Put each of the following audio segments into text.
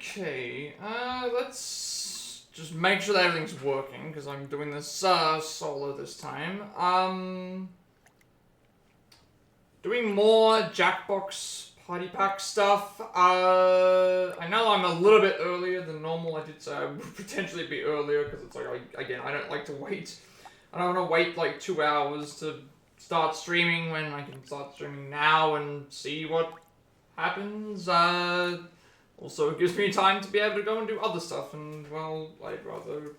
Okay, let's just make sure that everything's working, because I'm doing this solo this time. Doing more Jackbox Party Pack stuff. I know I'm a little bit earlier than normal. I did say I would potentially be earlier, because it's like, again, I don't like to wait. I don't want to wait like 2 hours to start streaming when I can start streaming now and see what happens. Also, it gives me time to be able to go and do other stuff, and, well, I'd rather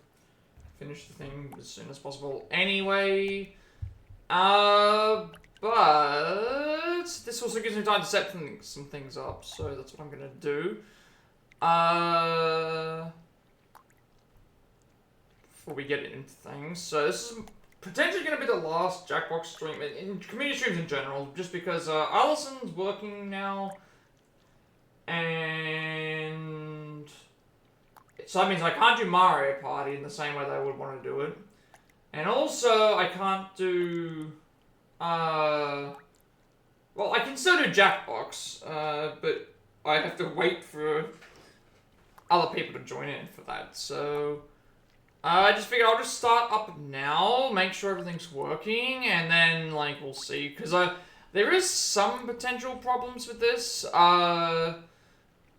finish the thing as soon as possible anyway. But this also gives me time to set some things up, so that's what I'm gonna do. Before we get into things, so this is potentially gonna be the last Jackbox stream, in community streams in general, just because Allison's working now. And so that means I can't do Mario Party in the same way that I would want to do it. And also, I can't do... well, I can still do Jackbox, but I have to wait for other people to join in for that. So, I just figured I'll just start up now, make sure everything's working, and then, like, we'll see. Because there is some potential problems with this.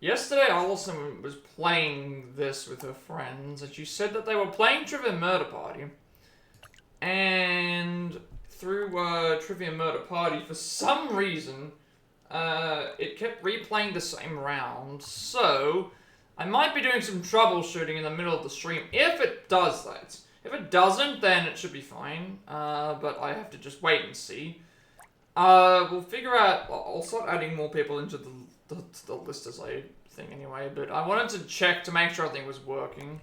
Yesterday, Allison was playing this with her friends, and she said that they were playing Trivia Murder Party. And through Trivia Murder Party, for some reason, it kept replaying the same round. So, I might be doing some troubleshooting in the middle of the stream if it does that. If it doesn't, then it should be fine. But I have to just wait and see. We'll figure out... I'll start adding more people into the list as I think anyway, but I wanted to check to make sure everything was working,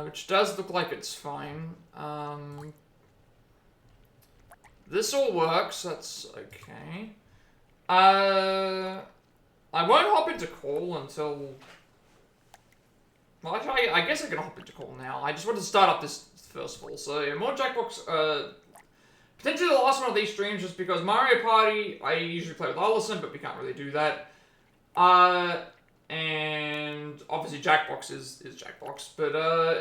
which does look like it's fine. This all works, that's okay. I won't hop into call until... Well, actually, I guess I can hop into call now. I just want to start up this first of all, so yeah, more Jackbox, potentially the last one of these streams, just because Mario Party, I usually play with Allison, but we can't really do that. And obviously Jackbox is Jackbox. But,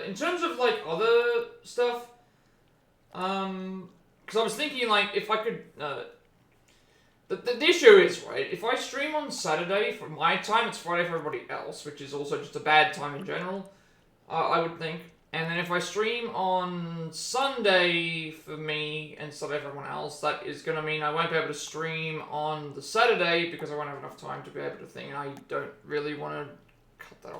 in terms of, like, other stuff, because I was thinking, like, if I could, the issue is, right, if I stream on Saturday for my time, it's Friday for everybody else, which is also just a bad time in general, I would think. And then if I stream on Sunday for me instead of everyone else, that is going to mean I won't be able to stream on the Saturday because I won't have enough time to be able to think, and I don't really want to cut that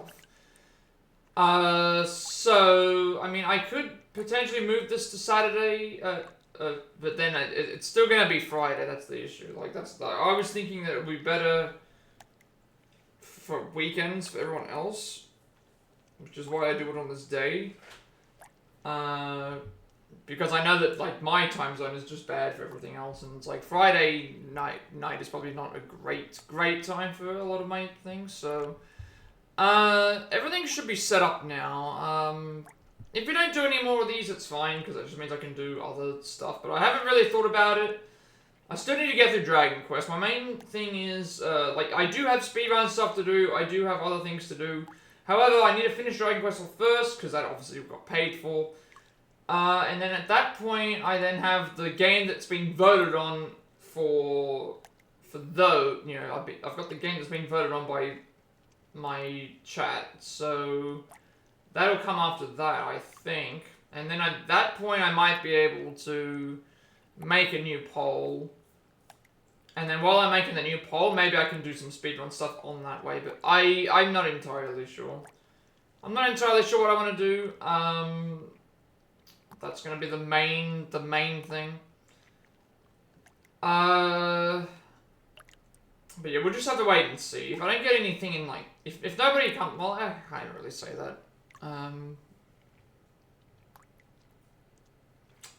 off. So, I mean, I could potentially move this to Saturday, but then it's still going to be Friday, that's the issue. Like, I was thinking that it would be better for weekends for everyone else, which is why I do it on this day. Because I know that, like, my time zone is just bad for everything else, and it's like Friday night is probably not a great time for a lot of my things, so... everything should be set up now. If we don't do any more of these, it's fine, because that just means I can do other stuff, but I haven't really thought about it. I still need to get through Dragon Quest. My main thing is, like, I do have speedrun stuff to do, I do have other things to do. However, I need to finish Dragon Quest first, because that obviously got paid for. And then at that point, I then have the game that's been voted on for though, you know, I've got the game that's been voted on by my chat, so that'll come after that, I think. And then at that point, I might be able to make a new poll. And then while I'm making the new poll, maybe I can do some speedrun stuff on that way, but I'm not entirely sure. I'm not entirely sure what I want to do. That's going to be the main thing. But yeah, we'll just have to wait and see. If I don't get anything in, like, if nobody comes, well, I can't really say that.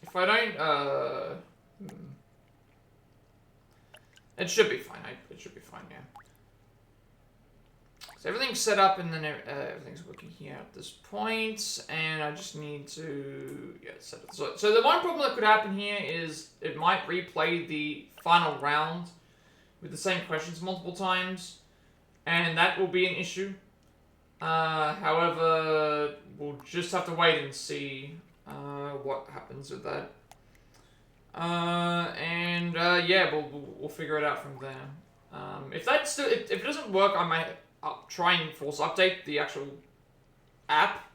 If I don't, it should be fine. It should be fine, yeah. So everything's set up, and then everything's working here at this point, and I just need to set it. So the one problem that could happen here is it might replay the final round with the same questions multiple times, and that will be an issue. However, we'll just have to wait and see what happens with that. Yeah, we'll figure it out from there. If it doesn't work, I might try and force update the actual app.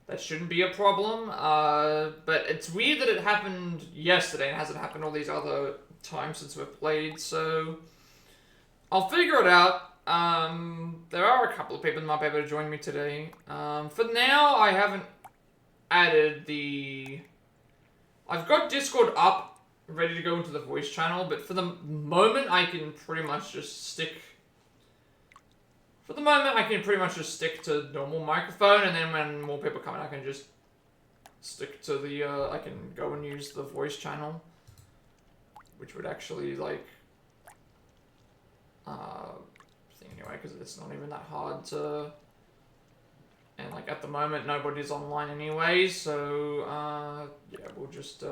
That shouldn't be a problem. But it's weird that it happened yesterday and hasn't happened all these other times since we've played. So I'll figure it out. There are a couple of people that might be able to join me today. For now, I haven't added the... I've got Discord up, ready to go into the voice channel, but for the moment, I can pretty much just stick... For the moment, I can pretty much just stick to normal microphone, and then when more people come in, I can just stick to the, I can go and use the voice channel, which would actually, like, anyway, because it's not even that hard to, and like at the moment nobody's online anyway, so yeah, we'll just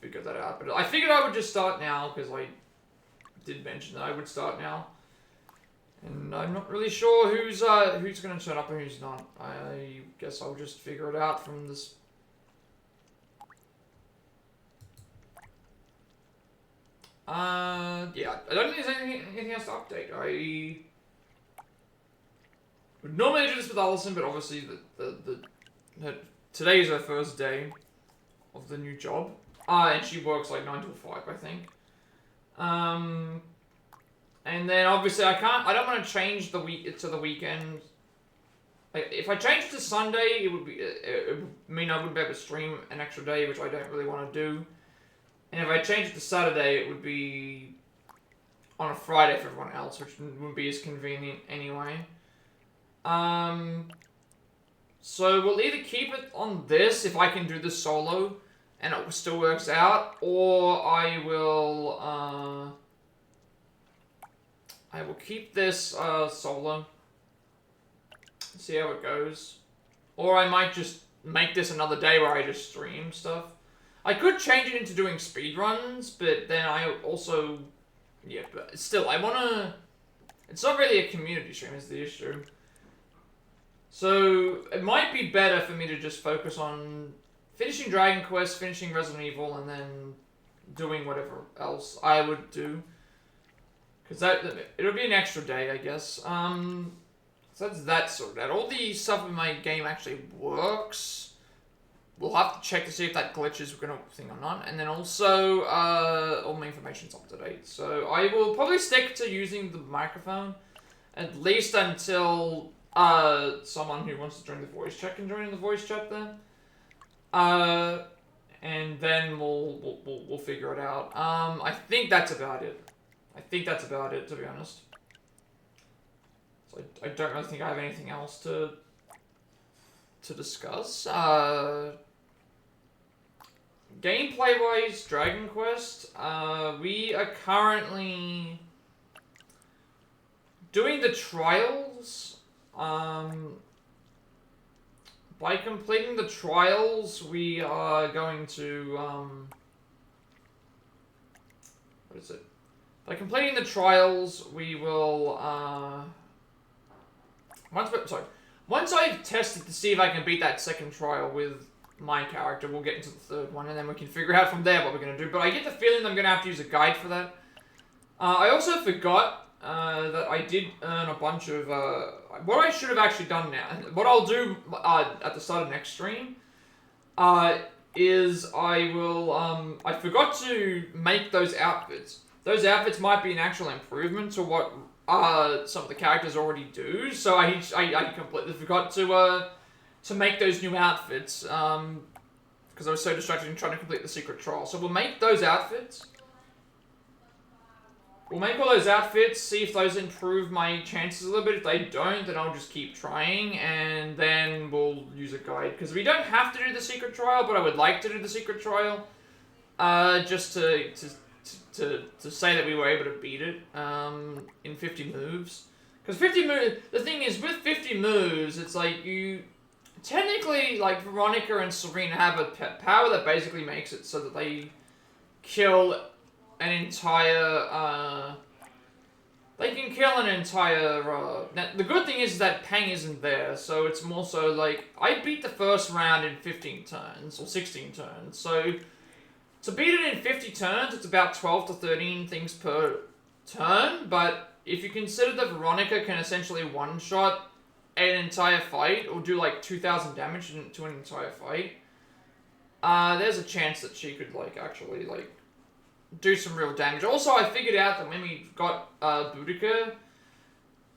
figure that out. But I figured I would just start now because I did mention that I would start now, and I'm not really sure who's going to turn up and who's not. I guess I'll just figure it out from this. Yeah, I don't think there's anything else to update. I would normally do this with Allison, but obviously today is her first day of the new job. And she works like 9 to 5, I think. And then obviously I don't want to change the week to the weekend. Like, if I change it to Sunday, it would mean I wouldn't be able to stream an extra day, which I don't really want to do. And if I change it to Saturday, it would be on a Friday for everyone else, which wouldn't be as convenient anyway. So we'll either keep it on this, if I can do this solo, and it still works out, or I will keep this solo, see how it goes. Or I might just make this another day where I just stream stuff. I could change it into doing speedruns, but then I also... Yeah, but still, I wanna... It's not really a community stream is the issue. So, it might be better for me to just focus on finishing Dragon Quest, finishing Resident Evil, and then doing whatever else I would do. Because it'll be an extra day, I guess. So that's that sorted out. All the stuff in my game actually works. We'll have to check to see if that glitch is going to thing or not. And then also, all my information's up to date. So I will probably stick to using the microphone, at least until someone who wants to join the voice chat can join in the voice chat then. And then we'll figure it out. I think that's about it. I think that's about it, to be honest. So I don't really think I have anything else to discuss. Gameplay-wise, Dragon Quest, we are currently doing the trials. By completing the trials, we are going to, what is it? By completing the trials, we will, once I've tested to see if I can beat that second trial with my character, we'll get into the third one, and then we can figure out from there what we're going to do. But I get the feeling I'm going to have to use a guide for that. I also forgot that I did earn a bunch of, what I should have actually done now, and what I'll do at the start of next stream, is I will, I forgot to make those outfits. Those outfits might be an actual improvement to what some of the characters already do, so I completely forgot to make those new outfits, because I was so distracted in trying to complete the secret trial. So we'll make those outfits. We'll make all those outfits, see if those improve my chances a little bit. If they don't, then I'll just keep trying, and then we'll use a guide. Because we don't have to do the secret trial, but I would like to do the secret trial, just to say that we were able to beat it in 50 moves. Because 50 moves, the thing is, with 50 moves, it's like you... Technically, like, Veronica and Serena have a power that basically makes it so that they kill an entire, they can kill an entire, now, the good thing is that Pang isn't there, so it's more so like, I beat the first round in 15 turns, or 16 turns, so to beat it in 50 turns, it's about 12 to 13 things per turn, but if you consider that Veronica can essentially one-shot an entire fight, or do like 2,000 damage to an entire fight, there's a chance that she could, like, actually, like, do some real damage. Also, I figured out that when we got Boudica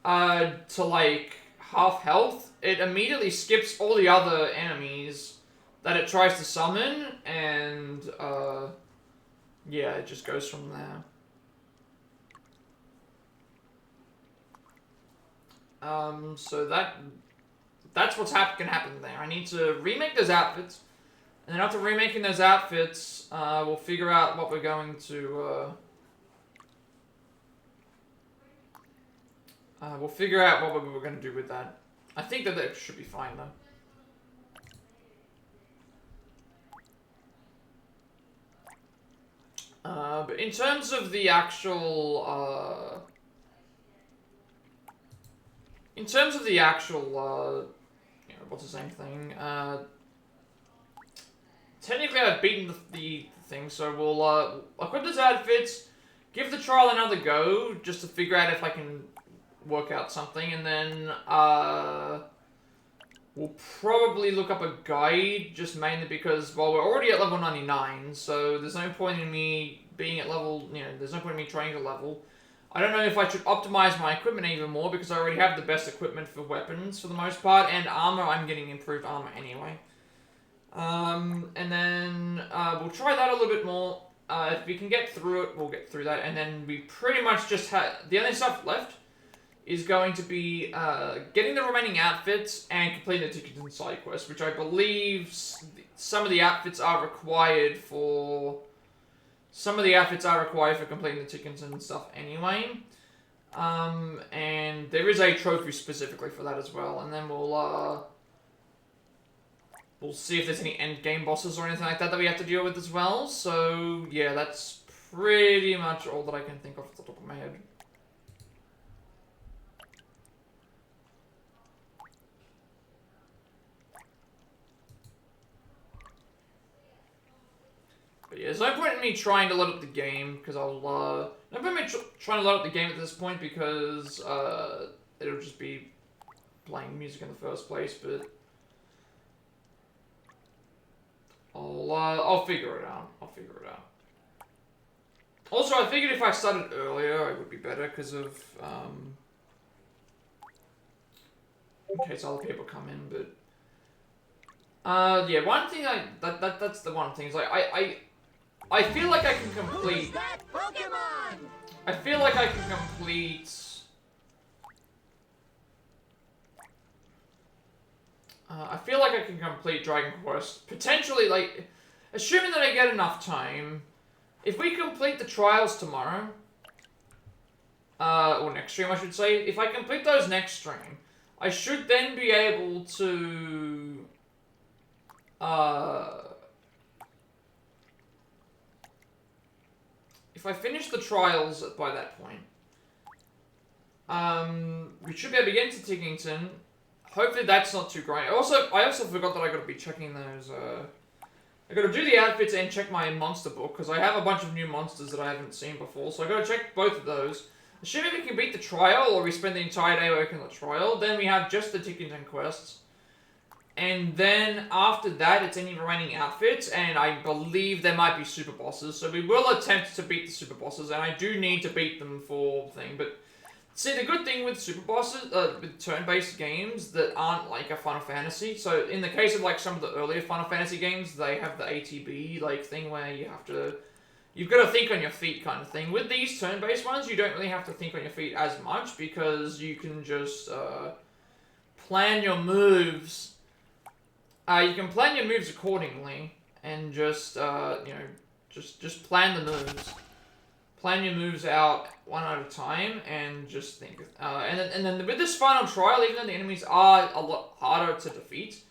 to, like, half health, it immediately skips all the other enemies that it tries to summon, and, yeah, it just goes from there. So that's what's gonna happen there. I need to remake those outfits, and then after remaking those outfits, we'll figure out what we're going to, we'll figure out what we're going to do with that. I think that should be fine, though. But in terms of the actual, you know, what's the same thing? Technically, I've beaten the thing, so we'll equip those outfits, give the trial another go, just to figure out if I can work out something, and then we'll probably look up a guide, just mainly because, well, we're already at level 99, so there's no point in me being at level, you know, there's no point in me trying to level. I don't know if I should optimize my equipment even more, because I already have the best equipment for weapons, for the most part, and armor, I'm getting improved armor anyway. And then, we'll try that a little bit more. If we can get through it, we'll get through that, and then we pretty much just have, the only stuff left is going to be, getting the remaining outfits and completing the tickets and side quests, which I believe some of the outfits are required for... Some of the outfits are required for completing the tickets and stuff anyway. And there is a trophy specifically for that as well. And then we'll see if there's any end game bosses or anything like that we have to deal with as well. So, yeah, that's pretty much all that I can think of off the top of my head. But yeah, there's no point in me trying to load up the game, because I'll, no point in me trying to load up the game at this point, because, it'll just be playing music in the first place, but... I'll figure it out. Also, I figured if I started earlier, it would be better, because of, in case other people come in, but... yeah, one thing that's the one thing, is like, I feel like I can complete... Who's that Pokemon? I feel like I can complete... I feel like I can complete Dragon Quest, potentially, like, assuming that I get enough time, if we complete the trials tomorrow, or next stream I should say, if I complete those next stream, I should then be able to, if I finish the trials by that point, we should be able to get into Tickington. Hopefully that's not too great. I also forgot that I gotta be checking those, I gotta do the outfits and check my monster book, because I have a bunch of new monsters that I haven't seen before, so I gotta check both of those. Assuming we can beat the trial, or we spend the entire day working on the trial, then we have just the Tickington quests. And then after that, it's any remaining outfits, and I believe there might be super bosses, so we will attempt to beat the super bosses, and I do need to beat them for the thing, but... See, the good thing with super bosses, with turn-based games that aren't like a Final Fantasy, so in the case of like some of the earlier Final Fantasy games, they have the ATB like thing where you've got to think on your feet kind of thing. With these turn-based ones, you don't really have to think on your feet as much, because you can just plan your moves. You can plan your moves accordingly, and just you know, just plan the moves. Plan your moves out one at a time, and just think. And then with this final trial, even though the enemies are a lot harder to defeat,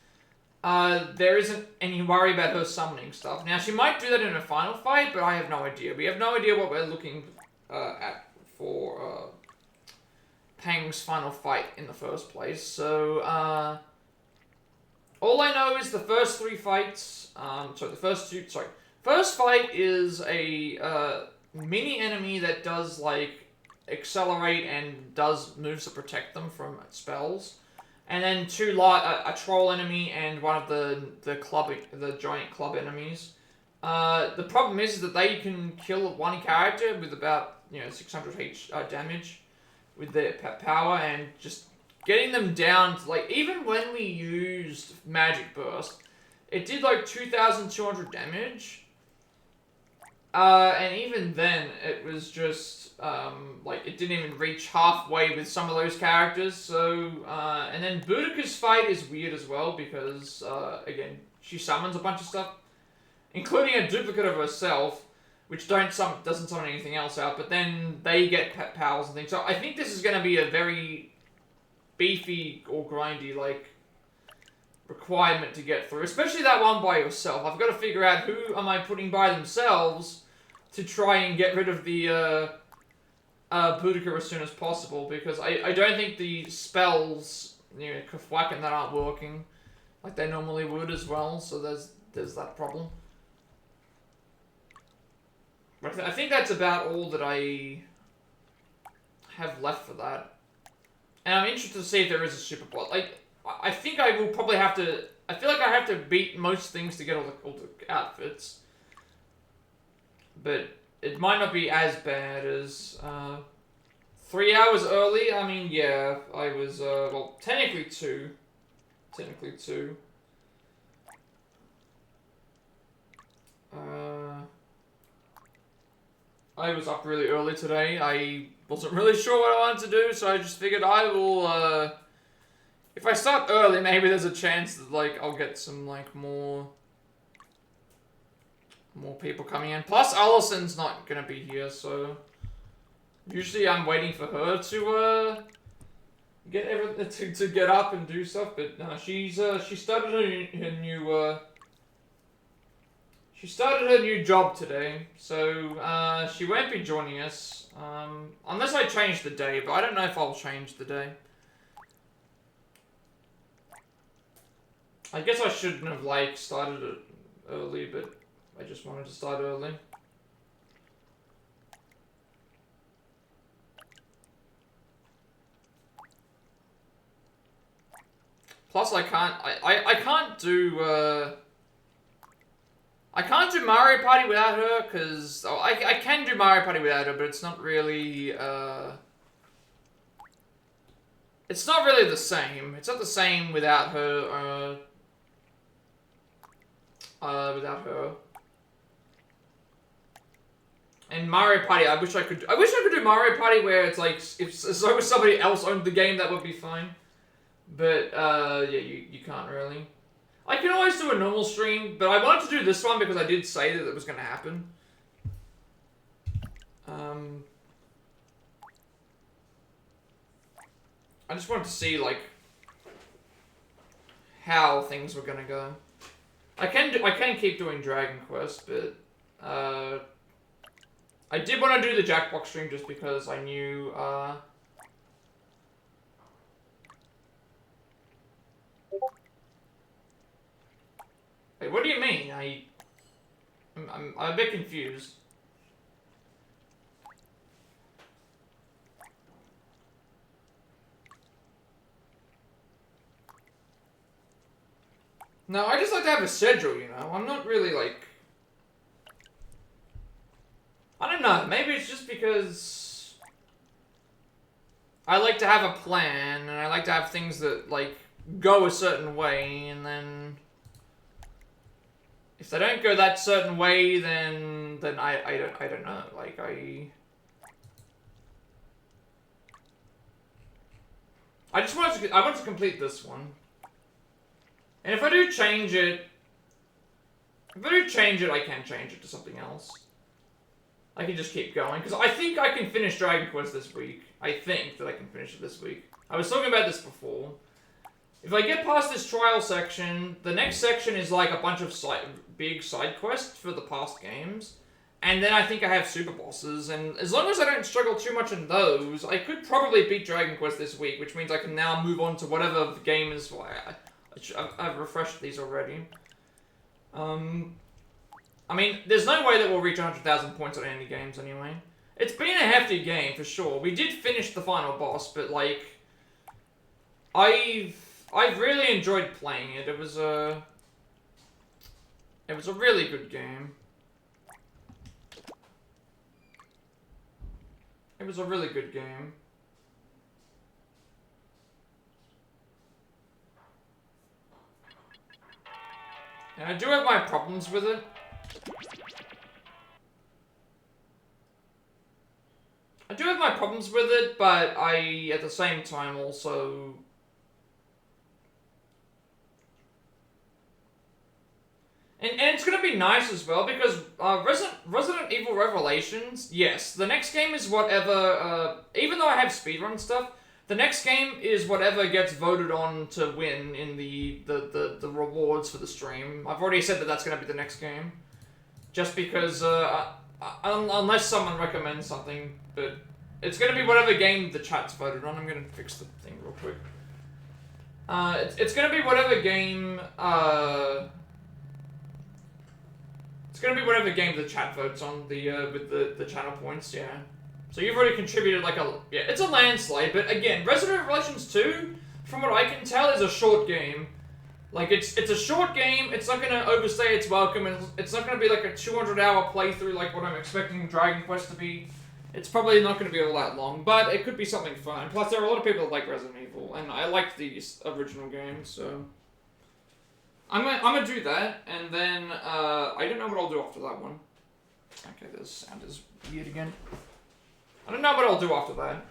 there isn't any worry about her summoning stuff. Now, she might do that in a final fight, but I have no idea. We have no idea what we're looking at for Pang's final fight in the first place. So, all I know is the first 3 fights, first fight is a, mini enemy that does, like, accelerate and does moves to protect them from spells. And then 2 a troll enemy and one of the giant club enemies. The problem is that they can kill one character with about, 600 damage with their power, and just getting them down to, like, even when we used Magic Burst, it did, like, 2,200 damage. And even then, it was just, like, it didn't even reach halfway with some of those characters, so, and then Boudica's fight is weird as well, because, again, she summons a bunch of stuff, including a duplicate of herself, which doesn't summon anything else out, but then they get pet pals and things. So I think this is going to be a very beefy or grindy, like, requirement to get through. Especially that one by yourself. I've got to figure out who am I putting by themselves to try and get rid of the Boudica as soon as possible, because I don't think the spells, Kafwak and that aren't working like they normally would as well, so there's that problem. But I think that's about all that I have left for that. And I'm interested to see if there is a super bot. Like, I think I will probably have to... I feel like I have to beat most things to get all the outfits. But it might not be as bad as... 3 hours early? I mean, yeah, I was, well, technically 2. Technically 2. I was up really early today. I wasn't really sure what I wanted to do, so I just figured I will, if I start early, maybe there's a chance that, like, I'll get some, like, more people coming in. Plus, Allison's not gonna be here, so usually I'm waiting for her to, get everything to get up and do stuff, but no, she started her new, she started her new job today, so she won't be joining us, unless I change the day, but I don't know if I'll change the day. I guess I shouldn't have, like, started it early, but I just wanted to start early. Plus, I can't do, I can't do Mario Party without her, because... Oh, I can do Mario Party without her, but it's not really, it's not really the same. It's not the same without her, without her. And Mario Party, I wish I could do Mario Party where it's like, if as long as somebody else owned the game, that would be fine. But, yeah, you can't really. I can always do a normal stream, but I wanted to do this one because I did say that it was going to happen. I just wanted to see, like, how things were going to go. I can keep doing Dragon Quest, but, I did want to do the Jackbox stream just because I knew, Wait, what do you mean? I'm a bit confused. No, I just like to have a schedule, you know? I'm not really, like... I don't know, maybe it's just because... I like to have a plan, and I like to have things that, like, go a certain way, and then... If they don't go that certain way, then I don't know. Like, I just I want to complete this one. And if I do change it, I can change it to something else. I can just keep going, because I think I can finish Dragon Quest this week. I think that I can finish it this week. I was talking about this before. If I get past this trial section, the next section is like a bunch of big side quests for the past games. And then I think I have super bosses, and as long as I don't struggle too much in those, I could probably beat Dragon Quest this week, which means I can now move on to whatever the game is. I've refreshed these already. I mean, there's no way that we'll reach 100,000 points on any games anyway. It's been a hefty game for sure. We did finish the final boss, but like, I've really enjoyed playing it. It was a really good game. It was a really good game. And I do have my problems with it. I do have my problems with it, but I, at the same time, also... And it's gonna be nice as well, because Resident Evil Revelations, yes, the next game is whatever, even though I have speedrun stuff, the next game is whatever gets voted on to win in the rewards for the stream. I've already said that that's gonna be the next game. Just because, unless someone recommends something, but it's gonna be whatever game the chat's voted on. I'm gonna fix the thing real quick. It's gonna be whatever game, it's gonna be whatever game the chat votes on, with the channel points, yeah. So you've already contributed like yeah, it's a landslide, but again, Resident Evil Revelations 2, from what I can tell, is a short game. Like, it's a short game, it's not gonna overstay its welcome, and it's not gonna be like a 200-hour playthrough like what I'm expecting Dragon Quest to be. It's probably not gonna be all that long, but it could be something fun. Plus, there are a lot of people that like Resident Evil, and I like the original games, so... I'm gonna do that, and then, I don't know what I'll do after that one. Okay, this sound is weird again. I don't know what I'll do after that.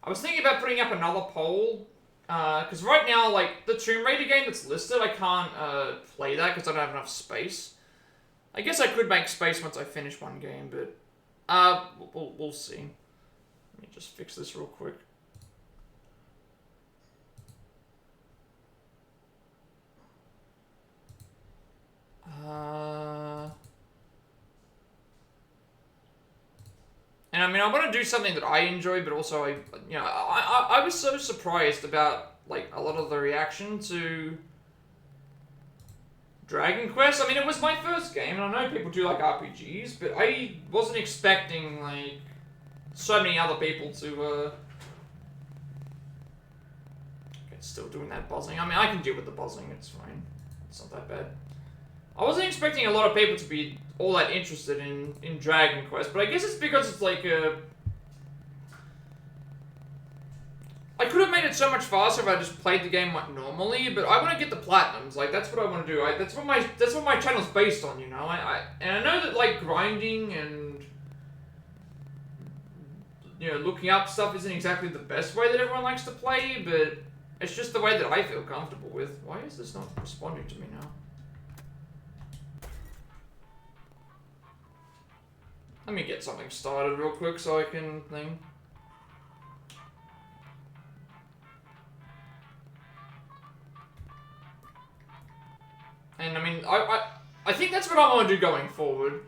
I was thinking about putting up another poll, because right now, like, the Tomb Raider game that's listed, I can't, play that because I don't have enough space. I guess I could make space once I finish one game, but, we'll see. Let me just fix this real quick. And I mean, I want to do something that I enjoy, but also I was so surprised about, like, a lot of the reaction to Dragon Quest. I mean, it was my first game, and I know people do like RPGs, but I wasn't expecting, like, so many other people to, okay, still doing that buzzing. I mean, I can deal with the buzzing, it's fine. It's not that bad. I wasn't expecting a lot of people to be all that interested in Dragon Quest, but I guess it's because it's like I could have made it so much faster if I just played the game like normally, but I want to get the platinums. Like, that's what I want to do. That's what my channel's based on, you know. And I know that, like, grinding and, you know, looking up stuff isn't exactly the best way that everyone likes to play, but it's just the way that I feel comfortable with. Why is this not responding to me now? Let me get something started real quick so I can think. And I mean, I think that's what I want to do going forward.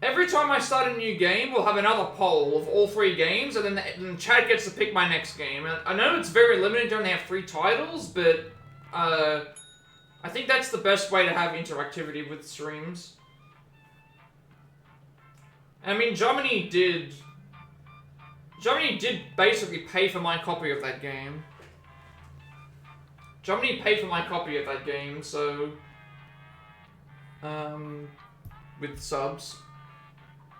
Every time I start a new game, we'll have another poll of all 3 games, and then Chad gets to pick my next game. And I know it's very limited, you only have 3 titles, but I think that's the best way to have interactivity with streams. I mean, Germany did basically pay for my copy of that game. Germany paid for my copy of that game, so... with subs.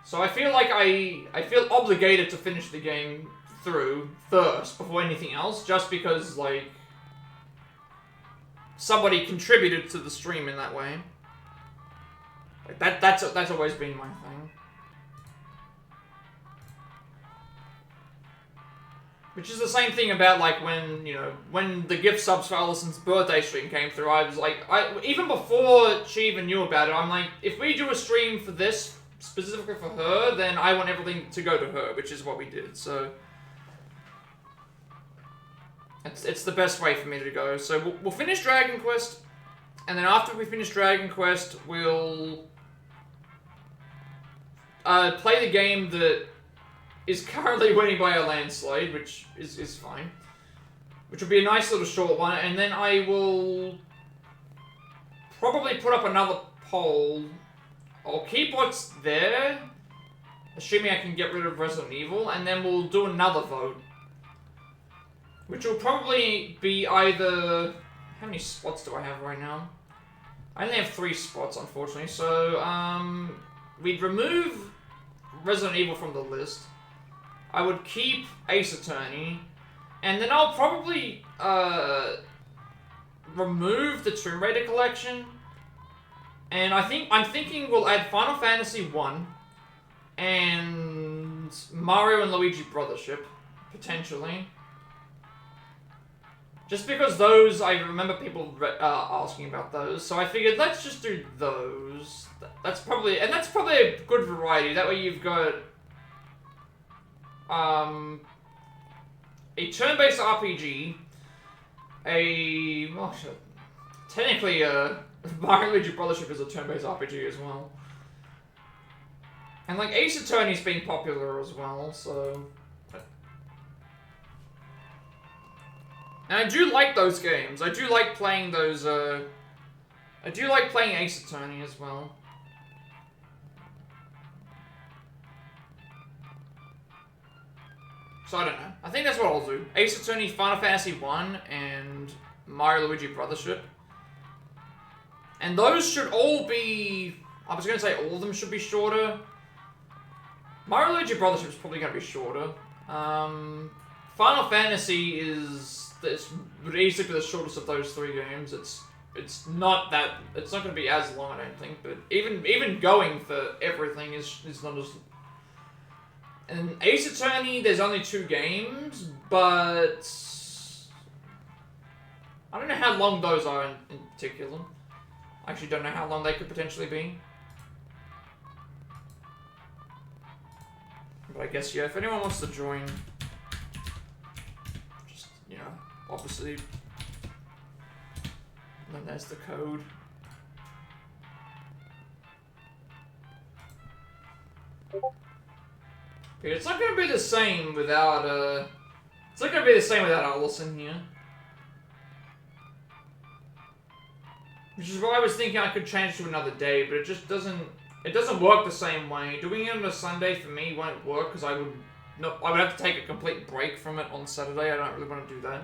So I feel like I feel obligated to finish the game through first, before anything else, just because, like... somebody contributed to the stream in that way. Like, that's always been my thing. Which is the same thing about, like, when, you know, when the gift subs for Allison's birthday stream came through, I was like, even before she even knew about it, I'm like, if we do a stream for this, specifically for her, then I want everything to go to her, which is what we did, so... It's the best way for me to go. So we'll finish Dragon Quest, and then after we finish Dragon Quest, we'll play the game that is currently winning by a landslide, which is fine. Which will be a nice little short one, and then I will probably put up another poll. I'll keep what's there, assuming I can get rid of Resident Evil, and then we'll do another vote. Which will probably be either... How many spots do I have right now? I only have 3 spots, unfortunately, so, we'd remove Resident Evil from the list. I would keep Ace Attorney, and then I'll probably, remove the Tomb Raider collection, and I'm thinking we'll add Final Fantasy 1, and Mario and Luigi Brothership, potentially. Just because those, I remember people asking about those, so I figured let's just do those. That's probably a good variety. That way you've got a turn-based RPG, technically Mario Luigi Brothership is a turn-based RPG as well, and like Ace Attorney's been popular as well, so. And I do like those games. I do like playing those, I do like playing Ace Attorney as well. So I don't know. I think that's what I'll do. Ace Attorney, Final Fantasy 1, and Mario Luigi Brothership. And those should all be... I was going to say all of them should be shorter. Mario Luigi Brothership is probably going to be shorter. Final Fantasy is... It's basically the shortest of those 3 games. It's not going to be as long, I don't think. But even going for everything is not as. And Ace Attorney, there's only 2 games, but I don't know how long those are in particular. I actually don't know how long they could potentially be. But I guess yeah, if anyone wants to join. Obviously, then there's the code. Okay, it's not gonna be the same without it's not gonna be the same without Allison here. Which is why I was thinking I could change to another day, but it just doesn't work the same way. Doing it on a Sunday for me won't work because I would have to take a complete break from it on Saturday. I don't really want to do that.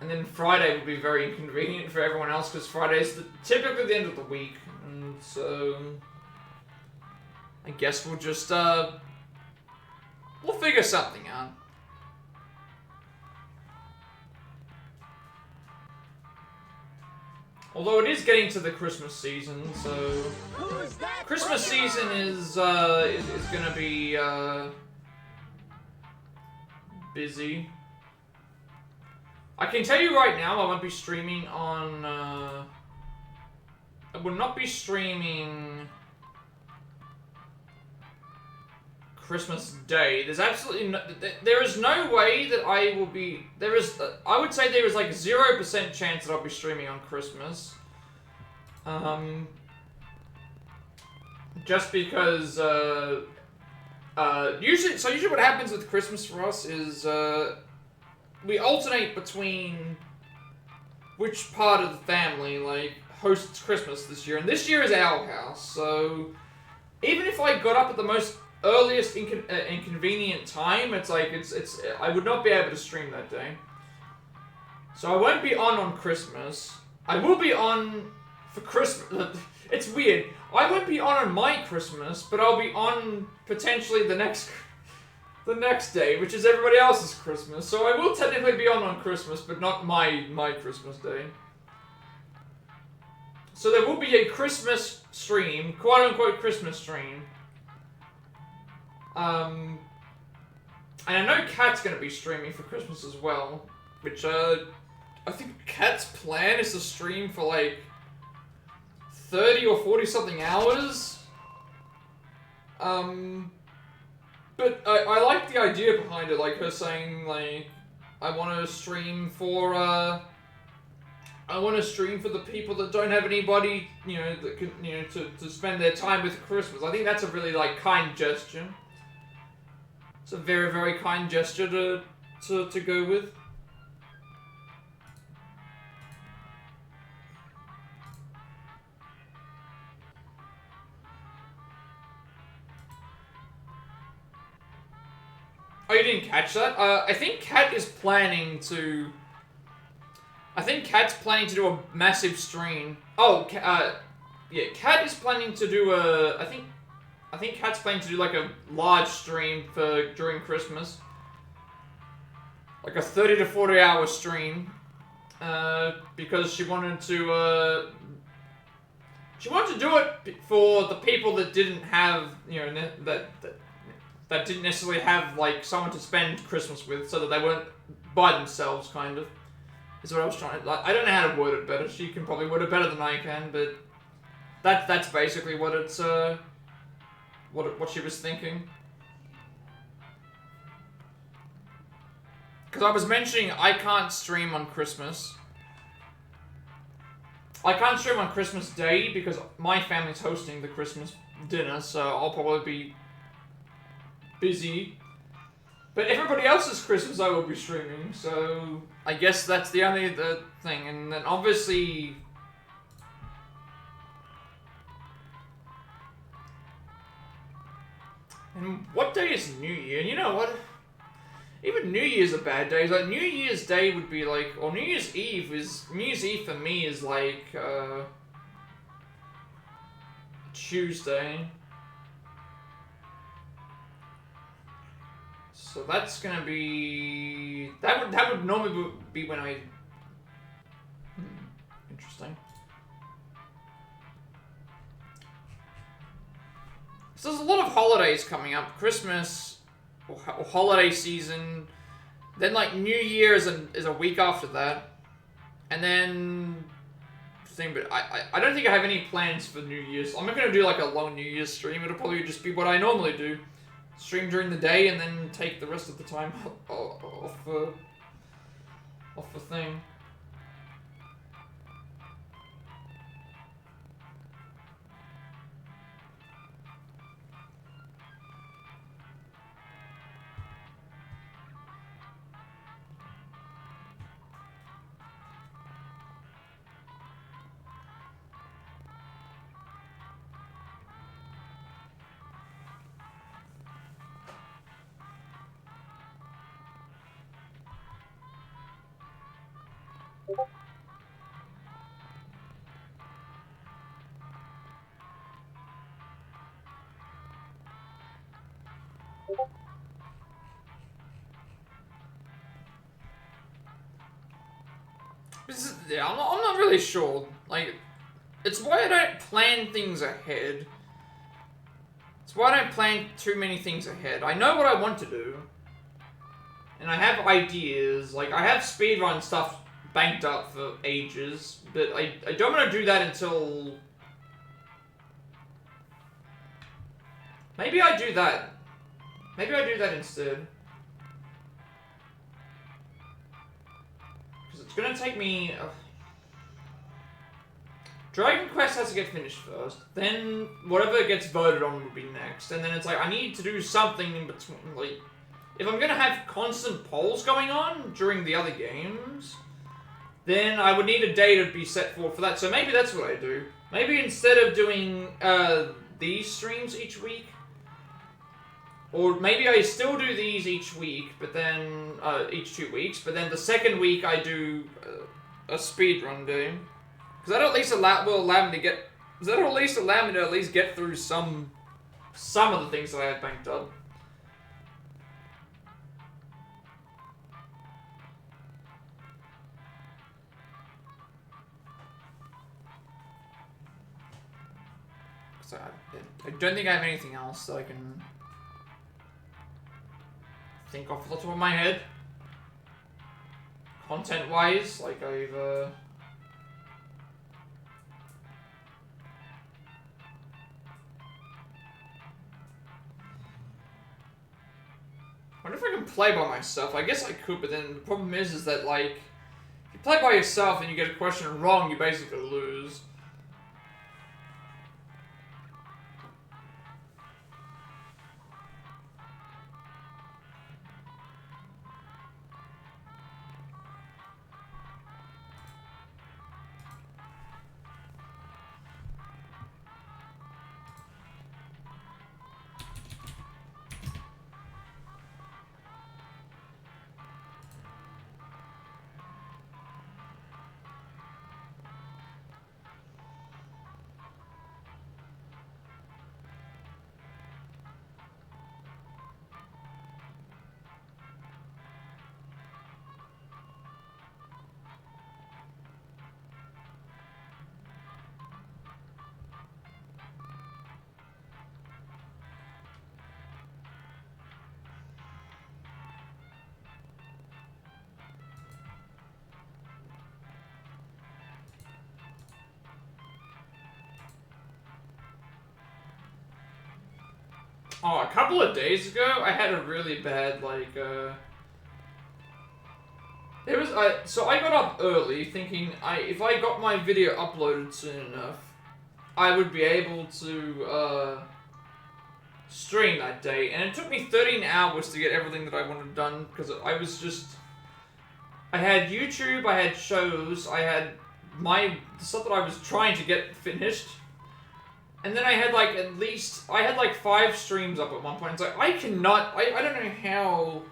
And then Friday would be very inconvenient for everyone else because Friday's typically the end of the week, and so I guess we'll just we'll figure something out. Although it is getting to the Christmas season, so Christmas season is gonna be busy. I can tell you right now, I won't be streaming on, I will not be streaming Christmas Day. There's absolutely no, there is no way that I will be, I would say there is like 0% chance that I'll be streaming on Christmas. Just because, usually what happens with Christmas for us is, we alternate between which part of the family, like, hosts Christmas this year. And this year is our house, so even if I got up at the most earliest inconvenient time, it's like, I would not be able to stream that day. So I won't be on Christmas. I will be on for Christmas. It's weird. I won't be on my Christmas, but I'll be on potentially the next day, which is everybody else's Christmas. So I will technically be on Christmas, but not my Christmas day. So there will be a Christmas stream, quote-unquote Christmas stream. And I know Kat's going to be streaming for Christmas as well, which, I think Kat's plan is to stream for, like, 30 or 40 something hours. But I like the idea behind it, like her saying, like, I want to stream for, I want to stream for the people that don't have anybody, you know, that can, you know, to spend their time with Christmas. I think that's a really, like, kind gesture. It's a very, very kind gesture to go with. Oh, you didn't catch that? I think Kat is planning to... I think Kat's planning to do a massive stream. Oh, yeah, Kat is planning to do a... I think Kat's planning to do, like, a large stream during Christmas. Like a 30 to 40 hour stream. Because she wanted to do it for the people that didn't have, you know, that didn't necessarily have, like, someone to spend Christmas with, so that they weren't by themselves, kind of. Is what I was trying to... Like, I don't know how to word it better. She can probably word it better than I can, but... That's basically what it's, what she was thinking. Because I was mentioning I can't stream on Christmas. I can't stream on Christmas Day because my family's hosting the Christmas dinner, so I'll probably be busy. But everybody else's Christmas I will be streaming, so I guess that's the only thing. And then obviously... And what day is New Year? You know what? Even New Year's a bad day. Like, New Year's Day would be like... Or New Year's Eve is... New Year's Eve for me is like... Tuesday. So that's gonna be... That would normally be when I... Interesting. So there's a lot of holidays coming up. Christmas, or holiday season. Then, like, New Year is a week after that. And then... But I don't think I have any plans for New Year's. I'm not going to do, like, a long New Year's stream. It'll probably just be what I normally do. Stream during the day and then take the rest of the time off the thing. Yeah, I'm not really sure. Like, it's why I don't plan things ahead. It's why I don't plan too many things ahead. I know what I want to do. And I have ideas. Like, I have speedrun stuff banked up for ages. But I don't want to do that until... Maybe I do that. Maybe I do that instead. Because it's gonna take me... Dragon Quest has to get finished first. Then whatever gets voted on will be next. And then it's like, I need to do something in between. Like, if I'm gonna have constant polls going on during the other games, then I would need a day to be set for that. So maybe that's what I do. Maybe instead of doing these streams each week, or maybe I still do these each week, but then, each 2 weeks, but then the second week I do a speedrun game. Because that at least will allow me to get... That'll at least allow me to at least get through some of the things that I have banked up. So I don't think I have anything else that I can think off the top of my head. Content-wise, like I've... I wonder if I can play by myself. I guess I could, but then the problem is that, like, if you play by yourself and you get a question wrong, you basically lose. Oh, a couple of days ago, I had a really bad, like, it was, so I got up early thinking if I got my video uploaded soon enough, I would be able to, stream that day. And it took me 13 hours to get everything that I wanted done, because I was just, I had YouTube, I had shows, I had the stuff that I was trying to get finished. And then I had like I had like 5 streams up at one point. It's like, I don't know how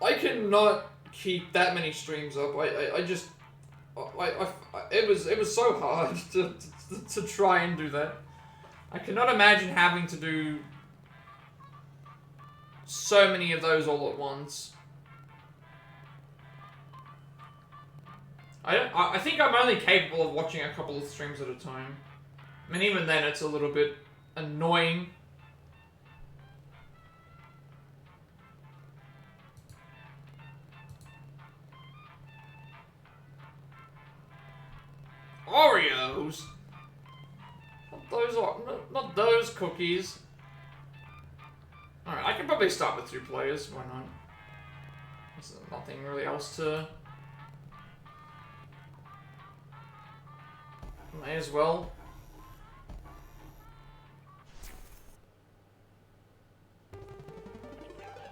I cannot keep that many streams up. It was so hard to try and do that. I cannot imagine having to do so many of those all at once. I think I'm only capable of watching a couple of streams at a time. I mean, even then, it's a little bit annoying. Oreos? Not those cookies. Alright, I can probably start with 2 players. Why not? There's nothing really else to... May as well.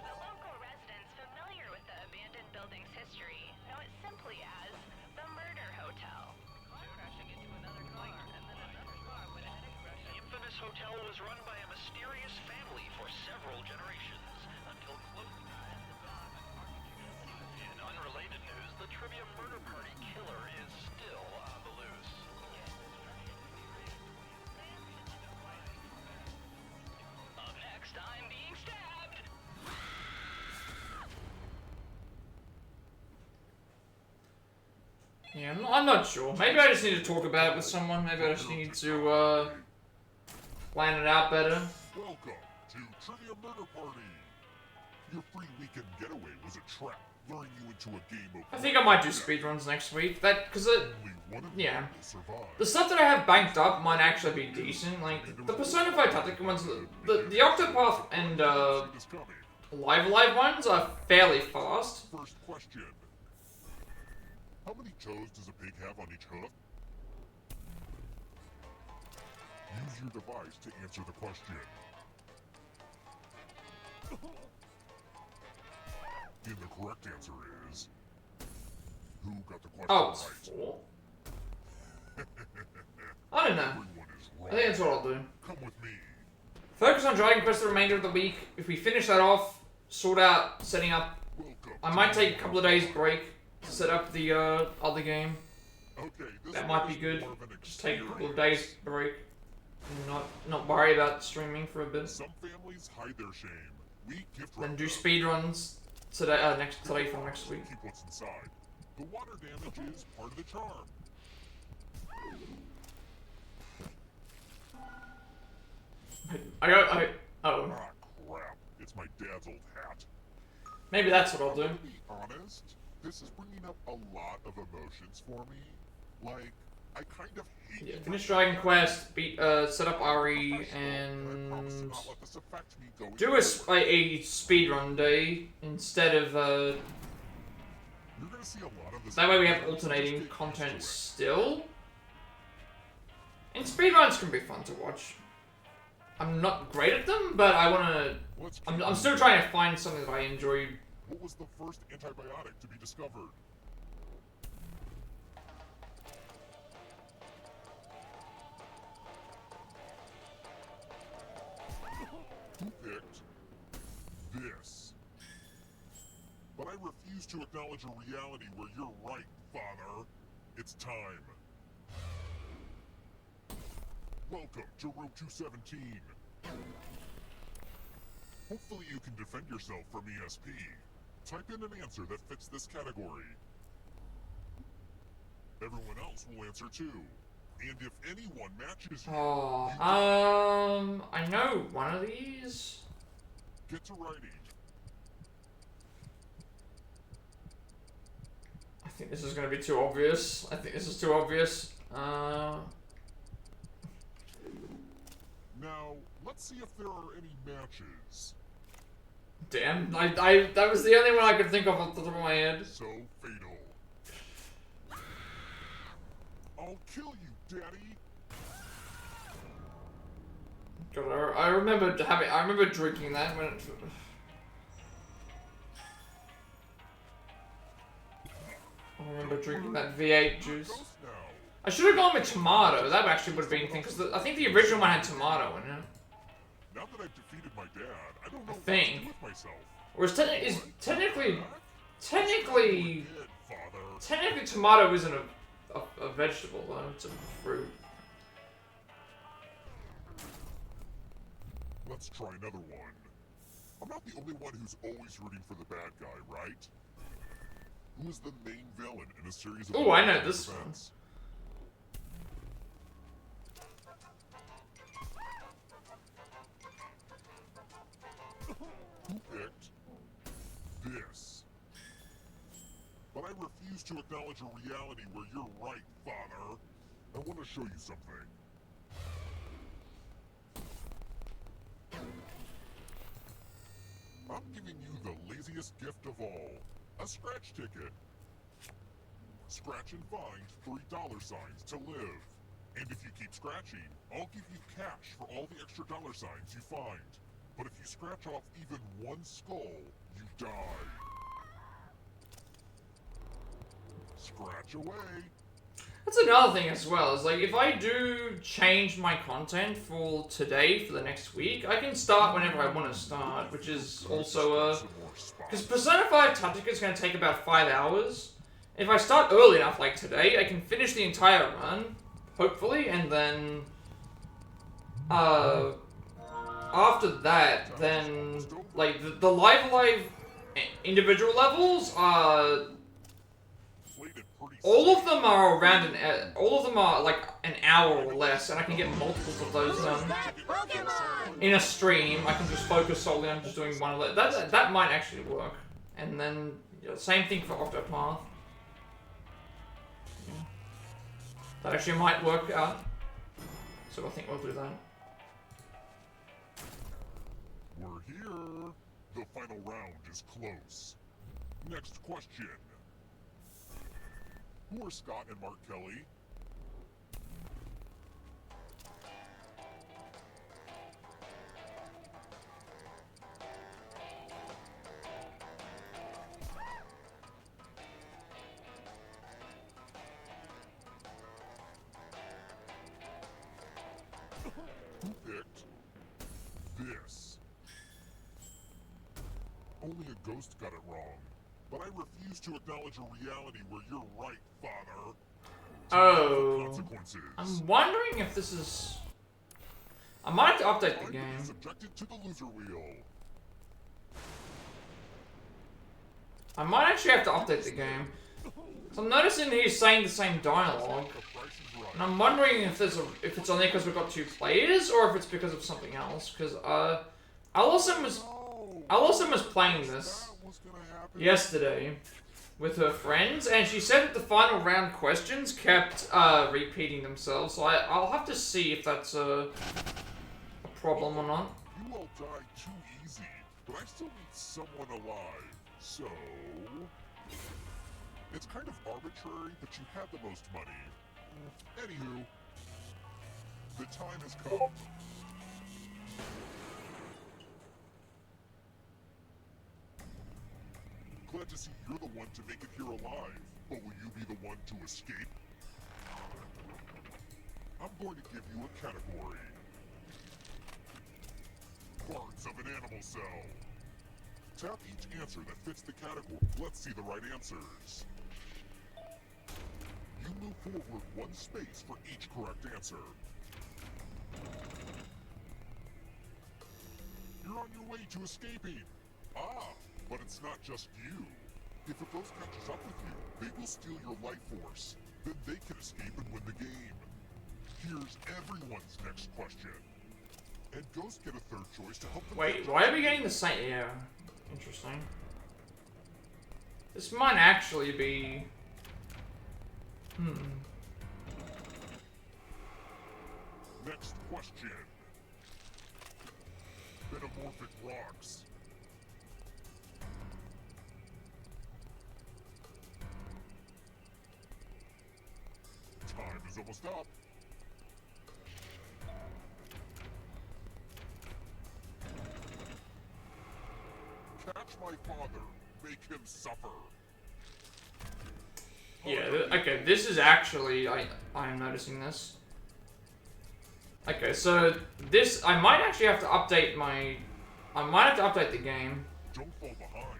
Local residents familiar with the abandoned building's history know it simply as the Murder Hotel. Crashing into another car, and then another car went ahead and crashed. The infamous hotel was run by a mysterious family for several generations, until close. In unrelated news, the trivia murder party killer is still on the loose. Up next, I'm being stabbed. Yeah, I'm not sure. Maybe I just need to talk about it with someone. Maybe I just need to, plan it out better. Welcome to Trivia Murder Party. Your free weekend getaway was a trap, luring you into a game of... I think I might do speedruns next week. Because Only one of yeah. you will survive. The stuff that I have banked up might actually be decent. Like, the Persona 5 Tactica ones, the Octopath and, Is coming. Live ones are fairly fast. First question. How many toes does a pig have on each hoof? Use your device to answer the question. And the correct answer is... Who got the question Oh, it's right? 4? I don't know. Everyone is I wrong. think that's what I'll do. Come with me. Focus on Dragon Quest the remainder of the week. If we finish that off, sort out setting up. Welcome. I might take a couple of days break to set up the other game. Okay, this That one might be is good. more of an Just take a couple of experience. days break. And not worry about streaming for a bit. Some families hide their shame. We gift Then wrap do them. speedruns today today for next week. Keep what's inside. The water damage is part of the charm. Oh. Ah, crap. It's my dad's old hat. Maybe that's what I'll do. To be honest, this is bringing up a lot of emotions for me. Like, I kind of hate Yeah, it finish when- Dragon Quest, set up Ari, I promise to and not let this affect me going do a speedrun day instead of You're gonna see a lot of this. That way we have alternating content still. And speedruns can be fun to watch. I'm not great at them, but I wanna... I'm still trying to find something that I enjoy. What was the first antibiotic to be discovered? Who picked this? But I refuse to acknowledge a reality where you're right, Father. It's time. Welcome to room 217. Hopefully you can defend yourself from ESP. Type in an answer that fits this category. Everyone else will answer too. And if anyone matches you, I know one of these. get to writing. I think this is gonna be too obvious. I think this is too obvious. Now, let's see if there are any matches. Damn, that was the only one I could think of off the top of my head. So fatal. I'll kill you, Daddy. God, I remember drinking that when it... I remember drinking that V8 juice. Ghost now. I should have gone with tomato. That actually would have been a thing, because I think the original one had tomato in it. Now that I've defeated my dad, I don't know what to think. do with myself. Whereas technically, Dead, Father. technically tomato isn't a vegetable though, it's a fruit. Let's try another one. I'm not the only one who's always rooting for the bad guy, right? Who is the main villain in a series of... Oh, I know this one. events? Who picked this? But I refuse to acknowledge a reality where you're right, Father. I want to show you something. I'm giving you the laziest gift of all. A scratch ticket. Scratch and find $3 to live. And if you keep scratching, I'll give you cash for all the extra $signs you find. But if you scratch off even one skull, you die. Scratch away. That's another thing as well, is like if I do change my content for today, for the next week, I can start whenever I want to start, which is also Some more spots. because Persona 5 Tactica is going to take about 5 hours. If I start early enough, like today, I can finish the entire run, hopefully, and then, after that, then, like, the live individual levels are, Played it pretty all of them are around all of them are, like, an hour or less, and I can get multiples of those done. In a stream, I can just focus solely on just doing one of those. That might actually work. And then, you know, same thing for Octopath. Yeah. That actually might work out. So I think we'll do that. We're here. The final round is close. Next question. Who are Scott and Mark Kelly? Who picked this? Only a ghost got it wrong. But I refuse to acknowledge a reality where you're right, Father. Oh. Consequences. I'm wondering if this is... I might have to update the I'm game. subjected to the loser wheel. I might actually have to update the game. So I'm noticing he's saying the same dialogue. The price is right. And I'm wondering if if it's only because we've got 2 players, or if it's because of something else. Because Allison was playing this That was gonna happen. yesterday with her friends, and she said that the final round questions kept repeating themselves. So I'll have to see if that's a problem or not. You all died too easy, but I still need someone alive. So It's kind of arbitrary, but you had the most money. Anywho, the time has come. Glad to see you're the one to make it here alive, but will you be the one to escape? I'm going to give you a category. Parts of an animal cell. Tap each answer that fits the category. Let's see the right answers. You move forward one space for each correct answer. You're on your way to escaping. Ah, but it's not just you. If a ghost catches up with you, they will steal your life force. Then they can escape and win the game. Here's everyone's next question. And ghosts get a third choice to help them. Wait, why are we getting the same? Yeah, interesting. This might actually be. Next question. Metamorphic rocks. Time is almost up. Catch my father. Make him suffer. Yeah, okay, this is actually, I'm noticing this. Okay, so this, I might actually have to update the game. Don't fall behind.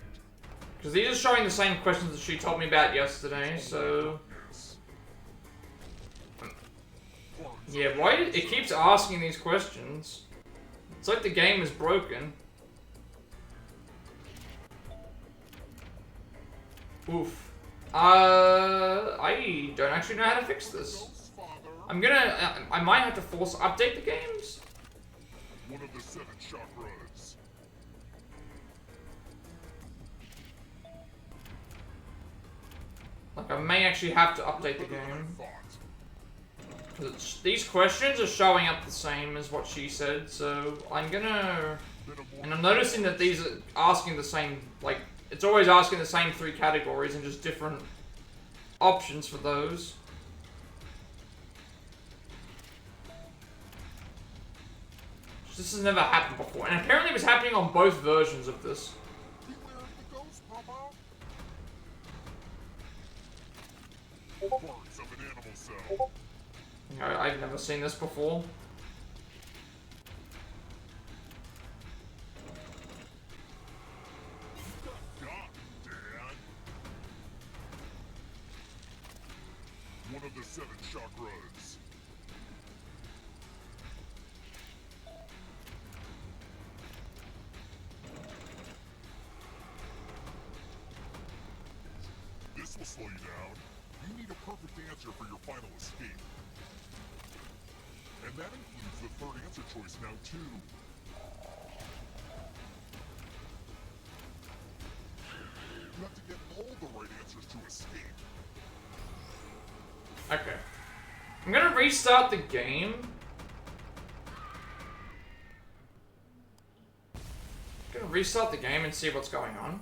Because these are showing the same questions that she told me about yesterday, so... Yeah, why it keeps asking these questions? It's like the game is broken. Oof. I don't actually know how to fix this. I might have to force update the games. One of the 7 chakras. Like, I may actually have to update the game. These questions are showing up the same as what she said, so I'm gonna... And I'm noticing that these are asking the same, like, it's always asking the same 3 categories and just different options for those. This has never happened before, and apparently it was happening on both versions of this. Beware of the ghost, Papa. Parts of an animal cell. I've never seen this before. Got Dad. One of the 7 chakras. This will slow you down. You need a perfect answer for your final escape. And that includes the 3rd answer choice now, too. You have to get all the right answers to escape. Okay. I'm gonna restart the game. I'm gonna restart the game and see what's going on.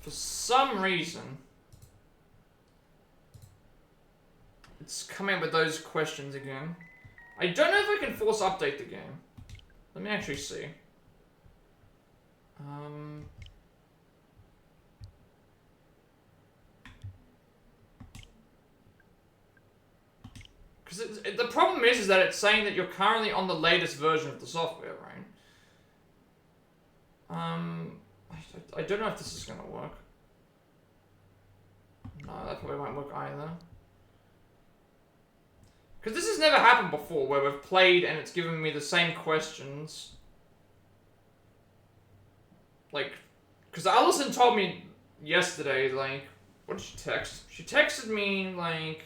For some reason, it's coming up with those questions again. I don't know if I can force update the game. Let me actually see. Because the problem is that it's saying that you're currently on the latest version of the software, right? I don't know if this is gonna work. No, that probably won't work either. Because this has never happened before, where we've played and it's given me the same questions. Like, because Allison told me yesterday, like, what did she text? She texted me, like,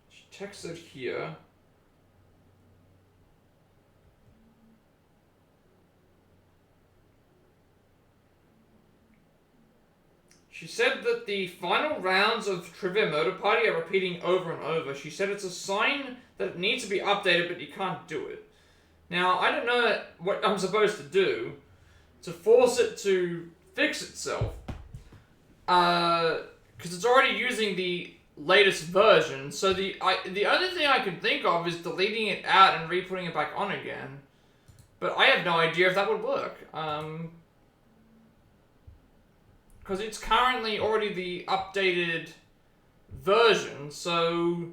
she texted here. She said that the final rounds of Trivia Murder Party are repeating over and over. She said it's a sign that it needs to be updated, but you can't do it. Now, I don't know what I'm supposed to do to force it to fix itself. Because it's already using the latest version, so the only thing I can think of is deleting it out and re-putting it back on again. But I have no idea if that would work. Because it's currently already the updated version, so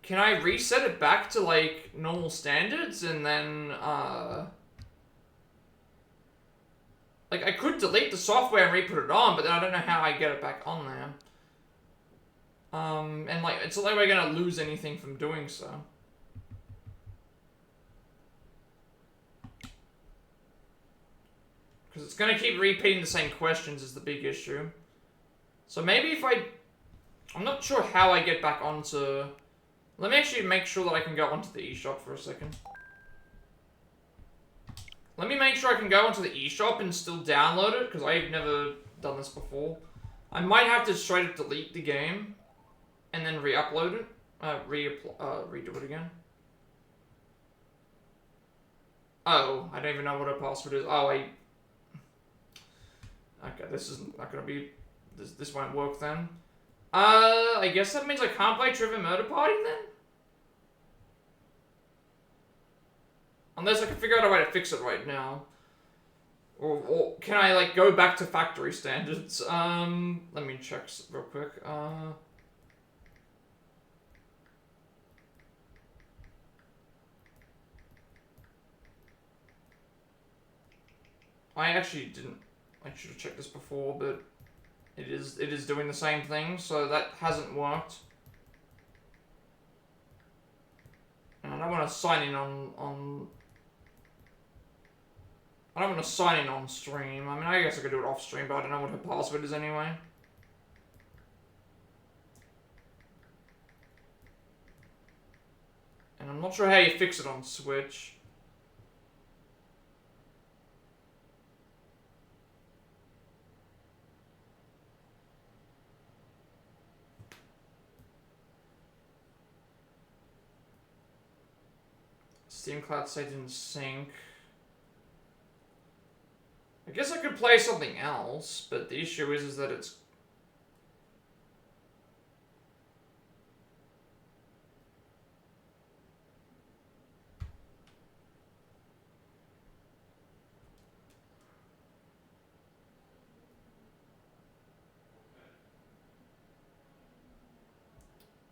can I reset it back to like normal standards and then like I could delete the software and re-put it on, but then I don't know how I get it back on there. And like it's not like we're gonna lose anything from doing so. Because it's going to keep repeating the same questions is the big issue. So maybe if I'm not sure how I get back onto... Let me actually make sure that I can go onto the eShop for a second. Let me make sure I can go onto the eShop and still download it, because I've never done this before. I might have to straight up delete the game, and then re-upload it. Redo it again. Oh, I don't even know what a password is. Oh, okay, this isn't not gonna be... This won't work then. I guess that means I can't play Trivia Murder Party then? Unless I can figure out a way to fix it right now. Or can I, like, go back to factory standards? Let me check real quick. I actually didn't... I should have checked this before, but it is doing the same thing, so that hasn't worked. And I don't want to sign in on I don't want to sign in on stream. I mean, I guess I could do it off stream, but I don't know what her password is anyway. And I'm not sure how you fix it on Switch. Steam Cloud say didn't sync. I guess I could play something else, but the issue is that it's...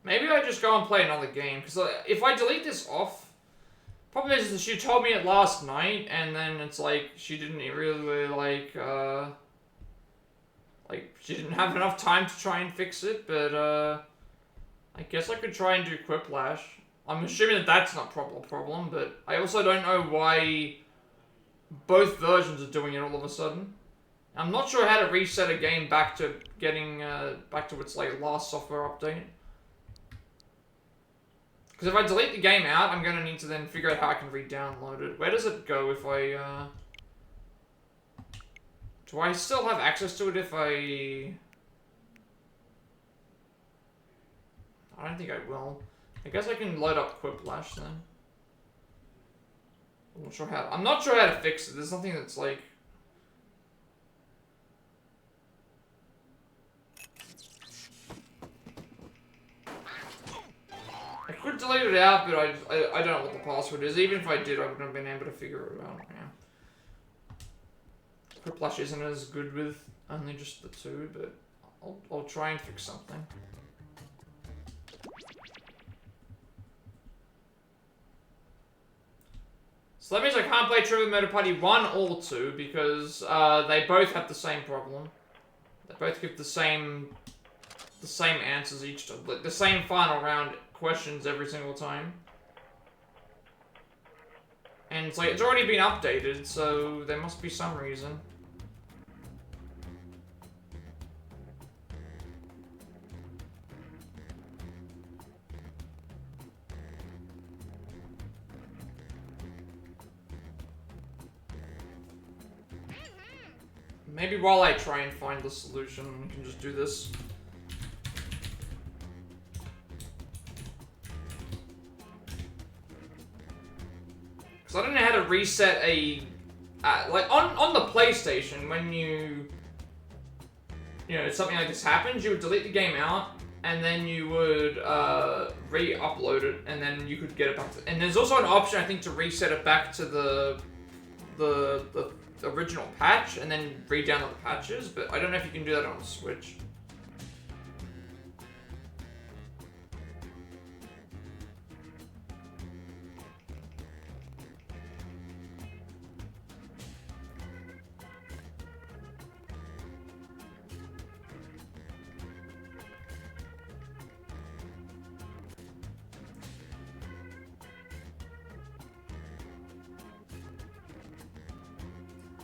Maybe I just go and play another game, because if I delete this off... Problem is that she told me it last night, and then it's like, she didn't really, like, she didn't have enough time to try and fix it, but, I guess I could try and do Quiplash. I'm assuming that that's not a problem, but I also don't know why both versions are doing it all of a sudden. I'm not sure how to reset a game back to getting, back to its, like, last software update. Because if I delete the game out, I'm going to need to then figure out how I can re-download it. Where does it go if I, Do I still have access to it if I don't think I will. I guess I can load up Quiplash then. I'm not sure how to fix it. There's nothing that's like... I could delete it out, but I don't know what the password is. Even if I did, I wouldn't have been able to figure it out. Yeah. Quiplash isn't as good with only just the two, but I'll try and fix something. So that means I can't play Trivia Murder Party 1 or 2 because they both have the same problem. They both give the same answers each time, like the same final round questions every single time. And it's like, it's already been updated, so there must be some reason. Maybe while I try and find the solution, we can just do this. Because I don't know how to reset a... like, on the PlayStation, when you know, something like this happens, you would delete the game out, and then you would re-upload it, and then you could get it back to... And there's also an option, I think, to reset it back to the original patch, and then re-download the patches, but I don't know if you can do that on the Switch.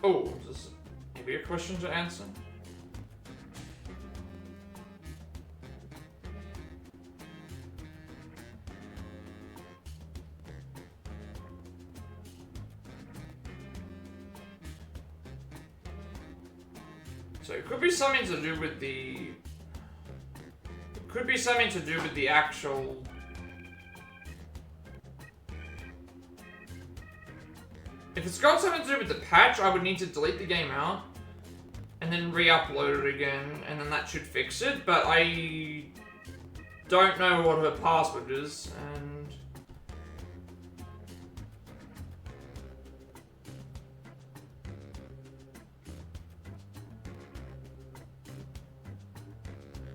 Oh, is this maybe a question to answer? So it could be something to do with the... It could be something to do with the actual... If it's got something to do with the patch, I would need to delete the game out and then re-upload it again, and then that should fix it, but I don't know what her password is, and...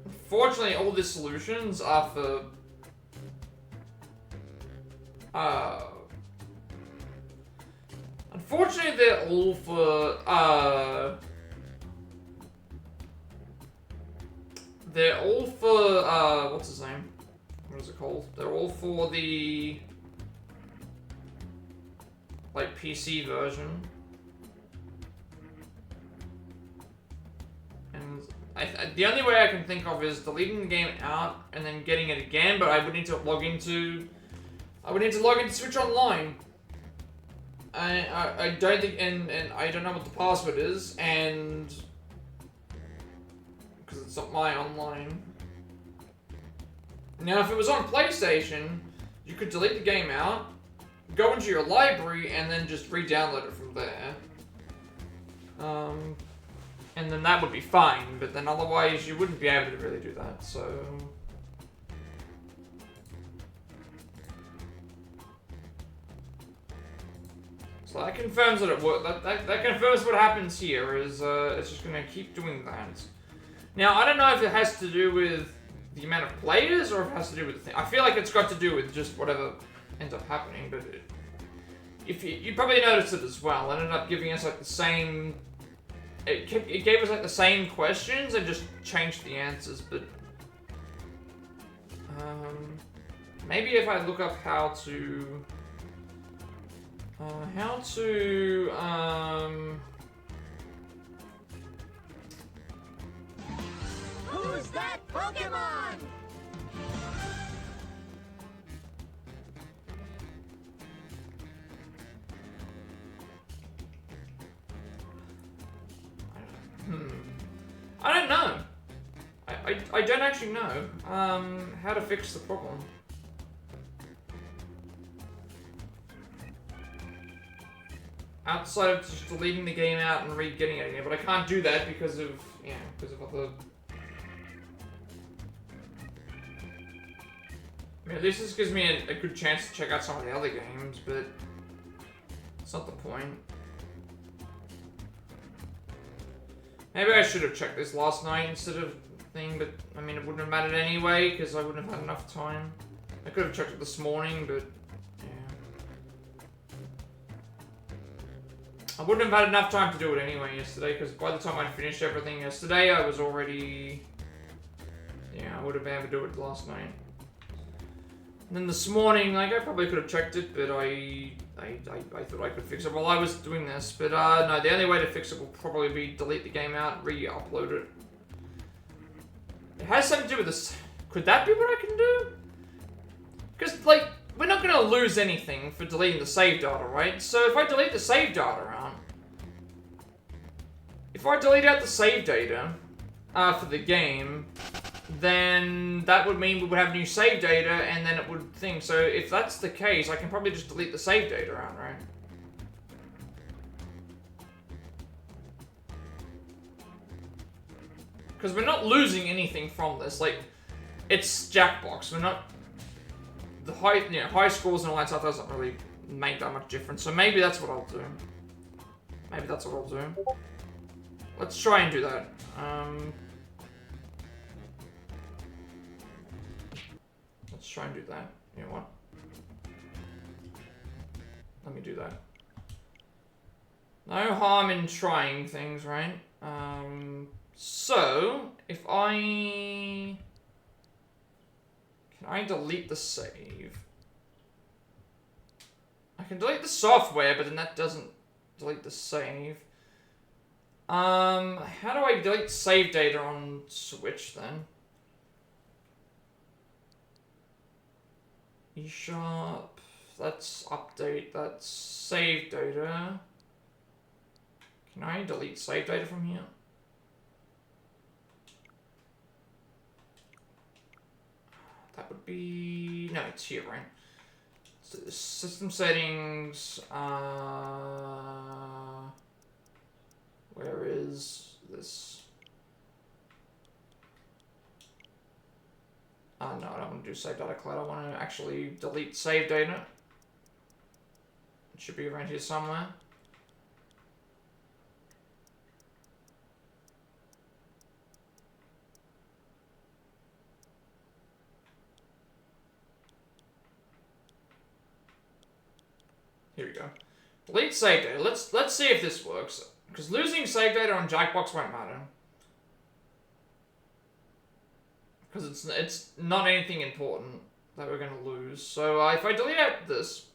Unfortunately, all the solutions are for... Unfortunately, they're all for, they're all for, what's his name? What is it called? They're all for the, like, PC version. And the only way I can think of is deleting the game out and then getting it again, but I would need to log into Switch Online. I don't think, and I don't know what the password is, and because it's not my online. Now, if it was on PlayStation, you could delete the game out, go into your library, and then just re-download it from there. And then that would be fine, but then otherwise you wouldn't be able to really do that, so... So that confirms that it worked. That confirms what happens here, is it's just going to keep doing that. Now, I don't know if it has to do with the amount of players, or if it has to do with the thing. I feel like it's got to do with just whatever ends up happening, but if you probably noticed it as well. It ended up giving us like the same... It gave us like the same questions and just changed the answers, but... maybe if I look up how to... Who's that Pokemon? I don't know. I don't actually know how to fix the problem. Outside of just deleting the game out and re-getting it again, but I can't do that because of, yeah, because of other... I mean, at least this gives me a good chance to check out some of the other games, but it's not the point. Maybe I should have checked this last night instead of thing, but I mean, it wouldn't have mattered anyway, because I wouldn't have had enough time. I could have checked it this morning, but... I wouldn't have had enough time to do it anyway yesterday, because by the time I'd finished everything yesterday, I was already... Yeah, I would have been able to do it last night. And then this morning, like, I probably could have checked it, but I thought I could fix it while I was doing this. But, no, the only way to fix it will probably be delete the game out, re-upload it. It has something to do with this. Could that be what I can do? Because, like, we're not going to lose anything for deleting the save data, right? So if I delete the save data out, if I delete out the save data for the game, then that would mean we would have new save data, and then it would think. So if that's the case, I can probably just delete the save data out, right? Because we're not losing anything from this. Like, it's Jackbox. We're not... The high scores and all that stuff doesn't really make that much difference. So maybe that's what I'll do. Maybe that's what I'll do. Let's try and do that. Let's try and do that. You know what? Let me do that. No harm in trying things, right? So, if I... Can I delete the save? I can delete the software, but then that doesn't delete the save. How do I delete save data on Switch, then? eShop... Let's update, that's save data. Can I delete save data from here? That would be... No, it's here, right? So system settings... Where is this? No, I don't want to do save data cloud. I want to actually delete save data. It should be around here somewhere. Here we go. Delete save data. Let's see if this works. Because losing save data on Jackbox won't matter. Because it's not anything important that we're going to lose. So if I delete out this...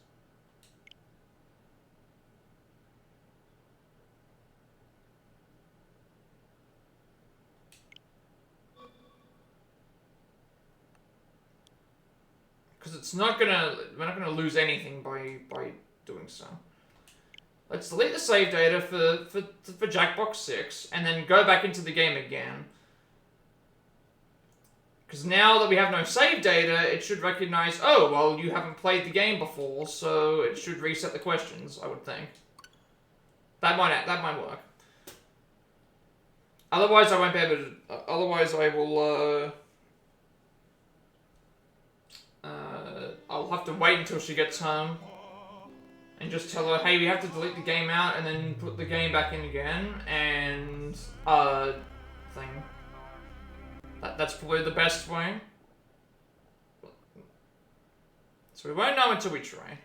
Because it's not going to... We're not going to lose anything by doing so. Let's delete the save data for Jackbox 6, and then go back into the game again. Because now that we have no save data, it should recognize, oh, well, you haven't played the game before, so it should reset the questions, I would think. That might work. Otherwise, I won't be able to... Otherwise, I will, I'll have to wait until she gets home. And just tell her, hey, we have to delete the game out and then put the game back in again, and, thing. That's probably the best way. So we won't know until we try.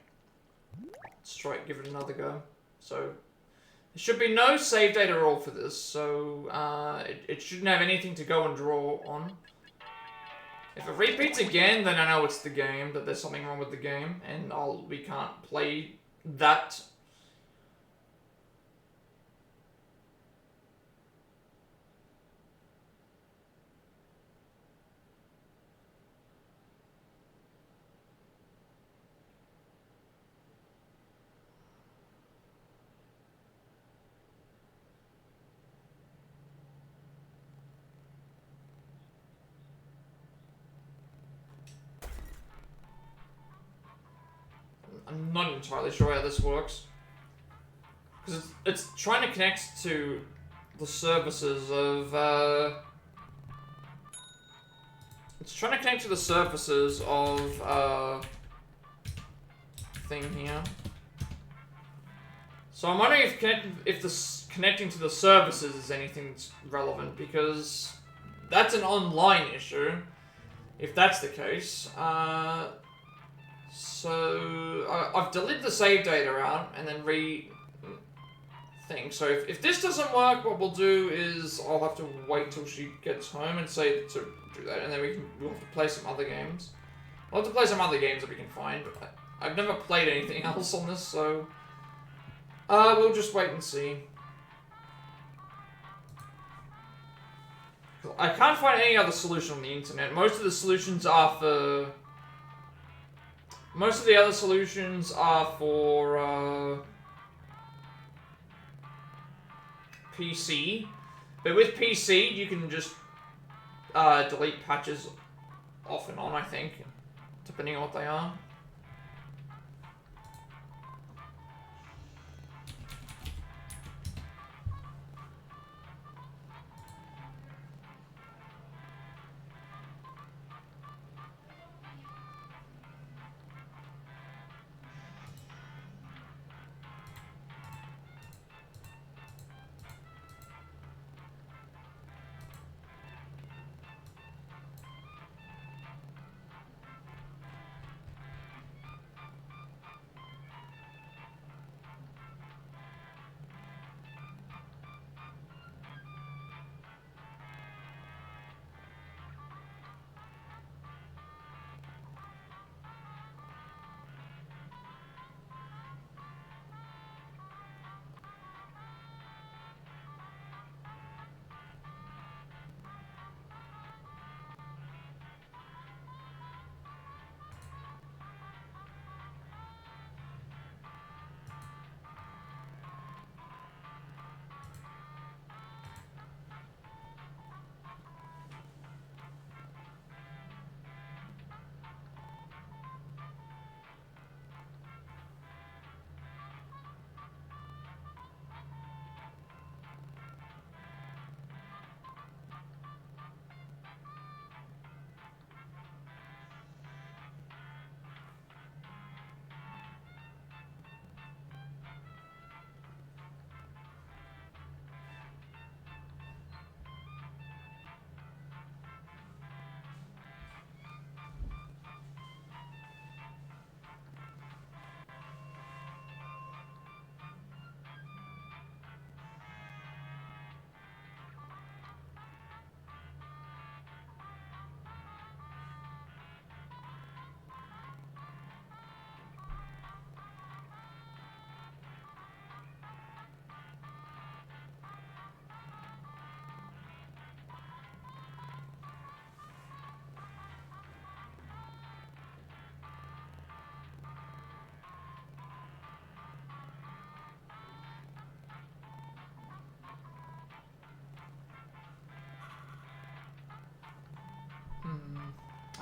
Let's try it, give it another go. So, there should be no save data at all for this, so, it shouldn't have anything to go and draw on. If it repeats again, then I know it's the game, that there's something wrong with the game, and we can't play that. I'm not entirely sure how this works. Because it's trying to connect to the services of, It's trying to connect to the services of, thing here. So I'm wondering if this connecting to the services is anything that's relevant, because that's an online issue, if that's the case. So, I've deleted the save data out, and then thing. So if this doesn't work, what we'll do is I'll have to wait till she gets home and say to do that, and then we'll have to play some other games. We'll have to play some other games that we can find, but I've never played anything else on this, so... we'll just wait and see. I can't find any other solution on the internet. Most of the solutions are for... Most of the other solutions are for, PC. But with PC, you can just, delete patches off and on, I think. Depending on what they are.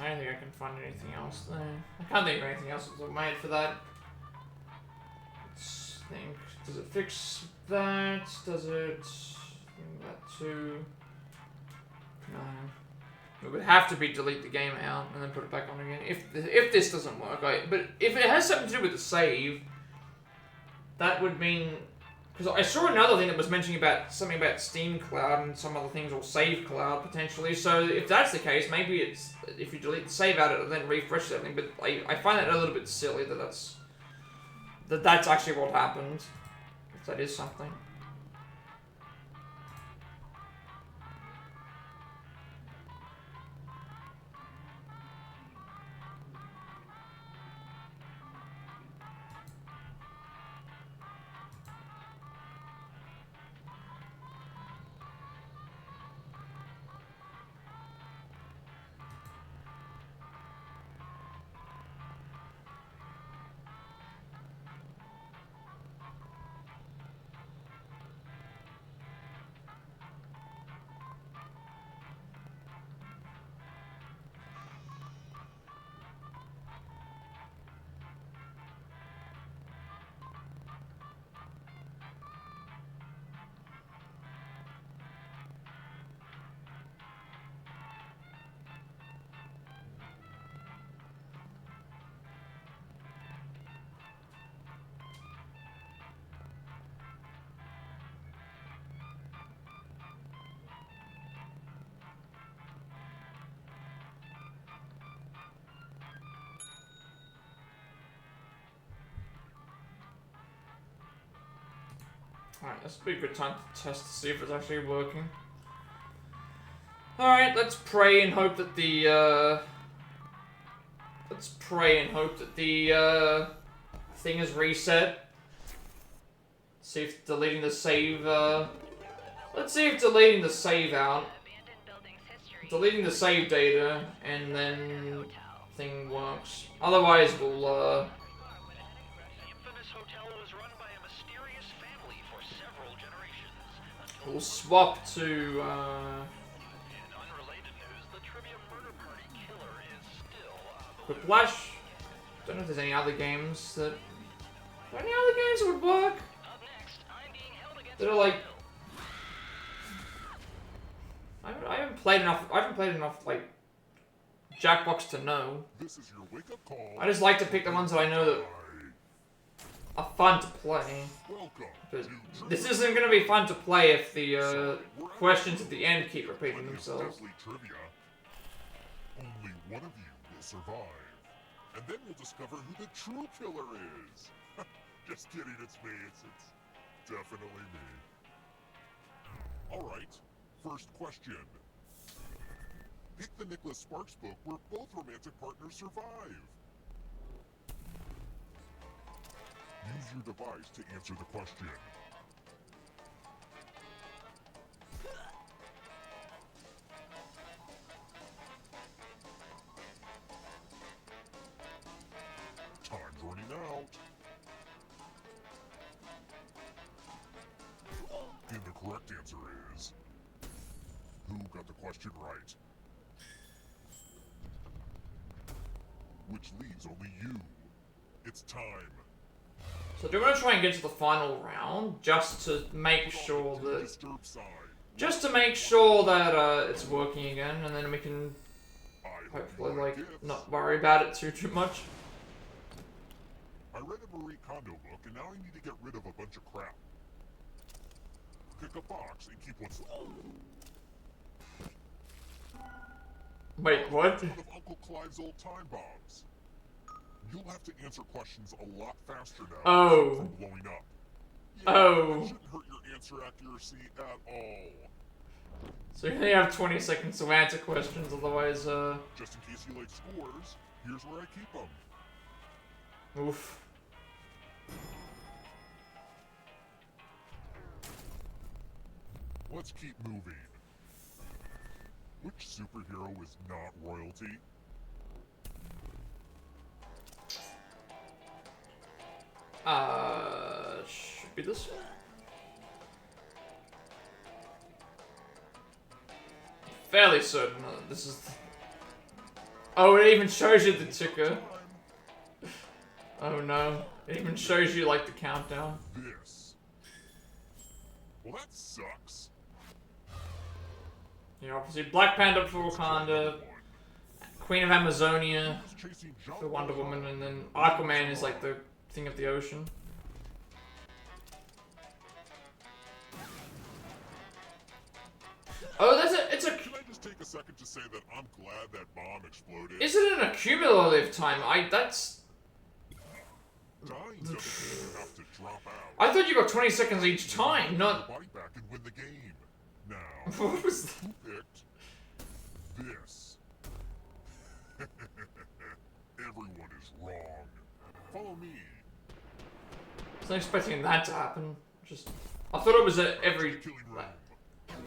I don't think I can find anything else there. I can't think of anything else that's made for that. Let's think. Does it fix that? Does it... that too? No. It would have to be delete the game out and then put it back on again. If this doesn't work, but if it has something to do with the save, that would mean... Because I saw another thing that was mentioning about something about Steam Cloud and some other things, or Save Cloud potentially. So if that's the case, maybe it's if you delete the save out, it then refreshes everything. But I find that a little bit silly that that's actually what happened. If that is something. Alright, this would be a good time to test to see if it's actually working. Alright, let's pray and hope that the, thing is reset. See if deleting the save, let's see if deleting the save out. Deleting the save data, and then thing works. Otherwise, we'll, we'll swap to, Quiplash. Don't know if there's any other games that... Are there any other games that would work? That are like... I haven't played enough, like, Jackbox to know. This is your wake-up call. I just like to pick the ones that I know that are fun to play. But this isn't going to be fun to play if the questions at the end keep repeating themselves. Trivia. Only one of you will survive. And then we'll discover who the true killer is. Just kidding, it's me. It's definitely me. Alright, first question. Pick the Nicholas Sparks book where both romantic partners survive. Use your device to answer the question. Time's running out. And the correct answer is... Who got the question right? Which leaves only you. It's time. So do you want to try and get to the final round, just to make sure that... it's working again, and then we can hopefully, like, not worry about it too much. I read a Marie Kondo book, and now I need to get rid of a bunch of crap. Pick a box and keep what's... Wait, what? One of Uncle Clive's old time bombs. You'll have to answer questions a lot faster now. Oh. From blowing up. Yeah, Oh. It shouldn't hurt your answer accuracy at all. So you only have 20 seconds to answer questions, otherwise, Just in case you like scores, here's where I keep them. Oof. Let's keep moving. Which superhero is not royalty? Should be this one. Fairly certain that this is... Oh, it even shows you the ticker. Oh no. It even shows you like the countdown. This. Well, that sucks. Yeah, obviously Black Panther for Wakanda, Queen of Amazonia Who's chasing for Wonder Woman, and then Aquaman is like the thing of the ocean. Oh, it's a. Can I just take a second to say that I'm glad that bomb exploded? Is it an accumulative time? That's. Dying doesn't mean you have to drop out. I thought you got 20 seconds each time, not. Your body back and win the game. Now, What was that? who picked this? Everyone is wrong. Follow me. I was not expecting that to happen. Just. I thought it was at every. Killing room.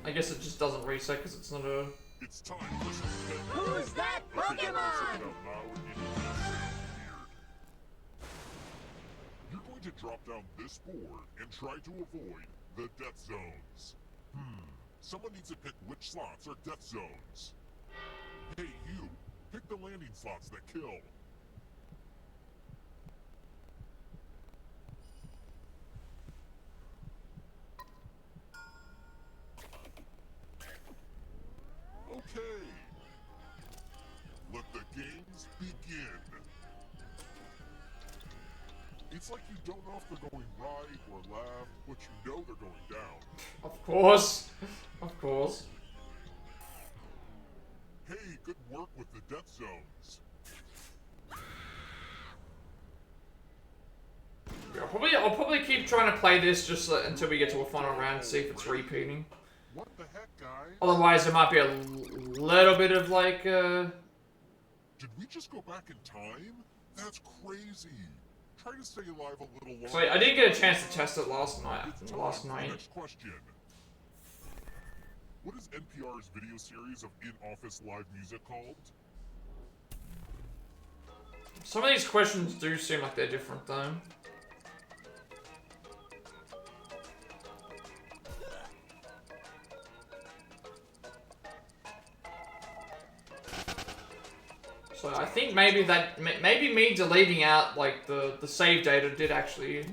I guess it just doesn't reset because it's not a. It's time for some Who's that Pokemon? You're going to drop down this board and try to avoid the death zones. Someone needs to pick which slots are death zones. Hey, you! Pick the landing slots that kill. Okay. Let the games begin. It's like you don't know if they're going right or left, but you know they're going down. Of course. Of course. Hey, good work with the death zones. Yeah, I'll probably keep trying to play this just until we get to a final round to see if it's repeating. What the heck, guys? Otherwise, there might be a little bit of like. Did we just go back in time? That's crazy. Try to stay alive a little longer. So I didn't get a chance to test it last night. It's time for the next question. What is NPR's video series of in-office live music called? Some of these questions do seem like they're different though. So I think maybe maybe me deleting out like the save data did actually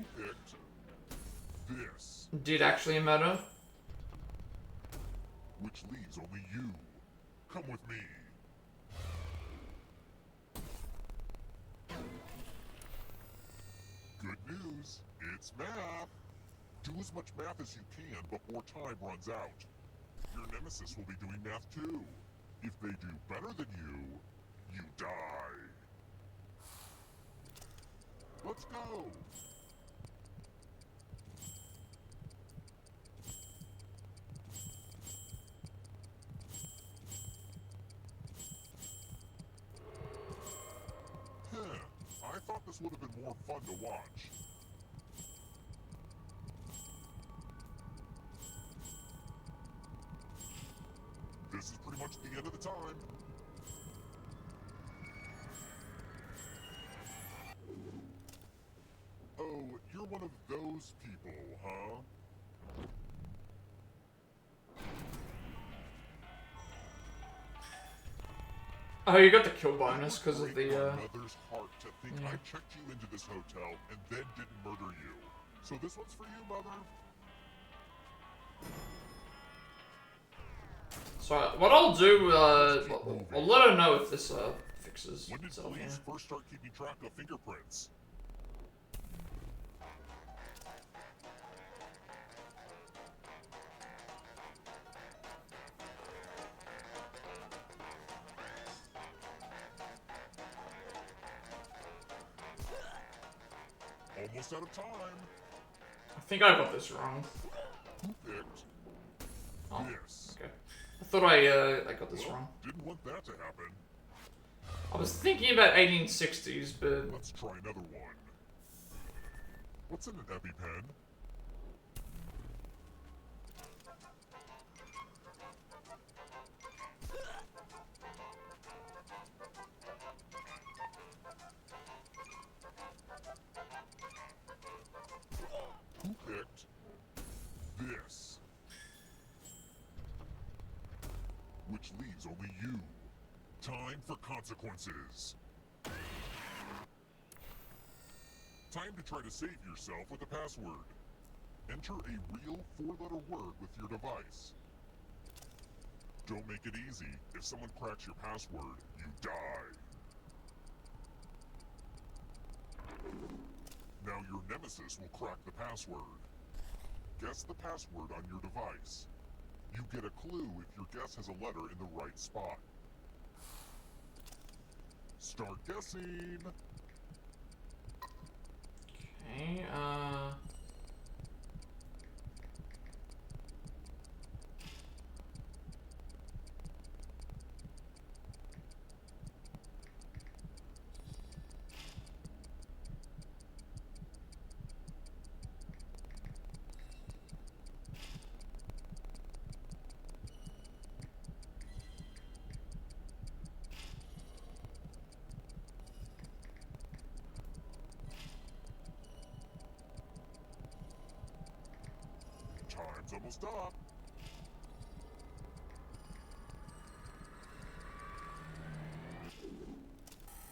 matter. Which leaves only you. Come with me. Good news, it's math. Do as much math as you can before time runs out. Your nemesis will be doing math too. If they do better than you die. Let's go. I thought this would have been more fun to watch. This is pretty much the end of the time. Oh, you're one of those people, huh? Oh, you got the kill bonus because of the. Mother's heart to think I checked you into this hotel and then didn't murder you. So this one's for you, Mother. So what I'll do, I'll let her know if this fixes When did itself. police Yeah. first start keeping track of fingerprints? Almost out of time. I think I got this wrong. Who picked Oh, this? okay. I thought I got this wrong. Didn't want that to happen. I was thinking about 1860s, but Let's try another one. What's in an EpiPen? Who picked this? Which leaves only you. Time for consequences. Time to try to save yourself with a password. Enter a real 4-letter word with your device. Don't make it easy. If someone cracks your password, you die. Now your nemesis will crack the password. Guess the password on your device. You get a clue if your guess has a letter in the right spot. Start guessing. Okay, Time's almost up.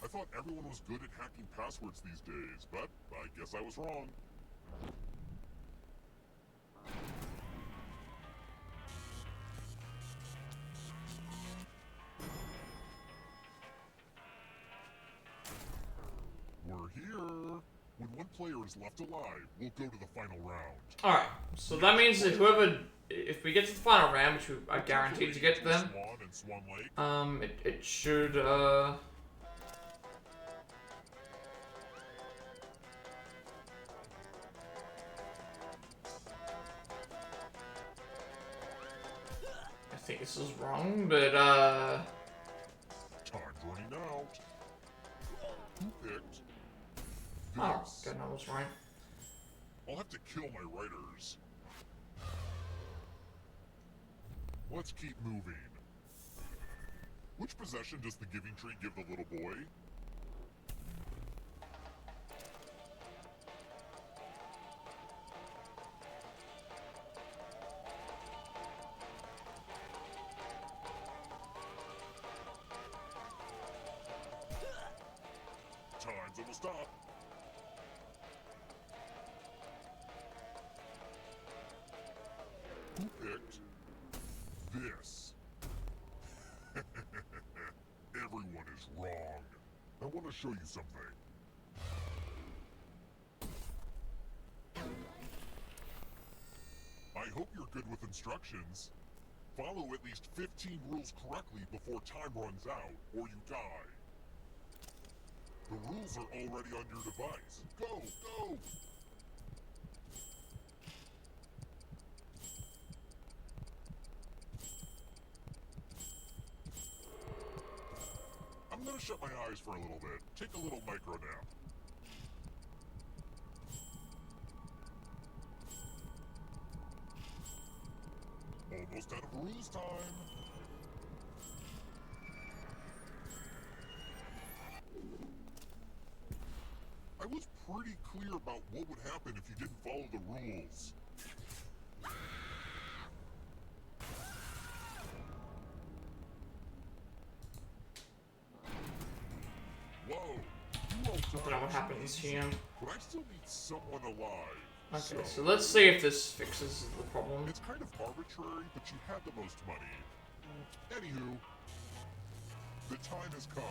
I thought everyone was good at hacking passwords these days, but I guess I was wrong. We're here. When one player is left alive, we'll go to the final round. alright. So that means that if we get to the final round, which I guaranteed to get to them, Swan and Swan Lake. it should, I think this is wrong, but, Time's running out. Who picked oh, this? good, I was right. I'll have to kill my writers. Let's keep moving. Which possession does the giving tree give the little boy? Time's almost up. Who picked this? Everyone is wrong. I want to show you something. I hope you're good with instructions. Follow at least 15 rules correctly before time runs out, or you die. The rules are already on your device. Go, go! I'm gonna shut my eyes for a little bit. Take a little micro nap. Almost out of rules time. I was pretty clear about what would happen if you didn't follow the rules. Whoa! You all I don't know what happens here. But I still need someone alive. Okay, so let's see if this fixes the problem. It's kind of arbitrary, but you had the most money. Anywho, the time has come.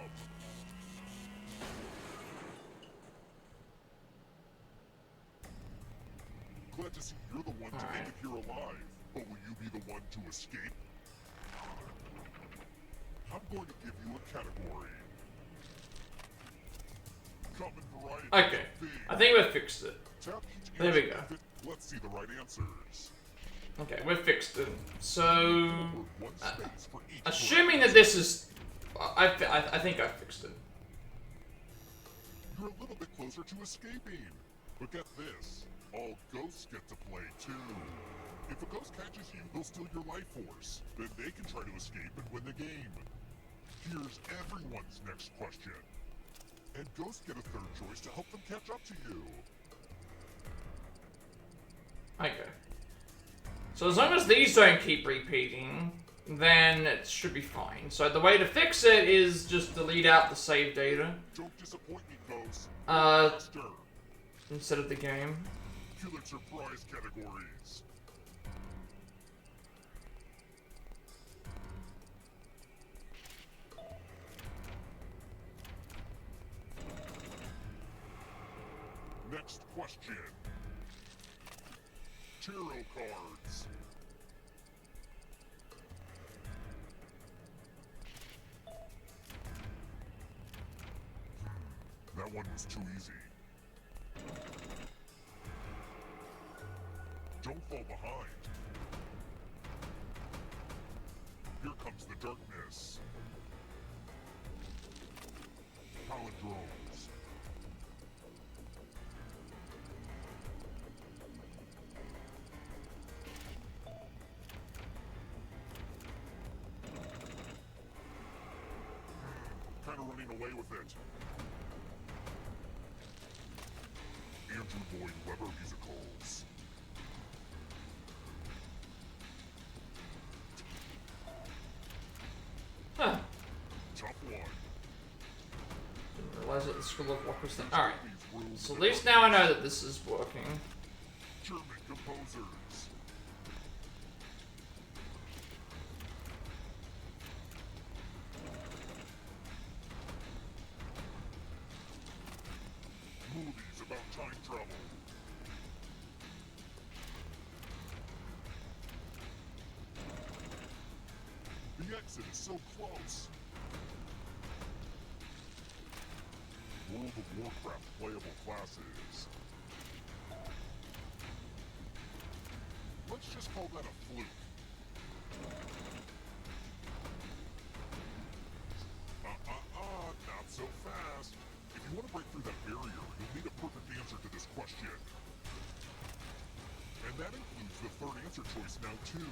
Glad to see you're the one to make it here alive, but will you be the one to escape? I'm going to give you a category. Common variety. Okay, I think we've fixed it. Tap each There we answer go. to fit- Let's see the right answers. Okay, we've fixed it. So, One space for each assuming that this is, I think I fixed it. You're a little bit closer to escaping. But get this, all ghosts get to play too. If a ghost catches you, they'll steal your life force. Then they can try to escape and win the game. Here's everyone's next question. And ghosts get a third choice to help them catch up to you. Okay. So as long as these don't keep repeating, then it should be fine. So the way to fix it is just delete out the save data Don't disappoint me, Ghost. Uh, Master. instead of the game. Killer surprise categories. Next question. Tarot cards. That one was too easy. Don't fall behind. Here comes the darkness. Palindromes. Kind of running away with it. Andrew Lloyd Webber musicals. Huh. Tough one. Didn't realize that the School of Rock was thing. Alright. So at least now I know that this is working. German composers. Movies about time travel. The exit is so close. World of Warcraft playable classes. Let's just call that a fluke. Not so fast. If you want to break through that barrier, you'll need a perfect answer to this question. And that includes the third answer choice now, too.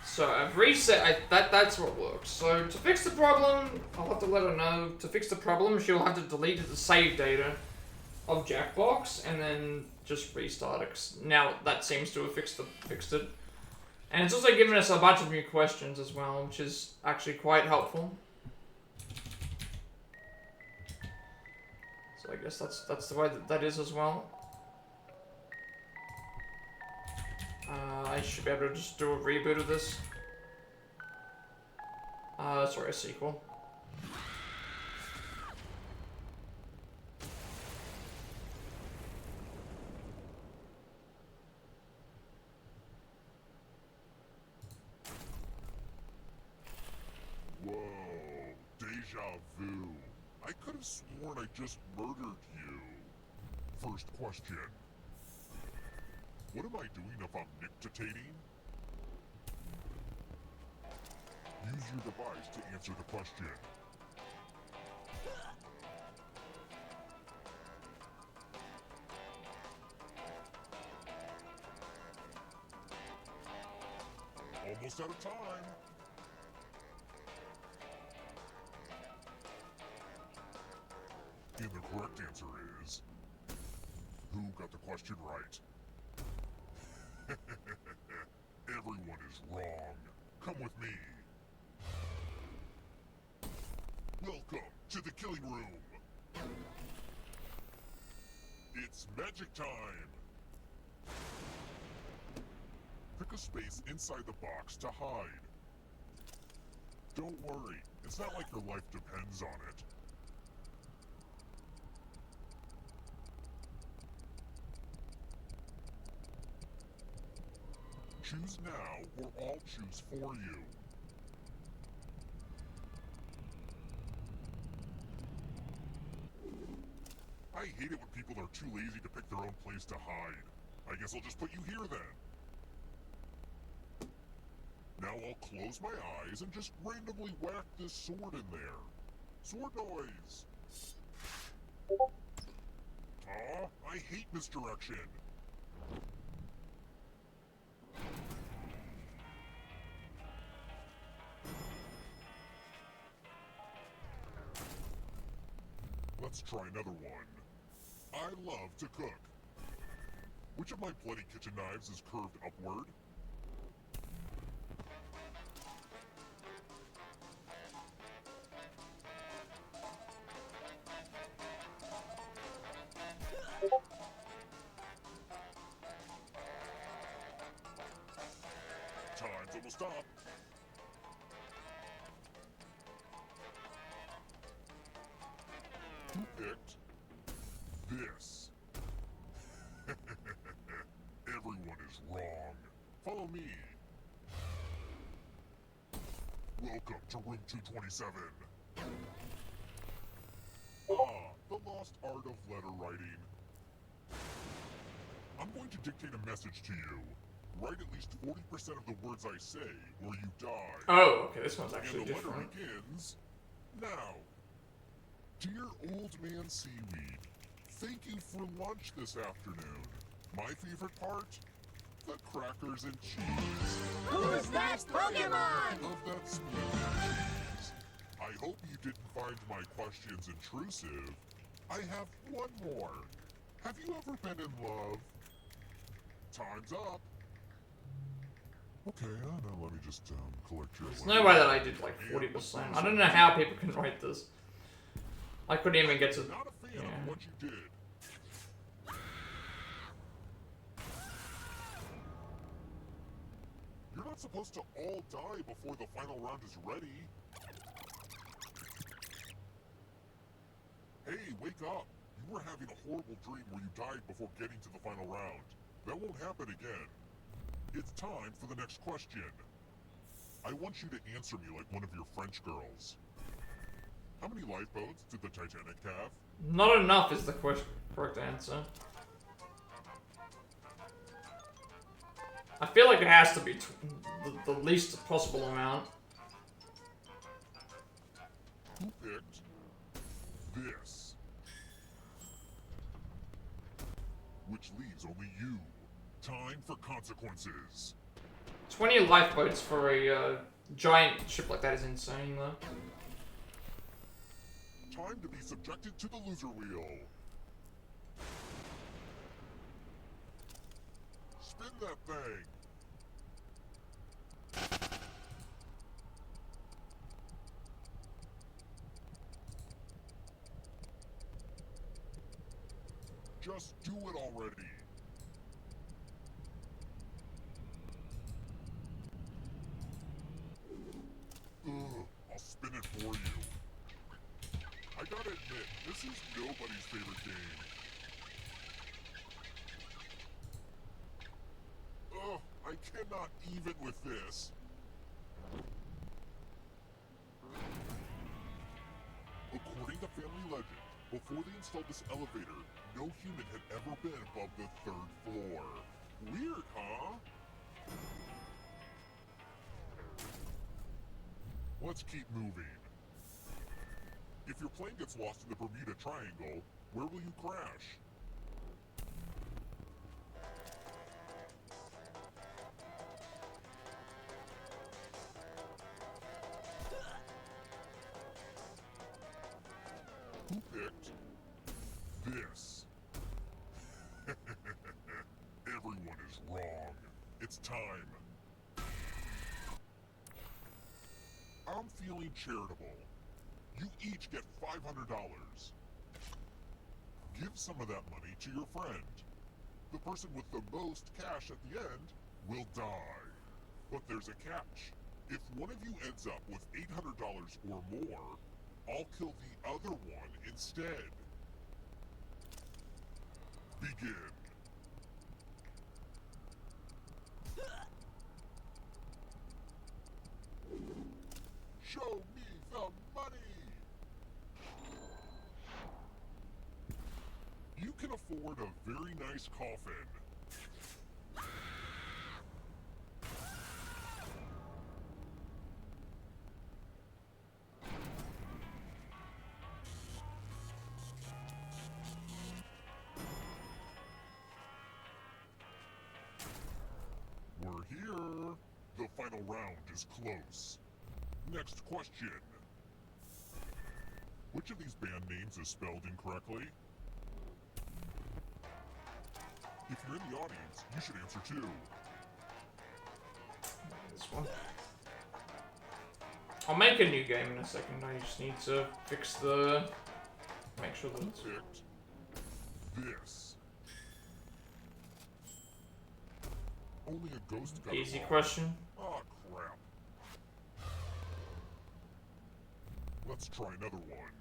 So I've reset. That's what works. So to fix the problem, I'll have to let her know. To fix the problem, she'll have to delete the save data of Jackbox and then just restart it. 'Cause now that seems to have fixed it. And it's also given us a bunch of new questions as well, which is actually quite helpful. So I guess that's the way that is as well. I should be able to just do a reboot of this. Sorry, a sequel. Whoa, deja vu. I could have sworn I just murdered you. First question. What am I doing if I'm nictating? Use your device to answer the question. Almost out of time. And the correct answer is... Who got the question right? Everyone is wrong. Come with me. Welcome to the killing room. It's magic time. Pick a space inside the box to hide. Don't worry, it's not like your life depends on it. Choose now, or I'll choose for you. I hate it when people are too lazy to pick their own place to hide. I guess I'll just put you here then. Now I'll close my eyes and just randomly whack this sword in there. Sword noise! Aw, I hate misdirection. Let's try another one. I love to cook. Which of my bloody kitchen knives is curved upward? Time's almost up. Who picked this? Everyone is wrong. Follow me. Welcome to room 227. The lost art of letter writing. I'm going to dictate a message to you. Write at least 40% of the words I say, or you die. Oh, okay, this one's actually And the different. letter begins now. Dear old man Seaweed, thank you for lunch this afternoon. My favorite part? The crackers and cheese. Who's that Pokemon? Of that splendid cheese. I hope you didn't find my questions intrusive. I have one more. Have you ever been in love? Time's up. Okay, now let me just collect your. There's no way that I did like 40%. I don't know how people can write this. I couldn't even get to. Not a fan Yeah. of what you did. You're not supposed to all die before the final round is ready. Hey, wake up! You were having a horrible dream where you died before getting to the final round. That won't happen again. It's time for the next question. I want you to answer me like one of your French girls. How many lifeboats did the Titanic have? Not enough is the correct answer. I feel like it has to be the least possible amount. Who picked this? Which leaves only you. Time for consequences. 20 lifeboats for a giant ship like that is insane, though. Time to be subjected to the loser wheel. Spin that thing. Just do it already. Ugh, I'll spin it for you. I gotta admit, this is nobody's favorite game. Ugh, I cannot even with this. According to family legend, before they installed this elevator, no human had ever been above the 3rd floor. Weird, huh? Let's keep moving. If your plane gets lost in the Bermuda Triangle, where will you crash? Who picked this? Everyone is wrong. It's time. I'm feeling charitable. You each get $500. Give some of that money to your friend. The person with the most cash at the end will die. But there's a catch. If one of you ends up with $800 or more, I'll kill the other one instead. Begin. Show me the money! You can afford a very nice coffin. We're here. The final round is close. Next question. Which of these band names is spelled incorrectly? If you're in the audience, you should answer too. This one. I'll make a new game in a second. I just need to fix the. Make sure that it's. Picked this. Only a ghost got it Easy wrong. question. Ah, crap. Let's try another one.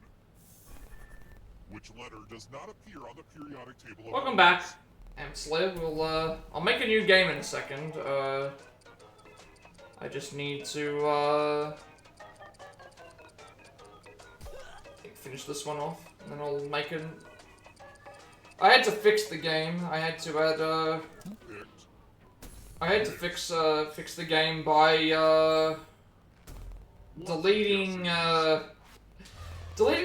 Which letter does not appear on the periodic table of Welcome back, elements? Amsler. I'll make a new game in a second. I just need to, finish this one off, and then I'll make it. I had to fix the game. I had to add, Picked. I had to fix the game by, deleting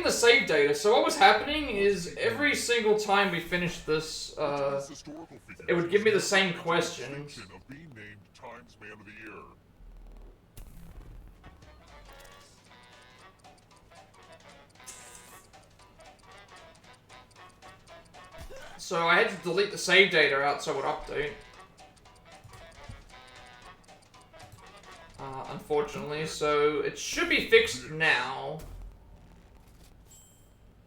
the save data. So what was happening is every single time we finished this, This historical figure it would give me the same has the questions. distinction of being named Times Man of the Year. So I had to delete the save data out so it would update. Unfortunately, so it should be fixed now.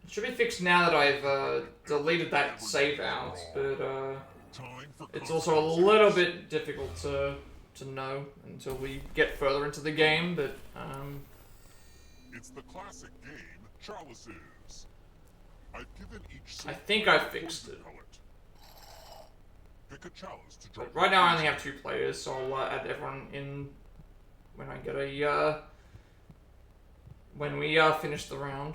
It should be fixed now that I've deleted that save out, but Time for it's also a little bit difficult to know until we get further into the game. But It's the classic game, Chalices. I've given each I set think a I fixed poison it. pellet. Pick a chalice to drop. right now I only have 2 players, so I'll add everyone in when I get a when we finish the round.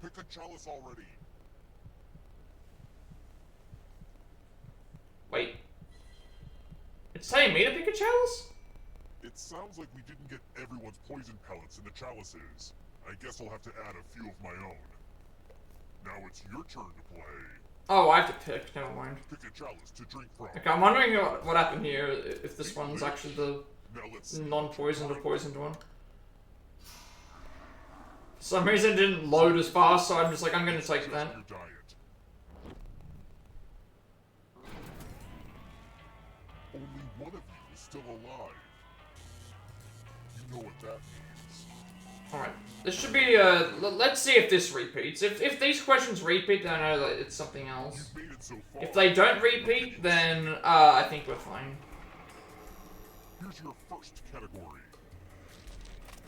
Pick a chalice already. Wait. It's telling me to pick a chalice? It sounds like we didn't get everyone's poison pellets in the chalices. I guess I'll have to add a few of my own. Now it's your turn to play. Oh, I have to pick. Never mind. Pick a chalice to drink from. Okay, I'm wondering what happened here, if this one's actually the Now let's see. non-poisoned or poisoned one. For some reason it didn't load as fast, so I'm just like, I'm gonna take Adjust that. your diet. Only one of you is still alive. You know what that means. Alright, this should be, let's see if this repeats. If these questions repeat, then I know that it's something else. You've made it so far. If they don't repeat, then, I think we're fine. Here's your first category.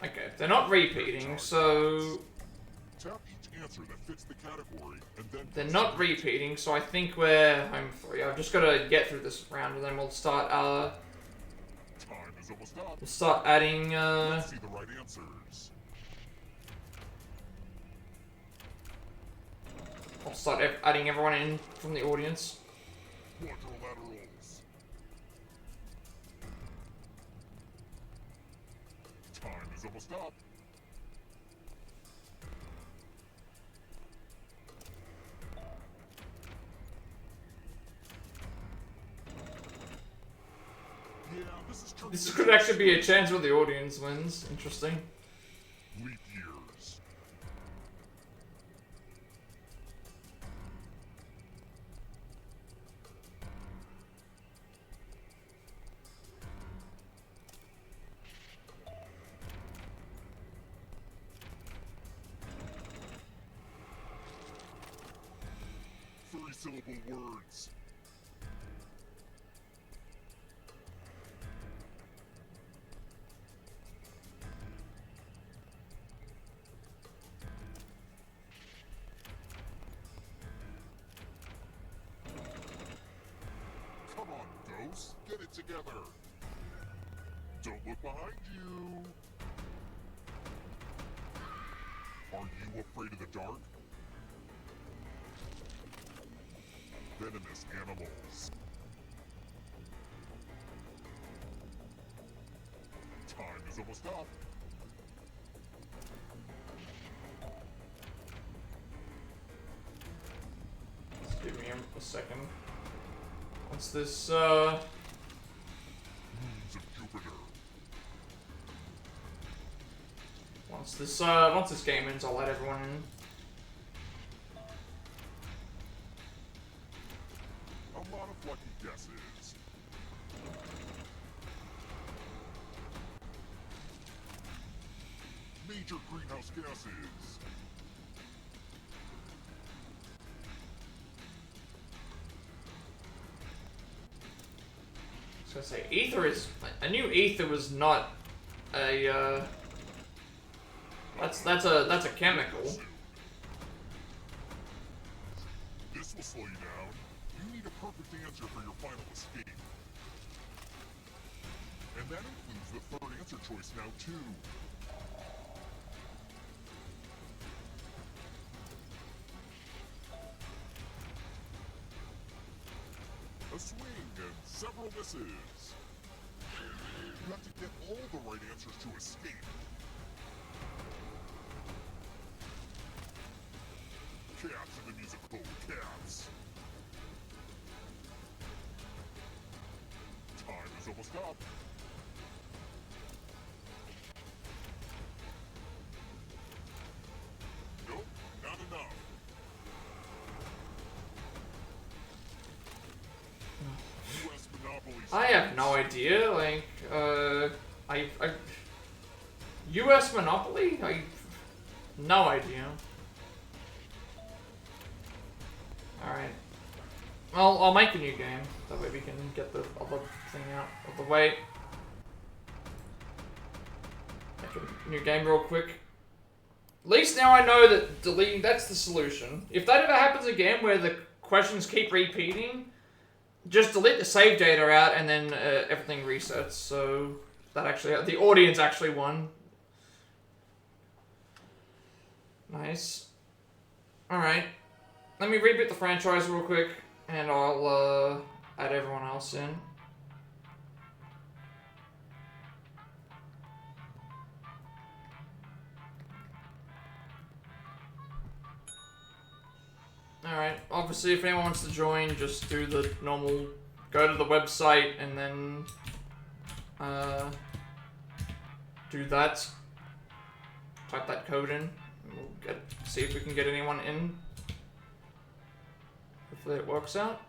Okay, they're not repeating, so Tap each answer that fits the category, and then they're press not the repeating, so I think we're home free. I've just got to get through this round, and then we'll start, Time is almost up. we'll start adding, Let's see the right answers. I'll start adding everyone in from the audience. Quadrilaterals. Time is almost up. Yeah, This could actually be a chance where the audience wins. Interesting. Leap years. Three-syllable words. Come on, ghosts, get it together. Don't look behind you. Are you afraid of the dark? Venomous animals. Time is almost up. Just give me a second. Once this, Moons of Jupiter. once this game ends, I'll let everyone in. lucky guesses. Major greenhouse gases. I was gonna say, ether is... I knew ether was not a, That's a chemical. This will slow you down. You need a perfect answer for your final escape. And that includes the third answer choice now, too. A swing and several misses. You have to get all the right answers to escape. Cats in the musical Cats. Time is almost up. Nope, not enough. U.S. Monopoly. I have no idea, like, U.S. Monopoly? No idea. Alright. Well, I'll make a new game. That way we can get the other thing out of the way. Make a new game real quick. At least now I know that deleting, that's the solution. If that ever happens again where the questions keep repeating, just delete the save data out and then everything resets. So that actually, the audience actually won. Nice. Alright. Let me reboot the franchise real quick, and I'll add everyone else in. Alright, obviously if anyone wants to join, just do the normal, go to the website and then do that. Type that code in, and we'll see if we can get anyone in. Hopefully it works out.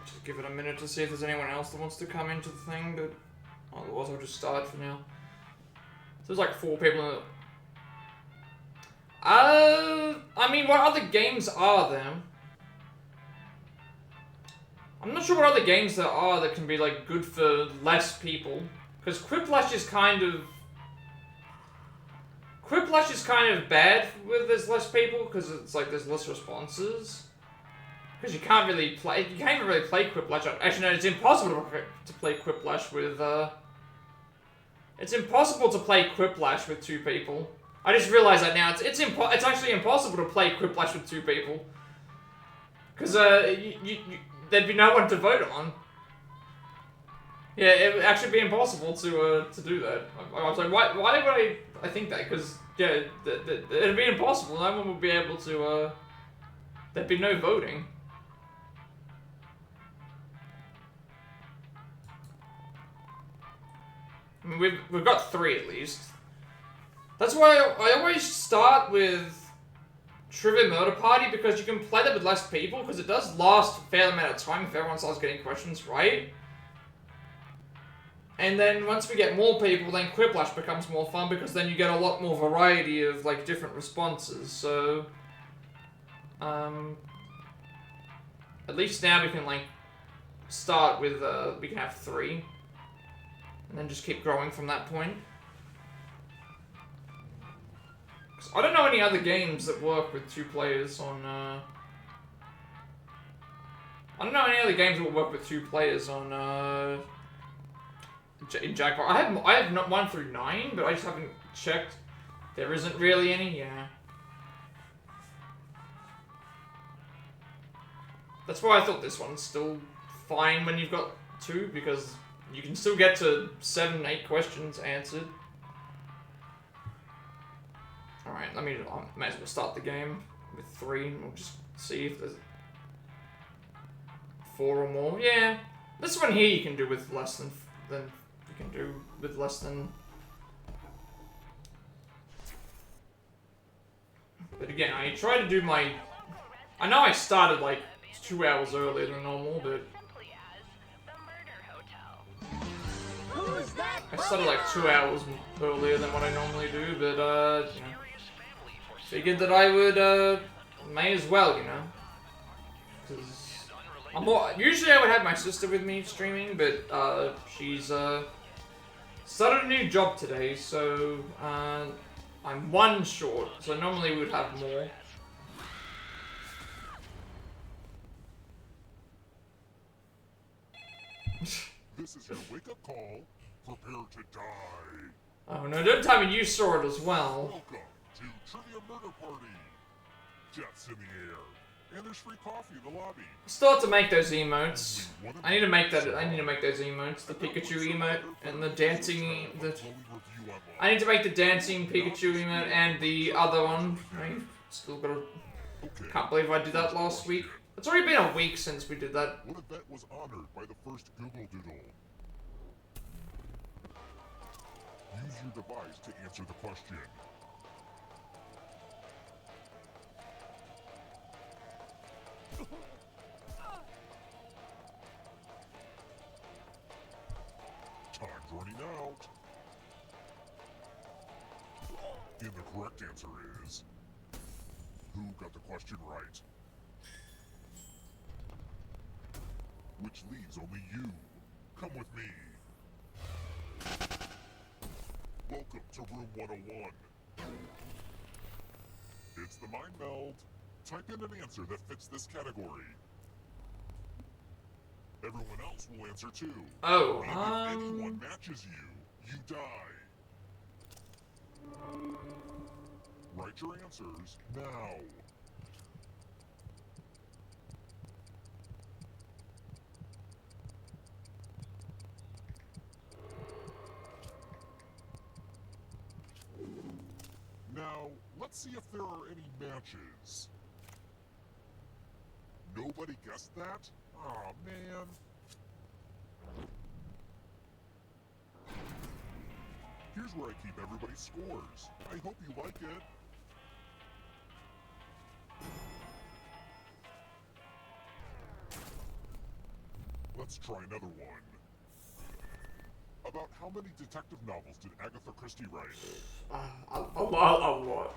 Just give it a minute to see if there's anyone else that wants to come into the thing, but otherwise I'll just start for now. So there's like 4 people in it. I mean, what other games are there? I'm not sure what other games there are that can be like good for less people. Because Quiplash is kind of bad with there's less people, because it's like there's less responses. Because you can't even really play Quiplash. Actually, no, it's impossible to play Quiplash with, it's impossible to play Quiplash with 2 people. I just realized that now. It's actually impossible to play Quiplash with 2 people. Because, there'd be no one to vote on. Yeah, it would actually be impossible to do that. I was like, why would I think that? Because, yeah, it'd be impossible. No one would be able to, there'd be no voting. I mean, we've got 3 at least. That's why I always start with Trivia Murder Party, because you can play that with less people, because it does last a fair amount of time if everyone starts getting questions right. And then once we get more people, then Quiplash becomes more fun, because then you get a lot more variety of like different responses. So at least now we can like start with we can have 3. and then just keep growing from that point. 'Cause I don't know any other games that work with 2 players on, I don't know any other games that will work with 2 players on, in Jackbox. I have not 1 through 9, but I just haven't checked. There isn't really any, yeah. That's why I thought this one's still fine when you've got 2, because you can still get to 7, 8 questions answered. Alright, I might as well start the game with 3, and we'll just see if there's 4 or more. Yeah, this one here you can do with less than you can do with less than. But again, I try to do my. I know I started like 2 hours earlier than normal, but Simply as the Murder Hotel. Who's that I started like 2 hours earlier than what I normally do. But you know, figured that I would may as well, you know, because. Usually I would have my sister with me streaming, but she's started a new job today, so I'm 1 short. So normally we would have more. This is your wake-up call. Prepare to die. Oh no! Don't tell me you saw it as well. Welcome to Trivia Murder Party. Jets in the air. And there's free coffee in the lobby. Still have to make those emotes. I need to make that. I need to make those emotes. The Pikachu emote and the dancing. I need to make the dancing Pikachu emote and the other one. I still gotta. Can't believe I did that last week. It's already been a week since we did that. What event was honored by the first Google Doodle? Use your device to answer the question. Time's running out. And the correct answer is... Who got the question right? Which leaves only you. Come with me. Welcome to room 101. It's the mind meld. Type in an answer that fits this category. Everyone else will answer too. Oh, And if anyone matches you, you die. Write your answers now. Now, let's see if there are any matches. Nobody guessed that? Aw, man. Here's where I keep everybody's scores. I hope you like it. Let's try another one. About how many detective novels did Agatha Christie write? a lot.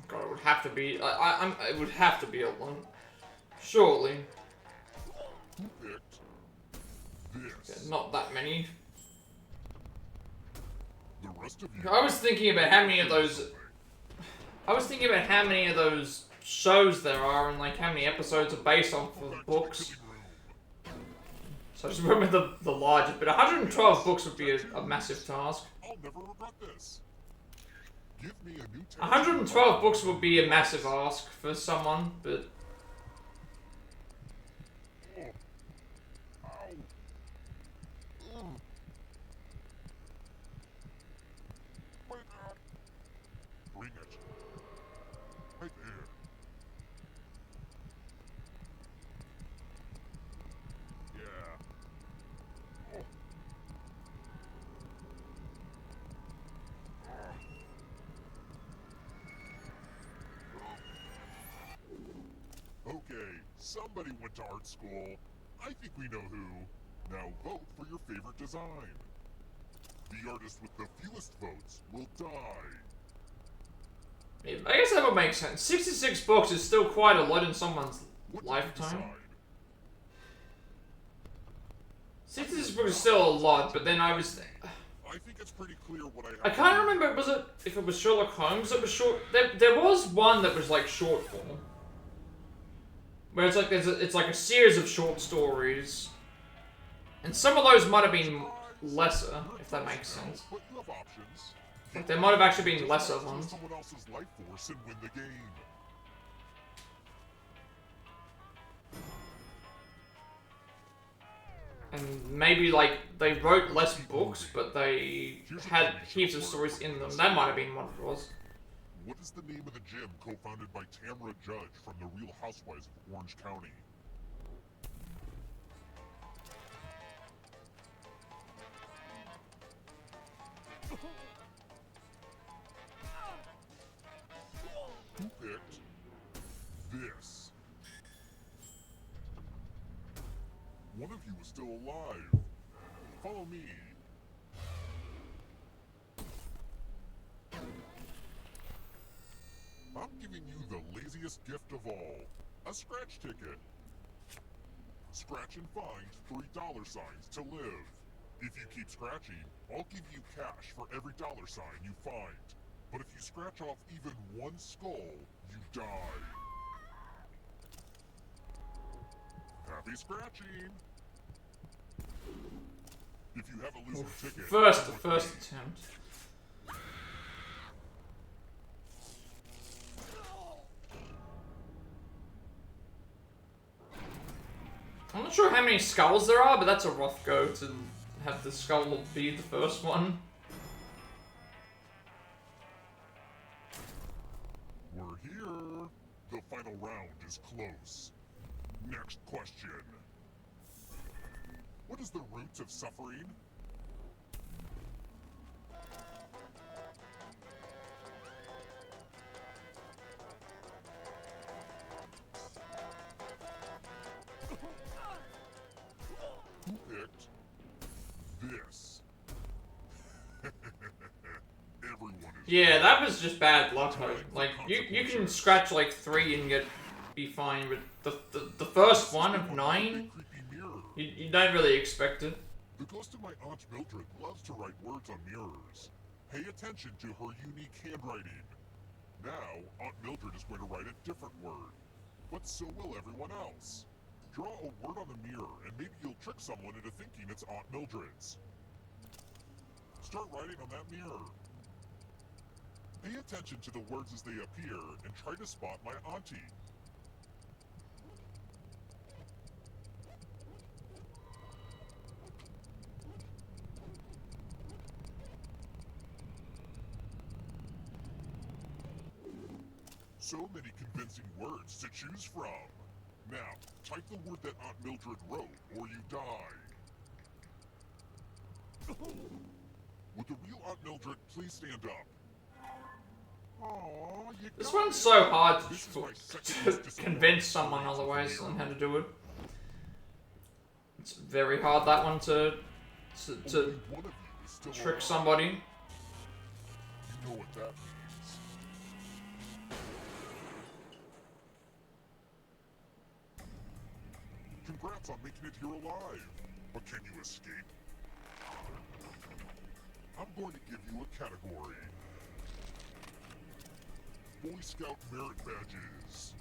God, it would have to be. It would have to be a one. Surely. Who picked this? Not that many. The rest of you. I was thinking about how many of those. I was thinking about how many of those shows there are and like how many episodes are based on for the books. So I just remember the largest, but 112 books would be a massive task. I'll never regret this. Give me a new 112 books would be a massive ask for someone, but Oh. Ow. My God. Bring it. Right there. Yeah. Oh. Okay, somebody went to art school. I think we know who. Now vote for your favorite design. The artist with the fewest votes will die. I guess that would make sense. 66 books is still quite a lot in someone's What did you lifetime. decide? 66 books is still a lot, but then I was. I think it's pretty clear what I have. I can't remember. Was it if it was Sherlock Holmes? It was short. There was one that was like short form, where it's like it's like a series of short stories, and some of those might have been lesser, if that makes sense. But you have options. Like there might have actually been lesser Just ones. someone else's life force and win the game. And maybe like they wrote less books, but they had heaps of stories in them. That might have been what it was. What is the name of the gym co-founded by Tamara Judge from the Real Housewives of Orange County? Who picked this? One of you is still alive. Follow me. I'm giving you the laziest gift of all. A scratch ticket. Scratch and find $3 signs to live. If you keep scratching, I'll give you cash for every dollar sign you find. But if you scratch off even one skull, you die. Happy scratching! If you have a losing ticket... First attempt. I'm not sure how many skulls there are, but that's a rough go to have the skull be the first one. We're here. The final round is close. Next question. What is the root of suffering? Who picked this? Everyone is Yeah, that was just bad luck. Like you can scratch like 3 and be fine, but the first one of 9, creepy mirror. you don't really expect it. The ghost of my Aunt Mildred loves to write words on mirrors. Pay attention to her unique handwriting. Now, Aunt Mildred is going to write a different word. But so will everyone else. Draw a word on the mirror, and maybe you'll trick someone into thinking it's Aunt Mildred's. Start writing on that mirror. Pay attention to the words as they appear, and try to spot my auntie. So many convincing words to choose from. Now, type the word that Aunt Mildred wrote, or you die. Would the real Aunt Mildred please stand up? Aww, you This got one's it. so hard This is my second to most disappointing convince someone experience with otherwise the on mirror. how to do it. It's very hard, that one, to Only one of you is still trick alive. somebody. You know what that means. Congrats on making it here alive. But can you escape? I'm going to give you a category. Boy Scout merit badges.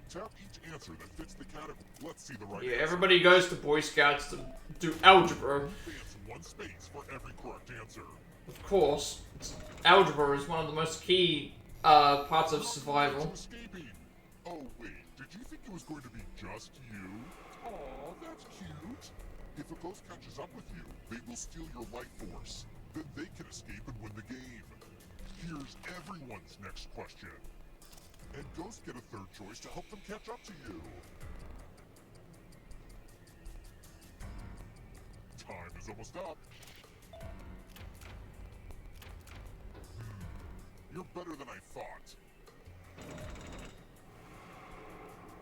Tap each answer that fits the category. Let's see the right Yeah, answer. everybody goes to Boy Scouts to do algebra. Advance 1 space for every correct answer. Of course, algebra is one of the most key parts of survival. To escaping. Oh wait, did you think it was going to be just you? Aw, that's cute. If a ghost catches up with you, they will steal your life force. Then they can escape and win the game. Here's everyone's next question. And ghosts get a third choice to help them catch up to you. Time is almost up. You're better than I thought.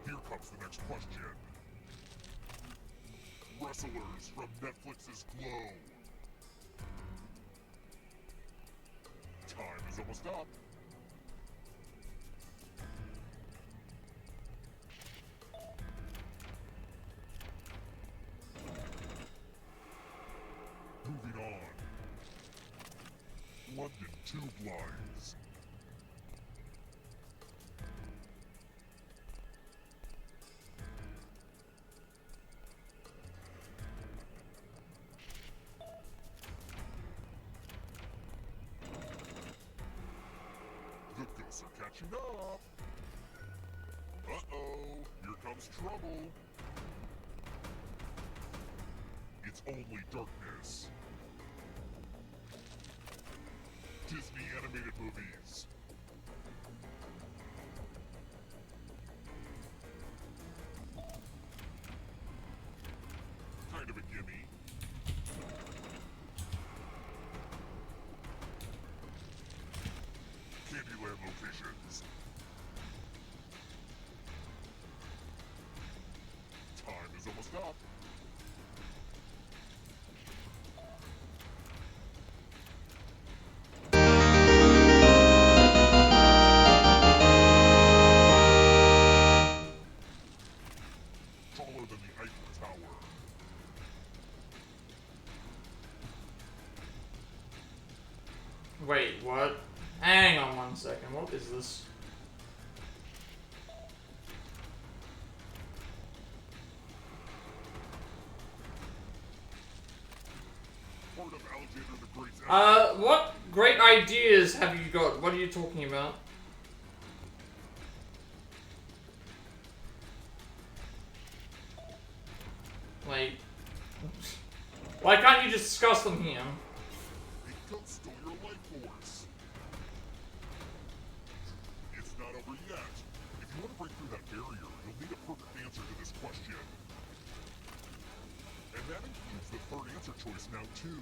Here comes the next question. Wrestlers from Netflix's Glow. Time is almost up. London tube lines. The ghosts are catching up. Uh-oh, here comes trouble. It's only darkness. Disney animated movies. Kind of a gimme. Candyland locations. Time is almost up. Taller than the Eiffel Tower. Wait, what? Hang on 1 second. What is this? Part of Alexander the Great's What great ideas have you got? What are you talking about? Like, why can't you just discuss them here? A ghost stole your life force. It's not over yet. If you want to break through that barrier, you'll need a perfect answer to this question. And that includes the third answer choice now, too.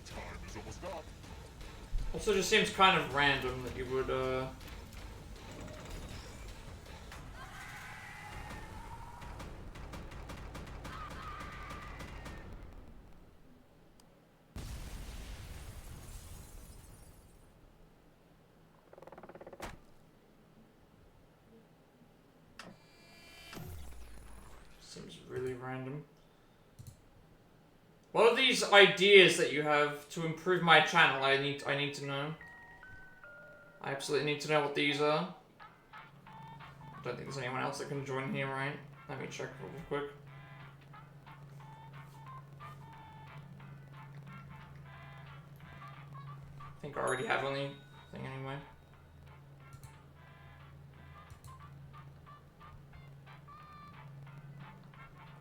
Time is almost up. Also, just seems kind of random that you would, seems really random. What are these ideas that you have to improve my channel? I need to know. I absolutely need to know what these are. I don't think there's anyone else that can join here, right? Let me check real quick. I think I already have anything anyway.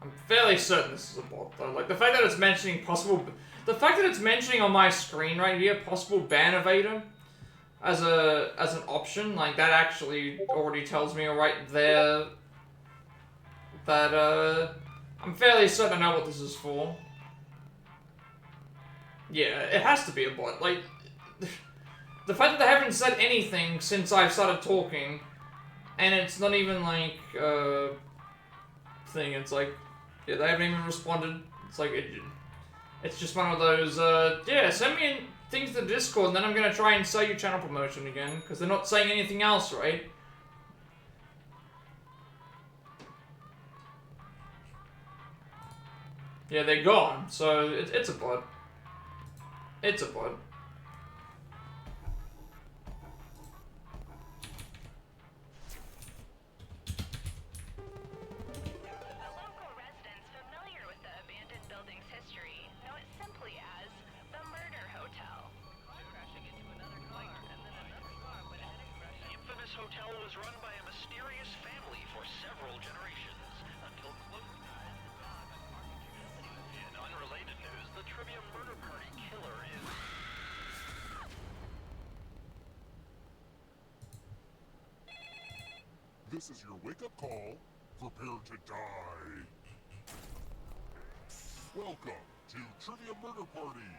I'm fairly certain this is a bot though. Like the fact that it's mentioning the fact that it's mentioning on my screen right here possible ban evader as an option, like that actually already tells me right there that I'm fairly certain I know what this is for. Yeah, it has to be a bot. Like the fact that they haven't said anything since I've started talking, and it's not even like thing. It's like, yeah, they haven't even responded. It's like it's just one of those. Yeah, send me in things to the Discord, and then I'm gonna try and sell you channel promotion again because they're not saying anything else, right? Yeah, they're gone. So it's a bot. It's a bot. The local residents familiar with the abandoned building's history know it simply as the Murder Hotel. Crashing into another car, and then another car went ahead and crashed. The infamous hotel was run by a mysterious family for several generations, until close ties to Bob and market. In unrelated news, the trivia murder party killer is... This is your wake-up call. Prepare to die. Welcome to Trivia Murder Party.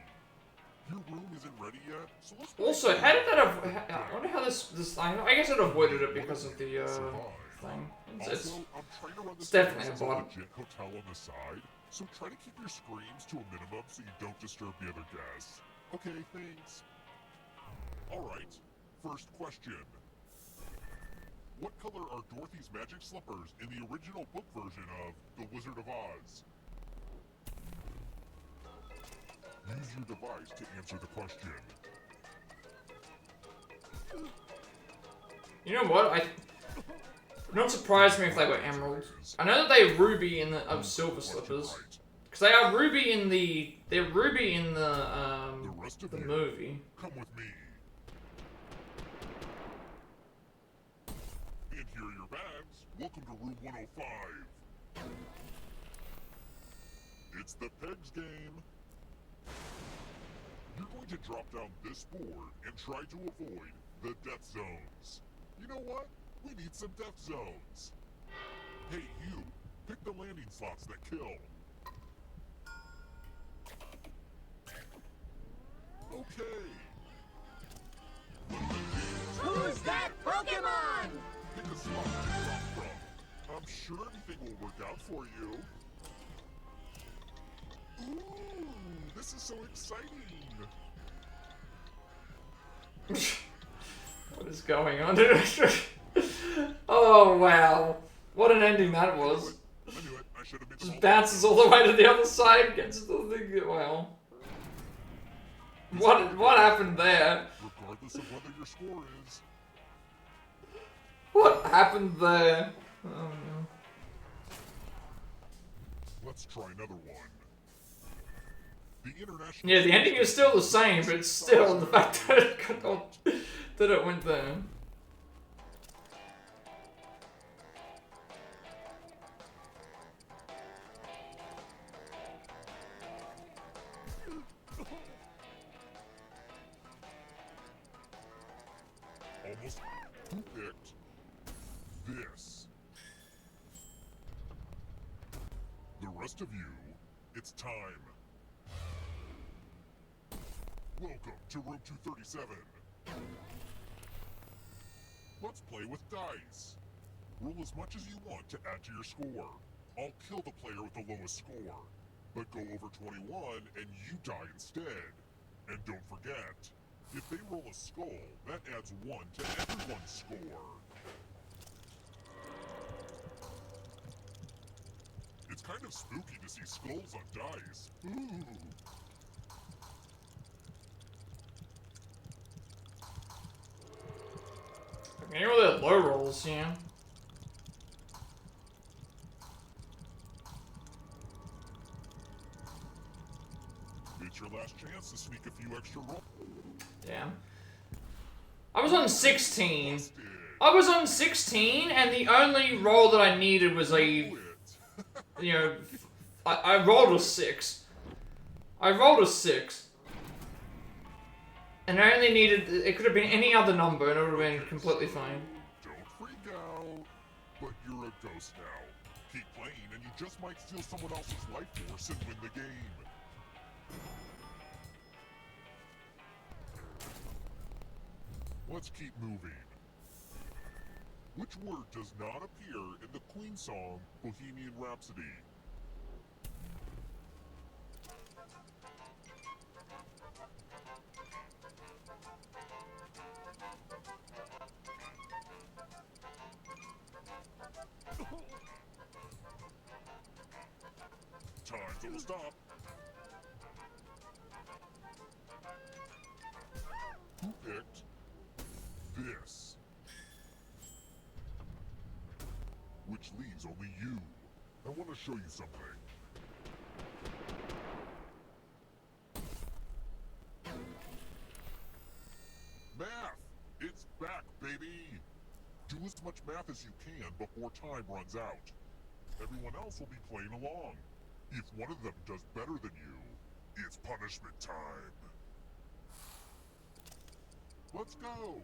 Your room isn't ready yet, so let's... Also, how did that have... I wonder how this... I guess it avoided it because of the, thing. It's I'm trying to run this definitely as a bot. legit hotel on the side, so try to keep your screams to a minimum so you don't disturb the other guests. Okay, thanks. Alright, first question. What color are Dorothy's magic slippers in the original book version of The Wizard of Oz? Use your device to answer the question. You know what? It not surprise me if they were emeralds. I know that they're ruby in the silver slippers, because they are ruby in the the rest of you, movie. come with me. And here are your bags. Welcome to room 105. It's the Pegs game. You're going to drop down this board and try to avoid the death zones. You know what? We need some death zones. Hey, you. Pick the landing slots that kill. Okay. Who's that Pokemon? Pick a slot to drop from. I'm sure everything will work out for you. Ooh, this is so exciting. What is going on? Oh wow. What an ending that was. I knew it. I should have been Just bounces all the way to the other side, gets to the thing. Wow. What happened there? Regardless of whether your score is. What happened there? Oh no. Let's try another one. The international. Yeah, the ending is still the same, but it's still the fact that it went there. Almost. Who picked this? The rest of you, it's time. Welcome to room 237. Let's play with dice. Roll as much as you want to add to your score. I'll kill the player with the lowest score. But go over 21 and you die instead. And don't forget, if they roll a skull, that adds 1 to everyone's score. It's kind of spooky to see skulls on dice. Ooh. You know that low rolls, yeah. It's your last chance to sneak a few extra rolls. Yeah. I was on 16. I was on 16, and the only roll that I needed was a, you know, I rolled a 6. I rolled a 6. And I only needed, it could have been any other number and it would have been completely fine. Don't freak out. But you're a ghost now. Keep playing and you just might steal someone else's life force and win the game. Let's keep moving. Which word does not appear in the Queen song Bohemian Rhapsody? Time's almost up. Who picked this? Which leaves only you. I want to show you something. Math! It's back, baby! Do as much math as you can before time runs out. Everyone else will be playing along. If one of them does better than you, it's punishment time. Let's go!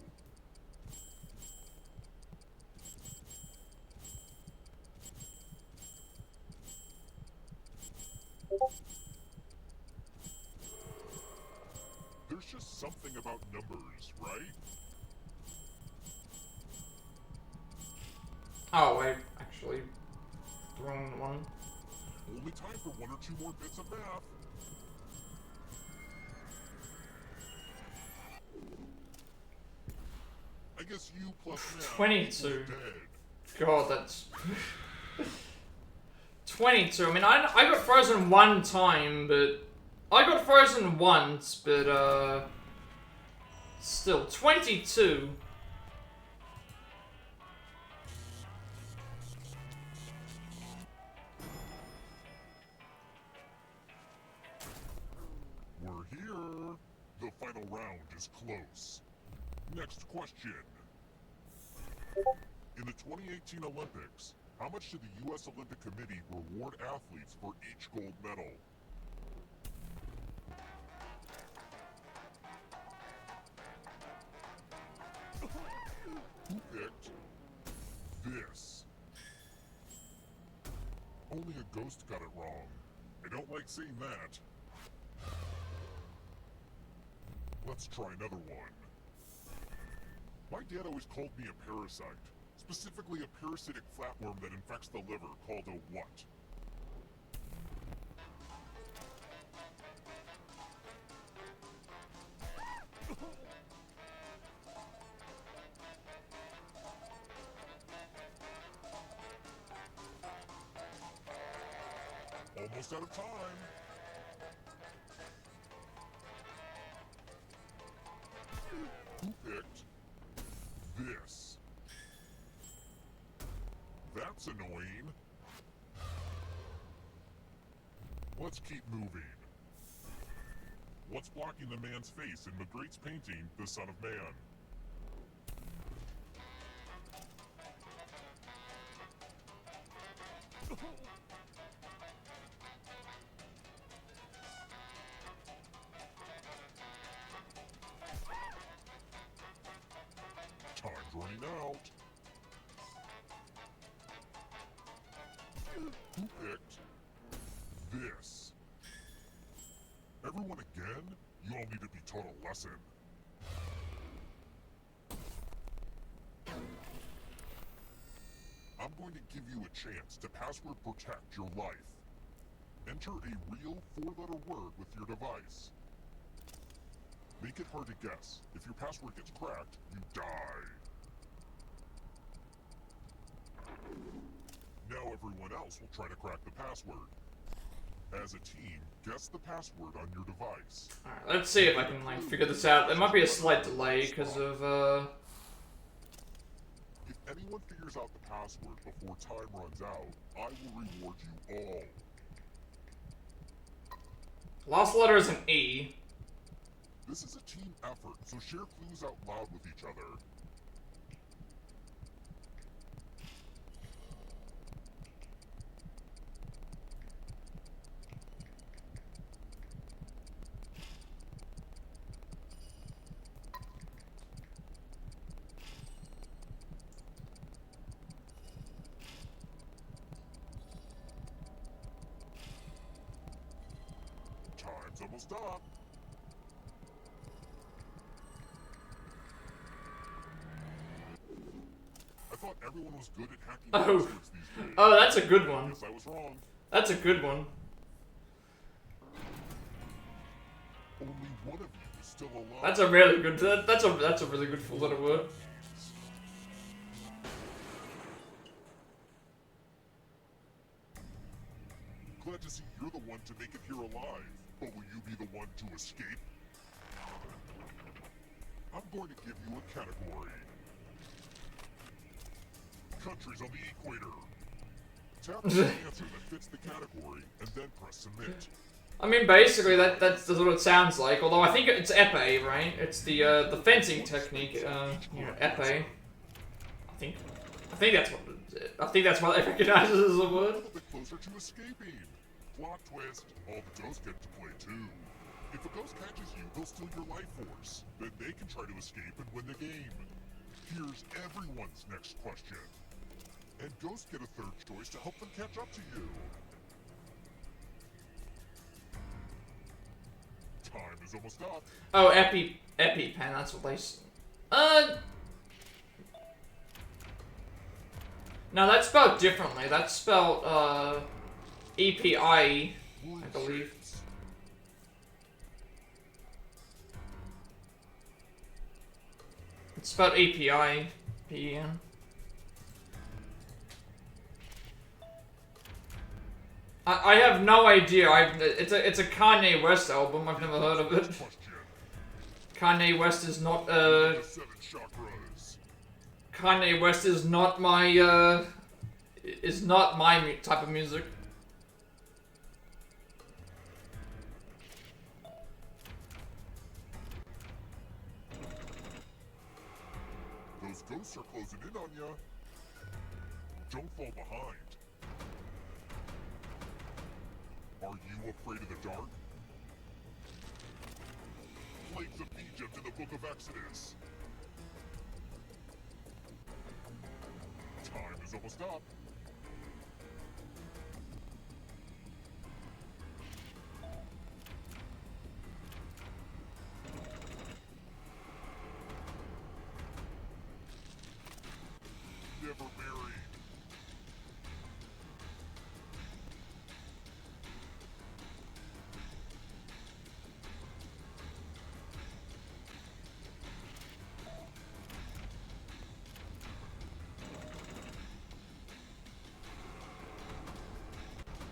There's just something about numbers, right? Oh, wait, actually, the wrong one. Only time for 1 or 2 more bits of math. I guess you plus math 22. equals dead. God, that's 22. I mean, I got frozen one time, but I got frozen once, but still 22. We're here. The final round is close. Next question. In the 2018 Olympics, how much did the U.S. Olympic Committee reward athletes for each gold medal? Who picked this? Only a ghost got it wrong. I don't like seeing that. Let's try another one. My dad always called me a parasite. Specifically a parasitic flatworm that infects the liver called a what? Almost out of time. Who picked this? That's annoying. Let's keep moving. What's blocking the man's face in Magritte's painting, The Son of Man? Time's running out. Who picked this? Everyone again? You all need to be taught a lesson. I'm going to give you a chance to password protect your life. Enter a real 4-letter word with your device. Make it hard to guess. If your password gets cracked, you die. Now everyone else will try to crack the password. As a team, guess the password on your device. Alright, let's see if I can like figure this out. There might be a slight delay because of If anyone figures out the password before time runs out, I will reward you all. last letter is an E. This is a team effort, so share clues out loud with each other. Time's almost up. I thought everyone was good at hacking Oh. passwords these days. Oh, that's a good one. Guess I was wrong. That's a good one. Only one of you is still alive. That's a really good. That's a really good 4-letter word. Glad to see you're the one to make it here alive. But will you be the one to escape? I'm going to give you a category. Countries on the equator. Tap the answer that fits the category and then press submit. I mean, basically that's what it sounds like. Although I think it's épée, right? It's the fencing technique. Épée. I think that's what. I think that's what it recognizes as a A word. little bit closer to escaping. Plot twist. All the ghosts get to play too. If a ghost catches you, they'll steal your life force. Then they can try to escape and win the game. Here's everyone's next question. And ghosts get a third choice to help them catch up to you. Time is almost up. Oh, EpiPen. That's what they. No, that's spelled differently. That's spelled EPI, I believe. It's spelled API. PEN. I have no idea. It's a Kanye West album. I've never heard of it. Question. Kanye West is not The 7 chakras. Kanye West is not my type of music. Those ghosts are closing in on ya. Don't fall behind. Are you afraid of the dark? Plagues of Egypt in the Book of Exodus. Time is almost up. Never married.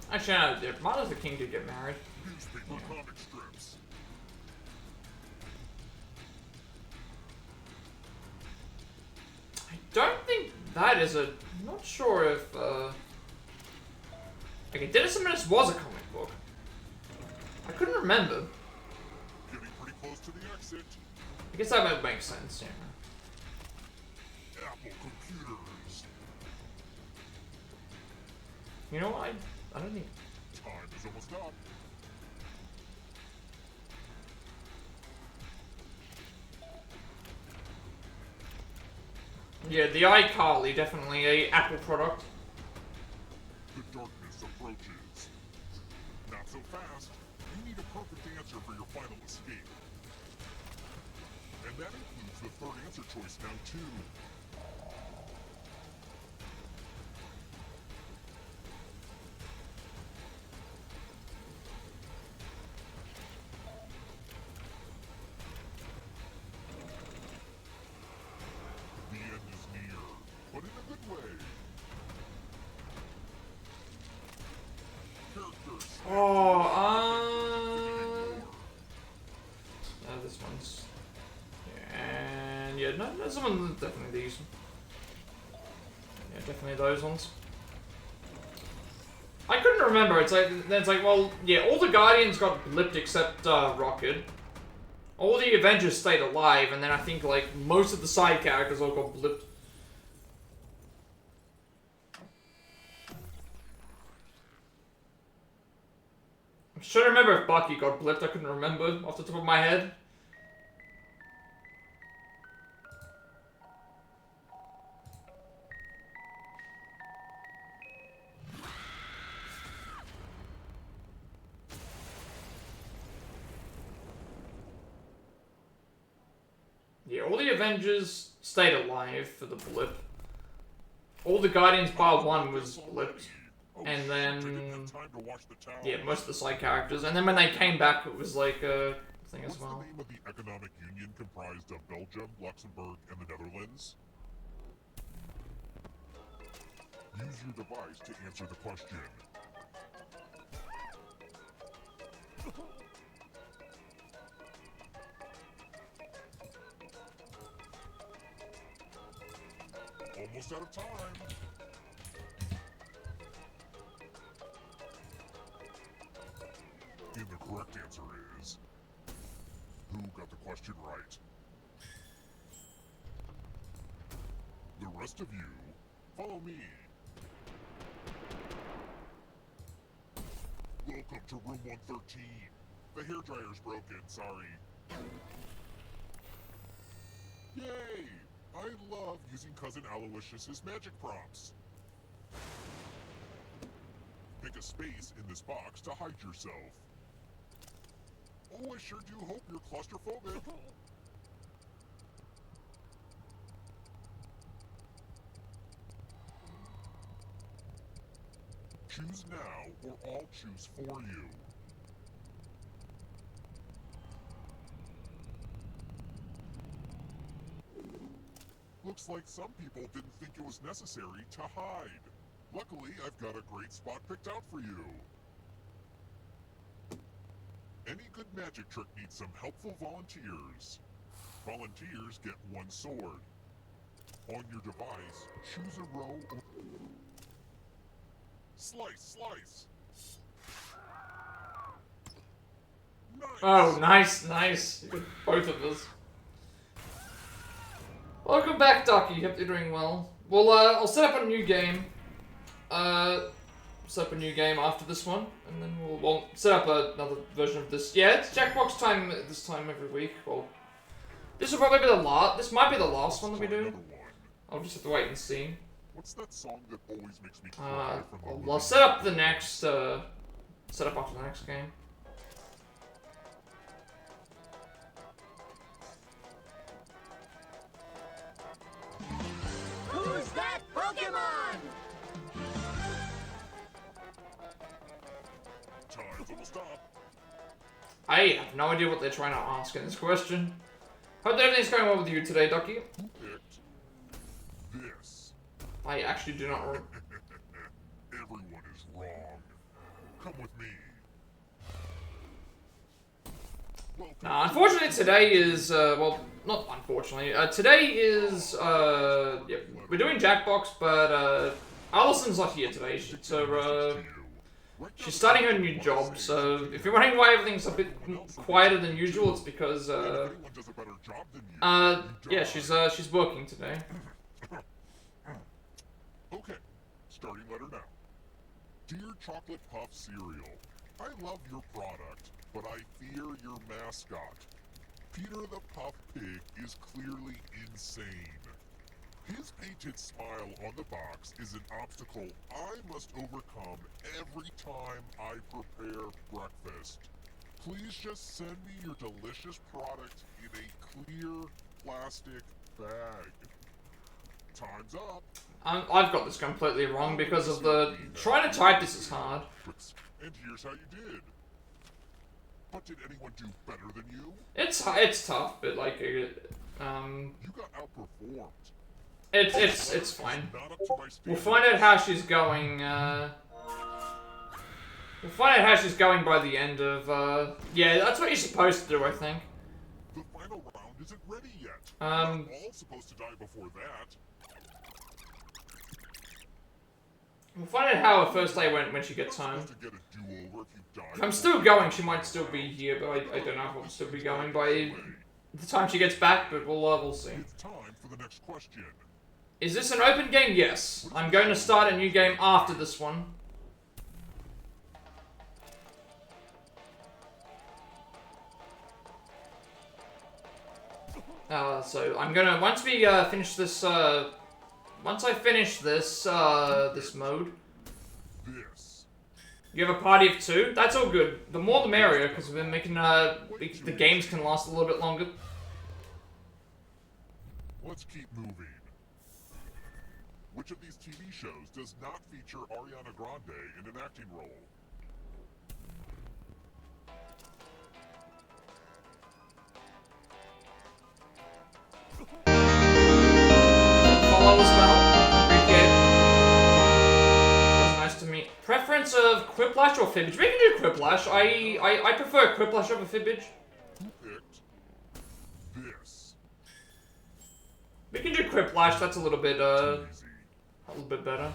Actually, no, Martin Luther King did get married. Newspaper comic strips. I don't think that is a. I'm not sure if. Okay, Dennis Menace was a comic book. I couldn't remember. Getting pretty close to the exit. I guess that might make sense, yeah. Apple computers. You know what? I don't think. Time is almost up. Yeah, the iCarly, definitely a Apple product. The darkness approaches. Not so fast. You need a perfect answer for your final escape. And that includes the third answer choice now, too. The end is near, but in a good way. Characters. Oh, this one's. And yeah, no, this one's definitely these. Yeah, definitely those ones. I couldn't remember. It's like, well, yeah, all the Guardians got blipped except Rocket. All the Avengers stayed alive, and then I think like most of the side characters all got blipped. I'm trying to remember if Bucky got blipped. I couldn't remember off the top of my head. Yeah, all the Avengers stayed alive for the blip. All the Guardians bar one was blipped. And then, yeah, most of the side characters. And then when they came back, it was like a thing as well. What's the name of the economic union comprised of Belgium, Luxembourg, and the Netherlands? Use your device to answer the question. Almost out of time. And the correct answer is... Who got the question right? The rest of you, follow me. Welcome to room 113. The hairdryer's broken, sorry. Yay! I love using Cousin Aloysius's magic prompts. Pick a space in this box to hide yourself. Oh, I sure do hope you're claustrophobic. Choose now, or I'll choose for you. Looks like some people didn't think it was necessary to hide. Luckily, I've got a great spot picked out for you. Any good magic trick needs some helpful volunteers. Volunteers get 1 sword. On your device, choose a row or... Slice, slice! Nice! Oh, nice. Both of us. Welcome back, Ducky. Hope you're doing well. Well, I'll set up a new game. Set up a new game after this one, and then we'll set up another version of this. Yeah, it's Jackbox time this time every week. Well, this will probably be the last. This might be the last one that we do. Another one. I'll just have to wait and see. What's that song that always makes me cry from the I'll movie? set up the next. Set up after the next game. Who's that Pokemon? Time's almost up. I have no idea what they're trying to ask in this question. Hope that everything's going well with you today, Ducky. Who picked this? I actually do not. Everyone is wrong. Come with me. Welcome. Unfortunately, today is well, not unfortunately. Today is yeah, we're doing Jackbox, but Allison's not here today. She's starting her new job. So if you're wondering why everything's a bit quieter than usual, it's because Everyone does a better job than you. yeah, she's working today. Okay, starting letter now. Dear Chocolate Puff Cereal, I love your product, but I fear your mascot. Peter the Puff Pig is clearly insane. His painted smile on the box is an obstacle I must overcome every time I prepare breakfast. Please just send me your delicious product in a clear plastic bag. Time's up. I've got this completely wrong because of the trying to type. This is hard. And here's how you did. But did anyone do better than you? It's tough, but like You got outperformed. it's fine. Not up to my We'll standards. find out how she's going. We'll find out how she's going by the end of. Yeah, that's what you're supposed to do, I think. The final round isn't ready yet. We're all supposed to die before that. We'll find out how her first day went when she gets home. Supposed to get a do-over if you die. If I'm still going, she might still be here, but I don't know if I'll still be going by the time she gets back. But we'll see. It's time for the next question. Is this an open game? Yes. I'm going to start a new game after this one. So I'm gonna once we finish this. Once I finish this this mode, This. you have a party of 2. That's all good. The more the merrier, because we've been making the games can last a little bit longer. Let's keep moving. Which of these TV shows does not feature Ariana Grande in an acting role? Follow as well. Appreciate it. That's nice to meet. Preference of Quiplash or Fibbage? We can do Quiplash. I prefer Quiplash over Fibbage. Who picked this? We can do Quiplash. That's a little bit Easy. better.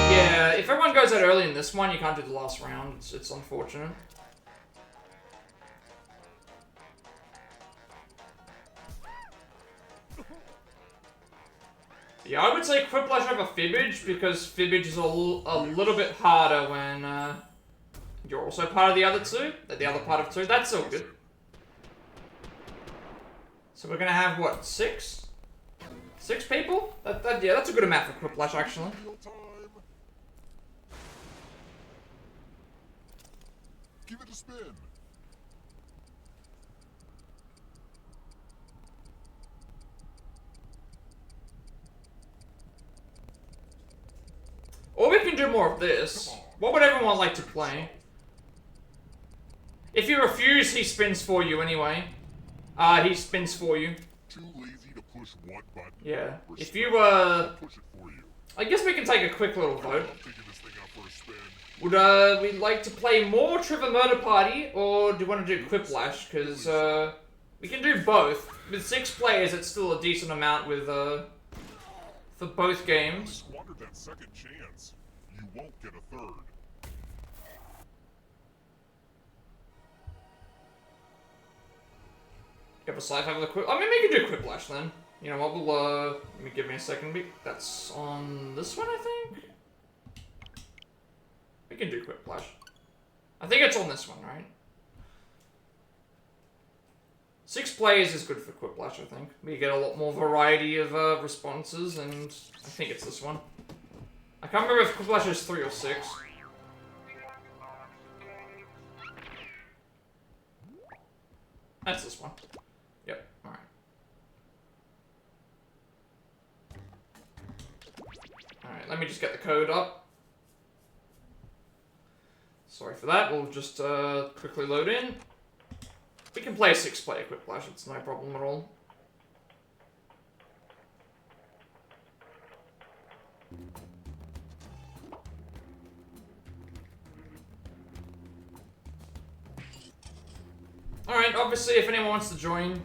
Yeah, if everyone goes out early in this one, you can't do the last round. It's unfortunate. Yeah, I would say Quiplash over Fibbage because Fibbage is a little bit harder when you're also part of the other two. The other part of 2. That's so good. So we're gonna have what, 6? 6 people? Yeah, that's a good amount for Quiplash actually. Real time. Give it a spin. Or we can do more of this. What would everyone like to play? If you refuse, he spins for you anyway. He spins for you. Too lazy to push one button. Yeah. If Respect. you I'll push it for you. I guess we can take a quick little vote. I'm taking this thing out for a spin. Would we like to play more Trivia Murder Party, or do you want to do Quiplash? Because we can do both. With 6 players, it's still a decent amount with for both games. Squandered that second chance. You won't get a third. You have a sci-fi with a Quip. I mean, we can do Quiplash then. You know what? We'll let me give me a second. That's on this one, I think. We can do Quiplash. I think it's on this one, right? 6 players is good for Quiplash, I think. We get a lot more variety of responses, and I think it's this one. I can't remember if Quiplash is 3 or 6. That's this one. Yep, alright. Alright, let me just get the code up. Sorry for that, we'll just quickly load in. We can play a 6-player Quiplash, it's no problem at all. Alright, obviously if anyone wants to join,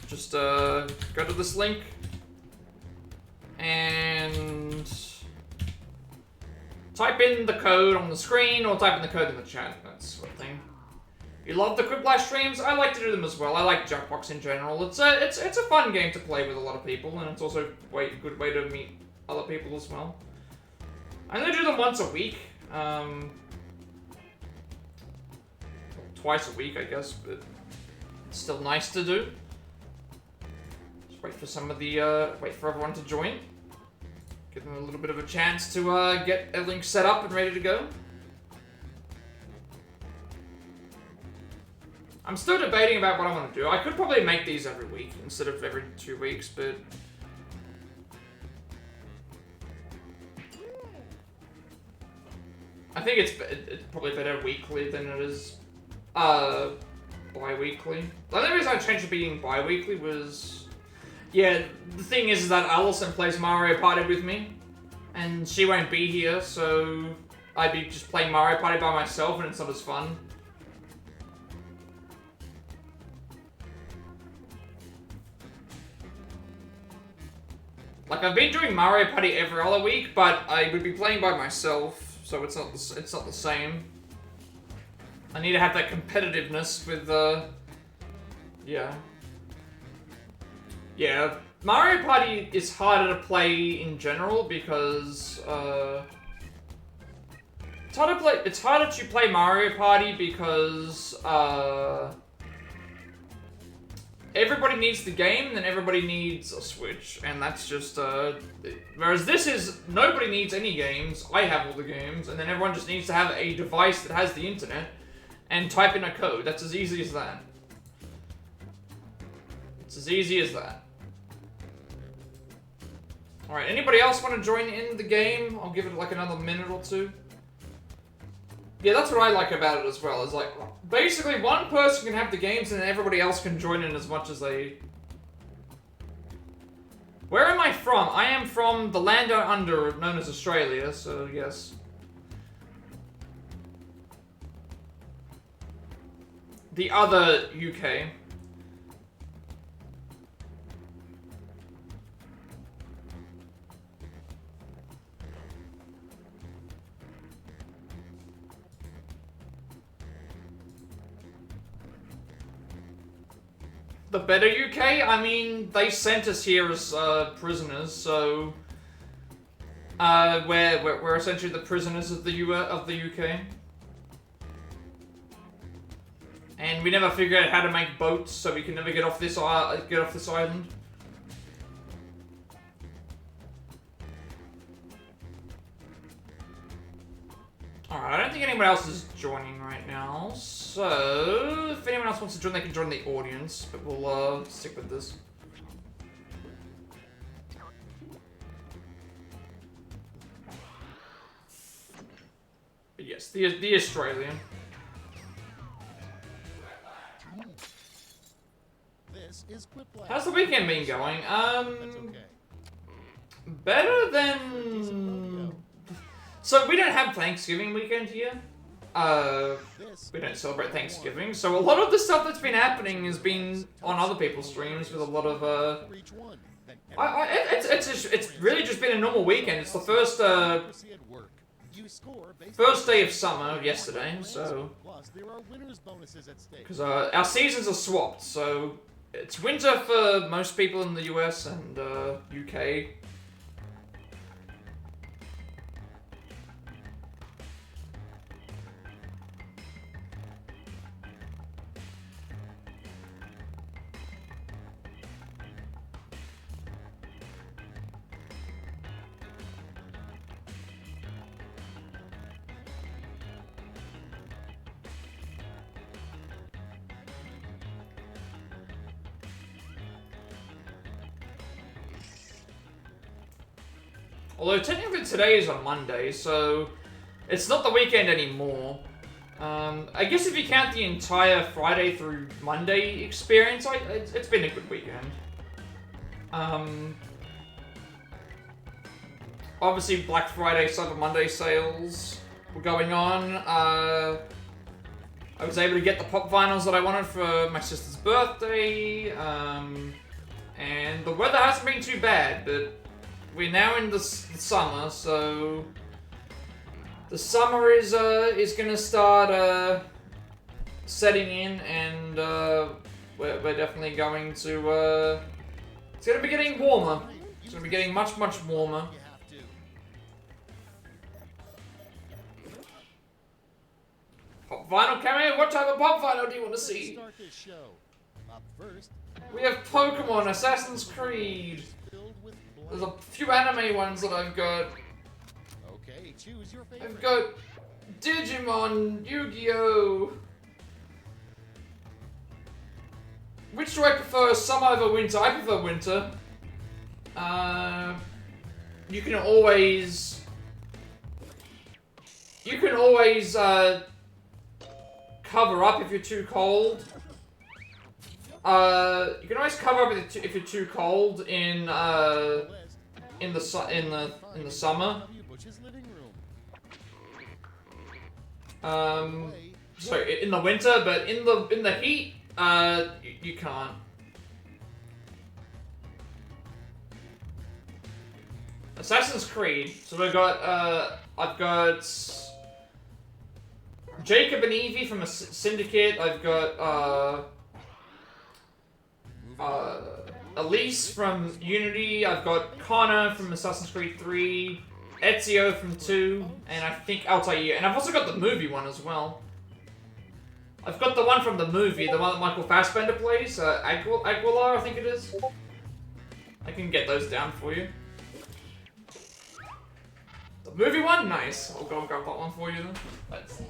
just go to this link and type in the code on the screen or type in the code in the chat, that sort of thing. You love the Quiplash streams? I like to do them as well. I like Jackbox in general. It's a fun game to play with a lot of people, and it's also a good way to meet other people as well. I only do them once a week. Twice a week, I guess, but it's still nice to do. Just wait for some of the, wait for everyone to join. Give them a little bit of a chance to get a link set up and ready to go. I'm still debating about what I want to do. I could probably make these every week instead of every 2 weeks, but I think it's probably better weekly than it is bi-weekly. The only reason I changed to being bi-weekly was, yeah, the thing is that Allison plays Mario Party with me, and she won't be here, so I'd be just playing Mario Party by myself, and it's not as fun. Like, I've been doing Mario Party every other week, but I would be playing by myself, so it's not the same. I need to have that competitiveness with, yeah. Yeah, Mario Party is harder to play in general because, it's harder to play Mario Party because, everybody needs the game, and then everybody needs a Switch, and that's just, whereas this is, nobody needs any games, I have all the games, and then everyone just needs to have a device that has the internet, and type in a code. That's as easy as that. It's as easy as that. Alright, anybody else want to join in the game? I'll give it like another minute or two. Yeah, that's what I like about it as well, is like, basically one person can have the games and then everybody else can join in as much as they... Where am I from? I am from the land down under, known as Australia, so yes. The other UK. The better UK? I mean, they sent us here as prisoners, so we're essentially the prisoners of the UK, and we never figured out how to make boats, so we can never get off this island. Alright, I don't think anyone else is joining right now, so if anyone else wants to join, they can join the audience, but we'll stick with this. But yes, the Australian. This is Quiplash. How's the weekend been going? That's okay. Better than... So we don't have Thanksgiving weekend here. We don't celebrate Thanksgiving, so a lot of the stuff that's been happening has been on other people's streams with a lot of, it's really just been a normal weekend. It's the first day of summer yesterday, so... Because our seasons are swapped, so... It's winter for most people in the US and UK. Although technically today is a Monday, so it's not the weekend anymore. I guess if you count the entire Friday through Monday experience, it's been a good weekend. Obviously Black Friday, Cyber Monday sales were going on. I was able to get the pop vinyls that I wanted for my sister's birthday. And the weather hasn't been too bad, but we're now in the summer, so the summer is gonna start setting in, and we're definitely going to it's gonna be getting warmer. It's gonna be getting much warmer. Pop vinyl cameo. What type of pop vinyl do you want to see? We have Pokemon, Assassin's Creed. There's a few anime ones that I've got. Okay, choose your favorite. I've got Digimon, Yu-Gi-Oh! Which do I prefer, summer over winter? I prefer winter. You can always cover up if you're too cold. You can always cover up if you're too cold in the summer. So in the winter, but in the heat, you can't. Assassin's Creed. So I've got Jacob and Evie from a Syndicate. I've got Elise from Unity. I've got Connor from Assassin's Creed 3, Ezio from 2, and I think Altair. And I've also got the movie one as well. I've got the one from the movie, the one that Michael Fassbender plays, Aguilar, I think it is. I can get those down for you. The movie one? Nice. I'll go and grab that one for you then. Let's...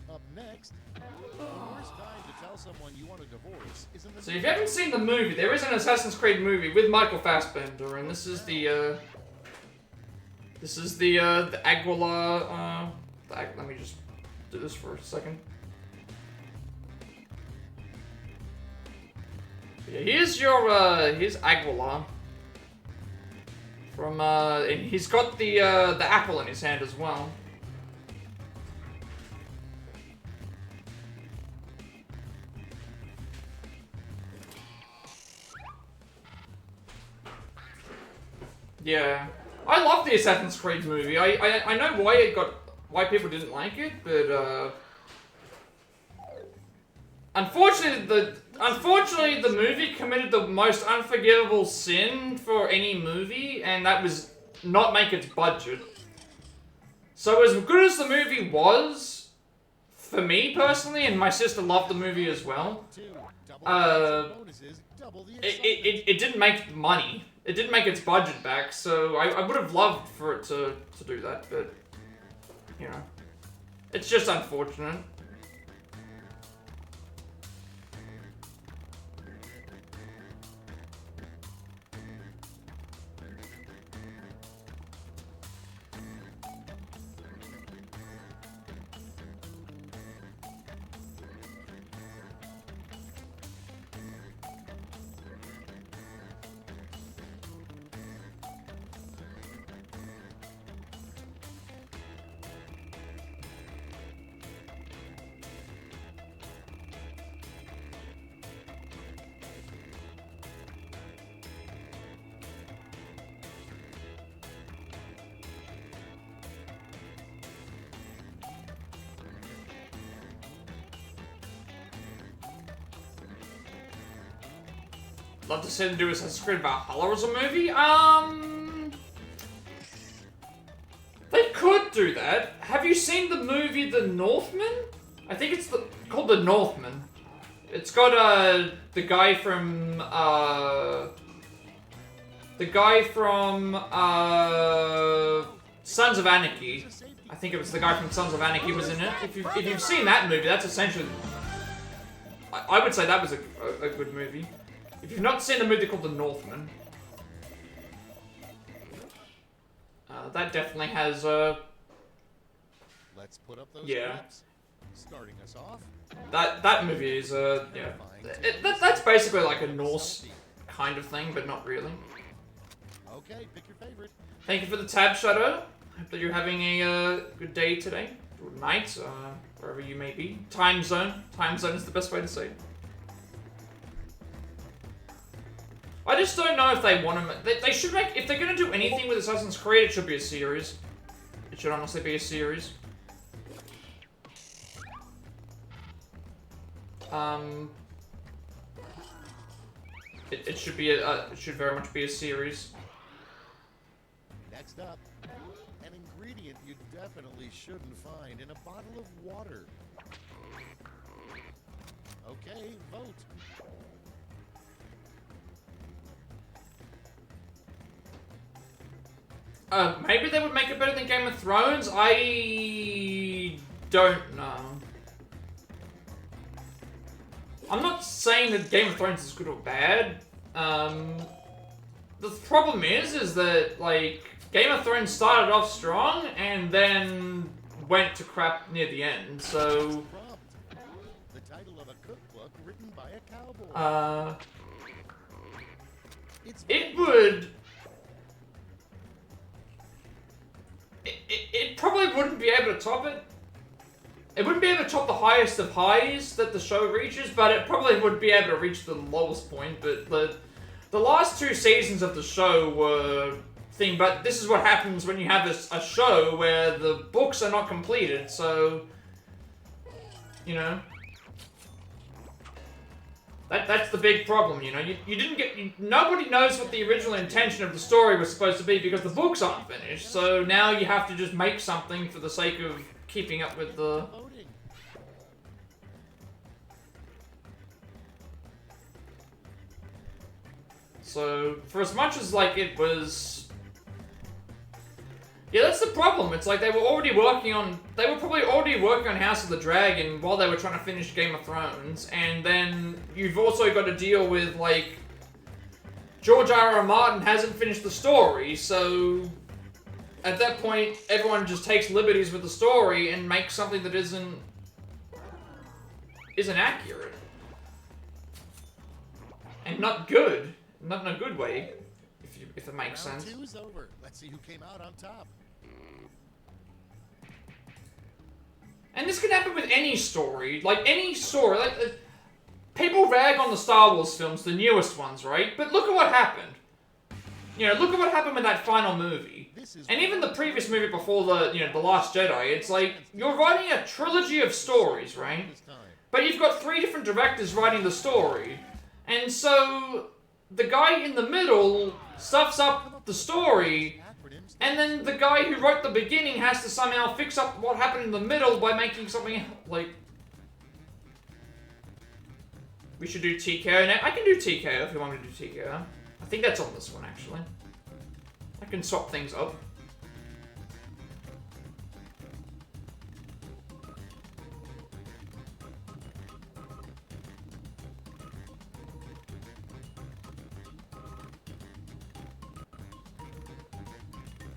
Up next, the worst time to tell someone you want a divorce is in the... So if you haven't seen the movie, there is an Assassin's Creed movie with Michael Fassbender, and this is the Aguilar, let me just do this for a second. Yeah, here's Aguilar. From, and he's got the apple in his hand as well. Yeah, I love the Assassin's Creed movie. I know why people didn't like it, but unfortunately the movie committed the most unforgivable sin for any movie, and that was not make its budget. So as good as the movie was, for me personally, and my sister loved the movie as well, it didn't make money. It didn't make its budget back, so I would have loved for it to do that, but, you know, it's just unfortunate. love to see them do Assassin's Creed Valhalla as a movie. They could do that. Have you seen the movie The Northman? I think it's called The Northman. It's got the guy from Sons of Anarchy. I think it was the guy from Sons of Anarchy was in it. If you've seen that movie, that's essentially, I would say that was a good movie. If you've not seen the movie called The Northman, that definitely has Let's put up those yeah. traps. Starting us off. That movie is yeah. That's basically like a Norse kind of thing, but not really. Okay, pick your favorite. Thank you for the tab, Shadow. Hope that you're having a good day today, or night, wherever you may be. Time zone. Time zone is the best way to say it. I just don't know if they want to. They should make. If they're gonna do anything with Assassin's Creed, it should be a series. It should honestly be a series. It should be it should very much be a series. Next up, an ingredient you definitely shouldn't find in a bottle of water. Okay, vote. Maybe they would make it better than Game of Thrones? I don't know. I'm not saying that Game of Thrones is good or bad. The problem is that, like, Game of Thrones started off strong and then went to crap near the end, so... The title of a cookbook written by a cowboy. It would... It probably wouldn't be able to top it. It wouldn't be able to top the highest of highs that the show reaches, but it probably would be able to reach the lowest point. But the last 2 seasons of the show were thing. But this is what happens when you have a show where the books are not completed. So, you know, that's the big problem. You know, you didn't get. Nobody knows what the original intention of the story was supposed to be because the books aren't finished. So now you have to just make something for the sake of keeping up with the. So, for as much as, like, it was... Yeah, that's the problem. It's like they were already working on... They were probably already working on House of the Dragon while they were trying to finish Game of Thrones. And then you've also got to deal with, like... George R.R. Martin hasn't finished the story, so... At that point, everyone just takes liberties with the story and makes something that isn't accurate. And not good. Not in a good way, if it makes sense. Round 2's over. Let's see who came out on top. And this can happen with any story. Like, any story. Like, people rag on the Star Wars films, the newest ones, right? But look at what happened. You know, look at what happened with that final movie. And even the previous movie before The Last Jedi. It's like, you're writing a trilogy of stories, right? But you've got 3 different directors writing the story. And so... The guy in the middle stuffs up the story, and then the guy who wrote the beginning has to somehow fix up what happened in the middle by making something like... We should do TKO now. I can do TKO if you want me to do TKO. I think that's on this one, actually. I can swap things up.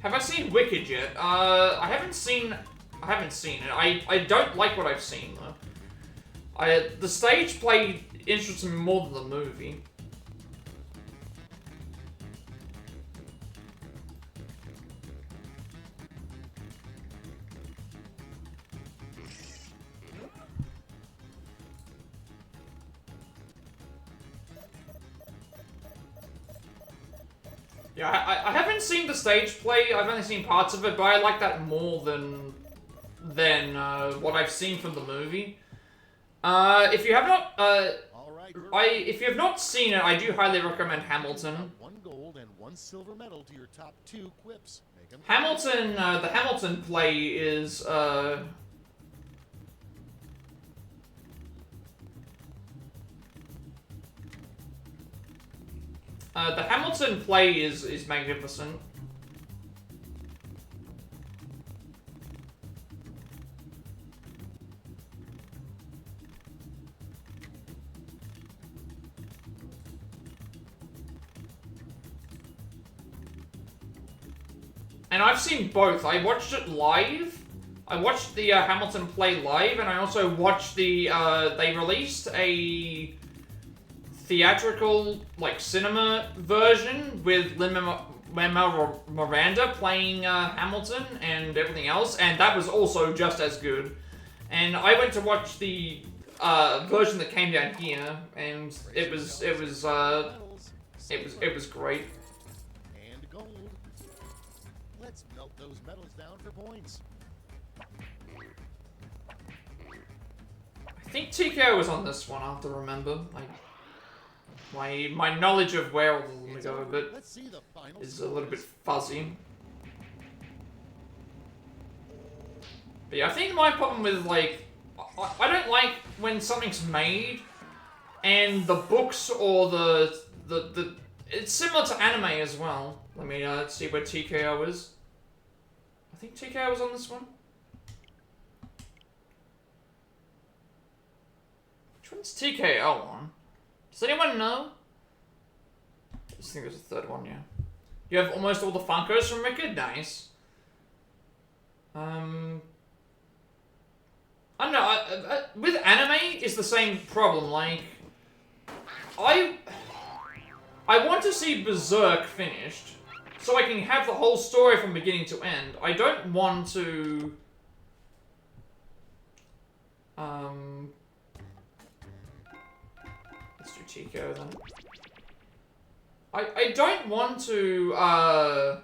Have I seen Wicked yet? I haven't seen it. I don't like what I've seen though. The stage play interests me more than the movie. Yeah, I haven't seen the stage play. I've only seen parts of it, but I like that more than what I've seen from the movie. If you have not, right. if you have not seen it, I do highly recommend Hamilton. 1 gold and 1 silver medal to your top 2 quips. Make 'em Hamilton, the Hamilton play is, the Hamilton play is magnificent. And I've seen both. I watched it live. I watched the Hamilton play live, and I also watched the, they released a theatrical, like, cinema version with Lin-Manuel Miranda playing Hamilton and everything else, and that was also just as good. And I went to watch the version that came down here, and it was great. and gold. Let's melt those medals down for points. I think TKO was on this one, I have to remember. My knowledge of where all of them go a bit Let's see the final is a little bit scores. fuzzy. But yeah, I think my problem with, like, I don't like when something's made and the books or the it's similar to anime as well. Let me see where TKO is. I think TKO was on this one. Which one's TKO on? Does anyone know? I just think there's a third one, yeah. You have almost all the Funkos from Wicked? Nice. I don't know, with anime, it's the same problem, like... I want to see Berserk finished, so I can have the whole story from beginning to end. I don't want to... Let's do Chico then. I don't want to,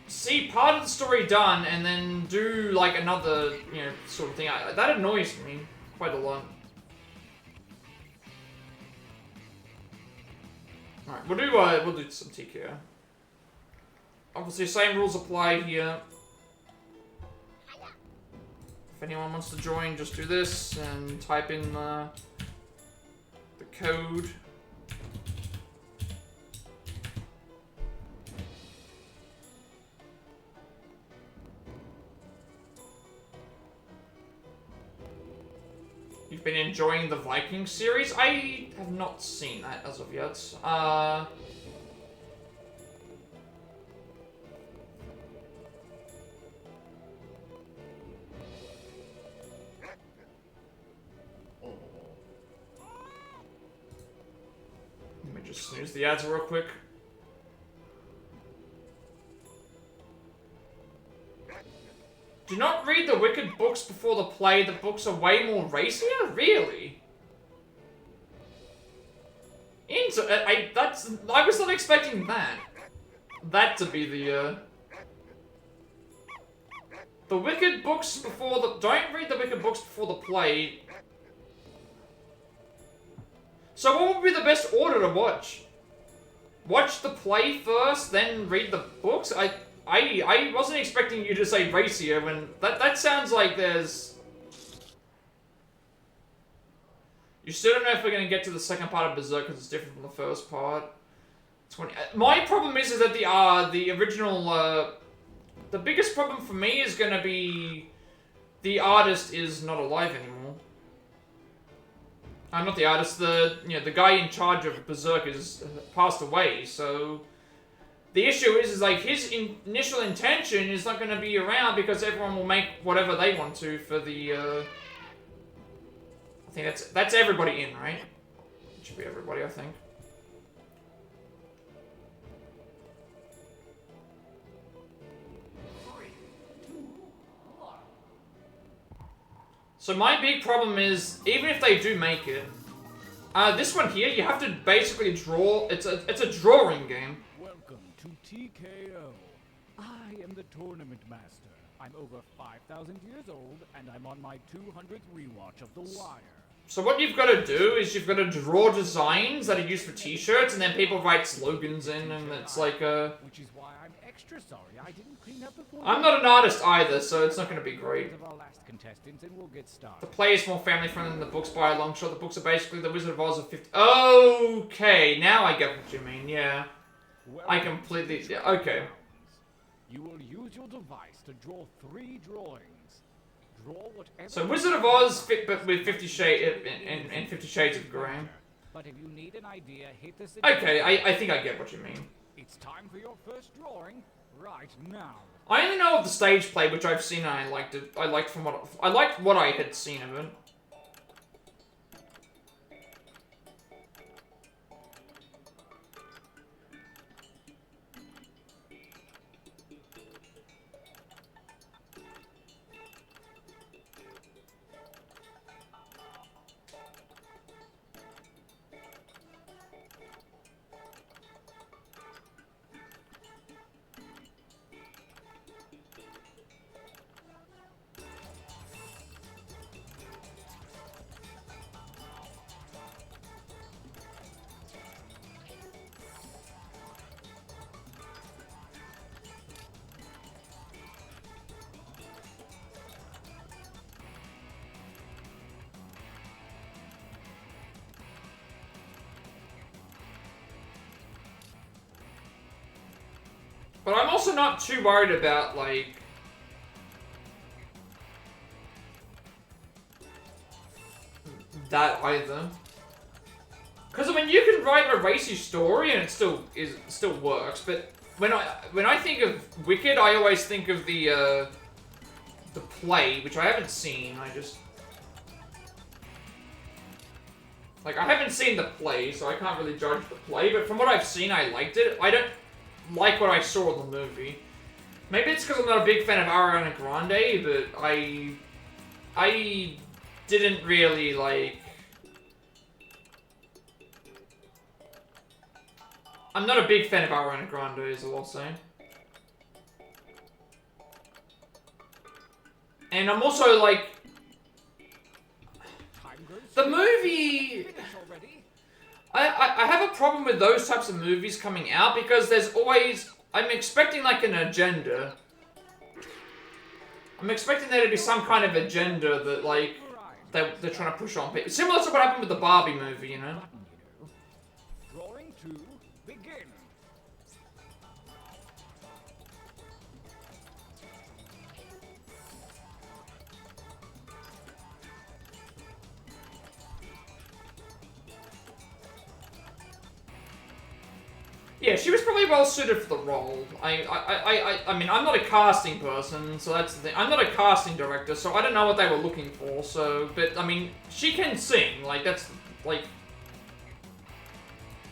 see part of the story done and then do, like, another, you know, sort of thing. That annoys me quite a lot. Alright, we'll do some TKO. Obviously, same rules apply here. If anyone wants to join, just do this and type in the code. You've been enjoying the Viking series? I have not seen that as of yet. Let me just snooze the ads real quick. Do not read the Wicked books before the play. The books are way more racier? Really? I was not expecting that. That to be the Wicked books before the... Don't read the Wicked books before the play. So what would be the best order to watch? Watch the play first, then read the books? I wasn't expecting you to say racier when... That sounds like there's... You still don't know if we're going to get to the second part of Berserk because it's different from the first part. 20... My problem is that the original... The biggest problem for me is going to be... The artist is not alive anymore. Not the artist, the guy in charge of Berserk is passed away, so... The issue is like, his initial intention is not going to be around because everyone will make whatever they want to for the, I think that's everybody in, right? It should be everybody, I think. So my big problem is, even if they do make it, this one here, you have to basically draw, it's a drawing game. Welcome to TKO. I am the tournament master. I'm over 5,000 years old, and I'm on my 200th rewatch of The Wire. So what you've got to do is you've got to draw designs that are used for t-shirts, and then people write slogans in, and it's like Which is why I'm extra sorry I didn't clean up before. I'm not an artist either, so it's not going to be great. Of our last contestants, and we'll get started. The play is more family-friendly than the books by a long shot. The books are basically the Wizard of Oz of 50... Okay, now I get what you mean, yeah. I completely... Yeah, okay. You will use your device to draw 3 drawings. Draw whatever. So Wizard of Oz fit, but with 50 Shades of Grey. But if you need an idea, hit the Okay, I think I get what you mean. It's time for your first drawing right now. I only know of the stage play, which I've seen, and I liked it. I liked what I had seen of it. But I'm also not too worried about, like... that either. Because, I mean, you can write a racy story and it still works, but when I think of Wicked, I always think of the play, which I haven't seen. Like, I haven't seen the play, so I can't really judge the play, but from what I've seen, I liked it. I don't like what I saw in the movie. Maybe it's because I'm not a big fan of Ariana Grande, but I didn't really, like... I'm not a big fan of Ariana Grande, is all I'll say. And I'm also, like... The movie... I have a problem with those types of movies coming out because there's always... I'm expecting like an agenda. I'm expecting there to be some kind of agenda that like they're trying to push on people. Similar to what happened with the Barbie movie, you know? Drawing 2, begin. Yeah, she was probably well suited for the role. I mean, I'm not a casting person, so that's the thing. I'm not a casting director, so I don't know what they were looking for. So, but I mean, she can sing. Like that's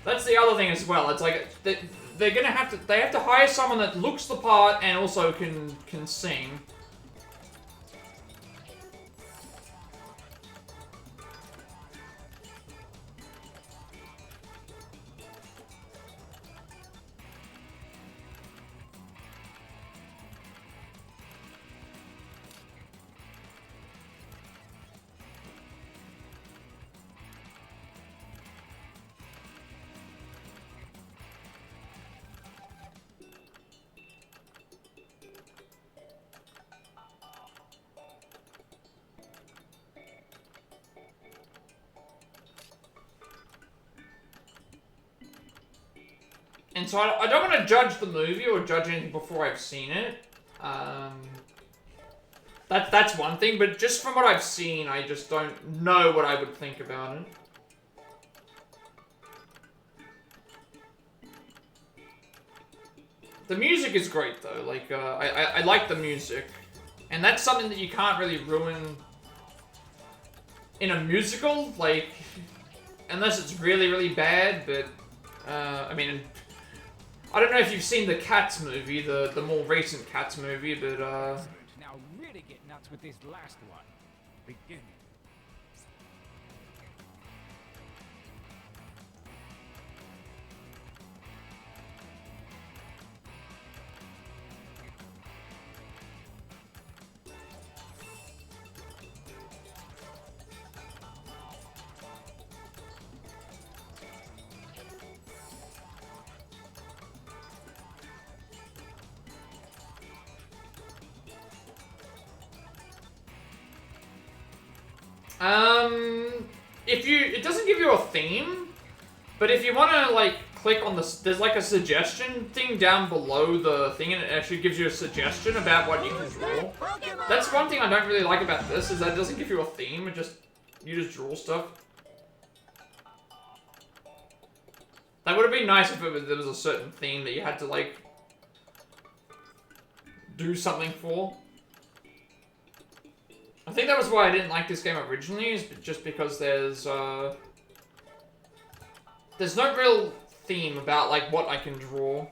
the other thing as well. It's like they're gonna have to hire someone that looks the part and also can sing. And so I don't want to judge the movie or judge anything before I've seen it. That's one thing, but just from what I've seen, I just don't know what I would think about it. The music is great though. Like I like the music, and that's something that you can't really ruin in a musical. Like unless it's really really bad, but I mean. I don't know if you've seen the Cats movie, the more recent Cats movie, but Now really get nuts with this last one. Begin. It doesn't give you a theme, but if you want to like click on this, there's like a suggestion thing down below the thing, and it actually gives you a suggestion about what you can draw. That's one thing I don't really like about this, is that it doesn't give you a theme. You just draw stuff. That would have been nice if there was a certain theme that you had to like do something for. I think that was why I didn't like this game originally, is just because there's no real theme about like what I can draw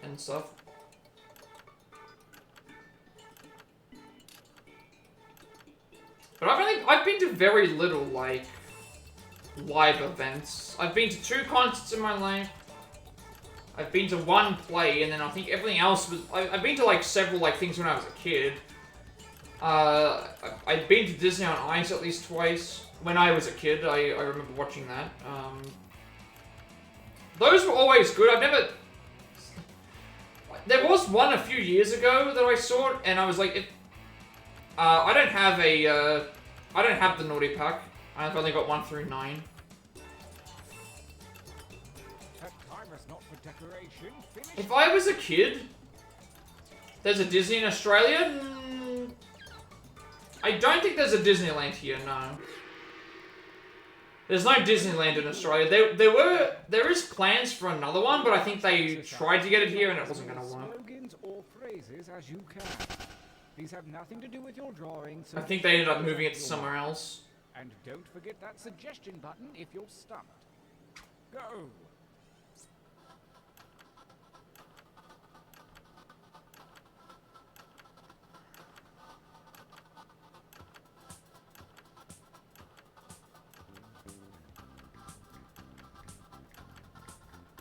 and stuff. But I've been to very little like live events. I've been to 2 concerts in my life. I've been to 1 play, and then I think everything else was. I've been to like several like things when I was a kid. I've been to Disney on Ice at least twice when I was a kid. I remember watching that. Those were always good. I've never. There was one a few years ago that I saw it, and I was like, I don't have the naughty pack. I've only got 1 through 9. If I was a kid, there's a Disney in Australia. I don't think there's a Disneyland here. No. There's no Disneyland in Australia. There is plans for another one, but I think they tried to get it here and it wasn't going to work. Slogans or phrases as you can. These have nothing to do with your drawing. So I think they ended up moving it to somewhere else. And don't forget that suggestion button if you're stumped. Go.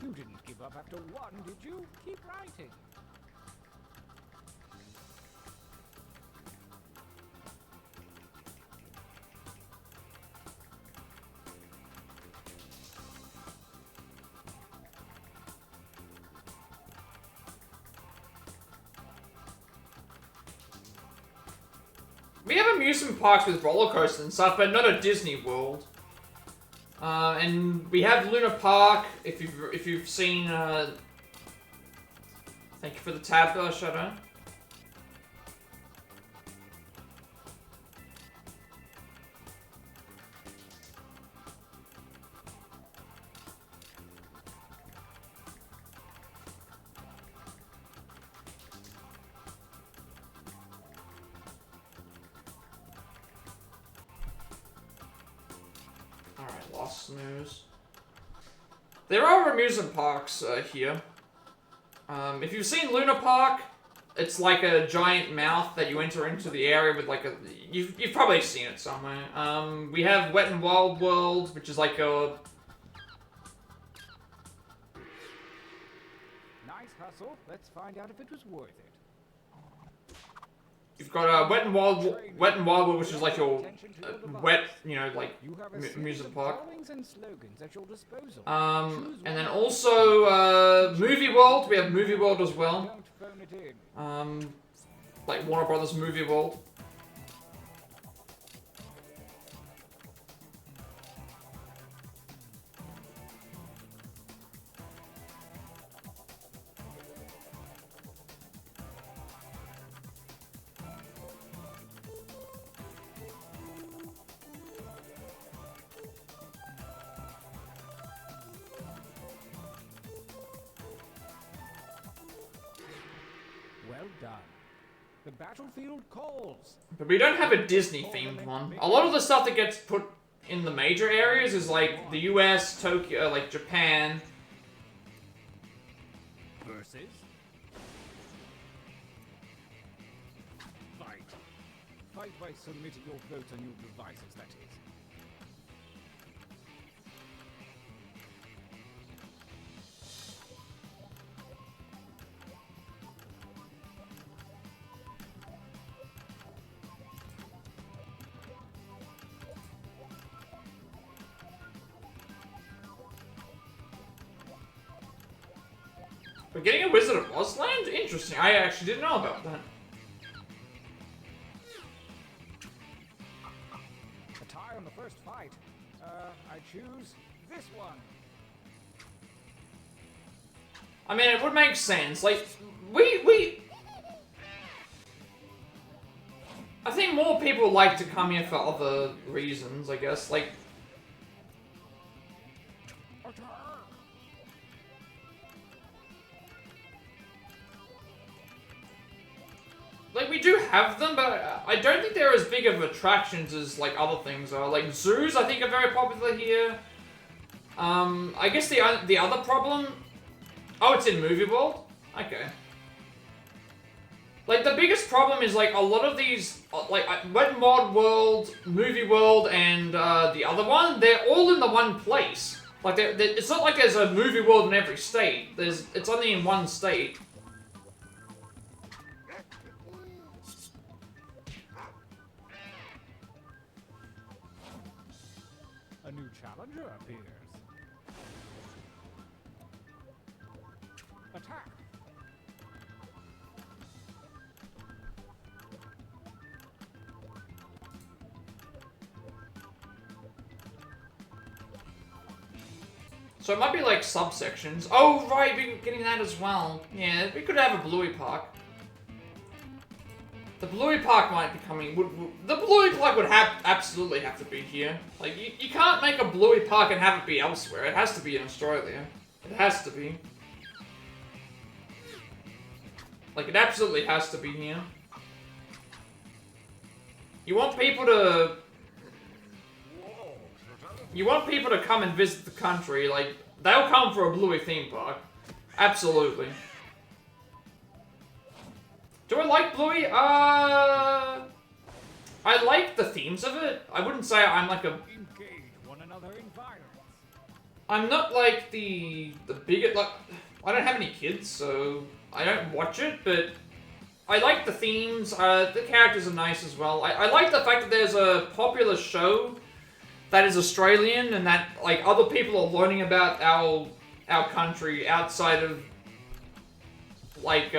You didn't give up after 1, did you? Keep writing. We have amusement parks with roller coasters and stuff, but not a Disney World. And we have Luna Park. If you've seen, thank you for the tab, Shadow. Lost Snooze. There are amusement parks here. If you've seen Luna Park, it's like a giant mouth that you enter into the area with like a... You've probably seen it somewhere. We have Wet n Wild World, which is like a... Nice hustle. Let's find out if it was worth it. You've got Wet n Wild World, which is like your wet, you know, like amusement park. And then also Movie World. We have Movie World as well. Like Warner Brothers Movie World. Well done. The battlefield calls. But we don't have a Disney-themed one. A lot of the stuff that gets put in the major areas is like the US, Tokyo, like Japan. Versus. Fight. Fight by submitting your votes on your devices, that is. We're getting a Wizard of Oz land? Interesting. I actually didn't know about that. first fight. I choose this one. I mean, it would make sense. Like, we... I think more people like to come here for other reasons, I guess. Like... Like, we do have them, but I don't think they're as big of attractions as, like, other things are. Like, zoos, I think, are very popular here. I guess the other problem... Oh, it's in Movie World? Okay. Like, the biggest problem is, like, a lot of these... Like, Wet Mod World, Movie World, and the other one, they're all in the one place. Like, it's not like there's a Movie World in every state. It's only in one state. A new challenger appears. Attack! So it might be like subsections. Oh, right, we're getting that as well. Yeah, we could have a Bluey Park. The Bluey Park might be coming. The Bluey Park would absolutely have to be here. Like, you can't make a Bluey Park and have it be elsewhere. It has to be in Australia. It has to be. Like, it absolutely has to be here. You want people to... You want people to come and visit the country, like, they'll come for a Bluey theme park. Absolutely. Do I like Bluey? I like the themes of it. I wouldn't say I'm like a... Engage one another in violence. I'm not like the biggest, like, I don't have any kids, so I don't watch it, but I like the themes. The characters are nice as well. I like the fact that there's a popular show that is Australian and that, like, other people are learning about our country outside of, like,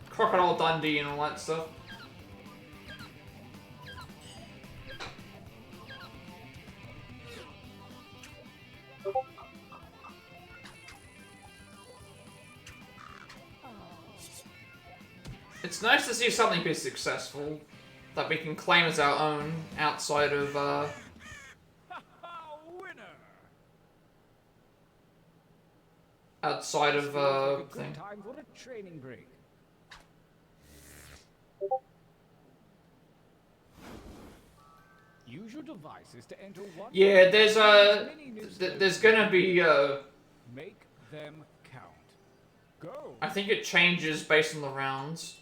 Crocodile Dundee and all that stuff. It's nice to see something be successful that we can claim as our own outside of, Winner! outside of, Good thing. time for a training break. Use your devices to enter one. Yeah, there's gonna be, Make them count. Go. I think it changes based on the rounds.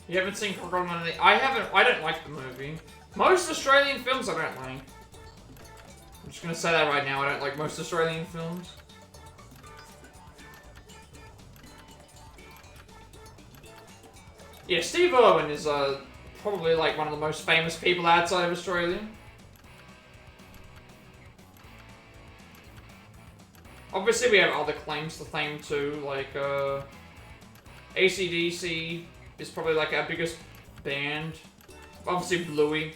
You haven't seen Crocodile Dundee? I haven't. I don't like the movie. Most Australian films I don't like. I'm just gonna say that right now. I don't like most Australian films. Yeah, Steve Irwin is probably like one of the most famous people outside of Australia. Obviously, we have other claims to fame too, like AC/DC is probably like our biggest band. Obviously, Bluey.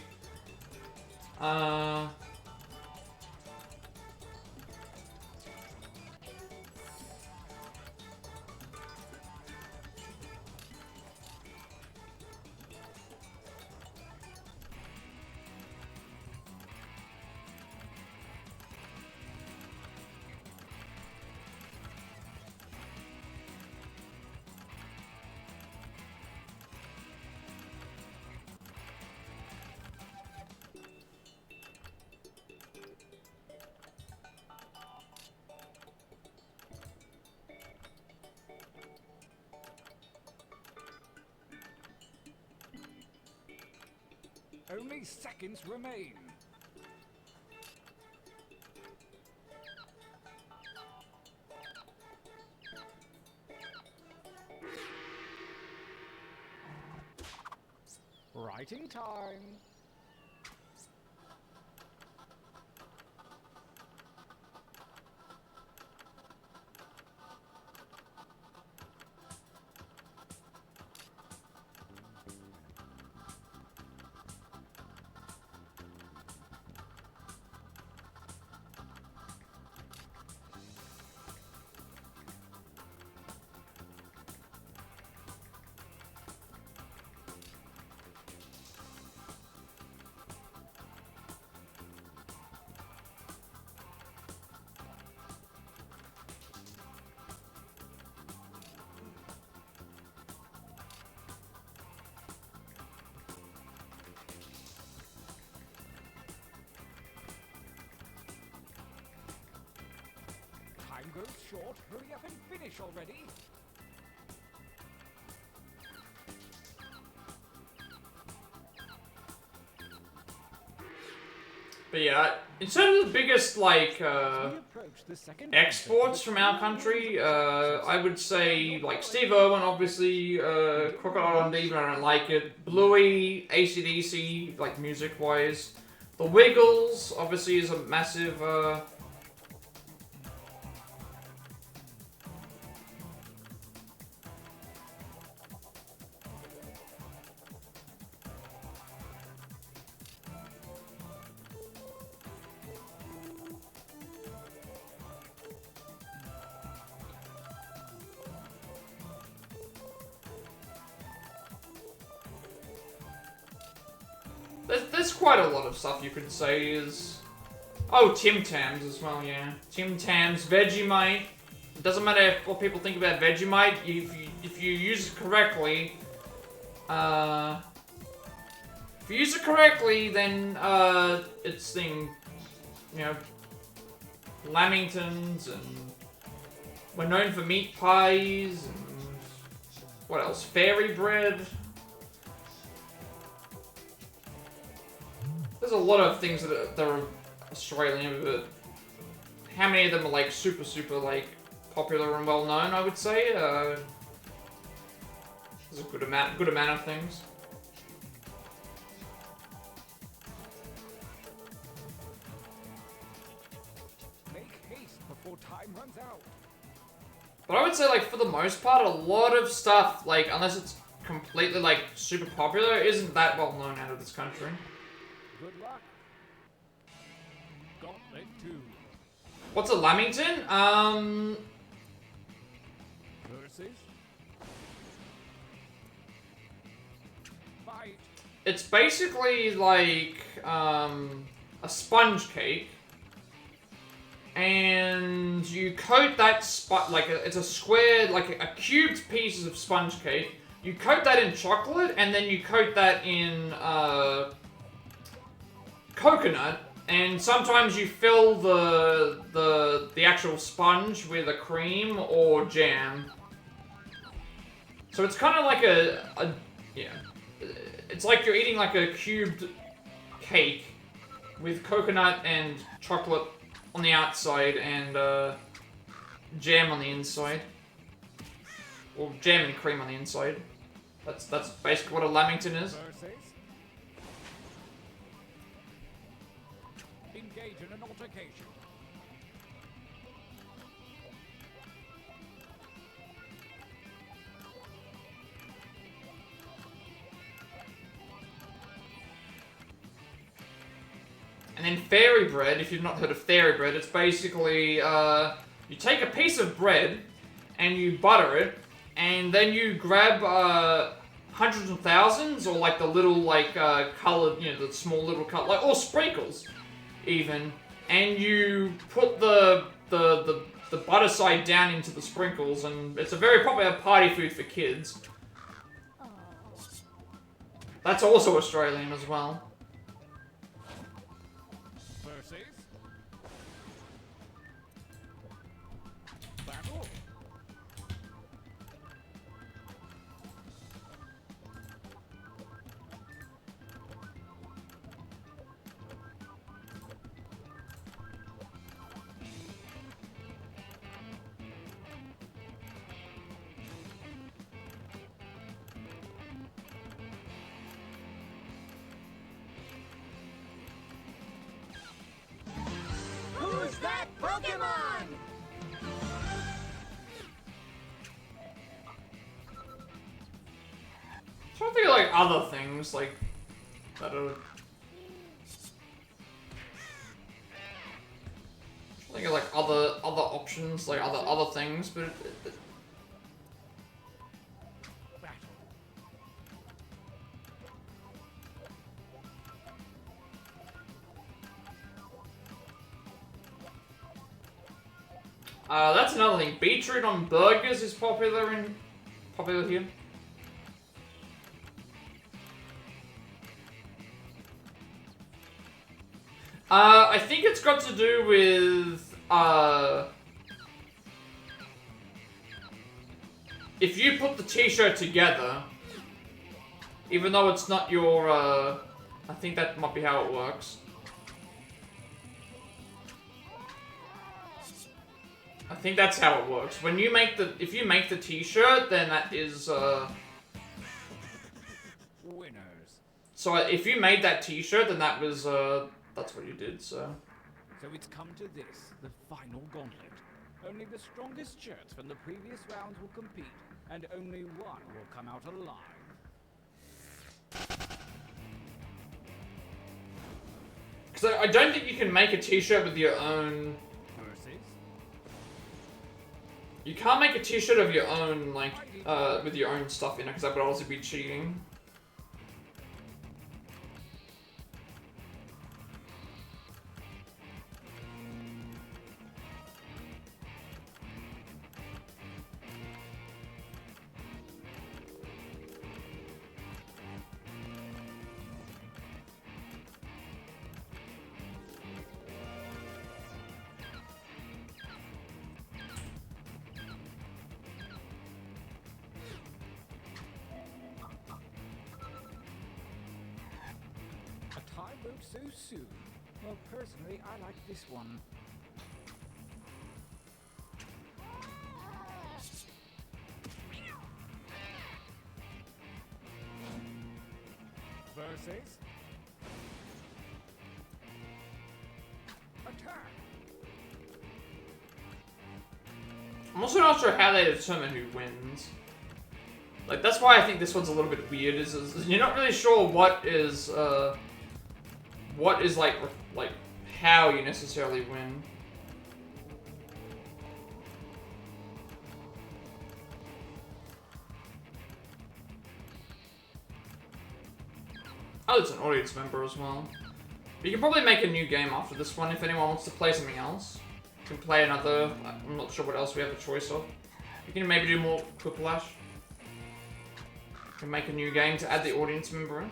Only seconds remain. Writing time. Time goes short. Hurry up and finish already. But yeah, in terms of the biggest, like, We approach the second exports from our country, I would say, like, Steve Irwin, obviously, Crocodile Dundee, but I don't like it. Bluey, AC/DC, like, music-wise. The Wiggles, obviously, is a massive, there's quite a lot of stuff you could say is... Oh, Tim Tams as well, yeah. Tim Tams, Vegemite. It doesn't matter what people think about Vegemite, if you use it correctly, then, it's thing, you know, Lamingtons, and we're known for meat pies, and what else? Fairy bread. There's a lot of things that are Australian, but how many of them are like super, like popular and well known? I would say there's a good amount of things. Make haste before time runs out. But I would say, like, for the most part, a lot of stuff, like, unless it's completely like super popular, isn't that well known out of this country. Good luck. Gauntlet 2. What's a Lamington? Versus. Fight. It's basically like a sponge cake, and you coat that it's a square, like a cubed piece of sponge cake. You coat that in chocolate, and then you coat that in coconut, and sometimes you fill the actual sponge with a cream or jam. So it's kind of like yeah. It's like you're eating like a cubed cake with coconut and chocolate on the outside and jam on the inside. Or jam and cream on the inside. That's basically what a Lamington is. Versus. Engage in an altercation. And then fairy bread, if you've not heard of fairy bread, it's basically, you take a piece of bread and you butter it, and then you grab hundreds of thousands, or like the little, like, colored, you know, the small little color, like, or sprinkles, even, and you put the butter side down into the sprinkles, and it's a very popular party food for kids. That's also Australian as well. Versus. Battle. Pokemon! Trying to think of like other things like that are. I think of like other options, like other things, but that's another thing. Beetroot on burgers is popular here. I think it's got to do with, if you put the t-shirt together, even though it's not your, I think that might be how it works. I think that's how it works. When you make if you make the t-shirt, then that is, Winners. so if you made that t-shirt, then that was, that's what you did, so. So it's come to this, the final gauntlet. Only the strongest shirts from the previous rounds will compete, and only one will come out alive. Because I don't think you can make a t-shirt with your own... Versus? You can't make a t-shirt of your own, like, with your own stuff in it, because that would also be cheating. So soon. Well, personally, I like this one. Versus. Attack. I'm also not sure how they determine who wins. Like, that's why I think this one's a little bit weird, is you're not really sure what is like how you necessarily win. Oh, it's an audience member as well. You can probably make a new game after this one if anyone wants to play something else. You can play another, I'm not sure what else we have a choice of. You can maybe do more Quiplash. You can make a new game to add the audience member in.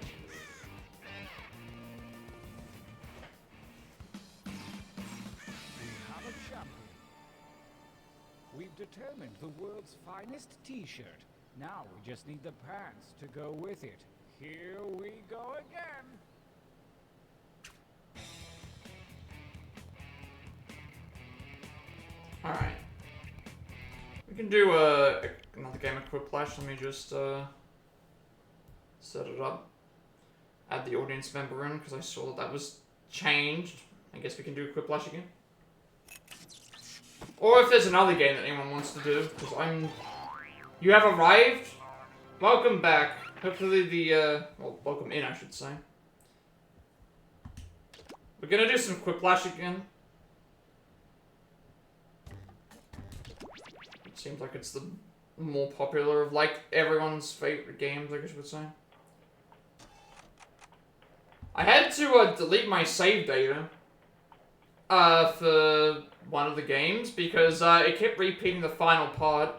We've determined the world's finest t-shirt. Now we just need the pants to go with it. Here we go again. Alright. We can do another game of Quiplash. Let me just set it up. Add the audience member in, because I saw that was changed. I guess we can do Quiplash again. Or if there's another game that anyone wants to do, because You have arrived? Welcome back. Hopefully well, welcome in, I should say. We're gonna do some Quiplash again. It seems like it's the more popular of, like, everyone's favorite games, I guess you would say. I had to delete my save data for one of the games because it kept repeating the final part.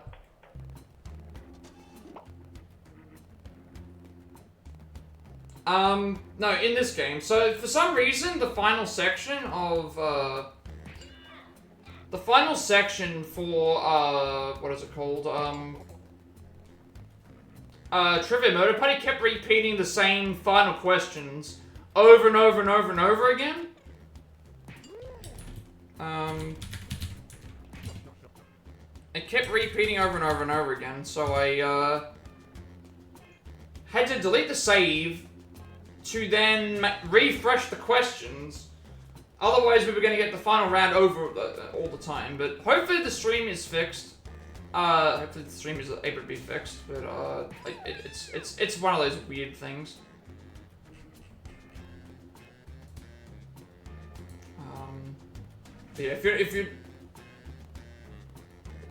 No, in this game. So, for some reason, the final section of, the final section for, what is it called? Trivia Murder Party kept repeating the same final questions over and over and over and over again. It kept repeating over and over and over again, so I, had to delete the save to then refresh the questions Otherwise, we were going to get the final round over all the time, but hopefully the stream is fixed. Hopefully the stream is able to be fixed, but it's one of those weird things. But yeah, if you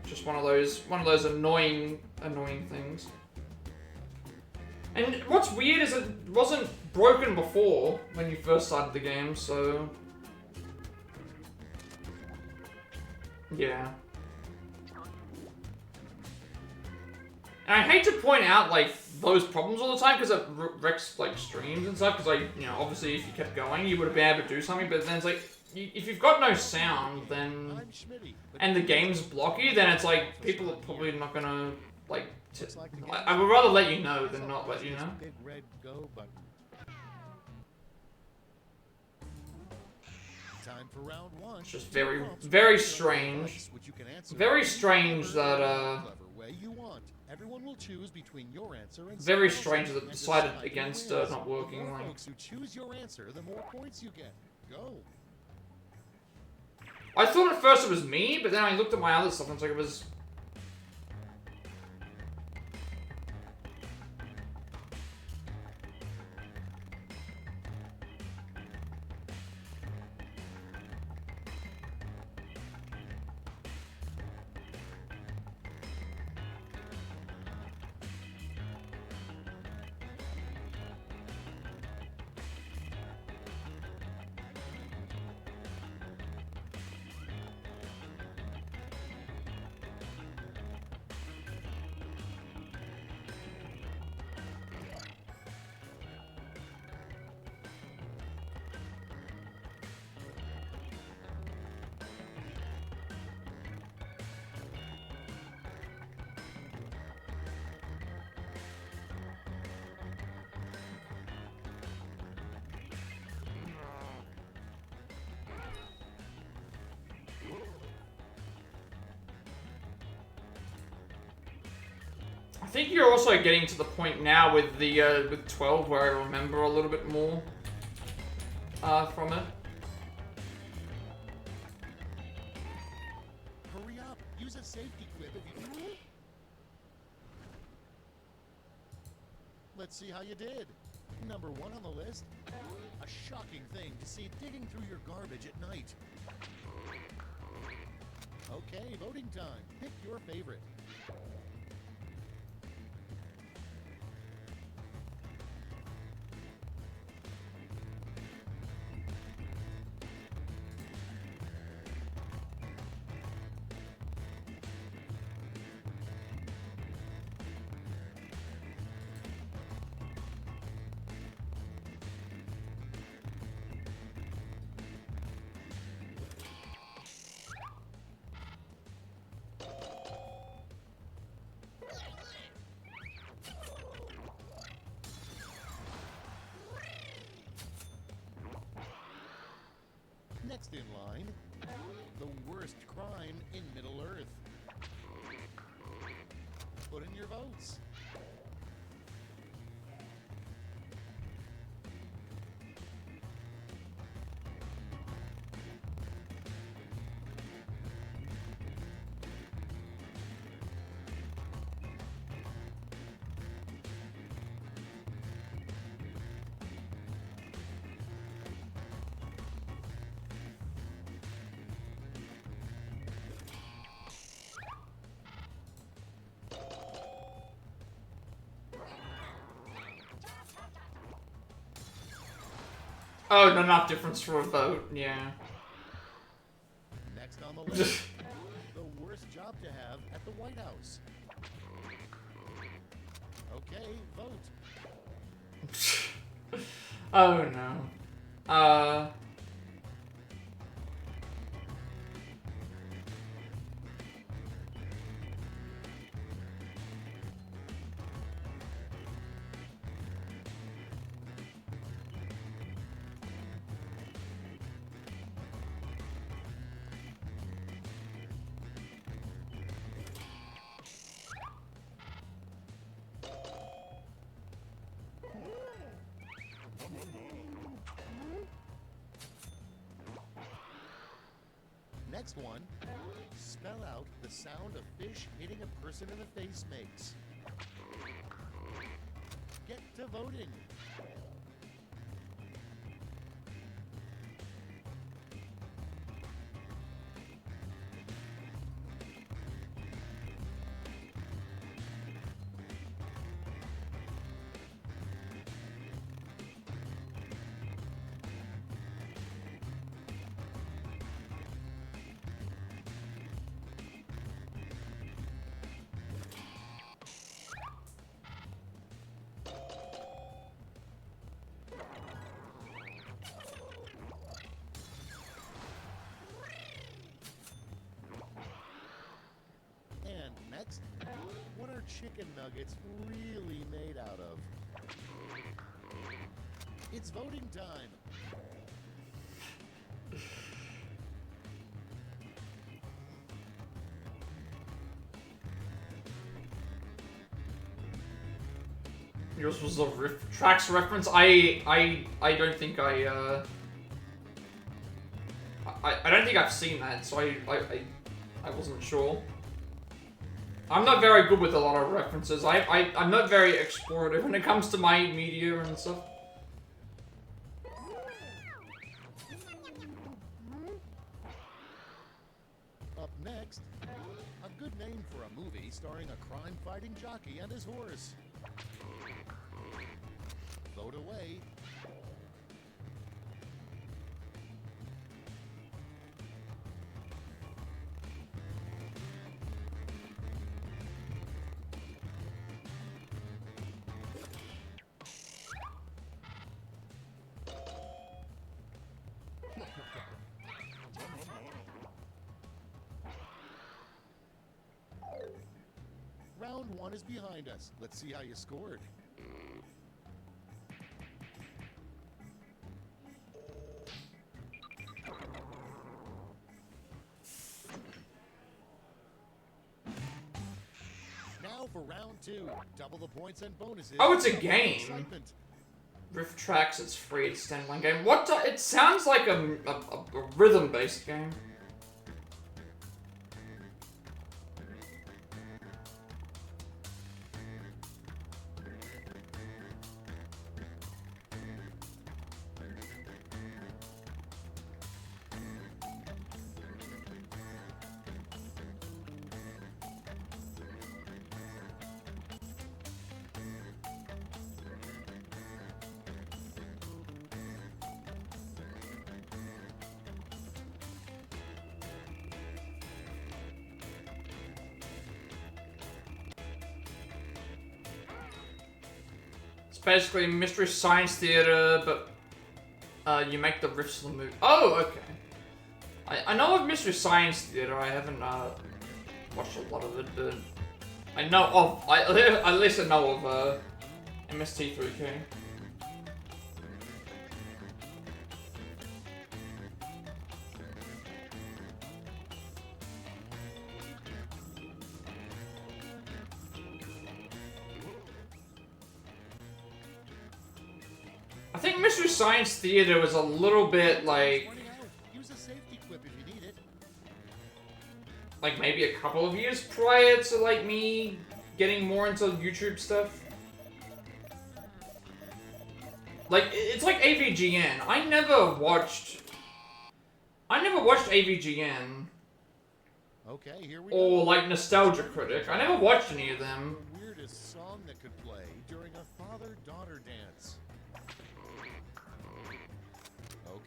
just one of those annoying things. And what's weird is it wasn't broken before when you first started the game, so yeah. And I hate to point out like those problems all the time because it wrecks like streams and stuff. Because like obviously if you kept going, you would have been able to do something. But then it's like if you've got no sound, then and the game's blocky, then it's like people are probably not gonna like. I would rather let you know than not let you know. Big red go button. Time for round one. It's just very strange. Very strange that Everyone will choose between your answer and very strange that it decided against not working. The more Like folks who choose your answer, the more points you get. Go. I thought at first it was me, but then I looked at my other stuff and it's like it was. I think you're also getting to the point now with the with 12 where I remember a little bit more from it. Hurry up. Use a safety quip if you... Let's see how you did. Number one on the list. A shocking thing to see digging through your garbage at night. Okay, voting time. Pick your favorite. Next in line, the worst crime in Middle Earth. Put in your votes. Oh, not enough difference for a vote, yeah. Next on the list, the worst job to have at the White House. Okay, vote. Oh no. next one. Spell out the sound a fish hitting a person in the face makes. Get to voting. And next, what are chicken nuggets really made out of? It's voting time. Yours was a tracks reference. I don't think I don't think I've seen that, so I wasn't sure. I'm not very good with a lot of references. I'm not very explorative when it comes to my media and stuff. Up next, a good name for a movie starring a crime-fighting jockey and his horse. Vote away. Round one is behind us. Let's see how you scored. Now for round two. Double the points and bonuses. Oh, it's a Double the game. excitement. Rift Tracks, it's free, it's a standalone game. What? It sounds like a rhythm-based game. It's basically Mystery Science Theater, but you make the riffs of the movie. Oh, okay. I know of Mystery Science Theater. I haven't watched a lot of it, but I know of. At least I know of MST3K. I think Mystery Science Theater was a little bit like Pointing out. Use a safety quip if you need it. like maybe a couple of years prior to like me getting more into YouTube stuff. Like it's like AVGN. I never watched AVGN Okay, here we or go. like Nostalgia Critic. I never watched any of them. The weirdest song that could play during a father-daughter dance.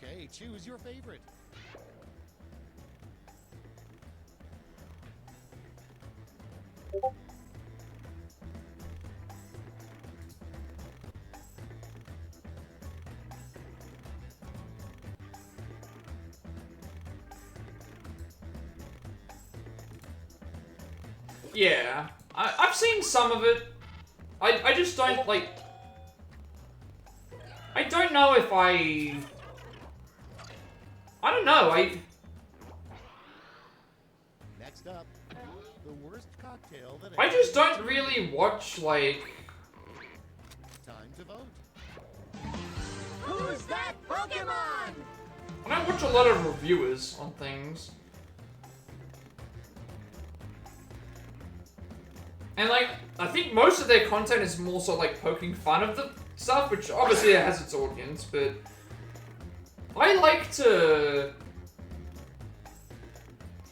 Okay, choose your favorite. Yeah, I've seen some of it. I just don't like. I don't know if I don't know. Next up, the worst cocktail that I just ever- don't really watch like. Time to vote. Who's that Pokemon? I don't watch a lot of reviewers on things. And like, I think most of their content is more so like poking fun of the stuff, which obviously it has its audience, but I like to...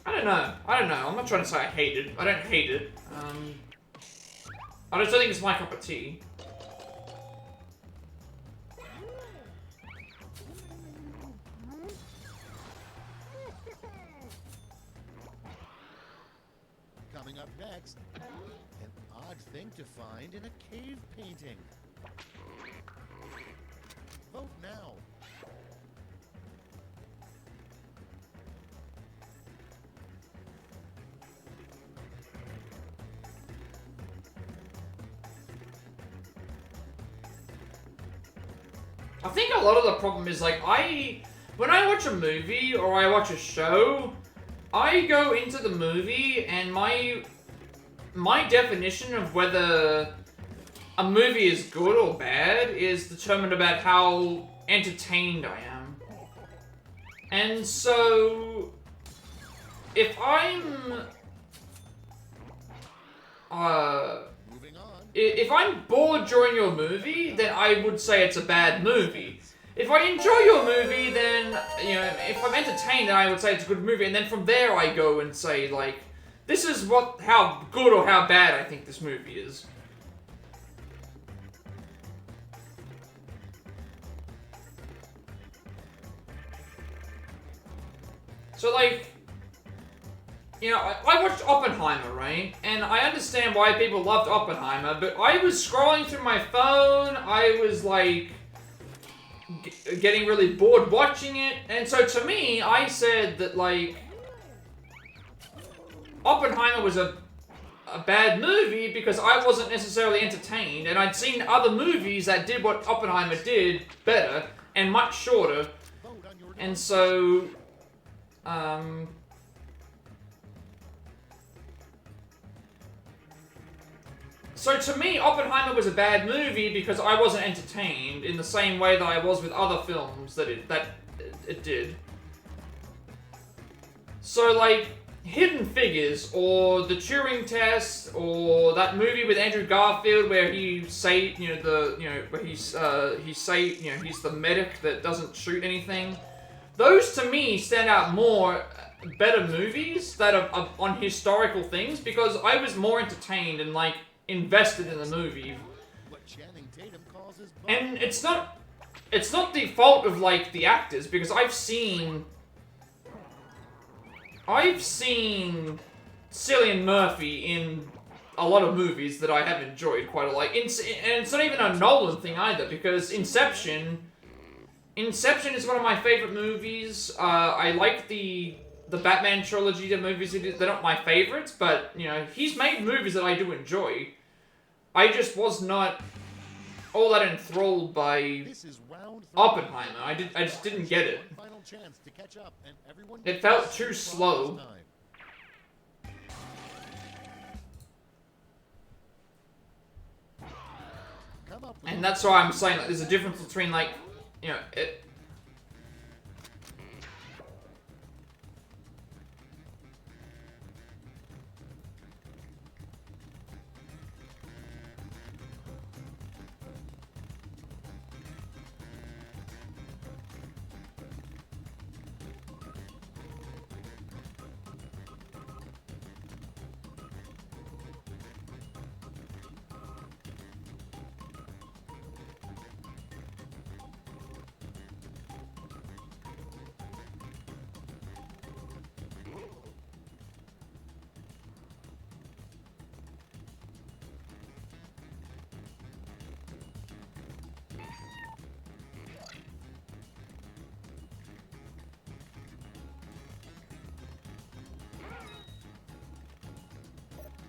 I don't know. I'm not trying to say I hate it. I don't hate it. I just don't think it's my cup of tea. Coming up next, an odd thing to find in a cave painting. Vote now. I think a lot of the problem is like when I watch a movie or I watch a show, I go into the movie and my definition of whether a movie is good or bad is determined about how entertained I am. And so if I'm Moving on. if I'm bored during your movie, then I would say it's a bad movie. If I enjoy your movie, then, you know, if I'm entertained, then I would say it's a good movie. And then from there I go and say, like, this is how good or how bad I think this movie is. So, like, you know, I watched Oppenheimer, right? And I understand why people loved Oppenheimer, but I was scrolling through my phone, I was, like, getting really bored watching it, and so to me, I said that, like, Oppenheimer was a bad movie because I wasn't necessarily entertained, and I'd seen other movies that did what Oppenheimer did better, and much shorter, and so, so to me, Oppenheimer was a bad movie because I wasn't entertained in the same way that I was with other films that it did. So like Hidden Figures or The Turing Test or that movie with Andrew Garfield where he's the medic that doesn't shoot anything. Those to me stand out more better movies that are on historical things because I was more entertained and like invested in the movie. What Channing Tatum calls his And it's not the fault of like the actors because I've seen Cillian Murphy in a lot of movies that I have enjoyed quite a lot. And it's not even a Nolan thing either because Inception is one of my favorite movies. I like the Batman trilogy, the movies they're not my favorites, but you know, he's made movies that I do enjoy. I just was not all that enthralled by This is round three. Oppenheimer. I just didn't get it. Final chance to catch up, and everyone It felt too slow. Come up with And that's why I'm saying like there's a difference between like, you know, it.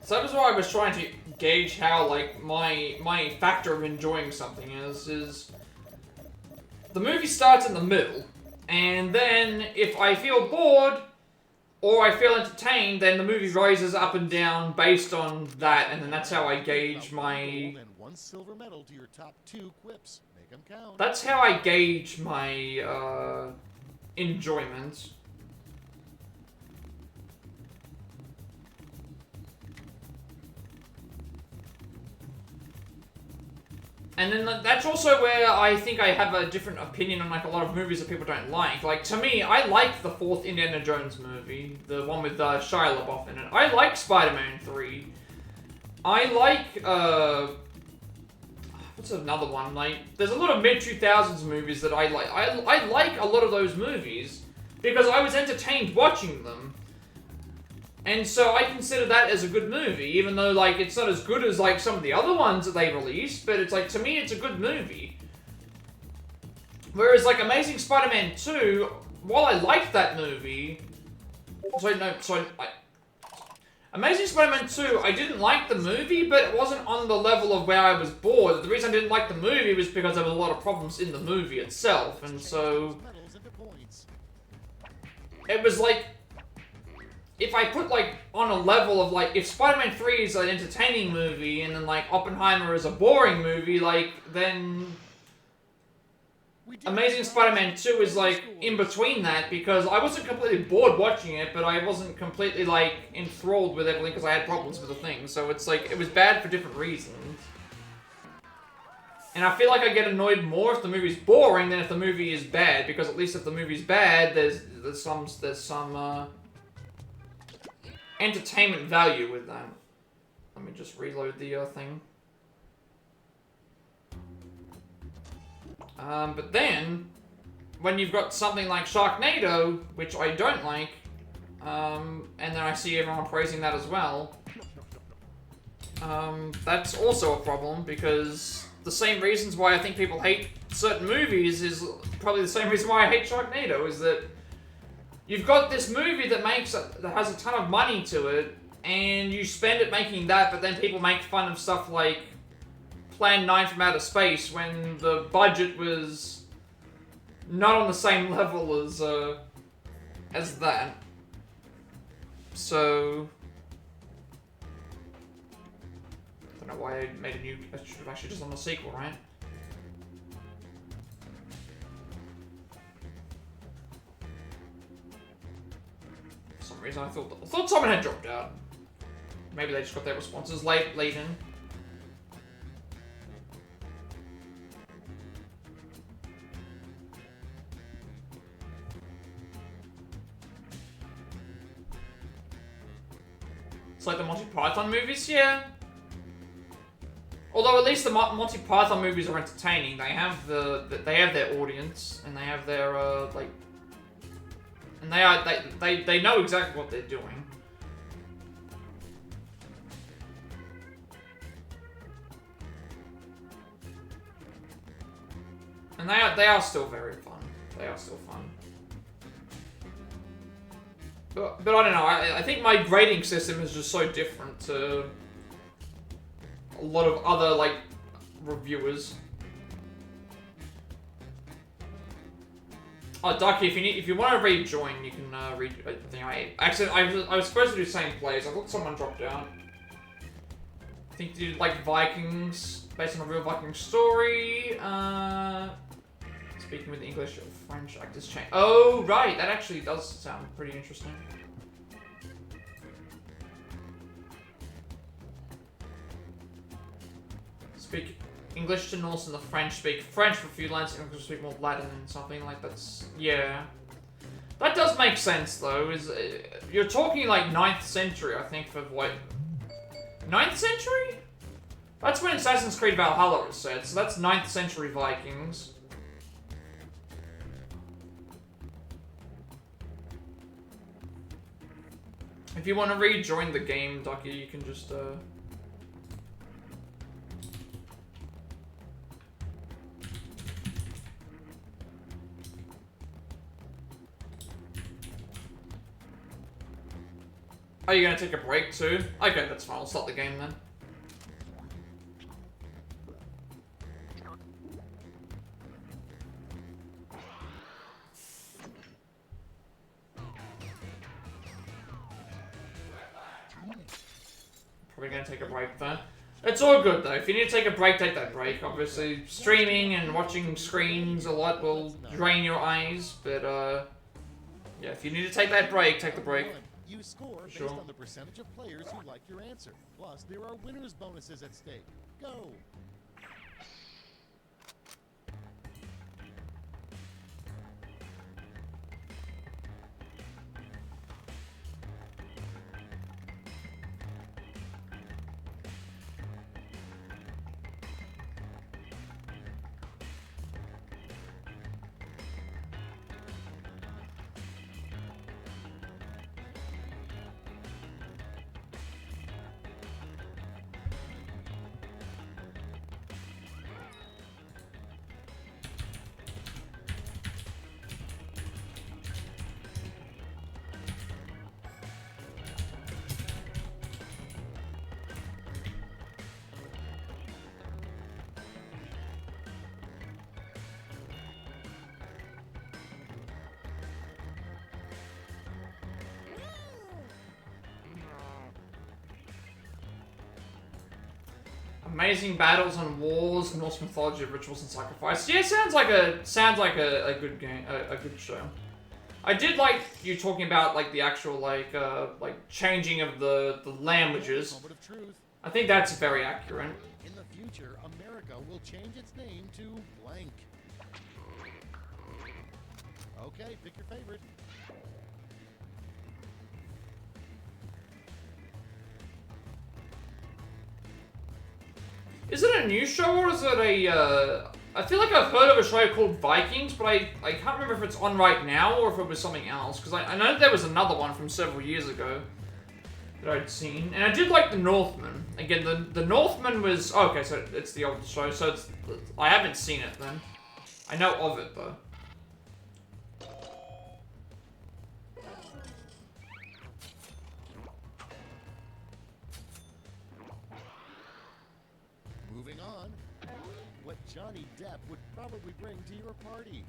So that was why I was trying to gauge how like my factor of enjoying something is the movie starts in the middle, and then if I feel bored or I feel entertained, then the movie rises up and down based on that, and then that's how I gauge my. and one silver medal to your top 2 quips. Make them count. That's how I gauge my enjoyment. And then that's also where I think I have a different opinion on like a lot of movies that people don't like. Like to me, I liked the fourth Indiana Jones movie, the one with Shia LaBeouf in it. I like Spider-Man 3. I like what's another one? Like there's a lot of mid-2000s movies that I like. I like a lot of those movies because I was entertained watching them. And so I consider that as a good movie, even though like it's not as good as like some of the other ones that they released, but it's like to me it's a good movie. Whereas like Amazing Spider-Man 2, while I liked that movie, Amazing Spider-Man 2, I didn't like the movie, but it wasn't on the level of where I was bored. The reason I didn't like the movie was because there were a lot of problems in the movie itself, and so it was like, if I put, like, on a level of, like, if Spider-Man 3 is an entertaining movie, and then, like, Oppenheimer is a boring movie, like, then Amazing Spider-Man 2 is, like, in between that, because I wasn't completely bored watching it, but I wasn't completely, like, enthralled with everything, because I had problems with the thing, so it's, like, it was bad for different reasons. And I feel like I get annoyed more if the movie's boring than if the movie is bad, because at least if the movie's bad, there's some entertainment value with that. Let me just reload the thing. But then, when you've got something like Sharknado, which I don't like, and then I see everyone praising that as well, that's also a problem, because the same reasons why I think people hate certain movies is probably the same reason why I hate Sharknado, is that you've got this movie that has a ton of money to it, and you spend it making that, but then people make fun of stuff like Plan 9 from Outer Space when the budget was not on the same level as that. So I don't know why I made a new. I should just on the sequel, right? For some reason I thought someone had dropped out. Maybe they just got their responses late in. It's like the Monty Python movies, yeah. Although at least the Monty Python movies are entertaining. They have their audience, and they have their like, and they know exactly what they're doing. And they are still very fun. They are still fun. But I don't know, I think my grading system is just so different to a lot of other, like, reviewers. Oh, Ducky, if you want to rejoin, you can I was supposed to do same plays. I thought someone dropped out. I think you did, like, Vikings, based on a real Viking story. Speaking with English or French actors change. Oh, right. That actually does sound pretty interesting. Speak English to Norse and the French speak French for a few lines, and English speak more Latin and something like that's. Yeah. That does make sense, though. You're talking like 9th century, I think, for what? 9th century? That's when Assassin's Creed Valhalla is set, so that's 9th century Vikings. If you want to rejoin the game, Ducky, you can just, Are you gonna take a break too? Okay, that's fine. I'll start the game then. Probably gonna take a break then. It's all good though. If you need to take a break, take that break. Obviously, streaming and watching screens a lot will drain your eyes, but yeah, if you need to take that break, take the break. You score based on the percentage of players who like your answer. Plus, there are winners bonuses at stake. Go! Amazing battles and wars, Norse mythology, rituals and sacrifice. Yeah, sounds like a good game, a good show. I did like you talking about like the actual like changing of the languages. Moment of truth. I think that's very accurate. In the future, America will change its name to blank. Okay, pick your favorite. Is it a new show or is it a? I feel like I've heard of a show called Vikings, but I can't remember if it's on right now or if it was something else. Because I know there was another one from several years ago that I'd seen, and I did like the Northman. Again, the Northman was okay. So it's the old show. So I haven't seen it then. I know of it though. Moving on. What Johnny Depp would probably bring to your party.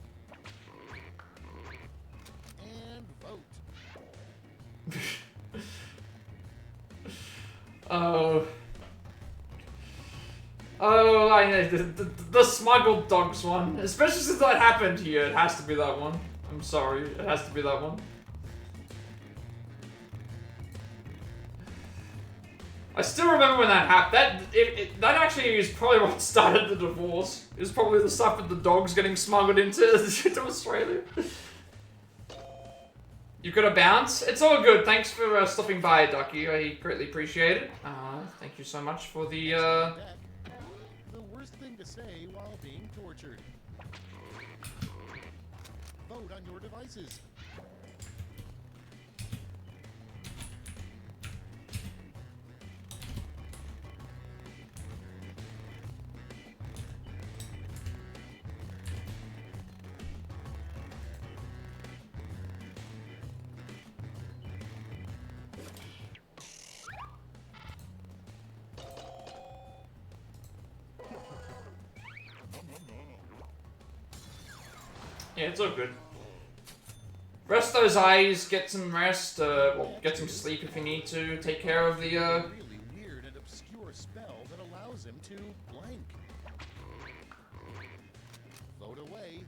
And vote. Oh, I know the smuggled dogs one. Especially since that happened here, it has to be that one. I'm sorry, it has to be that one. I still remember when that happened. That actually is probably what started the divorce. It was probably the stuff with the dogs getting smuggled into to Australia. You got a bounce? It's all good. Thanks for stopping by, Ducky. I greatly appreciate it. Thank you so much for the. The worst thing to say while being tortured. Vote on your devices. Yeah, it's all good. Rest those eyes, get some rest, well, get some sleep if you need to, take care of the, Really weird and obscure spell that allows him to blank. Vote away.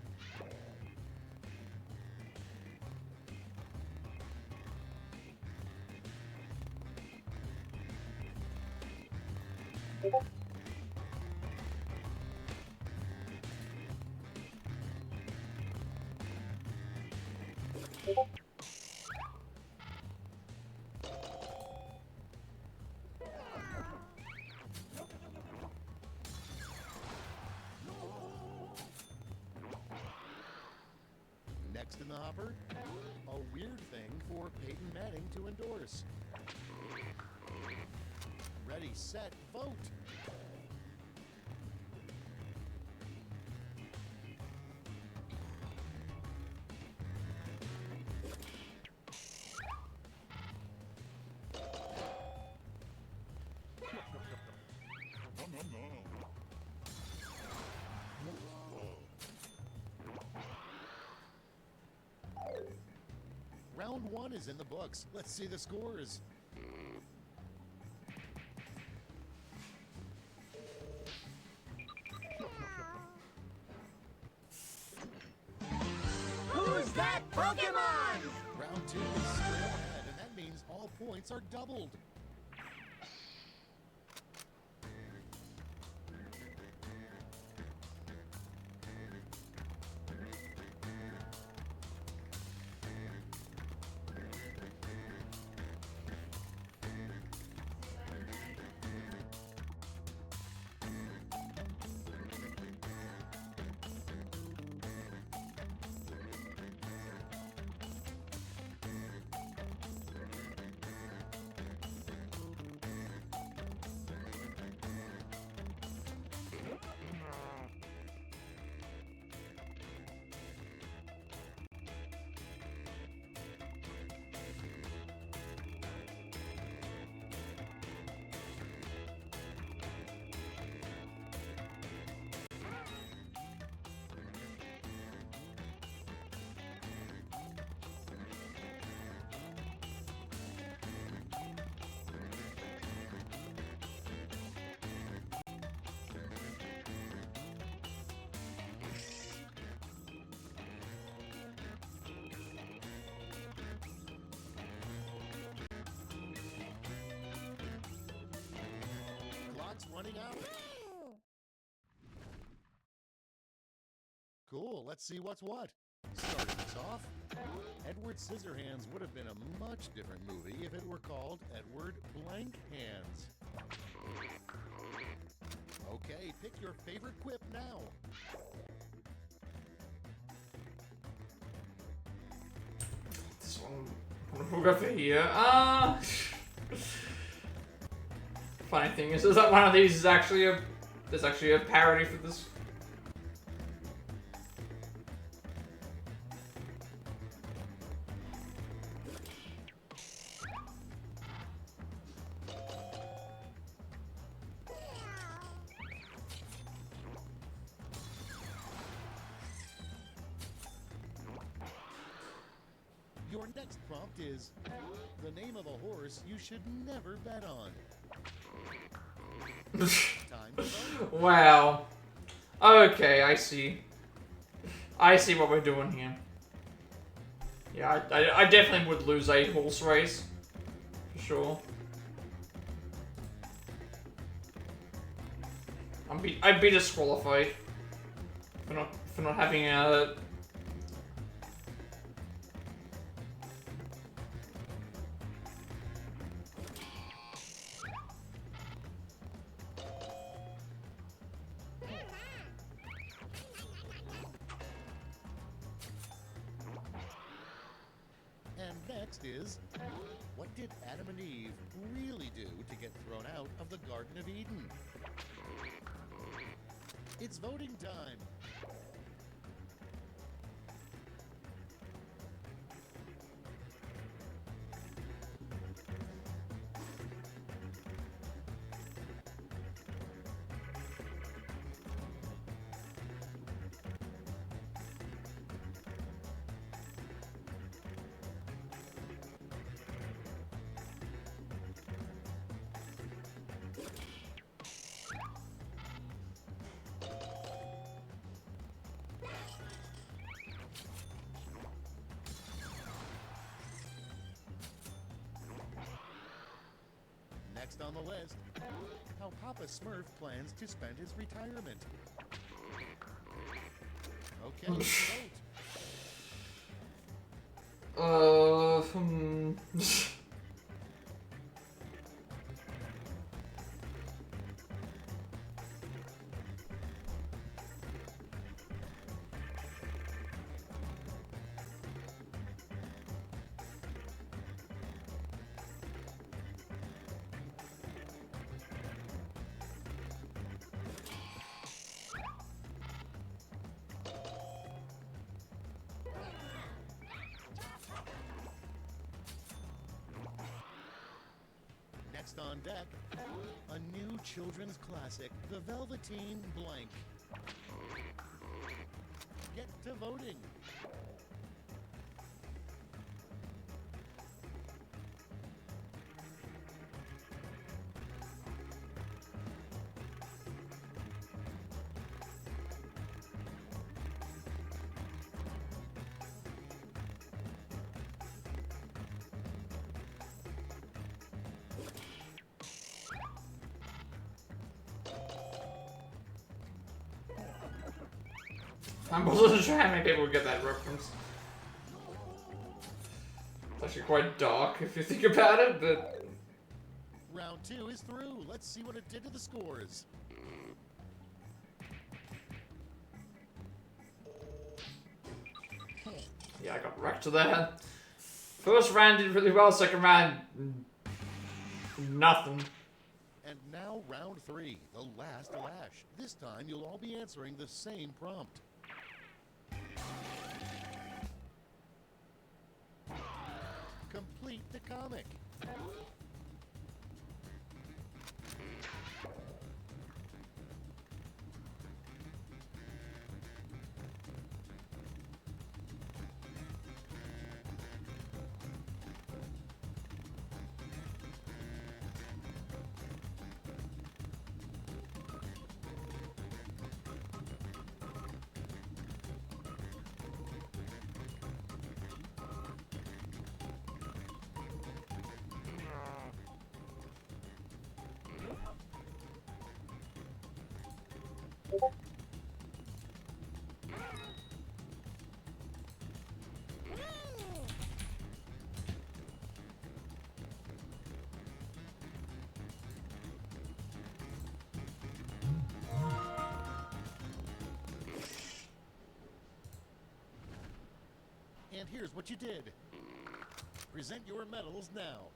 Next in the hopper, a weird thing for Peyton Manning to endorse. Ready, set, vote. Round one is in the books. Let's see the scores. Who's that Pokemon? Round two is still ahead, and that means all points are doubled. running out. Cool, let's see what's what. Starting us off, Edward Scissorhands would have been a much different movie if it were called Edward Blank Hands. Okay, pick your favorite quip now. This one. We'll go for here. Funny thing is that one of these is actually there's actually a parody for this. Your next prompt is the name of a horse you should never bet on. Time to vote. Wow. Okay, I see. I see what we're doing here. Yeah, I definitely would lose a horse race. For sure. I'd be disqualified for not having a. And next is, what did Adam and Eve really do to get thrown out of the Garden of Eden? It's voting time. Next on the list, how Papa Smurf plans to spend his retirement. Okay, vote. Next on deck, a new children's classic, The Velveteen Blank. Get to voting. I wasn't sure how many people would get that reference. It's actually quite dark if you think about it, but... Round 2 is through. Let's see what it did to the scores. Yeah, I got wrecked there. First round did really well, second round... nothing. And now round 3, the last lash. This time you'll all be answering the same prompt. Complete the comic. And here's what you did. Present your medals now.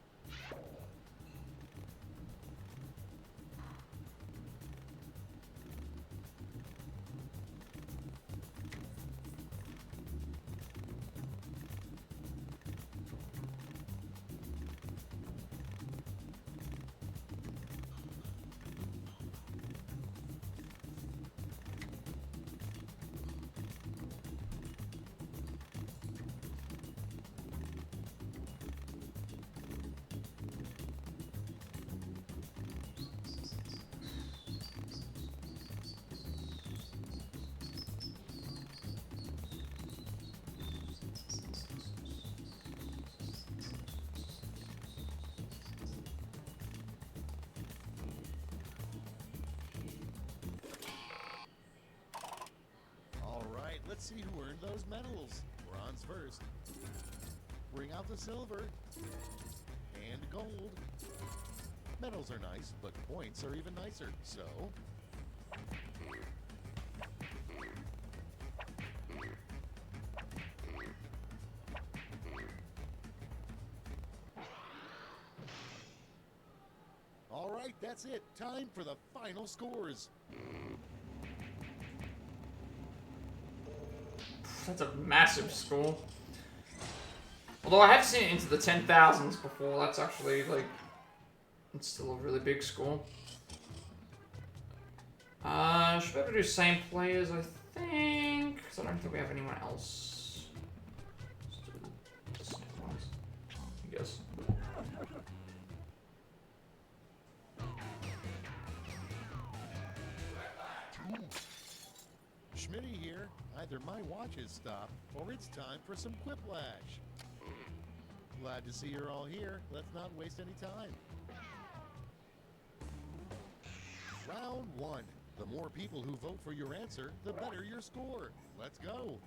Let's see who earned those medals. Bronze first. Bring out the silver. And gold. Medals are nice, but points are even nicer. So... Alright, that's it. Time for the final scores. That's a massive score. Although I have seen it into the 10,000s before, that's actually, like, it's still a really big score. Should be able to do same players, I think, because I don't think we have anyone else. Let's do the same ones, I guess. Schmitty here. Either my watch has stopped, or it's time for some Quiplash. Glad to see you're all here. Let's not waste any time. Round 1. The more people who vote for your answer, the better your score. Let's go.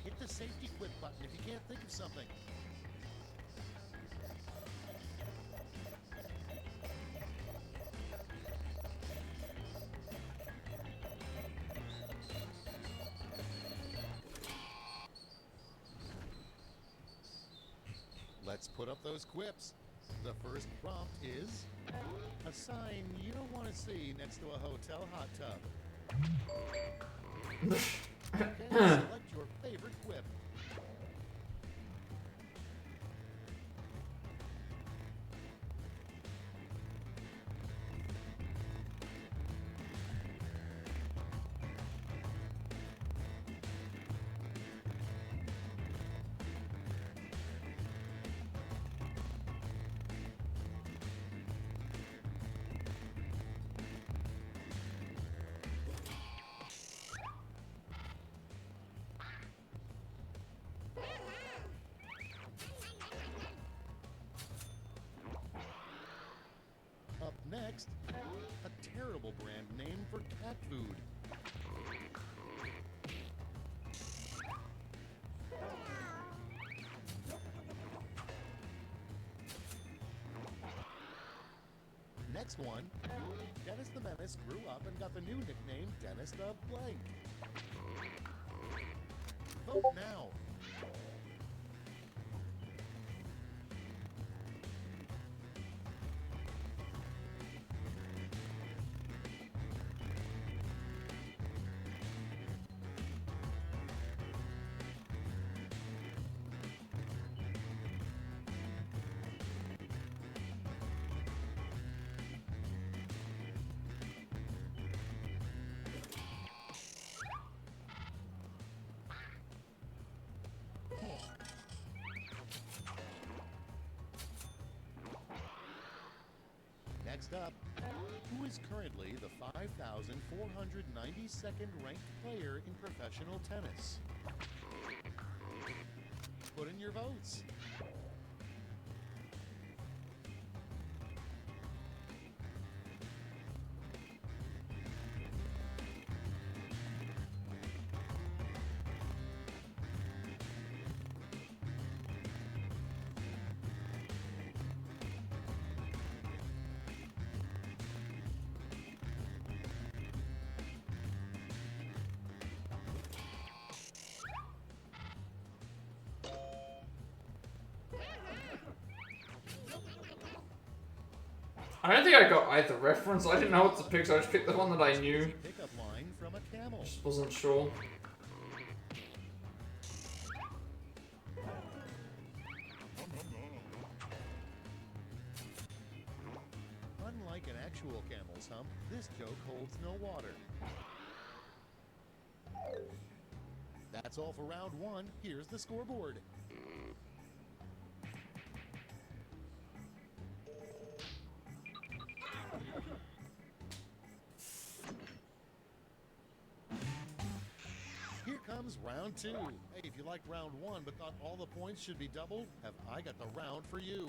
Hit the safety quit button if you can't think of something. Let's put up those quips. The first prompt is a sign you don't want to see next to a hotel hot tub. Okay, select your favorite quip. Up next, a terrible brand name for cat food. Next one, Dennis the Menace grew up and got the new nickname Dennis the Blank. Vote now. Next up, who is currently the 5,492nd ranked player in professional tennis? Put in your votes. I don't think I got either reference. I didn't know what to pick, so I just picked the one that I knew. Pickup line from a camel. Just wasn't sure. Unlike an actual camel's hump, this joke holds no water. That's all for round one. Here's the scoreboard. Here comes round two. Hey, if you liked round one but thought all the points should be doubled, have I got the round for you.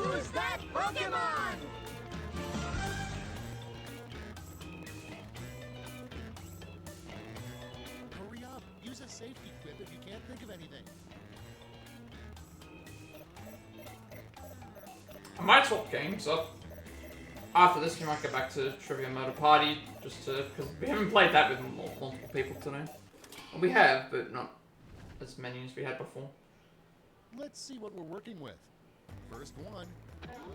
Who's that Pokemon? Hurry up! Use a safety quip if you can't think of anything. I might swap games up. After this, we might get back to Trivia Murder Party, just to, because we haven't played that with multiple people today. Well, we have, but not as many as we had before. Let's see what we're working with. First one.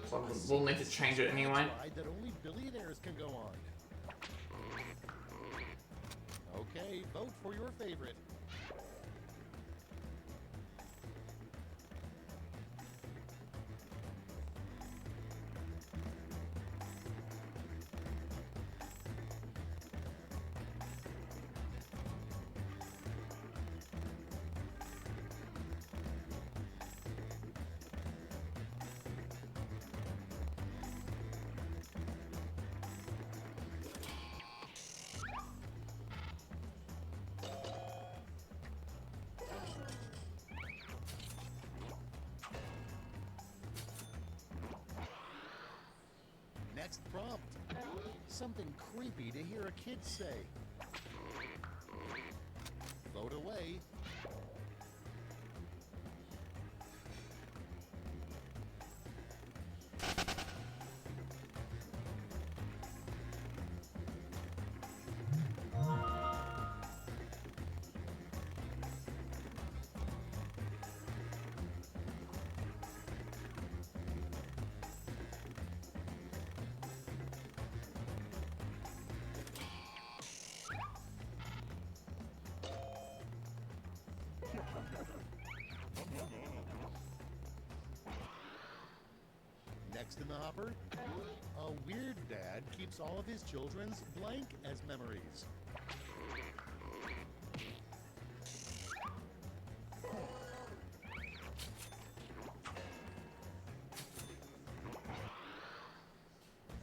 So we'll need to change it anyway. Ride that only billionaires can go on. Okay, vote for your favorite. Next prompt. Something creepy to hear a kid say. Vote away. Next in the hopper, a weird dad keeps all of his children's blank as memories.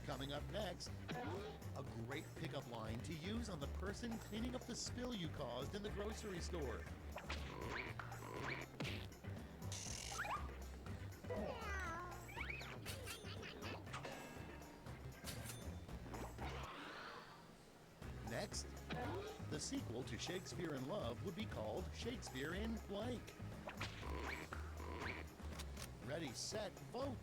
Coming up next, a great pickup line to use on the person cleaning up the spill you caused in the grocery store. Next, the sequel to Shakespeare in Love would be called Shakespeare in Blank. Ready, set, vote.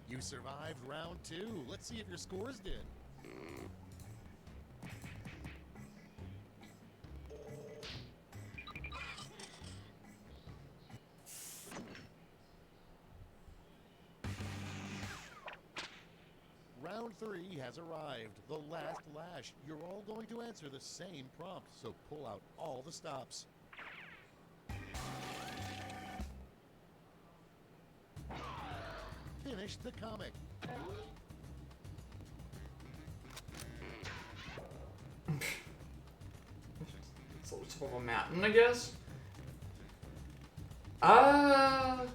You survived round 2. Let's see if your scores did. Round 3 has arrived. The last lash. You're all going to answer the same prompt, so pull out all the stops. Finish the comic. It's on top of a mountain, I guess. I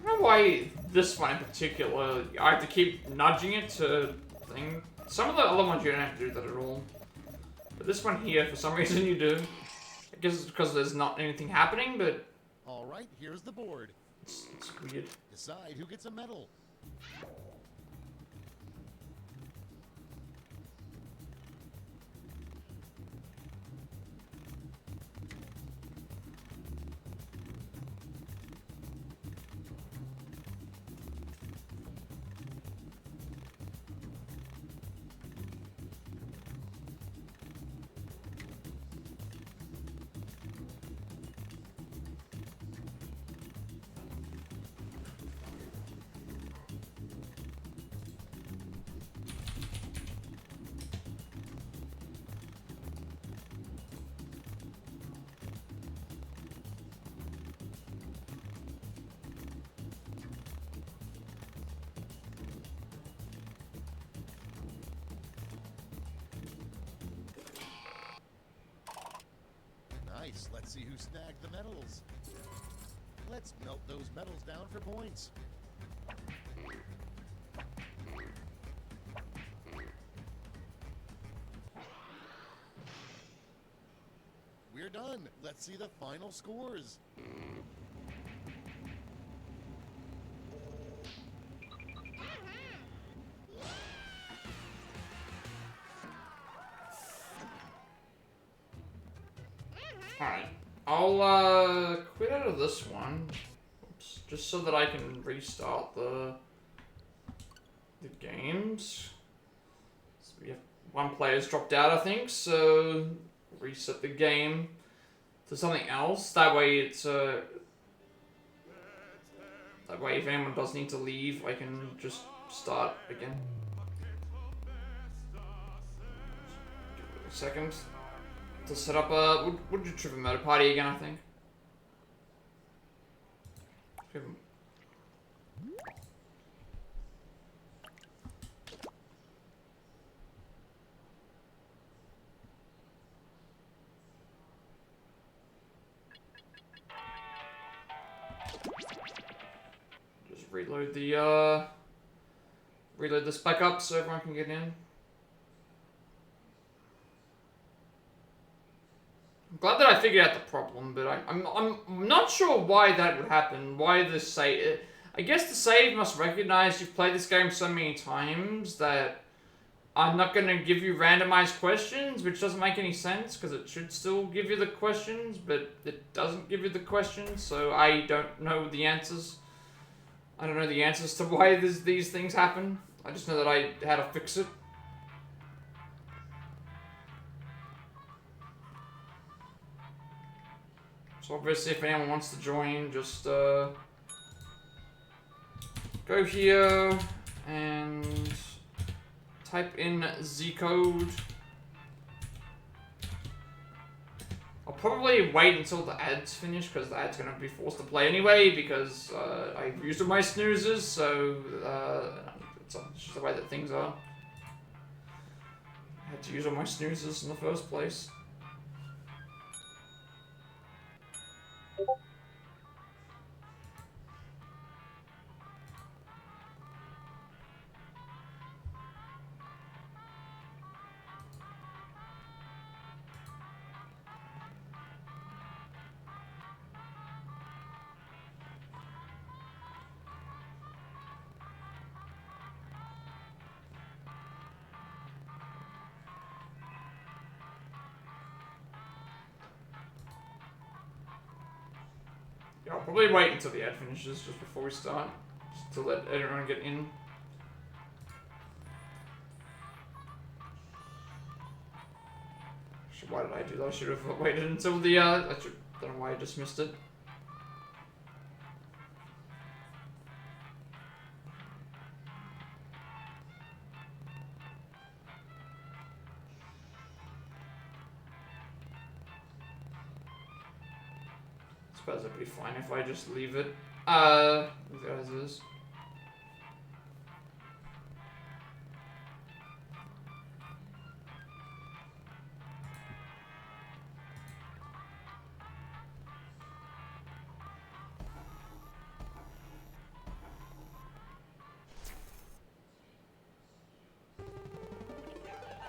don't know why this one in particular, I have to keep nudging it to thing. Some of the other ones you don't have to do that at all. But this one here, for some reason you do. I guess it's because there's not anything happening, but... Alright, here's the board. It's weird. Decide who gets a medal. Nice. Let's see who snagged the medals. Let's melt those medals down for points. We're done. Let's see the final scores. Alright. I'll quit out of this one. Oops. Just so that I can restart the games. So we have one player's dropped out, I think, so reset the game to something else. That way it's that way if anyone does need to leave, I can just start again. Give it a second to set up a would you trip a motor party again, I think. Just reload this back up so everyone can get in. I'm glad that I figured out the problem, but I'm not sure why that would happen. Why the save? I guess the save must recognize you've played this game so many times that I'm not going to give you randomized questions, which doesn't make any sense because it should still give you the questions, but it doesn't give you the questions, so I don't know the answers. I don't know the answers to why these things happen. I just know that I had to fix it. So obviously if anyone wants to join, just go here and type in Z code. I'll probably wait until the ad's finished because the ad's going to be forced to play anyway because I've used all my snoozers, so it's just the way that things are. I had to use all my snoozers in the first place. Yeah, I'll probably wait until the ad finishes just before we start, just to let everyone get in. Why did I do that? I should have waited until the I don't know why I dismissed it. I suppose it'd be fine if I just leave it as is.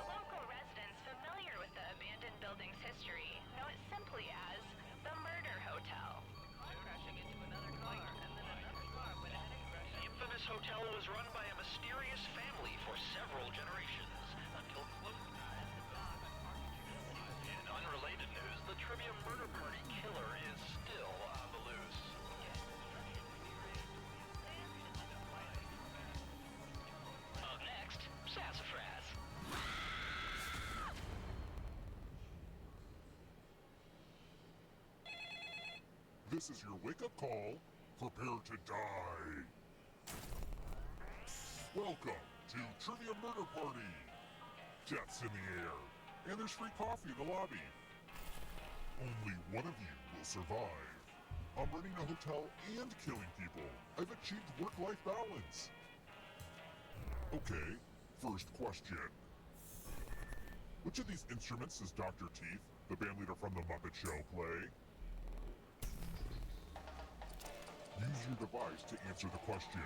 Local residents familiar with the abandoned building's history know it simply as the Murder Hotel. Crashing into another car, and then another car went ahead and crashed. The infamous hotel was run by a mysterious family for several generations until close. In unrelated news, the trivia murder party killer is still on the loose. Up next, Sassafras. This is your wake-up call. Prepare to die. Welcome to Trivia Murder Party. Death's in the air, and there's free coffee in the lobby. Only one of you will survive. I'm running a hotel and killing people. I've achieved work-life balance. Okay, first question. Which of these instruments does Dr. Teeth, the bandleader from The Muppet Show, play? Use your device to answer the question.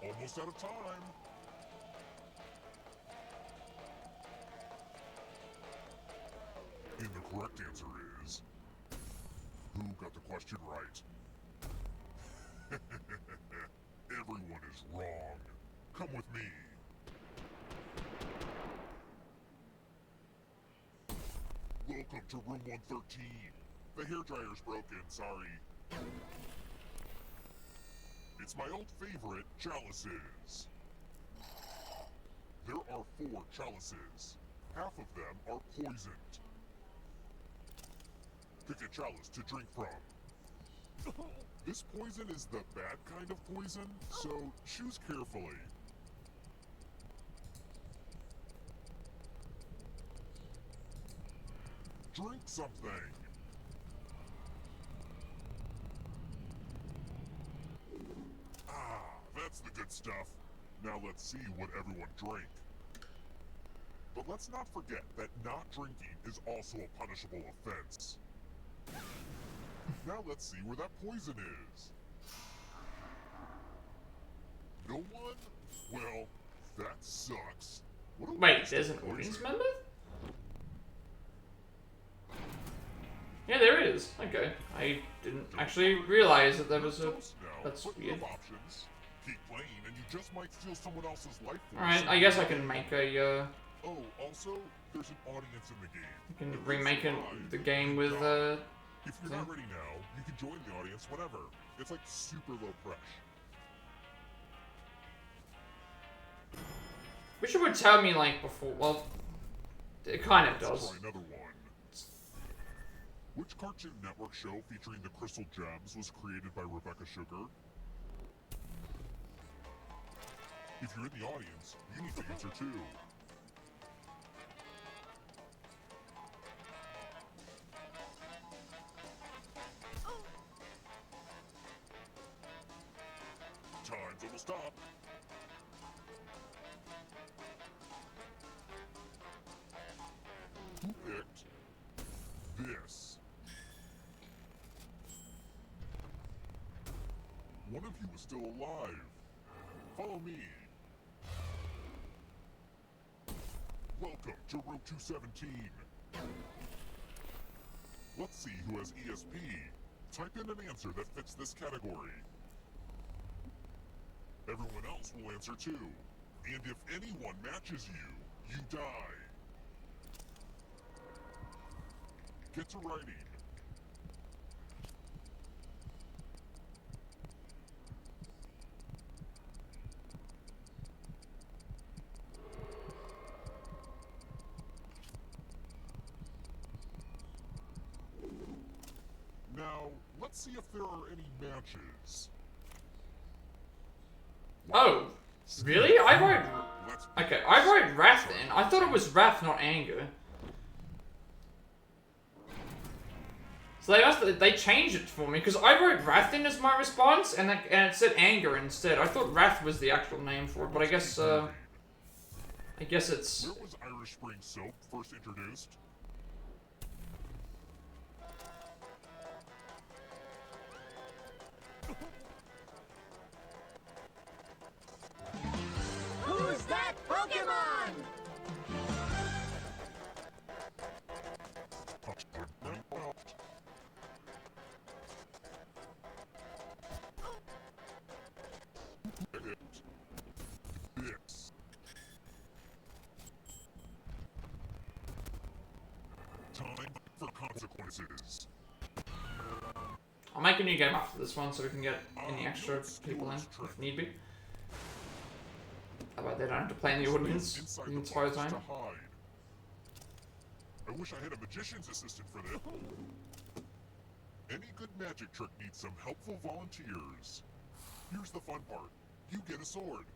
Almost out of time. And the correct answer is... Who got the question right? Everyone is wrong. Come with me. Welcome to room 113. The hairdryer's broken, sorry. It's my old favorite, chalices. There are 4 chalices. Half of them are poisoned. Pick a chalice to drink from. This poison is the bad kind of poison, so choose carefully. Drink something. Ah, that's the good stuff. Now let's see what everyone drank. But let's not forget that not drinking is also a punishable offense. Now let's see where that poison is. No one? Well, that sucks. What a Wait, waste there's of an audience poison. member? Yeah, there is. Okay. I didn't actually realize that there was a... Toast now, That's but you weird. have options. Keep playing and you just might steal someone else's life force. Alright, I guess I can make a, Oh, also, there's an audience in the game. I can If remake they it, survive, the game you with, die. If you're thing. not ready now, you can join the audience whenever. It's like super low pressure. Wish it would tell me, like, before, well, it kind of Let's does. try another one. Which Cartoon Network show featuring the Crystal Gems was created by Rebecca Sugar? If you're in the audience, you need to answer too. Time's almost up. Who picked this? One of you is still alive. Follow me. Welcome to row 217. Let's see who has ESP. Type in an answer that fits this category. Everyone else will answer too. And if anyone matches you, you die. Get to writing. Now, let's see if there are any matches. Oh, really? I wrote... Let's Okay, I wrote wrath then. I thought it was wrath, not anger. So they changed it for me, because I wrote wrath in as my response, and it said anger instead. I thought wrath was the actual name for it, but I guess it's... Where was Irish Spring soap first introduced? Who's that Pokemon? This. Time for consequences. I'll make a new game after this one so we can get any extra people in, if need be. How about they don't have to play in the audience Inside the the entire box time? to hide. I wish I had a magician's assistant for this. Any good magic trick needs some helpful volunteers. Here's the fun part. You get a sword.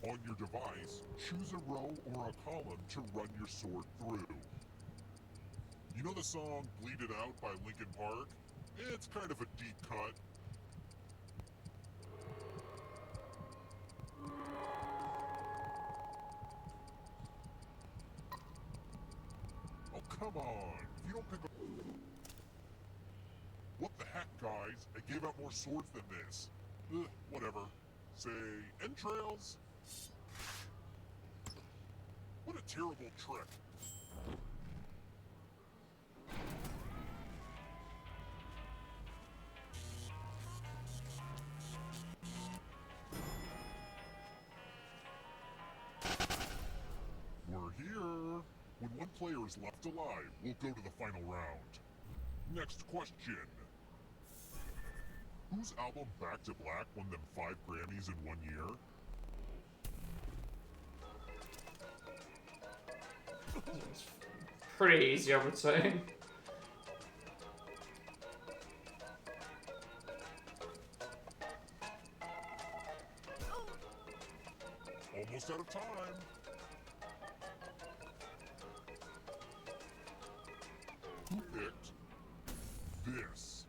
On your device, choose a row or a column to run your sword through. You know the song Bleed It Out by Linkin Park? It's kind of a deep cut. Oh, come on. If you don't pick up... What the heck, guys? I gave out more swords than this. Ugh, whatever. Say, entrails? What a terrible trick. We're here. When one player is left alive, we'll go to the final round. Next question. Whose album Back to Black won them 5 Grammys in 1 year? Pretty easy, I would say. Almost out of time. Who picked this?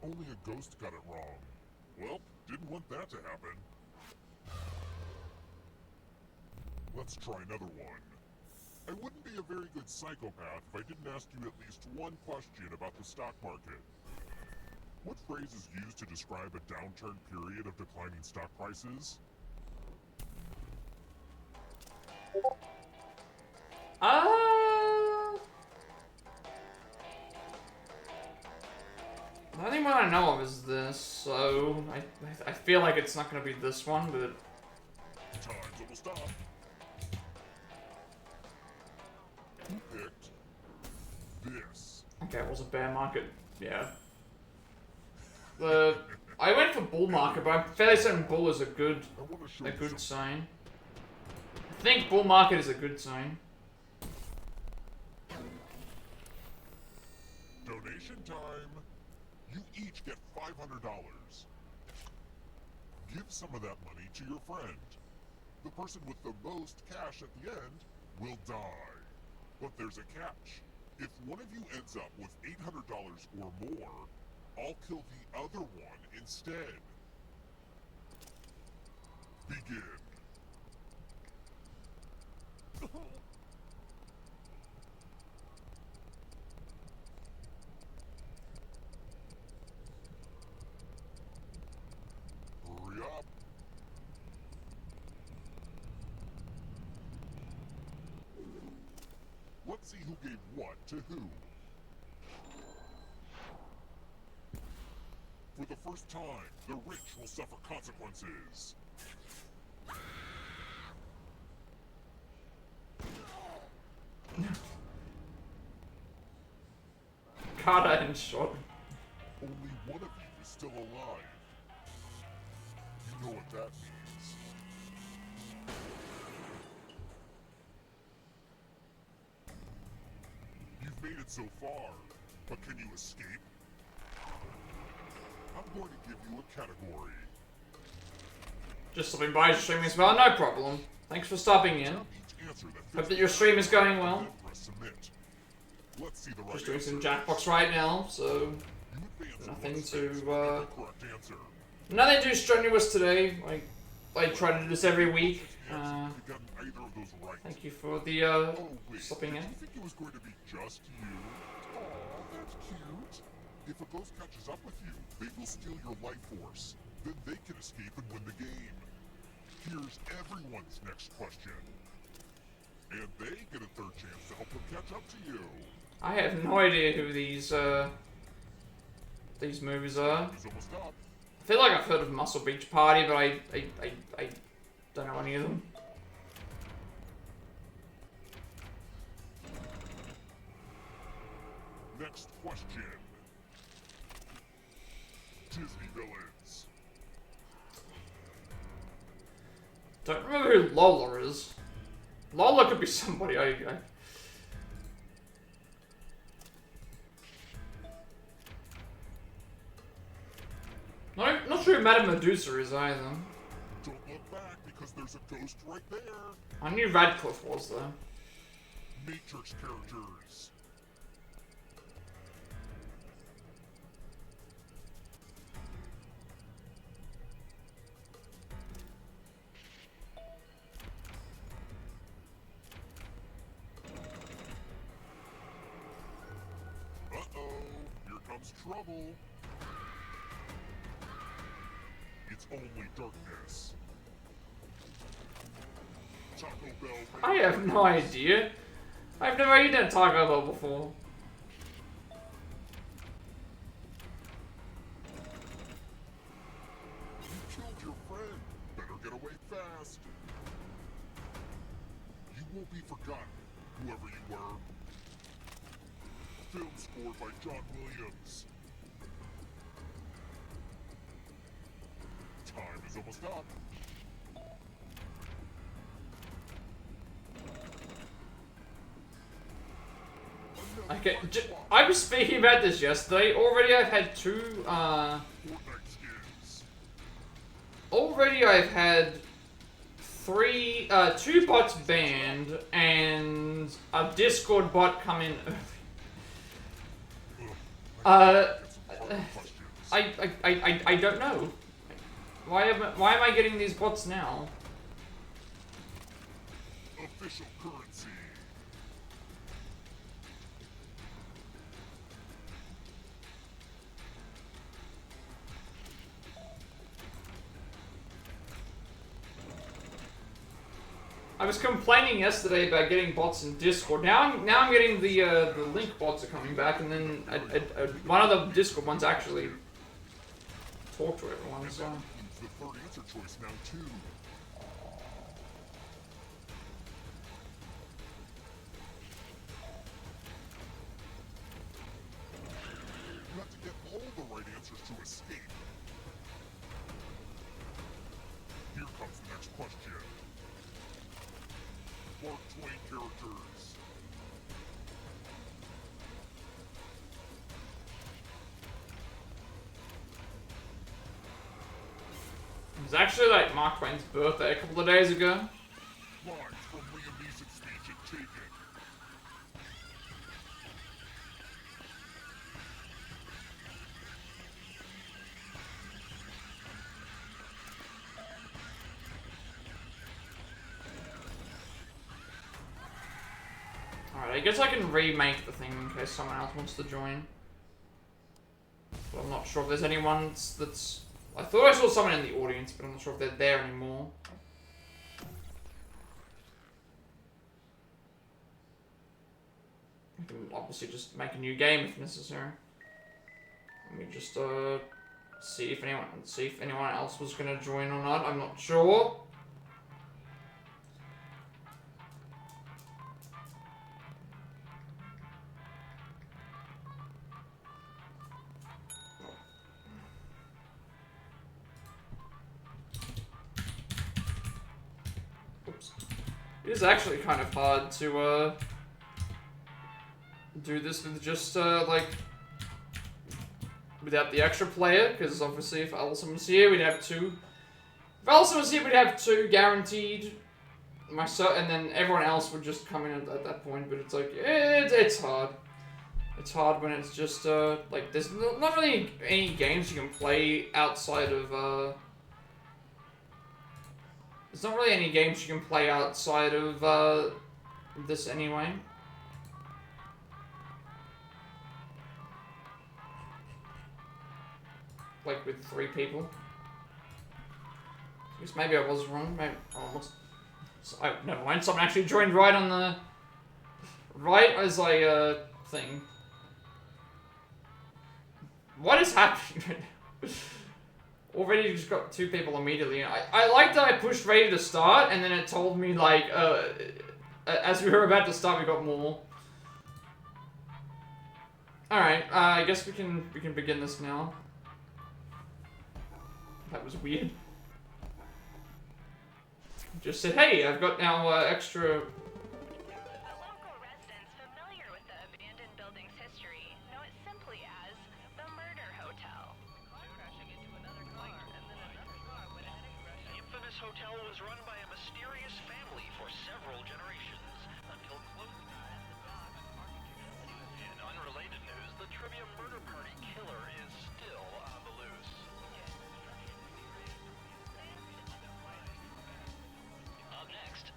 Only a ghost got it wrong. Well, didn't want that to happen. Let's try another one. I wouldn't be a very good psychopath if I didn't ask you at least one question about the stock market. What phrase is used to describe a downturn period of declining stock prices? The only one I know of is this, so I feel like it's not gonna be this one, but Time's almost up. Who picked this? okay, it was a bear market, yeah. I went for bull market, but I'm fairly certain bull is a good I want to show you something. sign. I think bull market is a good sign. Donation time. You each get $500. Give some of that money to your friend. The person with the most cash at the end will die. But there's a catch. If one of you ends up with $800 or more, I'll kill the other one instead. Begin. Hurry up. Let's see who gave what to who. For the first time, the rich will suffer consequences. Carter and shot. Only one of you is still alive. You know what that means. You've made it so far, but can you escape? I'm going to give you a category. Just stopping by streaming as well, no problem. Thanks for stopping in. Tap each answer that fits Hope that your stream is going well. then press submit. Let's see the right Just doing some answer. Jackbox right now, so You advance nothing one to, space with the correct answer. nothing too strenuous today. I try to do this every week. You've gotten either of those right. Thank you for the Oh, wait. stopping in. Did you think it was going to be just you? Aw, that's cute. If a ghost catches up with you, they will steal your life force. Then they can escape and win the game. Here's everyone's next question. And they get a third chance to help them catch up to you. I have no idea who these movies are. It's almost up. I feel like I've heard of Muscle Beach Party, but I don't know any of them. Next question. Disney villains. Don't remember who Lola is. Lola could be somebody Not sure who Madame Medusa is either. Don't look back because there's a ghost right there. I knew Radcliffe was though. Matrix characters. Uh-oh, here comes trouble. It's only darkness. Taco Bell. I have no idea. I've never eaten a Taco Bell before. You killed your friend. Better get away fast. You won't be forgotten, whoever you were. Film scored by John Williams. Time is almost up. Okay, I was speaking about this yesterday. Already I've had two, Fortnite skins. already I've had two bots banned and a Discord bot come in. I don't know. Why am I getting these bots now? Official currency. I was complaining yesterday about getting bots in Discord. Now I'm getting the link bots are coming back, and then one of the Discord ones actually talk to everyone. So. The third answer choice now too. You have to get all the right answers to escape. Here comes the next question. Mark Twain characters. It was actually like Mark Twain's birthday a couple of days ago. Lines from Liam Neeson's speech at Taken. Alright, I guess I can remake the thing in case someone else wants to join. But I'm not sure if there's anyone that's... I thought I saw someone in the audience, but I'm not sure if they're there anymore. I can obviously just make a new game if necessary. Let me just see if anyone else was gonna join or not. I'm not sure. It is actually kind of hard to do this with just like without the extra player, because obviously if Allison was here, we'd have two. If Allison was here, we'd have two guaranteed. Myself, and then everyone else would just come in at that point. But it's like it's hard. It's hard when it's just like there's not really any games you can play outside of. There's not really any games you can play outside of this anyway. Like with 3 people. I guess maybe I was wrong. Maybe never mind. Someone actually joined right on the right as I thing. What is happening right now? Already just got 2 people immediately. I like that I pushed ready to start, and then it told me, like, as we were about to start, we got more. Alright, I guess we can begin this now. That was weird. Just said, hey, I've got now extra... The local residents familiar with the abandoned building's history know it simply as the Murder Hotel. Crashing into another car, and then another car went ahead and crashed. The infamous hotel was run by a mysterious family for several generations, until close. In unrelated news, the Trivia Murder Party killer is still on the loose. Up next,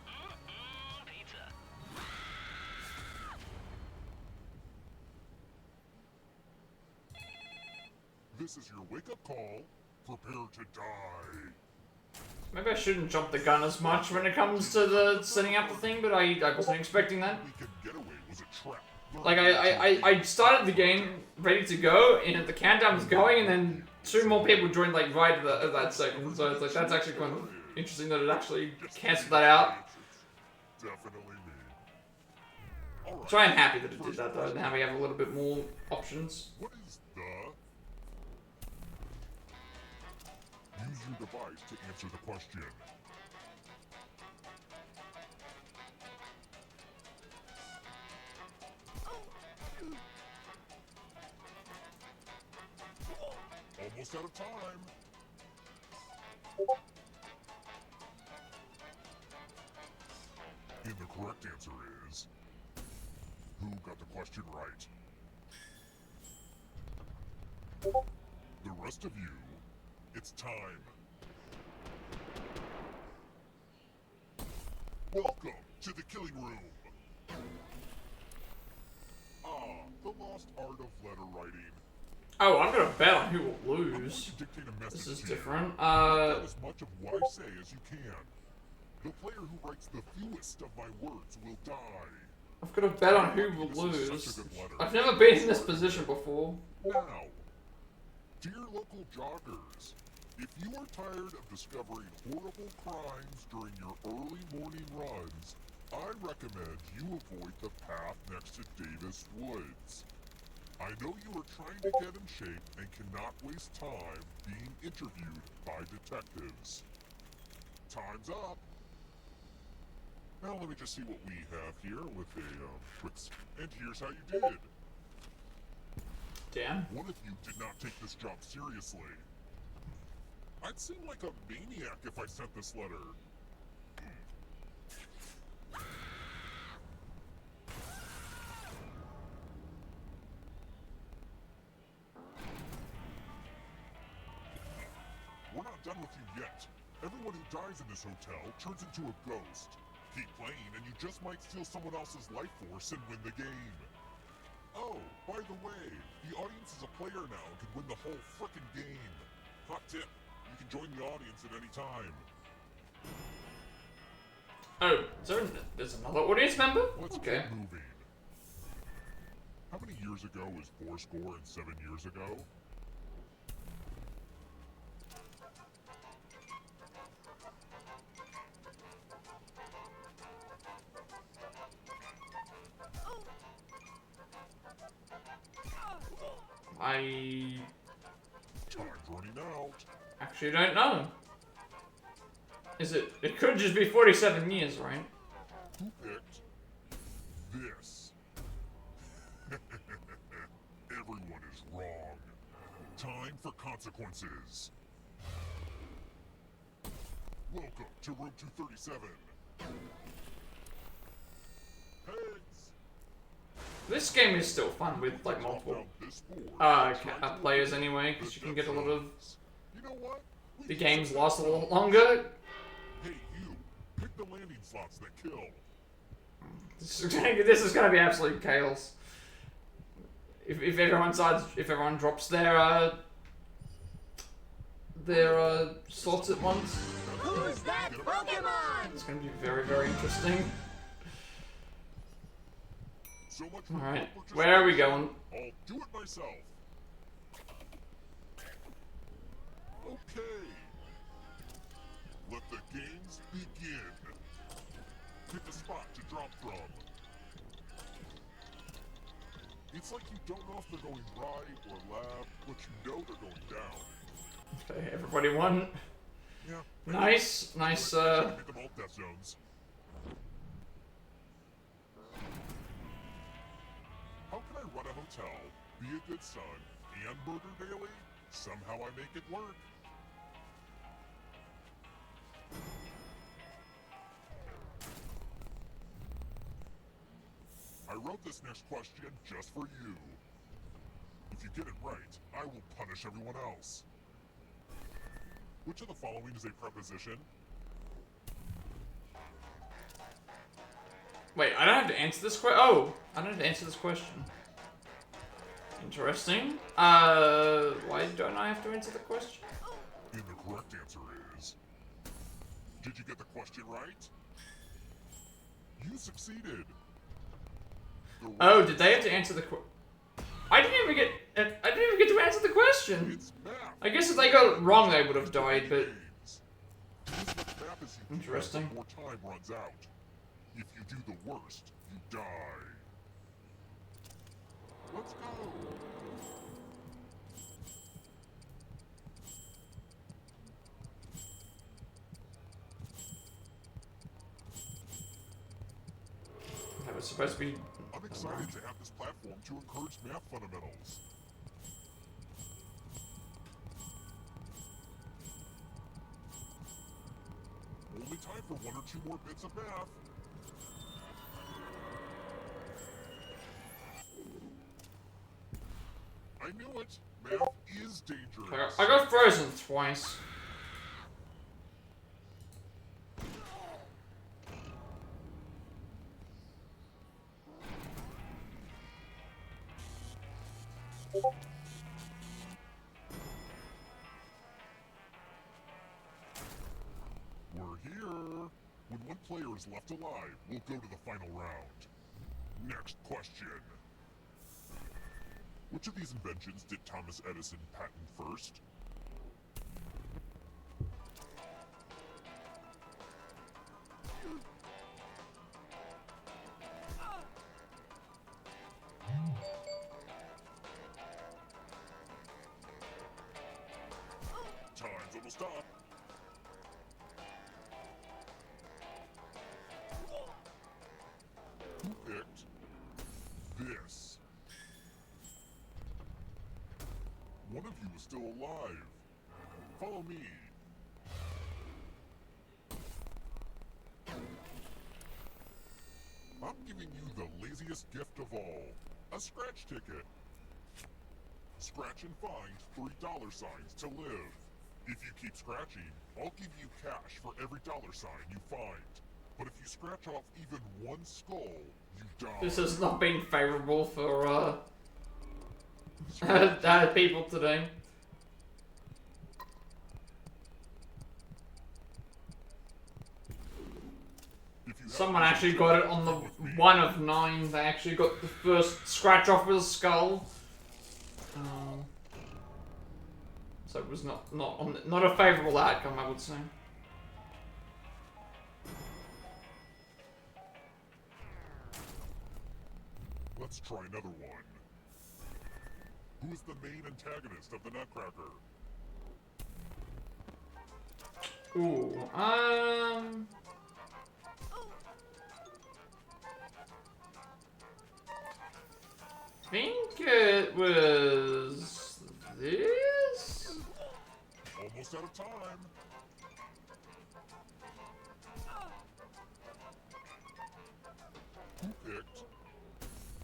pizza. This is your wake-up call. Prepare to die. Maybe I shouldn't jump the gun as much when it comes to the setting up the thing, but I wasn't expecting that. Weekend getaway was a trap. Like, I started the game ready to go, and the countdown was going, and then 2 more people joined, like, right at that second. So it's like, that's actually kind of interesting that it actually cancelled that out. Definitely me. Alright. So I am happy that it did that, though. Now we have a little bit more options. What is the? Use your device to answer the question. Almost out of time. And the correct answer is... Who got the question right? The rest of you, it's time. Welcome to the killing room. The lost art of letter writing. Oh, I'm gonna bet on who will I'm going lose. to dictate a message This is to you. different. Write as much of what I say as you can. The player who writes the fewest of my words will die. I've got to bet on who will This is lose. such a good letter. I've never been in this position before. Now, dear local joggers, if you are tired of discovering horrible crimes during your early morning runs, I recommend you avoid the path next to Davis Woods. I know you are trying to get in shape and cannot waste time being interviewed by detectives. Time's up. Now let me just see what we have here with a quick... And here's how you did. Damn. One of you did not take this job seriously. I'd seem like a maniac if I sent this letter. We're not done with you yet. Everyone who dies in this hotel turns into a ghost. Keep playing and you just might steal someone else's life force and win the game. Oh, by the way, the audience is a player now and can win the whole frickin' game. Hot tip, you can join the audience at any time. Oh, there's another audience member? Let's Okay. get moving. How many years ago is 4 and 7 years ago? I Time's running out. actually don't know. It could just be 47 years, right? Who picked this? Everyone is wrong. Time for consequences. Welcome to room 237. Heads. This game is still fun with like multiple Down this board. players anyway, because you can get a lot of... You know what? We The can games set last a that little up. longer. Hey, you. Pick the landing slots that kill. This is gonna be absolute chaos. If everyone drops their slots at once, Who's that Pokemon? it's gonna be very, very interesting. So much for Alright, corporate where are we participation. going? I'll do it myself. Okay. Let the games begin. Pick a spot to drop from. It's like you don't know if they're going right or left, but you know they're going down. Okay, everybody won. Yeah. Nice. Make them all death zones. How can I run a hotel, be a good son, and murder daily? Somehow I make it work. I wrote this next question just for you. If you get it right, I will punish everyone else. Which of the following is a preposition? Wait, I don't have to answer this question. Oh, I don't have to answer this question. Interesting. Why don't I have to answer the question? And the correct answer is... Did you get the question right? You succeeded. Oh, did they have to answer the question? I didn't even get to answer the question. It's math. I guess if they got it wrong, they would have died, but... Games. Do as much math as you can Interesting. before time runs out. If you do the worst, you die. Let's go. That was supposed to be... I'm excited to have this platform to encourage math fundamentals. Only time for 1 or 2 more bits of math. dangerous. I got frozen twice. We're here. When one player is left alive, we'll go to the final round. Next question. Which of these inventions did Thomas Edison patent first? Time's almost up. Who picked this? One of you is still alive. Follow me. I'm giving you the laziest gift of all. A scratch ticket. Scratch and find $3 signs to live. If you keep scratching, I'll give you cash for every dollar sign you find. But if you scratch off even one skull, you die. This has not been favorable for people today. Someone actually got it on the 1 of 9. They actually got the first scratch off with a skull. So it was not a favourable outcome, I would say. Let's try another one. Who is the main antagonist of the Nutcracker? Ooh, I think it was this? Almost out of time. Who picked?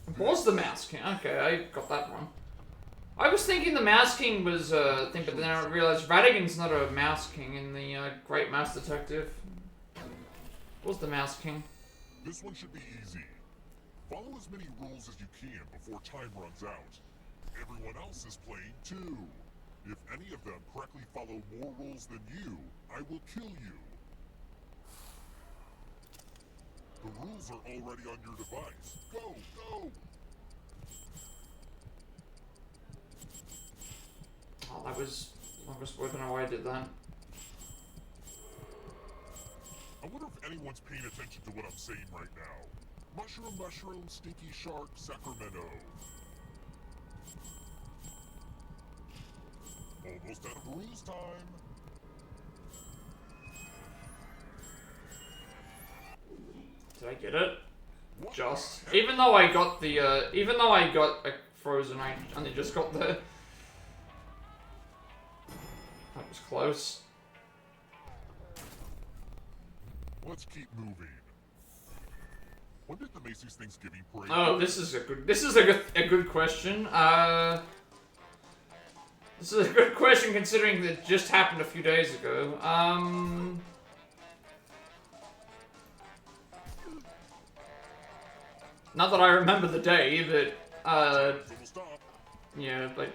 It was the Mouse King. Okay, I got that one. I was thinking the Mouse King was a thing, but then I realized Radigan's not a Mouse King in the Great Mouse Detective. It was the Mouse King. This one should be easy. Follow as many rules as you can before time runs out. Everyone else is playing too. If any of them correctly follow more rules than you, I will kill you. The rules are already on your device. Go, go! Oh, that was I don't know why I did that. I wonder if anyone's paying attention to what I'm saying right now. Mushroom, mushroom, stinky shark, Sacramento. Almost out of rules time. Did I get it? What Just the heck? even though I got a frozen, I only just got the. That was close. Let's keep moving. When did the Macy's Thanksgiving Parade? Oh, this is a good question. This is a good question considering that it just happened a few days ago. Not that I remember the day, but yeah, like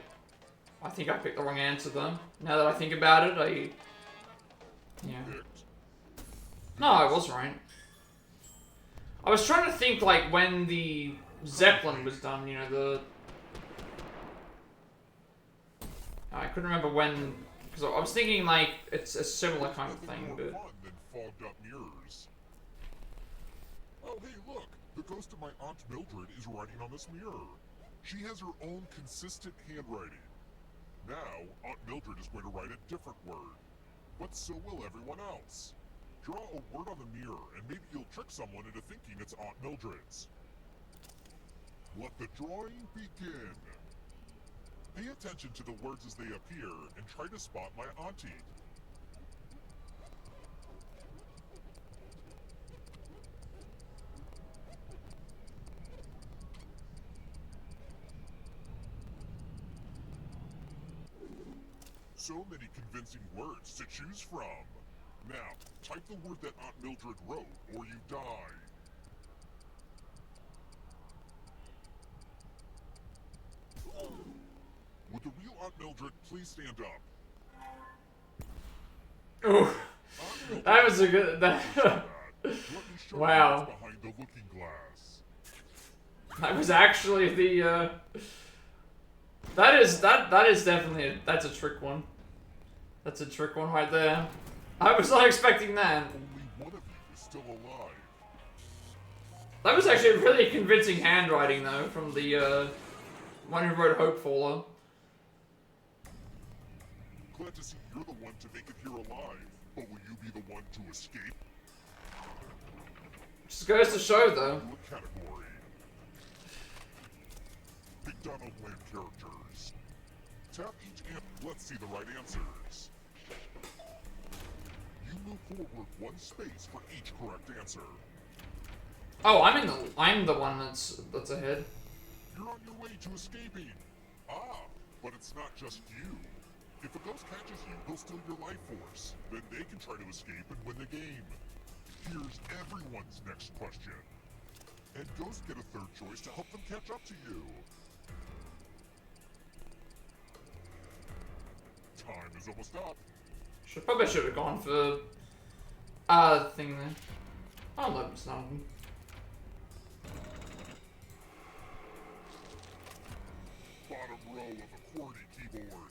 I think I picked the wrong answer though. Now that I think about it, yeah. No, I was right. I was trying to think like when the Zeppelin was done, you know, the... I couldn't remember when, because I was thinking like it's a similar kind of thing, but... Fun than fogged up mirrors. Oh, hey, look! The ghost of my Aunt Mildred is writing on this mirror. She has her own consistent handwriting. Now, Aunt Mildred is going to write a different word. But so will everyone else. Draw a word on the mirror, and maybe you'll trick someone into thinking it's Aunt Mildred's. Let the drawing begin. Pay attention to the words as they appear, and try to spot my auntie. So many convincing words to choose from. Now, type the word that Aunt Mildred wrote, or you die. Would the real Aunt Mildred please stand up? Ooh, Aunt Mildred, that was a good. let me show Wow. you what's behind the looking glass. That was actually the. That is definitely that's a trick one. That's a trick one right there. I was not expecting that. Only one of you is still alive. That was actually really convincing handwriting though from the one who wrote Hopefaller. Glad to see you're the one to make it here alive. But will you be the one to escape? Just goes to show though. New category. McDonald Land characters. Tap each let's see the right answers. You move forward one space for each correct answer. Oh, I'm the one that's ahead. You're on your way to escaping. Ah, but it's not just you. If a ghost catches you, he'll steal your life force. Then they can try to escape and win the game. Here's everyone's next question. And ghosts get a third choice to help them catch up to you. Time is almost up. Probably should have gone for thing there. Oh no, it's not. Bottom row of a QWERTY keyboard.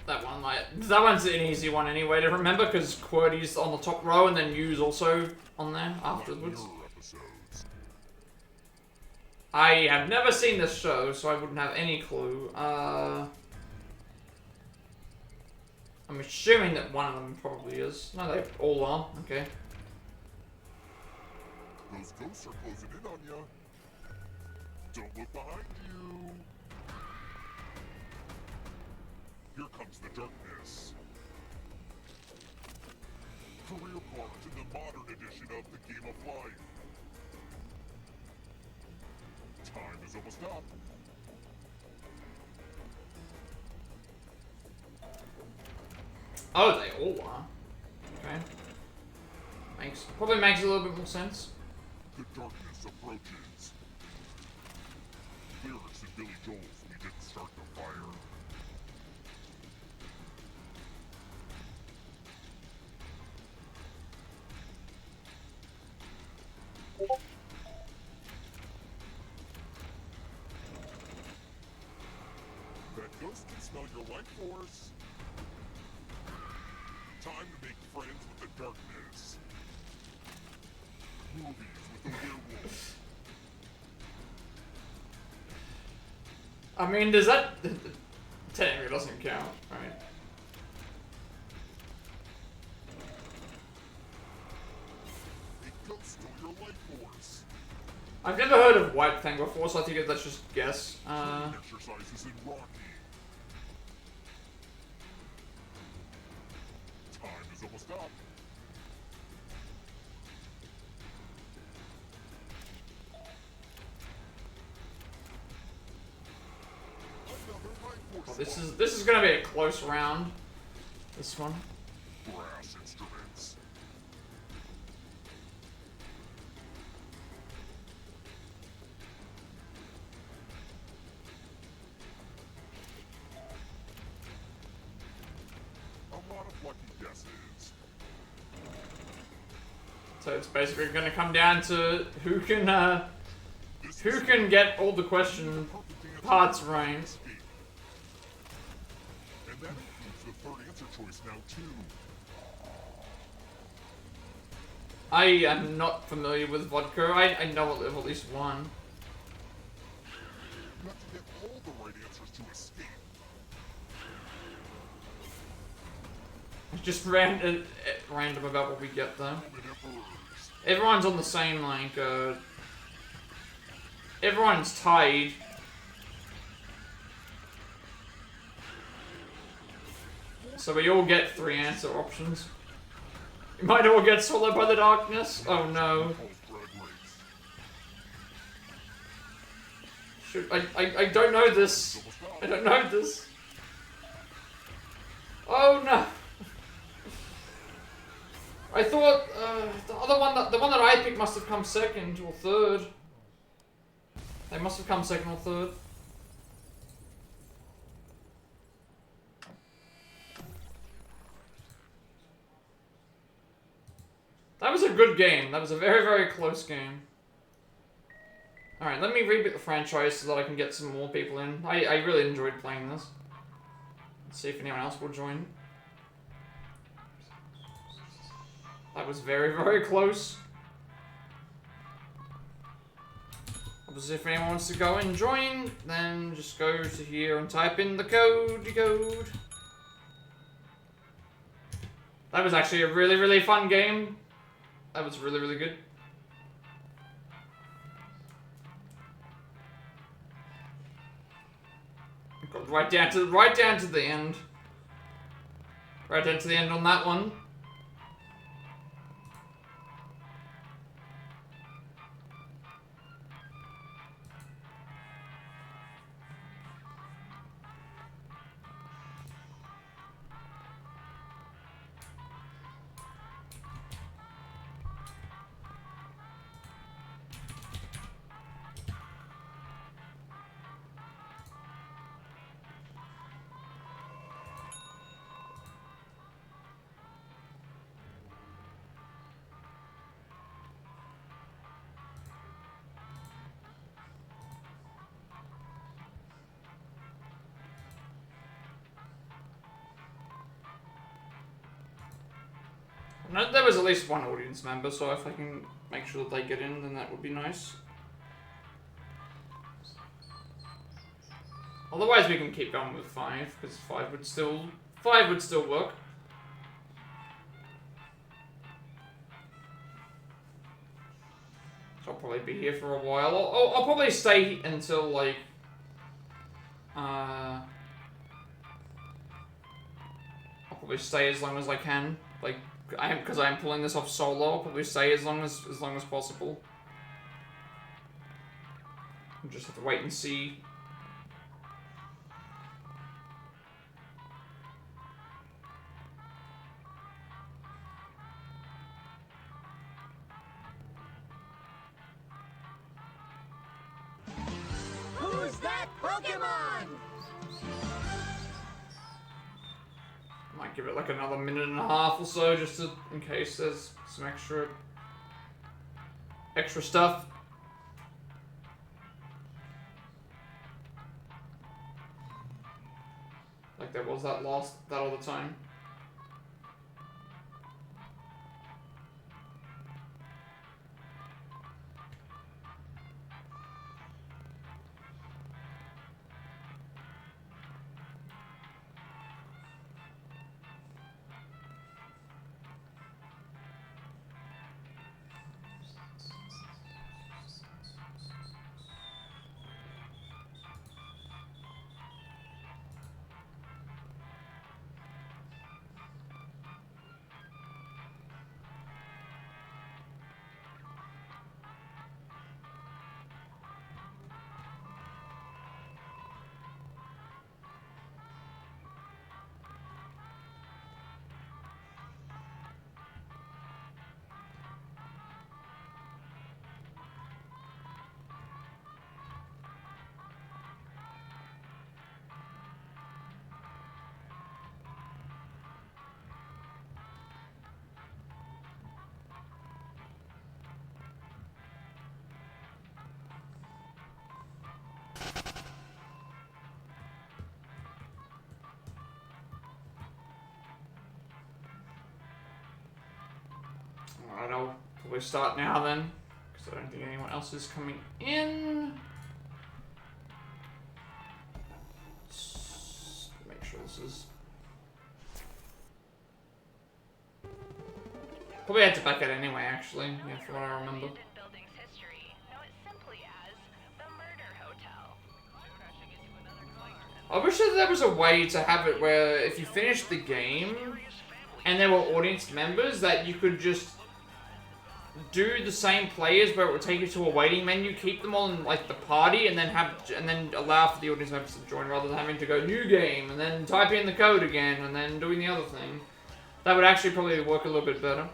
That one's an easy one anyway to remember because QWERTY's on the top row and then U's also on there afterwards. Mirror episodes. I have never seen this show, so I wouldn't have any clue. I'm assuming that one of them probably is. No, they all are. Okay. Those ghosts are closing in on you. Don't look behind you. Here comes the darkness. Career part in the modern edition of the Game of Life. Time is almost up. Oh, they all are. Okay. Probably makes a little bit more sense. The darkness approaches. Lyrics in Billy Joel's We Didn't Start the Fire. That ghost can smell your life force. Time to make friends with the darkness. Movies with the werewolf. I mean, does that technically doesn't count, right? A ghost stole your life force. I've never heard of White Fang before, so I think that's just guess. Exercises in Rocky. Time is almost up. Another life force. This is gonna be a close round. This one. Brass instruments. A lot of lucky guesses. So it's basically gonna come down to who can get all the question parts right. And that includes the third answer choice now too. I am not familiar with vodka. I know at least one. You have to get all the right answers to escape. It's just random about what we get though. Roman emperors. Everyone's on the same like everyone's tied. So we all get 3 answer options. You might all get swallowed by the darkness. Oh no. Should I don't know this. I don't know this. Oh no. I thought the one that I picked must have come second or third. They must have come second or third. That was a good game. That was a very, very close game. Alright, let me reboot the franchise so that I can get some more people in. I really enjoyed playing this. Let's see if anyone else will join. That was very, very close. Obviously, if anyone wants to go and join, then just go to here and type in the code. That was actually a really, really fun game. That was really, really good. Got right down to the end. Right down to the end on that one. No, there was at least one audience member, so if I can make sure that they get in, then that would be nice. Otherwise, we can keep going with 5, because 5 would still work. So I'll probably be here for a while. I'll probably stay until like I'll probably stay as long as I can. Like. Because I am pulling this off solo. I'll probably stay as long as possible. We'll just have to wait and see. Who's that Pokemon? Might give it like another minute and a half or so, just in case there's some extra stuff. Like there was that other time. Alright, I'll probably start now then, because I don't think anyone else is coming in. Let's make sure this is... Probably had to back it anyway, actually, yeah, from what I remember. Abandoned building's history. Know it simply as the Murder Hotel. Crashing into another car and I wish that there was a way to have it where if you finish the game, and there were audience members, that you could just do the same players, but it would take you to a waiting menu, keep them all in like the party, and then allow for the audience members to join, rather than having to go new game and then type in the code again and then doing the other thing. That would actually probably work a little bit better.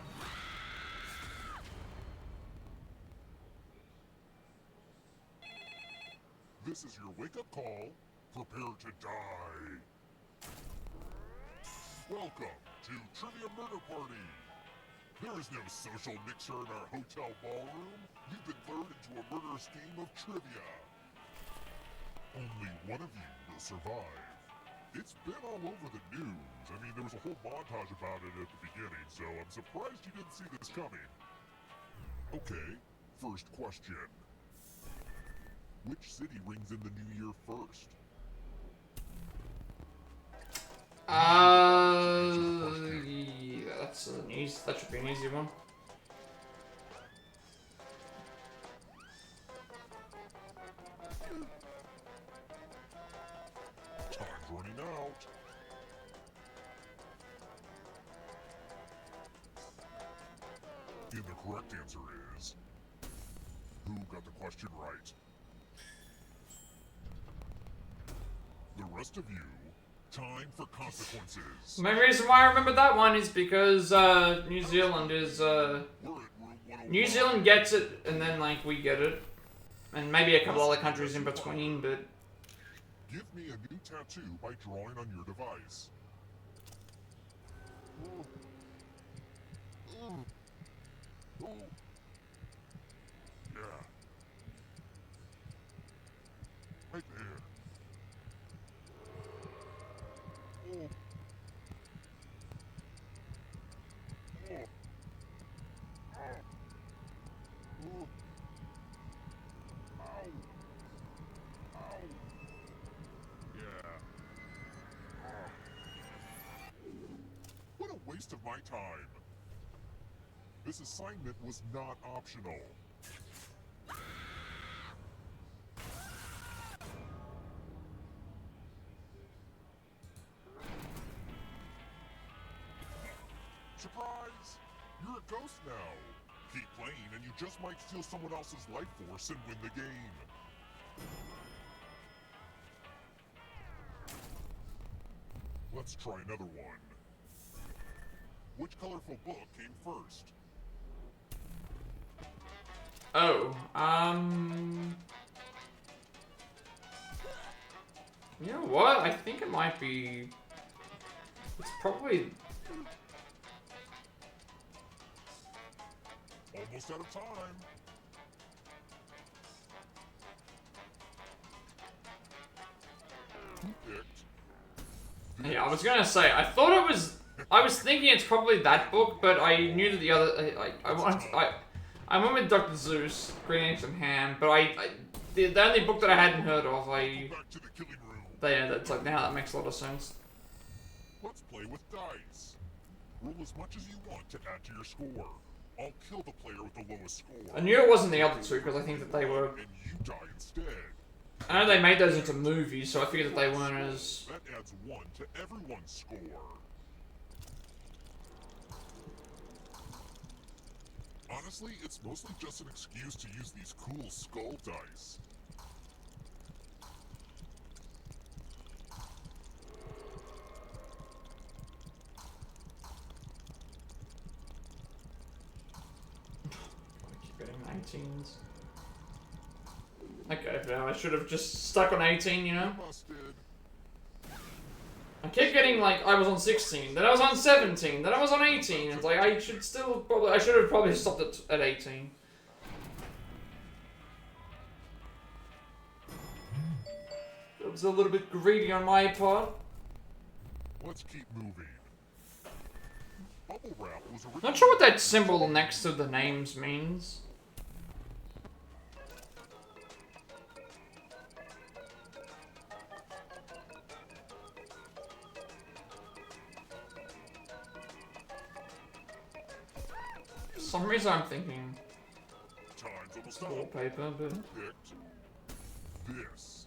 This is your wake-up call. Prepare to die. Welcome to Trivia Murder Party. There is no social mixer in our hotel ballroom. You've been lured into a murderous game of trivia. Only one of you will survive. It's been all over the news. I mean, there was a whole montage about it at the beginning, so I'm surprised you didn't see this coming. Okay, first question. Which city rings in the new year first? Yeah, that's an easy. That should be an easy one. Time's running out. And the correct answer is... Who got the question right? The rest of you, time for consequences. The main reason why I remember that one is because New Zealand is We're at room 101. New Zealand gets it, and then like we get it, and maybe a couple other countries in between. But Give me a new tattoo by drawing on your device. Yeah. Right there. Oh. Oh. Oh. Ow. Ow. Yeah. What a waste of my time. This assignment was not optional. Surprise! You're a ghost now. Keep playing and you just might steal someone else's life force and win the game. Let's try another one. Which colorful book came first? oh, you know what? I think it might be. It's probably. Almost out of time. Who picked? Yeah, I was gonna say. I thought it was. I was thinking it's probably that book, but I knew that the other. I went with Dr. Zeus, Green Eggs and Ham, but the only book that I hadn't heard of, Back to the killing room. that's like, now that makes a lot of sense. Let's play with dice. Roll as much as you want to add to your score. I'll kill the player with the lowest score. I knew it wasn't the other two because I think that they were. And you die instead. I know they made those into movies, so I figured that they weren't as. That adds 1 to everyone's score. Honestly, it's mostly just an excuse to use these cool skull dice. I keep getting 19s. Okay, now I should have just stuck on 18, you know? Busted. I kept getting like, I was on 16, then I was on 17, then I was on 18. It's like, I should have probably stopped at 18. It was a little bit greedy on my part. Let's keep moving. Bubble wrap was originally... Not sure what that symbol next to the names means. For some reason I'm thinking Time's almost up. wallpaper, but... Picked this.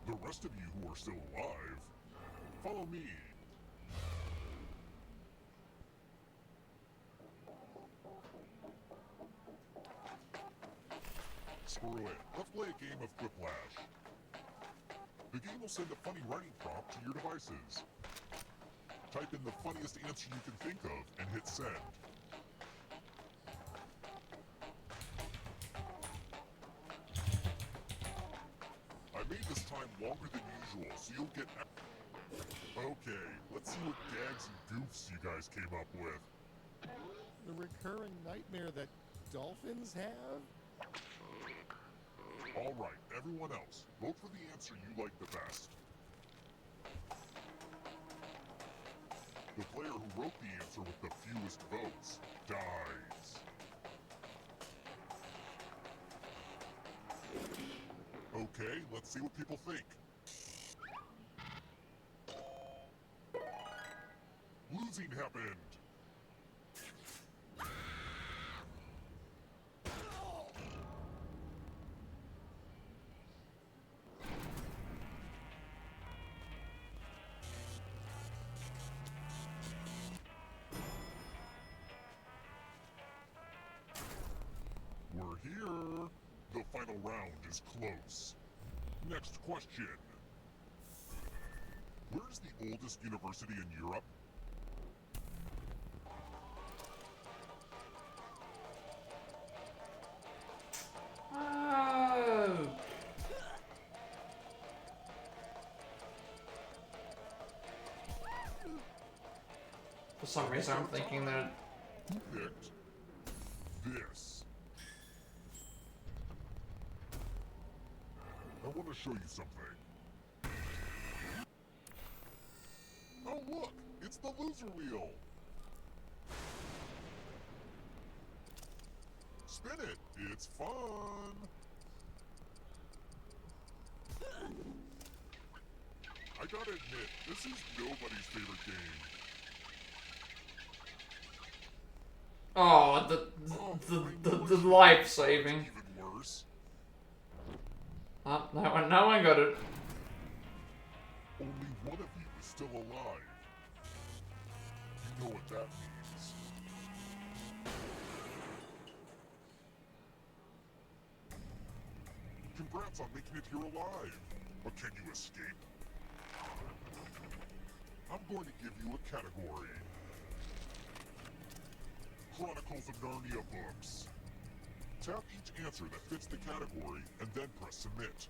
The rest of you who are still alive, Follow me. Screw it. Let's play a game of Quiplash. The game will send a funny writing prompt to your devices. Type in the funniest answer you can think of and hit send. I made this time longer than usual, so you'll get... Okay, let's see what gags and goofs you guys came up with. The recurring nightmare that dolphins have? Alright, everyone else, vote for the answer you like the best. The player who wrote the answer with the fewest votes dies. Okay, let's see what people think. Losing happened. We're here. The final round is close. Next question. Where's the oldest university in Europe? Oh. For some reason, I'm thinking that. Who picked this? I want to show you something. Oh look! It's the loser wheel! Spin it! It's fun! I gotta admit, this is nobody's favorite game. Oh, the life saving. Even worse. Oh, no one got it. Only one of you is still alive. You know what that means. Congrats on making it here alive. But can you escape? I'm going to give you a category. Chronicles of Narnia books. Tap each answer that fits the category and then press submit.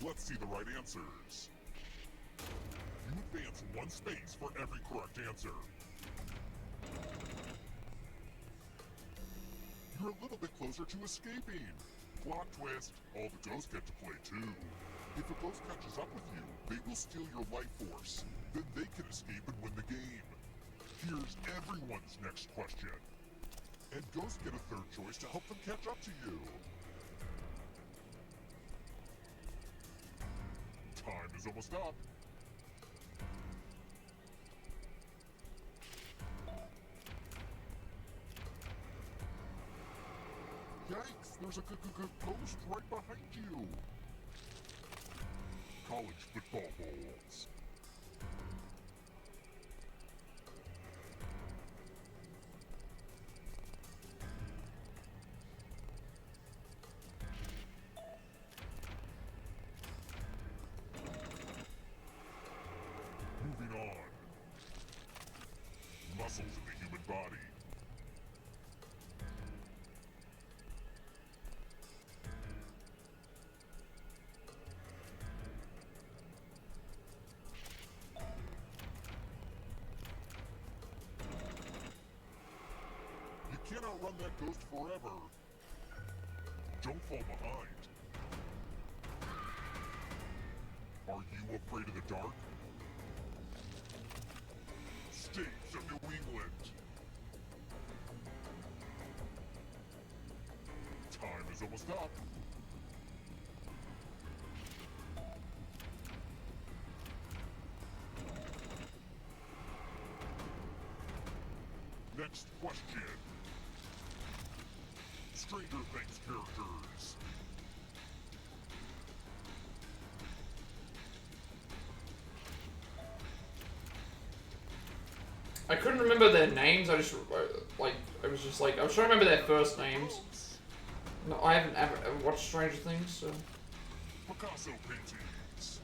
Let's see the right answers. You advance one space for every correct answer. You're a little bit closer to escaping. Plot twist, all the ghosts get to play too. If a ghost catches up with you, they will steal your life force. Then they can escape and win the game. Here's everyone's next question. And ghosts get a third choice to help them catch up to you. Time is almost up. Yikes, there's a ghost right behind you. College football bowls. Moving on. Muscles in the human body. You can't outrun that ghost forever. Don't fall behind. Are you afraid of the dark? States of New England. Time is almost up. Next question. Stranger Things characters. I couldn't remember their names. I was trying to remember their first names. No, I haven't ever watched Stranger Things, so. Picasso paintings.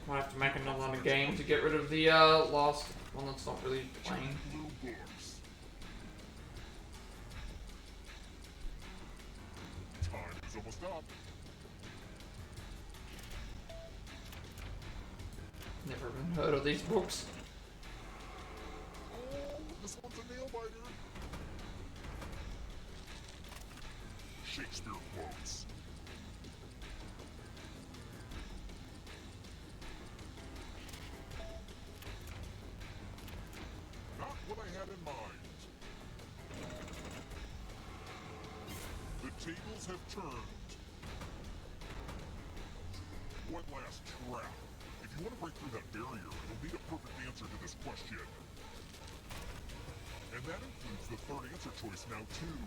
Might have to make another game to get rid of the last one that's not really playing. Blue books. Time is almost up. Never even heard of these books. Oh, this one's a nail biter. Shakespeare quotes. Not what I had in mind. The tables have turned. One last trap. If you want to break through that barrier, you'll need a perfect answer to this question. And that includes the third answer choice now, too.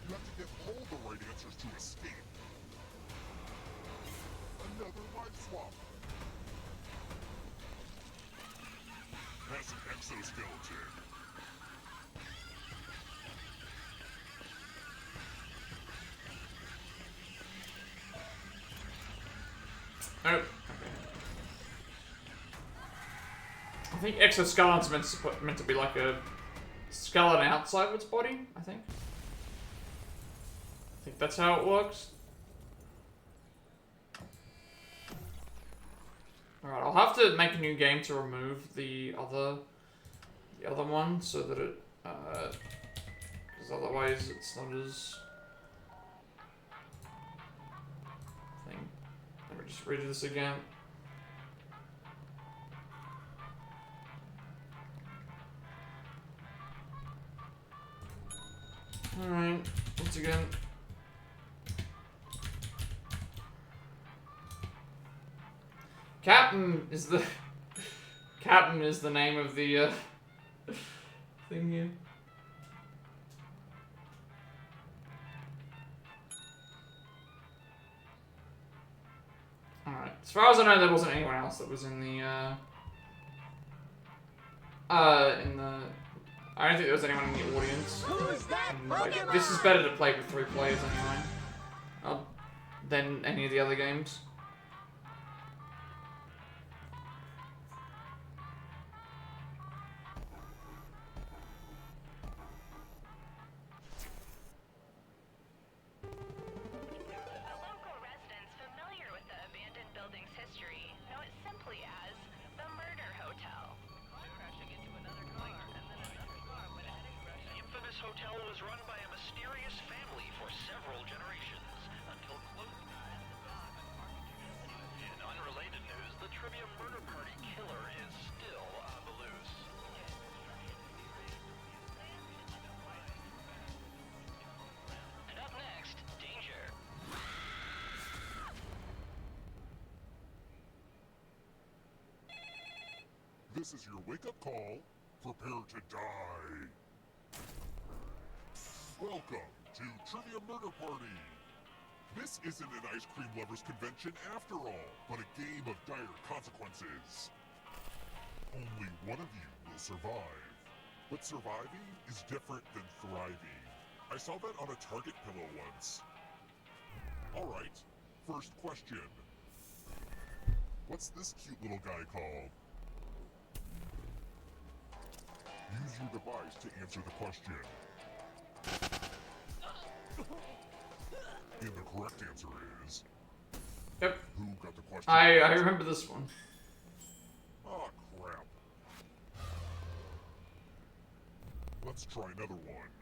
You have to get all the right answers to escape. Another life swap. That's an exoskeleton. Oh, okay. I think exoskeleton's meant to be like a skeleton outside of its body, I think. I think that's how it works. Alright, I'll have to make a new game to remove the other one so that it because otherwise it's not as thing. Let me just read this again. Alright, once again. Captain is the name of the thing here. Alright. As far as I know, there wasn't anyone else that was in the I don't think there was anyone in the audience. Who's that And, like, Pokemon? this is better to play with 3 players anyway. Than any of the other games. The local residents familiar with the abandoned building's history know it simply as the Murder Hotel. Crashing into another car, and then another car went ahead and crashed. The infamous hotel was run by a mysterious family for several generations, until close. In unrelated news, the Trivia Murder Party killer is still on the loose. And up next, danger. This is your wake-up call. Prepare to die. Welcome to Trivia Murder Party. This isn't an ice cream lovers convention after all, but a game of dire consequences. Only one of you will survive. But surviving is different than thriving. I saw that on a Target pillow once. Alright, first question. What's this cute little guy called? Use your device to answer the question. And the correct answer is... Yep. Who got the question? I remember this one. Ah, crap. Let's try another one.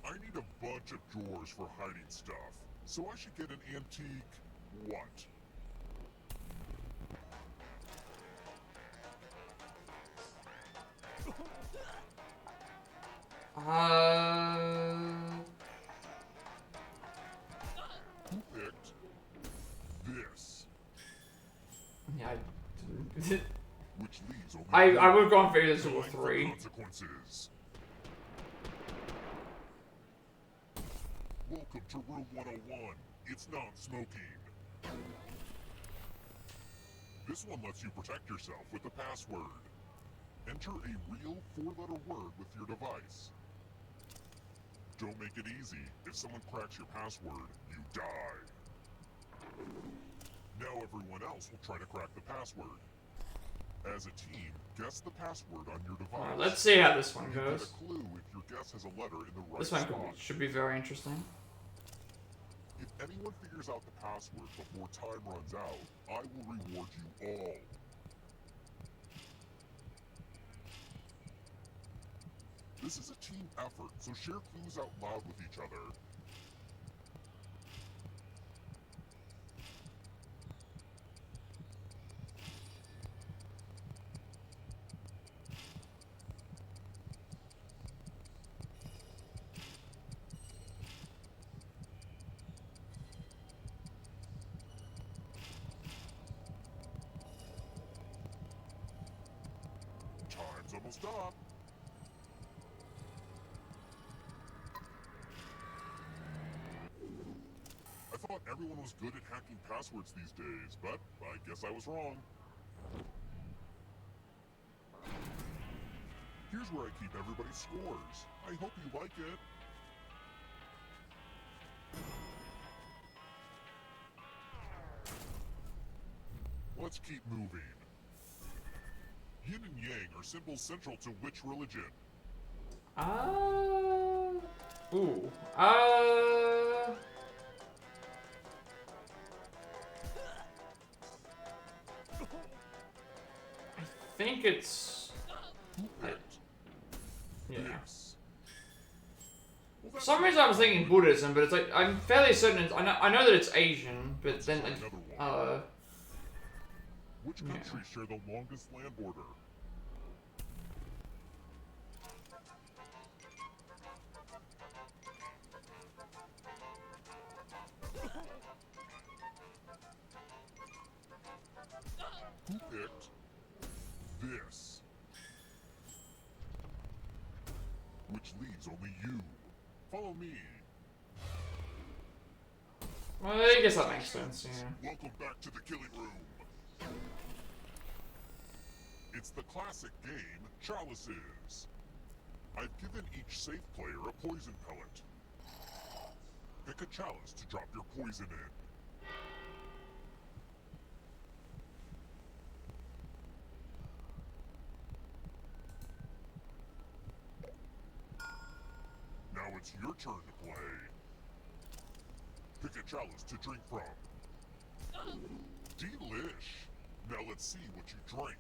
I need a bunch of drawers for hiding stuff, so I should get an antique... what? Who picked this? Which leaves only I would have gone for either 2 or knowing the 3. consequences. Welcome to Room 101. It's non-smoking. This one lets you protect yourself with the password. Enter a real 4-letter word with your device. Don't make it easy. If someone cracks your password, you die. Now everyone else will try to crack the password. As a team, guess the password on your device. Alright, let's see how this one You get goes. a clue if your guess has a letter in the right This one spot. should be very interesting. If anyone figures out the password before time runs out, I will reward you all. This is a team effort, so share clues out loud with each other. Time's almost up. I thought everyone was good at hacking passwords these days, but I guess I was wrong. Here's where I keep everybody's scores. I hope you like it. Let's keep moving. Yin and Yang are symbols central to which religion? Ooh. I think it's... Who picked? Yeah. Yes. Well, For some reason I was thinking Buddhism, but it's like, I'm fairly certain it's, I know that it's Asian, but then, Try another one. Which yeah. countries share the longest land border? Who picked this? Which leaves only you. Follow me. Well, I guess that makes sense, yeah. Welcome back to the killing room. It's the classic game, Chalices. I've given each safe player a poison pellet. Pick a chalice to drop your poison in. Now it's your turn to play. Pick a chalice to drink from. Delish! Now let's see what you drank.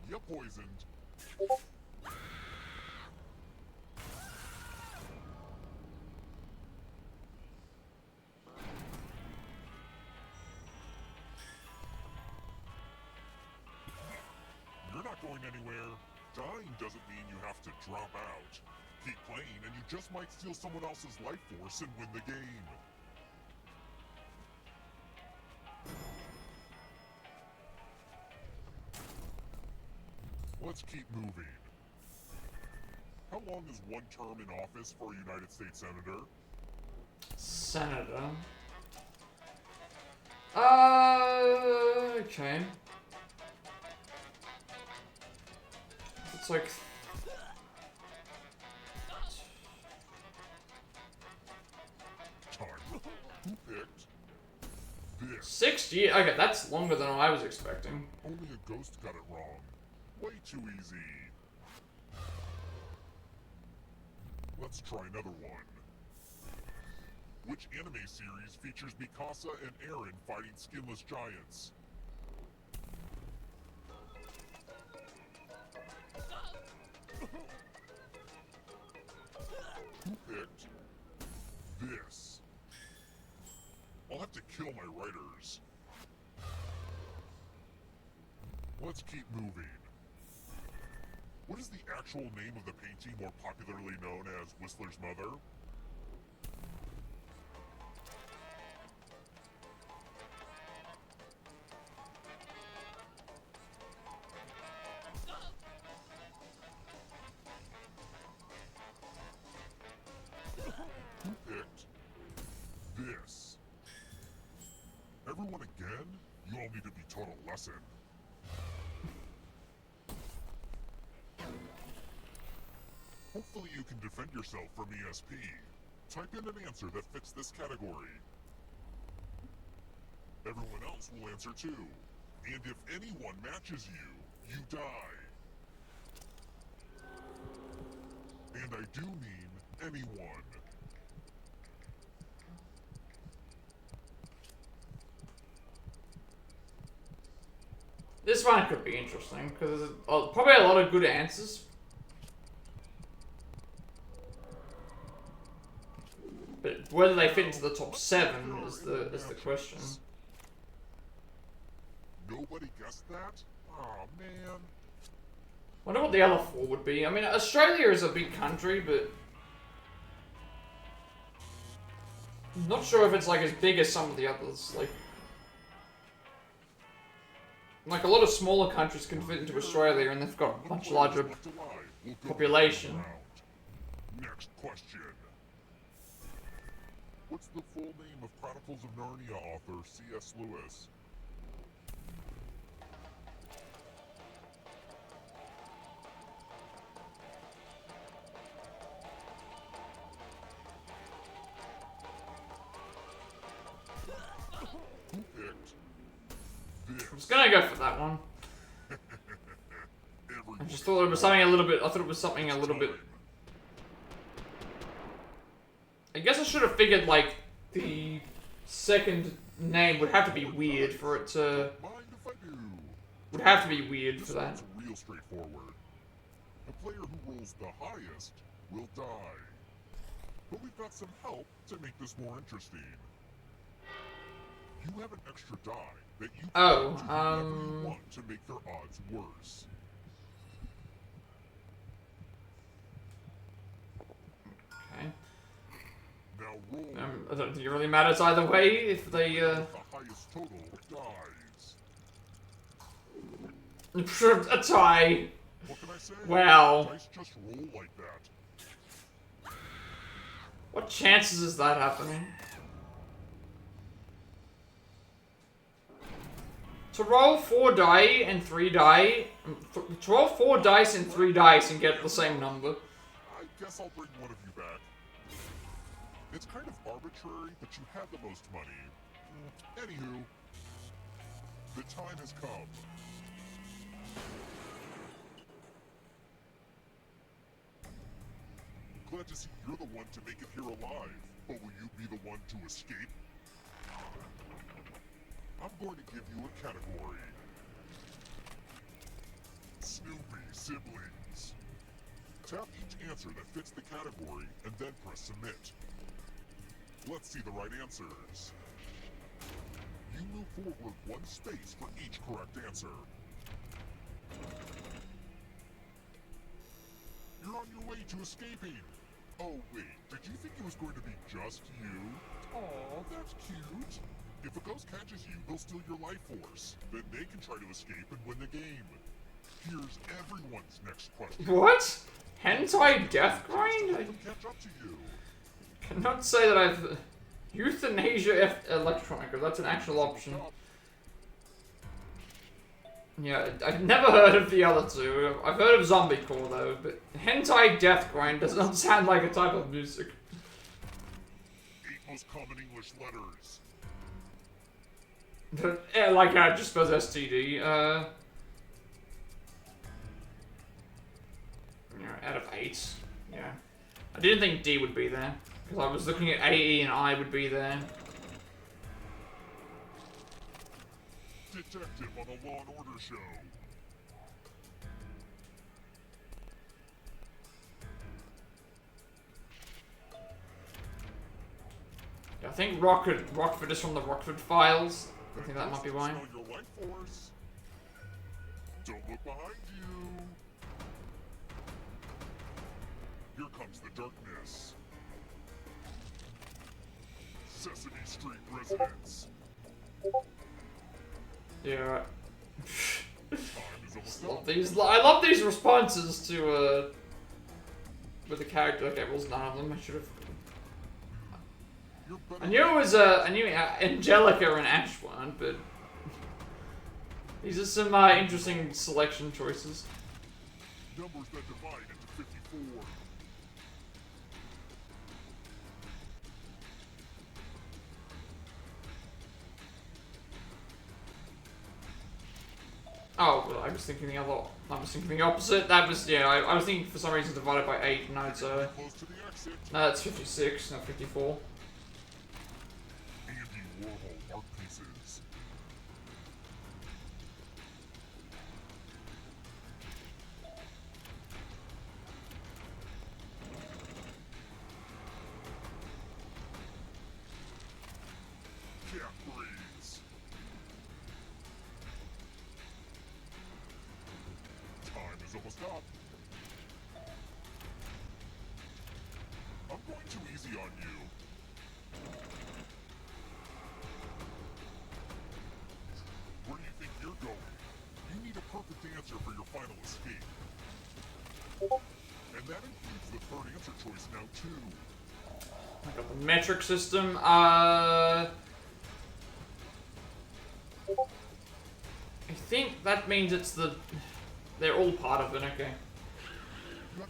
You poisoned. You're not going anywhere. Dying doesn't mean you have to drop out. Keep playing and you just might steal someone else's life force and win the game. Let's keep moving. How long is one term in office for a United States Senator? Senator. Okay. It's like... Time. Who picked this? 60? Okay, that's longer than I was expecting. Only a ghost got it wrong. Way too easy. Let's try another one. Which anime series features Mikasa and Eren fighting skinless giants? Who picked this? I'll have to kill my writers. Let's keep moving. What is the actual name of the painting more popularly known as Whistler's Mother? you all need to be taught a lesson. Hopefully you can defend yourself from ESP. Type in an answer that fits this category. Everyone else will answer too. And if anyone matches you, you die. And I do mean anyone. This one could be interesting because there's probably a lot of good answers. But whether they fit into the top 7 is the question. Nobody guessed that? Aw, man. Wonder what the other 4 would be. I mean, Australia is a big country, but I'm not sure if it's like as big as some of the others. Like a lot of smaller countries can fit into Australia, and they've got a much larger population. Next question. What's the full name of Chronicles of Narnia author C.S. Lewis? Who picked this? I was gonna go for that one. I just thought it was something a little bit. I thought it was something a little bit. I guess I should have figured like the second name would have to be weird for it to. Mind if I do? Would have to be weird for This that. one's real straightforward. The player who rolls the highest will die. But we've got some help to make this more interesting. You have an extra die that you can Oh, give to whoever you want to make their odds worse. Okay. Now roll. I don't think it really matters either way if they. The highest total dies. A tie. What can I say? Wow. Dice just roll like that. What chances is that happening? To roll 4 die and 3 die, to roll 4 dice and 3 dice and get the same number. I guess I'll bring one of you back. It's kind of arbitrary, but you have the most money. Anywho, the time has come. Glad to see you're the one to make it here alive, but will you be the one to escape? I'm going to give you a category. Snoopy siblings. Tap each answer that fits the category and then press submit. Let's see the right answers. You move forward 1 space for each correct answer. You're on your way to escaping. Oh wait, did you think it was going to be just you? Aw, that's cute. If a ghost catches you, they'll steal your life force. Then they can try to escape and win the game. Here's everyone's next question. What? Hentai death grind? I Let them catch up to you. cannot say that I've... Euthanasia electronica, that's an actual option. Yeah, I've never heard of the other 2. I've heard of zombie core though, but hentai death grind does not sound like a type of music. 8 most common English letters. Yeah, like I just spelled STD. Yeah, out of 8. Yeah, I didn't think D would be there because I was looking at AE and I would be there. Detective on a Law and Order show. I think Rockford is from the Rockford Files. I think that might be why. Smell your life force. Don't look behind you. Here comes the darkness. Sesame Street residents. Yeah. Time is almost Love up. these. I love these responses to with the character. Okay, well, none of them. I should have. You're better I knew it was I knew Angelica and Ash weren't, but These are some interesting selection choices. Numbers that divide into 54. Oh, well, I was thinking the other. I was thinking the opposite. That was yeah. I was thinking for some reason divided by 8. No, it's Close to the exit. no, it's 56, not 54. Andy Warhol art pieces. Cat breeds. Time is almost up. I'm going too easy on you. Where do you think you're going? You need a perfect answer for your final escape. And that includes the third answer choice now, too. I got the metric system. I think that means it's the. They're all part of it. Okay.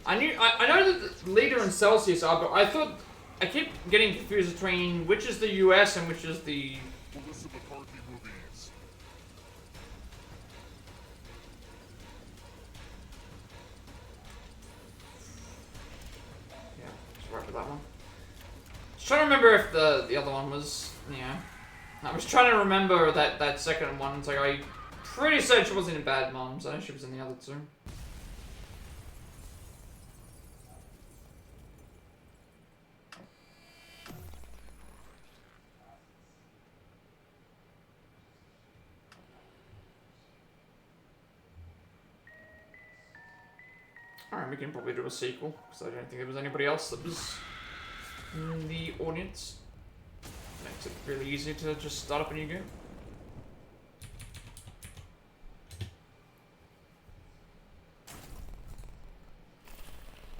I know that the Liter and Celsius are, but I thought I keep getting confused between which is the U.S. and which is the. Melissa McCarthy movies. Yeah, just right with that one. Just trying to remember if the other one was. Yeah. I was trying to remember that second one. It's like I pretty certain she wasn't in Bad Moms. I know she was in the other two. Alright, we can probably do a sequel, because I don't think there was anybody else that was in the audience. Makes it really easy to just start up a new game.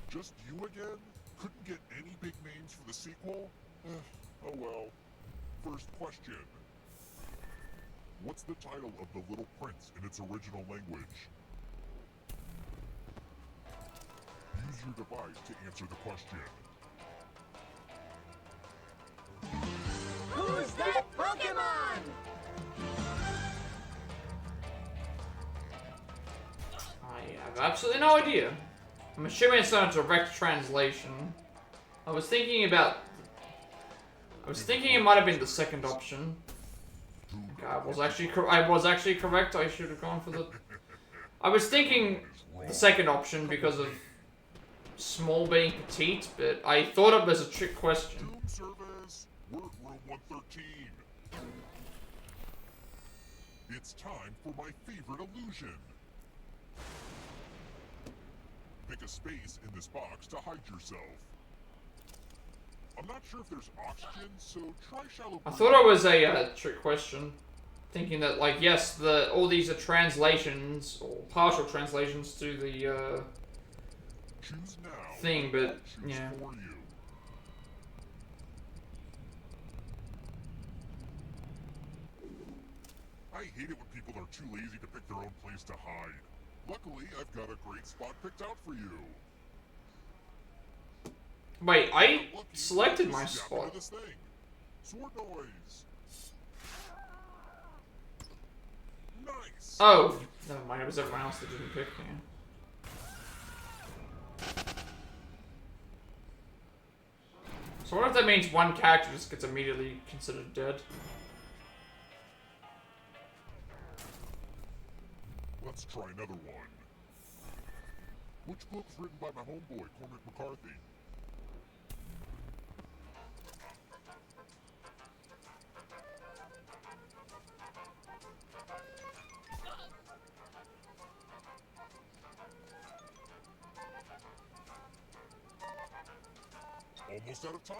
Just you again? Couldn't get any big names for the sequel? Oh well. First question. What's the title of The Little Prince in its original language? Use your device to answer the question. Who's that Pokemon? I have absolutely no idea. I'm assuming it's not a direct translation. I was thinking it might have been the second option. Okay, I was actually correct. I should have gone for the. I was thinking the second option because of small being petite, but I thought it was a trick question. Doom service. We're at room 113. It's time for my favorite illusion. Pick a space in this box to hide yourself. I'm not sure if there's oxygen, so try shallow. I thought it was a trick question, thinking that like yes, all these are translations or partial translations to the Choose now. thing, but I'll choose yeah. for you. I hate it when people are too lazy to pick their own place to hide. Luckily, I've got a great spot picked out for you. Wait, I Lucky, selected my step spot. into this thing. Sword noise. Nice. Oh, never mind. It was everyone else that didn't pick me. So what if that means one character just gets immediately considered dead? Let's try another one. Which book's written by my homeboy, Cormac McCarthy? Almost out of time.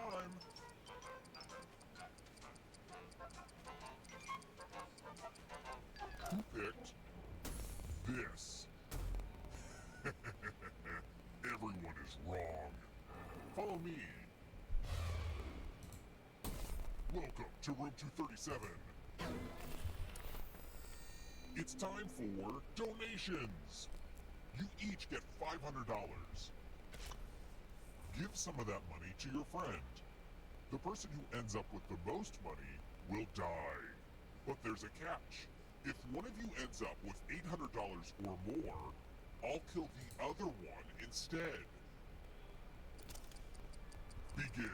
Who picked this? Everyone is wrong. Follow me. Welcome to room 237. It's time for donations. You each get $500. Give some of that money to your friend. The person who ends up with the most money will die. But there's a catch. If one of you ends up with $800 or more, I'll kill the other one instead. Begin.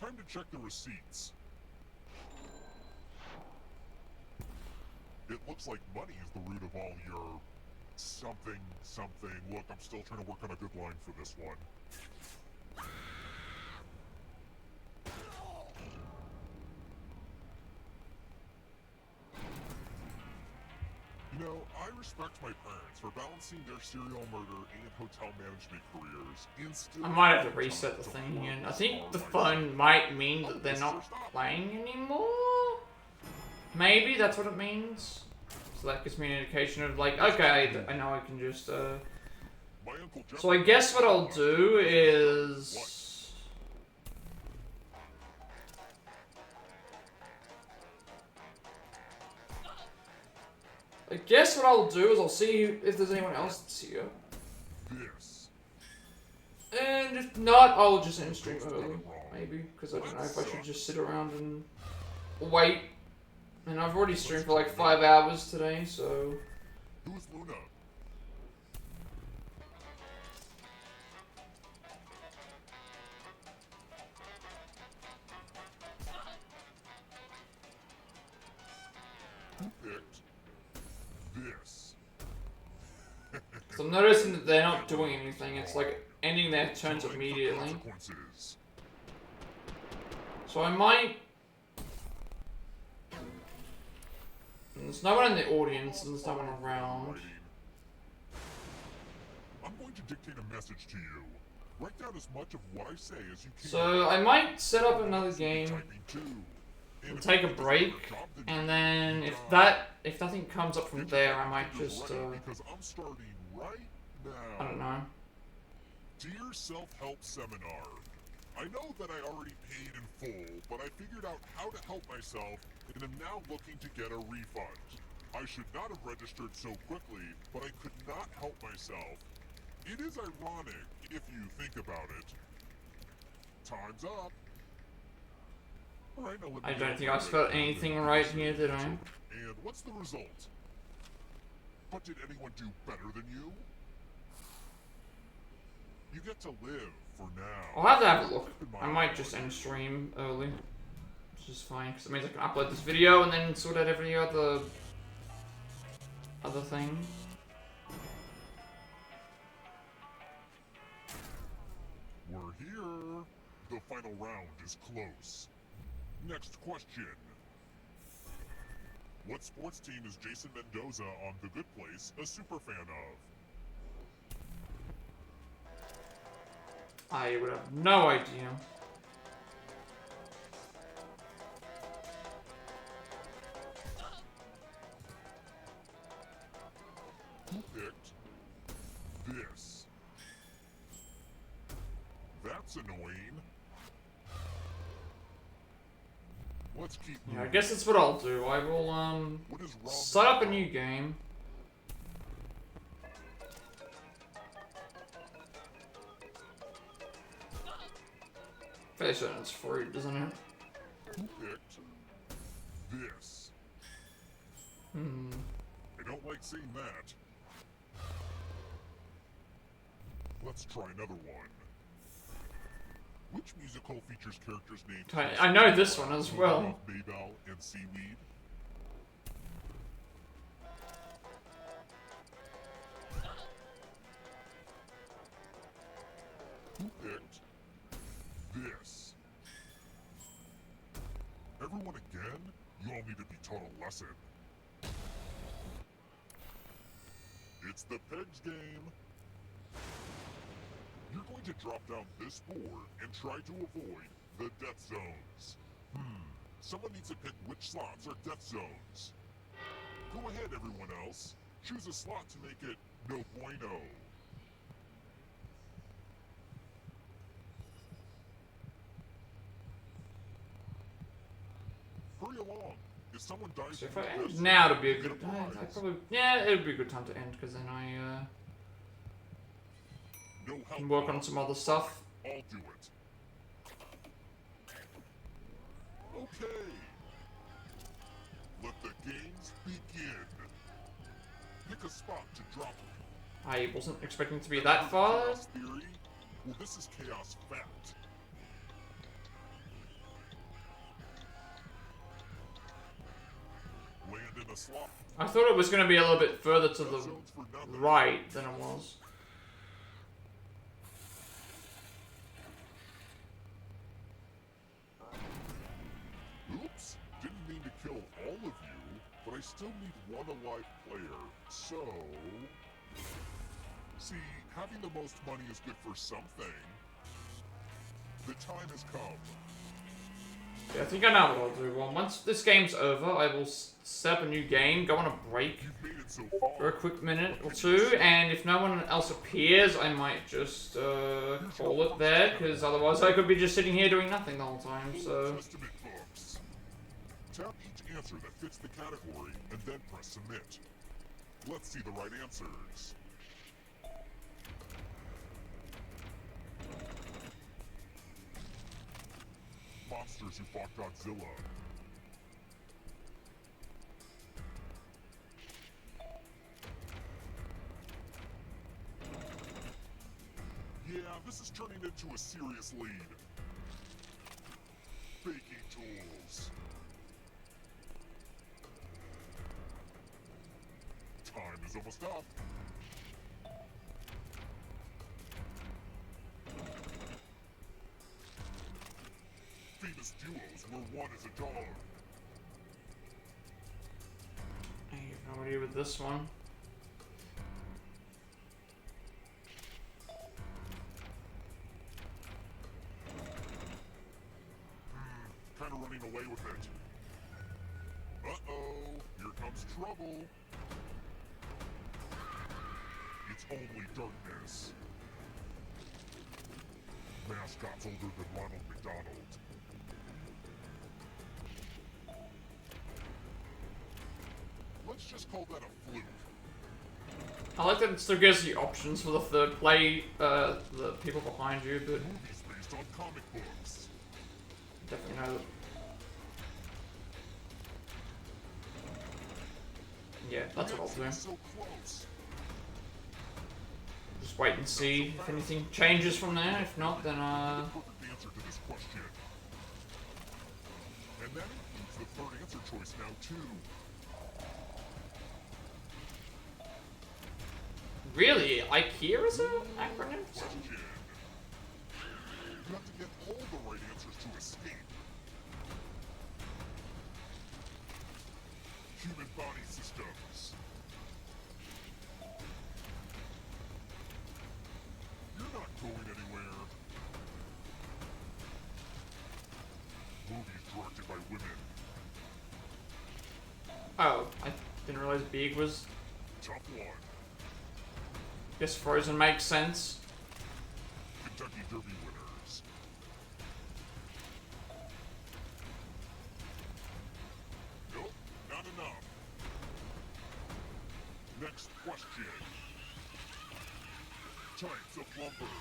Time to check the receipts. It looks like money is the root of all your something. Look, I'm still trying to work on a good line for this one. You know, I respect my parents for balancing their serial murder and hotel management careers and still... I might have to reset the thing again. I think the phone might mean that they're not playing anymore? Maybe that's what it means. So that gives me an indication of like, okay, I know I can just, So I guess what I'll do is... I guess what I'll do is I'll see if there's anyone else that's here. This. And if not, I'll just end stream early. Maybe, because I don't know if I should just sit around and wait. And I've already streamed for like 5 hours today, so... Who's Luna? Who picked this? So I'm noticing that they're not doing anything. It's like ending their turns immediately. Consequences. So I might... There's no one in the audience and there's no one around. I'm going to dictate a message to you. Write down as much of what I say as you can. So I might set up another game and take a break, and then if nothing comes up from there, I might just because I'm starting right now. I don't know. Dear Self-Help Seminar, I know that I already paid in full, but I figured out how to help myself and am now looking to get a refund. I should not have registered so quickly, but I could not help myself. It is ironic if you think about it. Time's up. All right, now let me I don't get think I ready. spelled anything right here, did I? And what's the result? But did anyone do better than you? You get to live for now. I'll have to have a look. I might just end stream early. Which is fine, because it means I can upload this video and then sort out every other thing. We're here. The final round is close. Next question. What sports team is Jason Mendoza on The Good Place a super fan of? I would have no idea. Who picked this? That's annoying. Let's keep moving. Yeah, I guess that's what I'll do. I will What is wrong set up a new game. Fairly certain it's free, doesn't it? Who picked this? I don't like seeing that. Let's try another one. Which musical features characters named... I know this one as well. Maybell and Seaweed? Who picked this? Everyone again? You all need to be taught a lesson. It's the Pegs game. You're going to drop down this board and try to avoid the death zones. Someone needs to pick which slots are death zones. Go ahead, everyone else. Choose a slot to make it no bueno. Hurry along. If someone dies, So if in I this, end now, it'd be a you get good. prize. Probably, yeah, it'd be a good time to end because then I No help can work on allowed. some other stuff. I'll do it. Okay. Let the games begin. Pick a spot to drop. I wasn't expecting to be that far. Chaos theory? Well, this is chaos fact. Land in a slot. I thought it was going to be a little bit further to No the zones for nothing. right than it was. Oops, didn't mean to kill all of you, but I still need one alive player, so... See, having the most money is good for something. The time has come. Yeah, I think I know what I'll do. Well, once this game's over, I will set up a new game, go on a break You've made it so far. for a quick minute or two, and if no one else appears, I might just call it there, because otherwise I could be just sitting here doing nothing the whole time, so... Testament books. Tap each answer that fits the category, and then press submit. Let's see the right answers. Monsters who fought Godzilla. Yeah, this is turning into a serious lead. Baking tools. Time is almost up. Famous duos where one is a dog. I have no idea with this one. Kind of running away with it. Uh-oh, here comes trouble. It's only darkness. Mascots older than Ronald McDonald. Let's just call that a fluke. I like that it still gives you options for the third play, the people behind you, but Movies based on comic books. definitely know that. Yeah, that's what I'll do. So close. Just wait and see if anything changes from there. If not, then Perfect answer to this question. And that includes the third answer choice now too. really, IKEA is an acronym? Question. You have to get all the right answers to escape. Human body systems. You're not going anywhere. Movies directed by women. Oh, I didn't realize Big was. Tough one. Guess Frozen makes sense. Kentucky Derby winners. Nope, not enough. Next question. Types of lumber.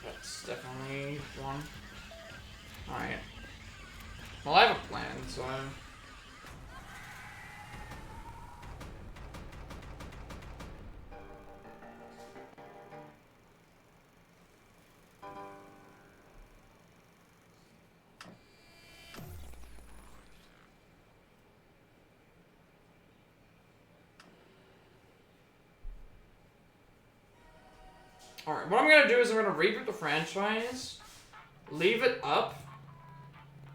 That's definitely one. Alright. Well, I have a plan, so. Alright, what I'm gonna do is I'm gonna reboot the franchise, leave it up,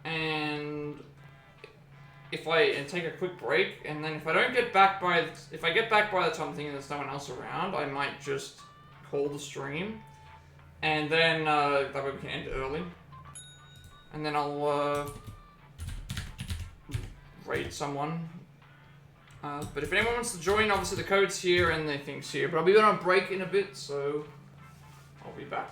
and take a quick break, and then if I don't get back by if I get back by the time thinking there's no one else around, I might just call the stream, and then that way we can end early, and then I'll raid someone. But if anyone wants to join, obviously the code's here and the thing's here. But I'll be on a break in a bit, so I'll be back.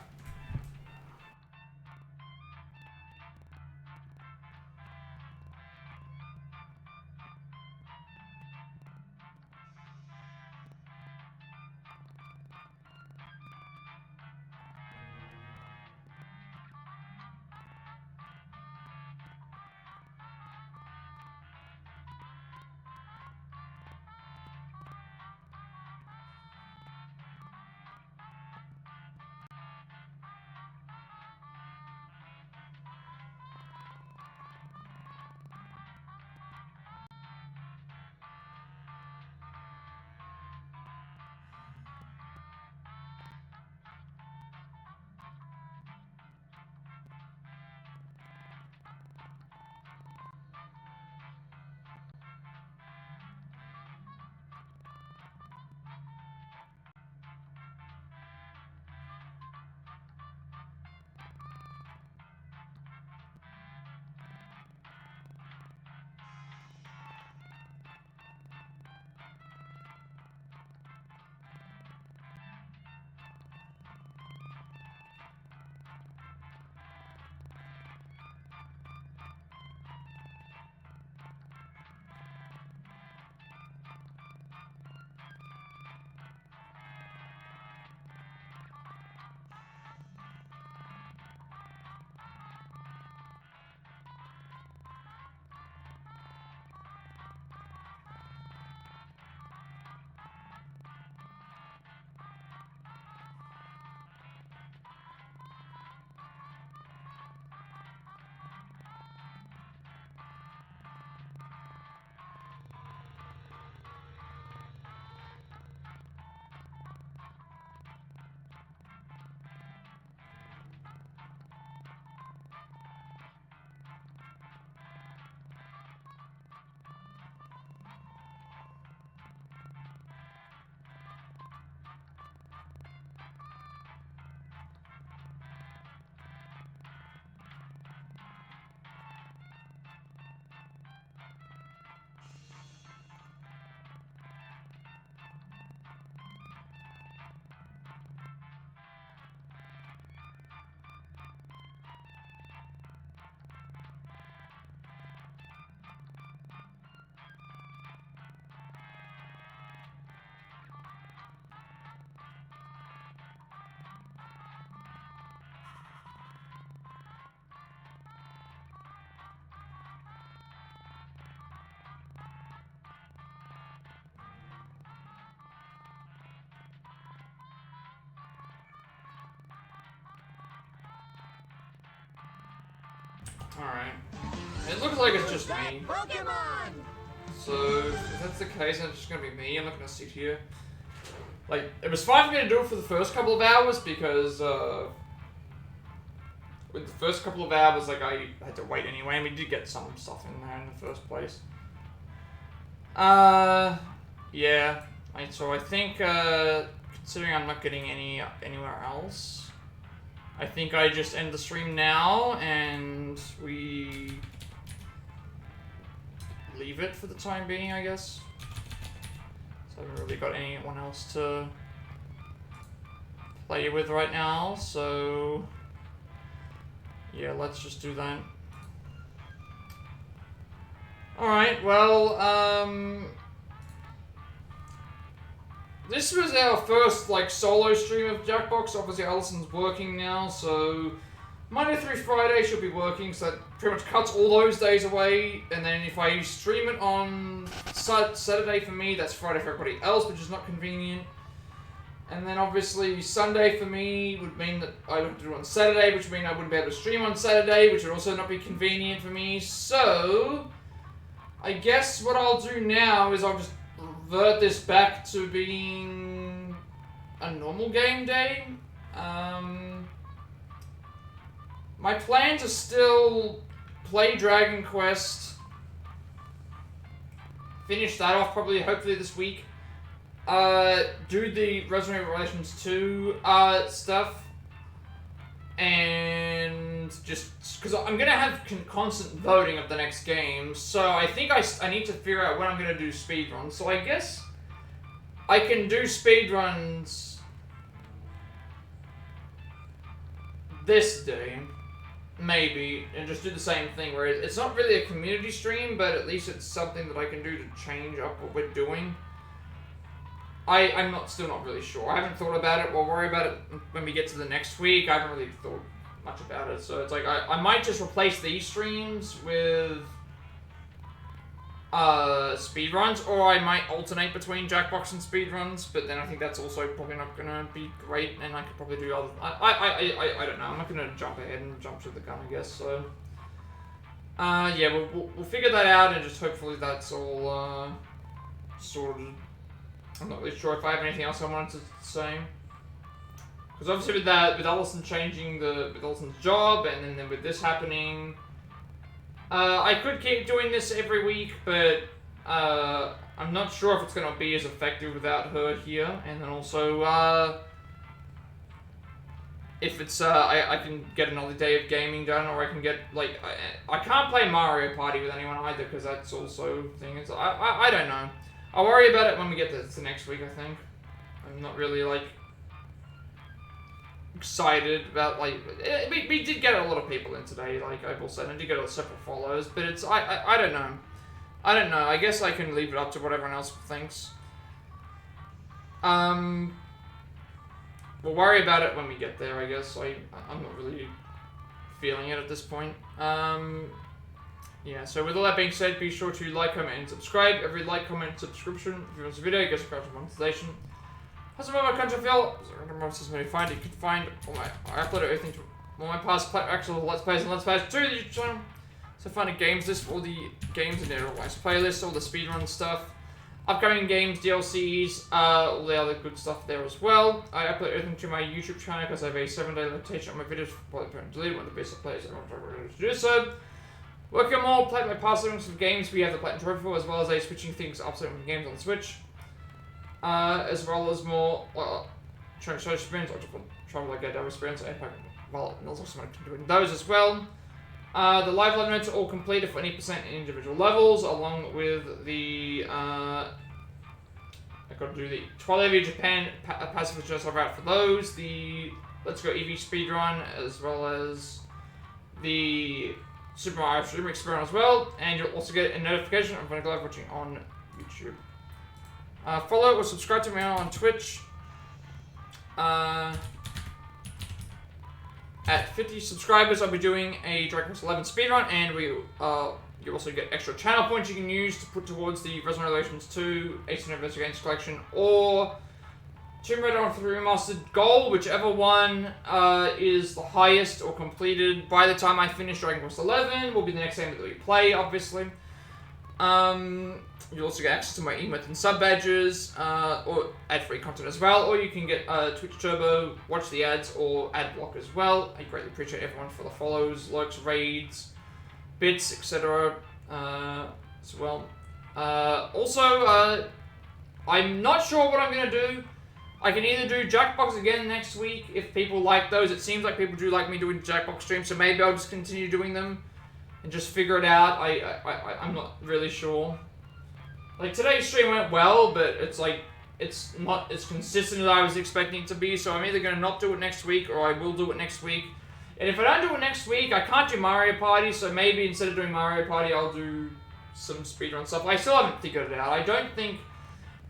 Alright. It looks like it's just me. Pokemon! So, if that's the case, then it's just gonna be me. I'm not gonna sit here. Like, it was fine for me to do it for the first couple of hours because, with the first couple of hours, like, I had to wait anyway, and we did get some stuff in there in the first place. Yeah. So I think, considering I'm not getting anywhere else, I think I just end the stream now, and we leave it for the time being, I guess. So I haven't really got anyone else to play with right now, so yeah, let's just do that. Alright, well, this was our first, like, solo stream of Jackbox. Obviously, Allison's working now, so Monday through Friday she'll be working, so that pretty much cuts all those days away. And then if I stream it on Saturday for me, that's Friday for everybody else, which is not convenient. And then obviously Sunday for me would mean that I would have to do it on Saturday, which would mean I wouldn't be able to stream on Saturday, which would also not be convenient for me. So I guess what I'll do now is I'll just revert this back to being a normal game day. My plans are still play Dragon Quest, finish that off probably, hopefully this week, do the Resident Evil Revelations 2 stuff, and just, because I'm going to have constant voting of the next game, so I think I need to figure out when I'm going to do speedruns. So I guess I can do speedruns this day, maybe, and just do the same thing, where it's not really a community stream, but at least it's something that I can do to change up what we're doing. I'm still not really sure. I haven't thought about it. We'll worry about it when we get to the next week. I haven't really thought much about it. So it's like, I might just replace these streams with speedruns, or I might alternate between Jackbox and speedruns, but then I think that's also probably not going to be great, and I could probably do other... I don't know. I'm not going to jump ahead and jump to the gun, I guess, so... yeah, we'll figure that out, and just hopefully that's all, sorted. I'm not really sure if I have anything else I wanted to say. Because obviously with that, with Allison changing with Allison's job, and then with this happening, I could keep doing this every week, but I'm not sure if it's going to be as effective without her here. And then also, if it's, I can get another day of gaming done, or I can get, like, I can't play Mario Party with anyone either, because that's also thing. It's, I don't know. I'll worry about it when we get to next week, I think. I'm not really, like, excited about, like, we did get a lot of people in today, like I will say, and I did get several follows, but it's, I don't know. I don't know, I guess I can leave it up to what everyone else thinks. We'll worry about it when we get there, I guess. I'm not really feeling it at this point. Yeah, so with all that being said, be sure to like, comment, and subscribe. Every like, comment, and subscription, if you want this video, gets subscribed to monetization. How's my country feel? You can find all I upload everything to all my past actual Let's Plays and Let's Plays to the YouTube channel. So find a games list, all the games in there, always playlists, all the speedrun stuff, upcoming games, DLCs, all the other good stuff there as well. I upload everything to my YouTube channel because I have a 7-day limitation on my videos before they're deleted when the best players are to do so. Working more, play my past links of games we have the Plat trophy for, as well as switching things up some games on the Switch. As well as more trying to show experience, or travel like a experience, and well, and also some doing those as well. The live notes are all completed for 20% in individual levels, along with the I got to do the Twilight of Japan passive just out for those. The Let's Go EV speedrun, as well as the Super Mario Streamer Experiment as well, and you'll also get a notification of when I go live watching on YouTube. Follow or subscribe to me on Twitch. At 50 subscribers, I'll be doing a Dragon Quest 11 speedrun, and you also get extra channel points you can use to put towards the Resident Evil 2 Ace and Adventure Games collection, or Tomb Raider 3 Remastered Gold, whichever one is the highest or completed by the time I finish Dragon Quest 11 will be the next game that we play, obviously. You also get access to my emotes and sub badges, or ad-free content as well, or you can get Twitch Turbo, watch the ads, or ad block as well. I greatly appreciate everyone for the follows, likes, raids, bits, etc. As well. Also, I'm not sure what I'm going to do. I can either do Jackbox again next week if people like those. It seems like people do like me doing Jackbox streams, so maybe I'll just continue doing them and just figure it out. I'm not really sure. Like, today's stream went well, but it's like, it's not as consistent as I was expecting it to be, so I'm either going to not do it next week or I will do it next week. And if I don't do it next week, I can't do Mario Party, so maybe instead of doing Mario Party, I'll do some speedrun stuff. I still haven't figured it out. I don't think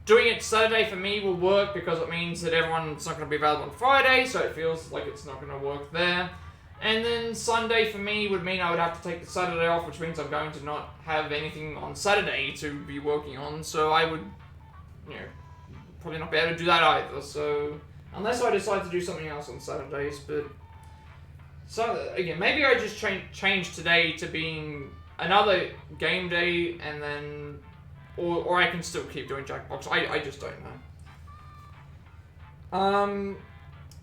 doing it Saturday for me will work because it means that everyone's not going to be available on Friday, so it feels like it's not going to work there. And then Sunday for me would mean I would have to take the Saturday off, which means I'm going to not have anything on Saturday to be working on, so I would, probably not be able to do that either, so unless I decide to do something else on Saturdays, but so again, maybe I just change today to being another game day, and then, or I can still keep doing Jackbox. I just don't know.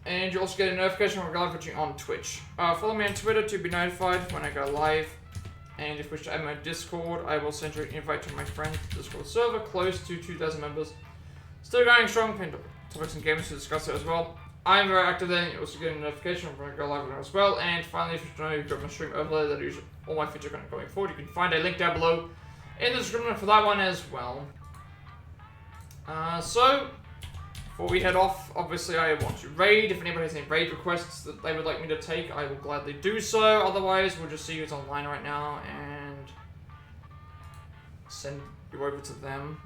And you also get a notification when I go live watching on Twitch. Follow me on Twitter to be notified when I go live. And if you wish to add my Discord, I will send you an invite to my friend's Discord server, close to 2,000 members. Still going strong, plenty of topics and games to discuss it as well. I'm very active then, you also get a notification when I go live as well. And finally, if you know you've got my stream overlay that is all my future content going forward, you can find a link down below in the description for that one as well. So, before we head off, obviously I want to raid. If anybody has any raid requests that they would like me to take, I will gladly do so. Otherwise, we'll just see who's online right now and send you over to them.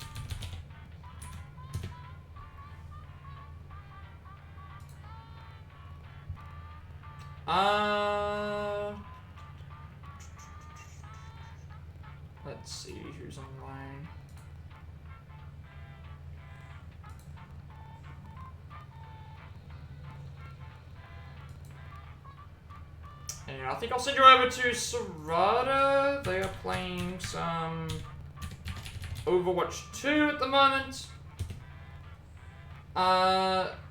Let's see who's online. And I think I'll send you over to Serrata. They are playing some Overwatch 2 at the moment.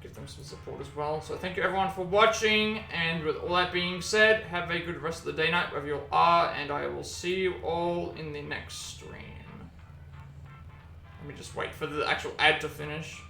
Give them some support as well. So thank you everyone for watching, and with all that being said, have a good rest of the day, night, wherever you all are, and I will see you all in the next stream. Let me just wait for the actual ad to finish.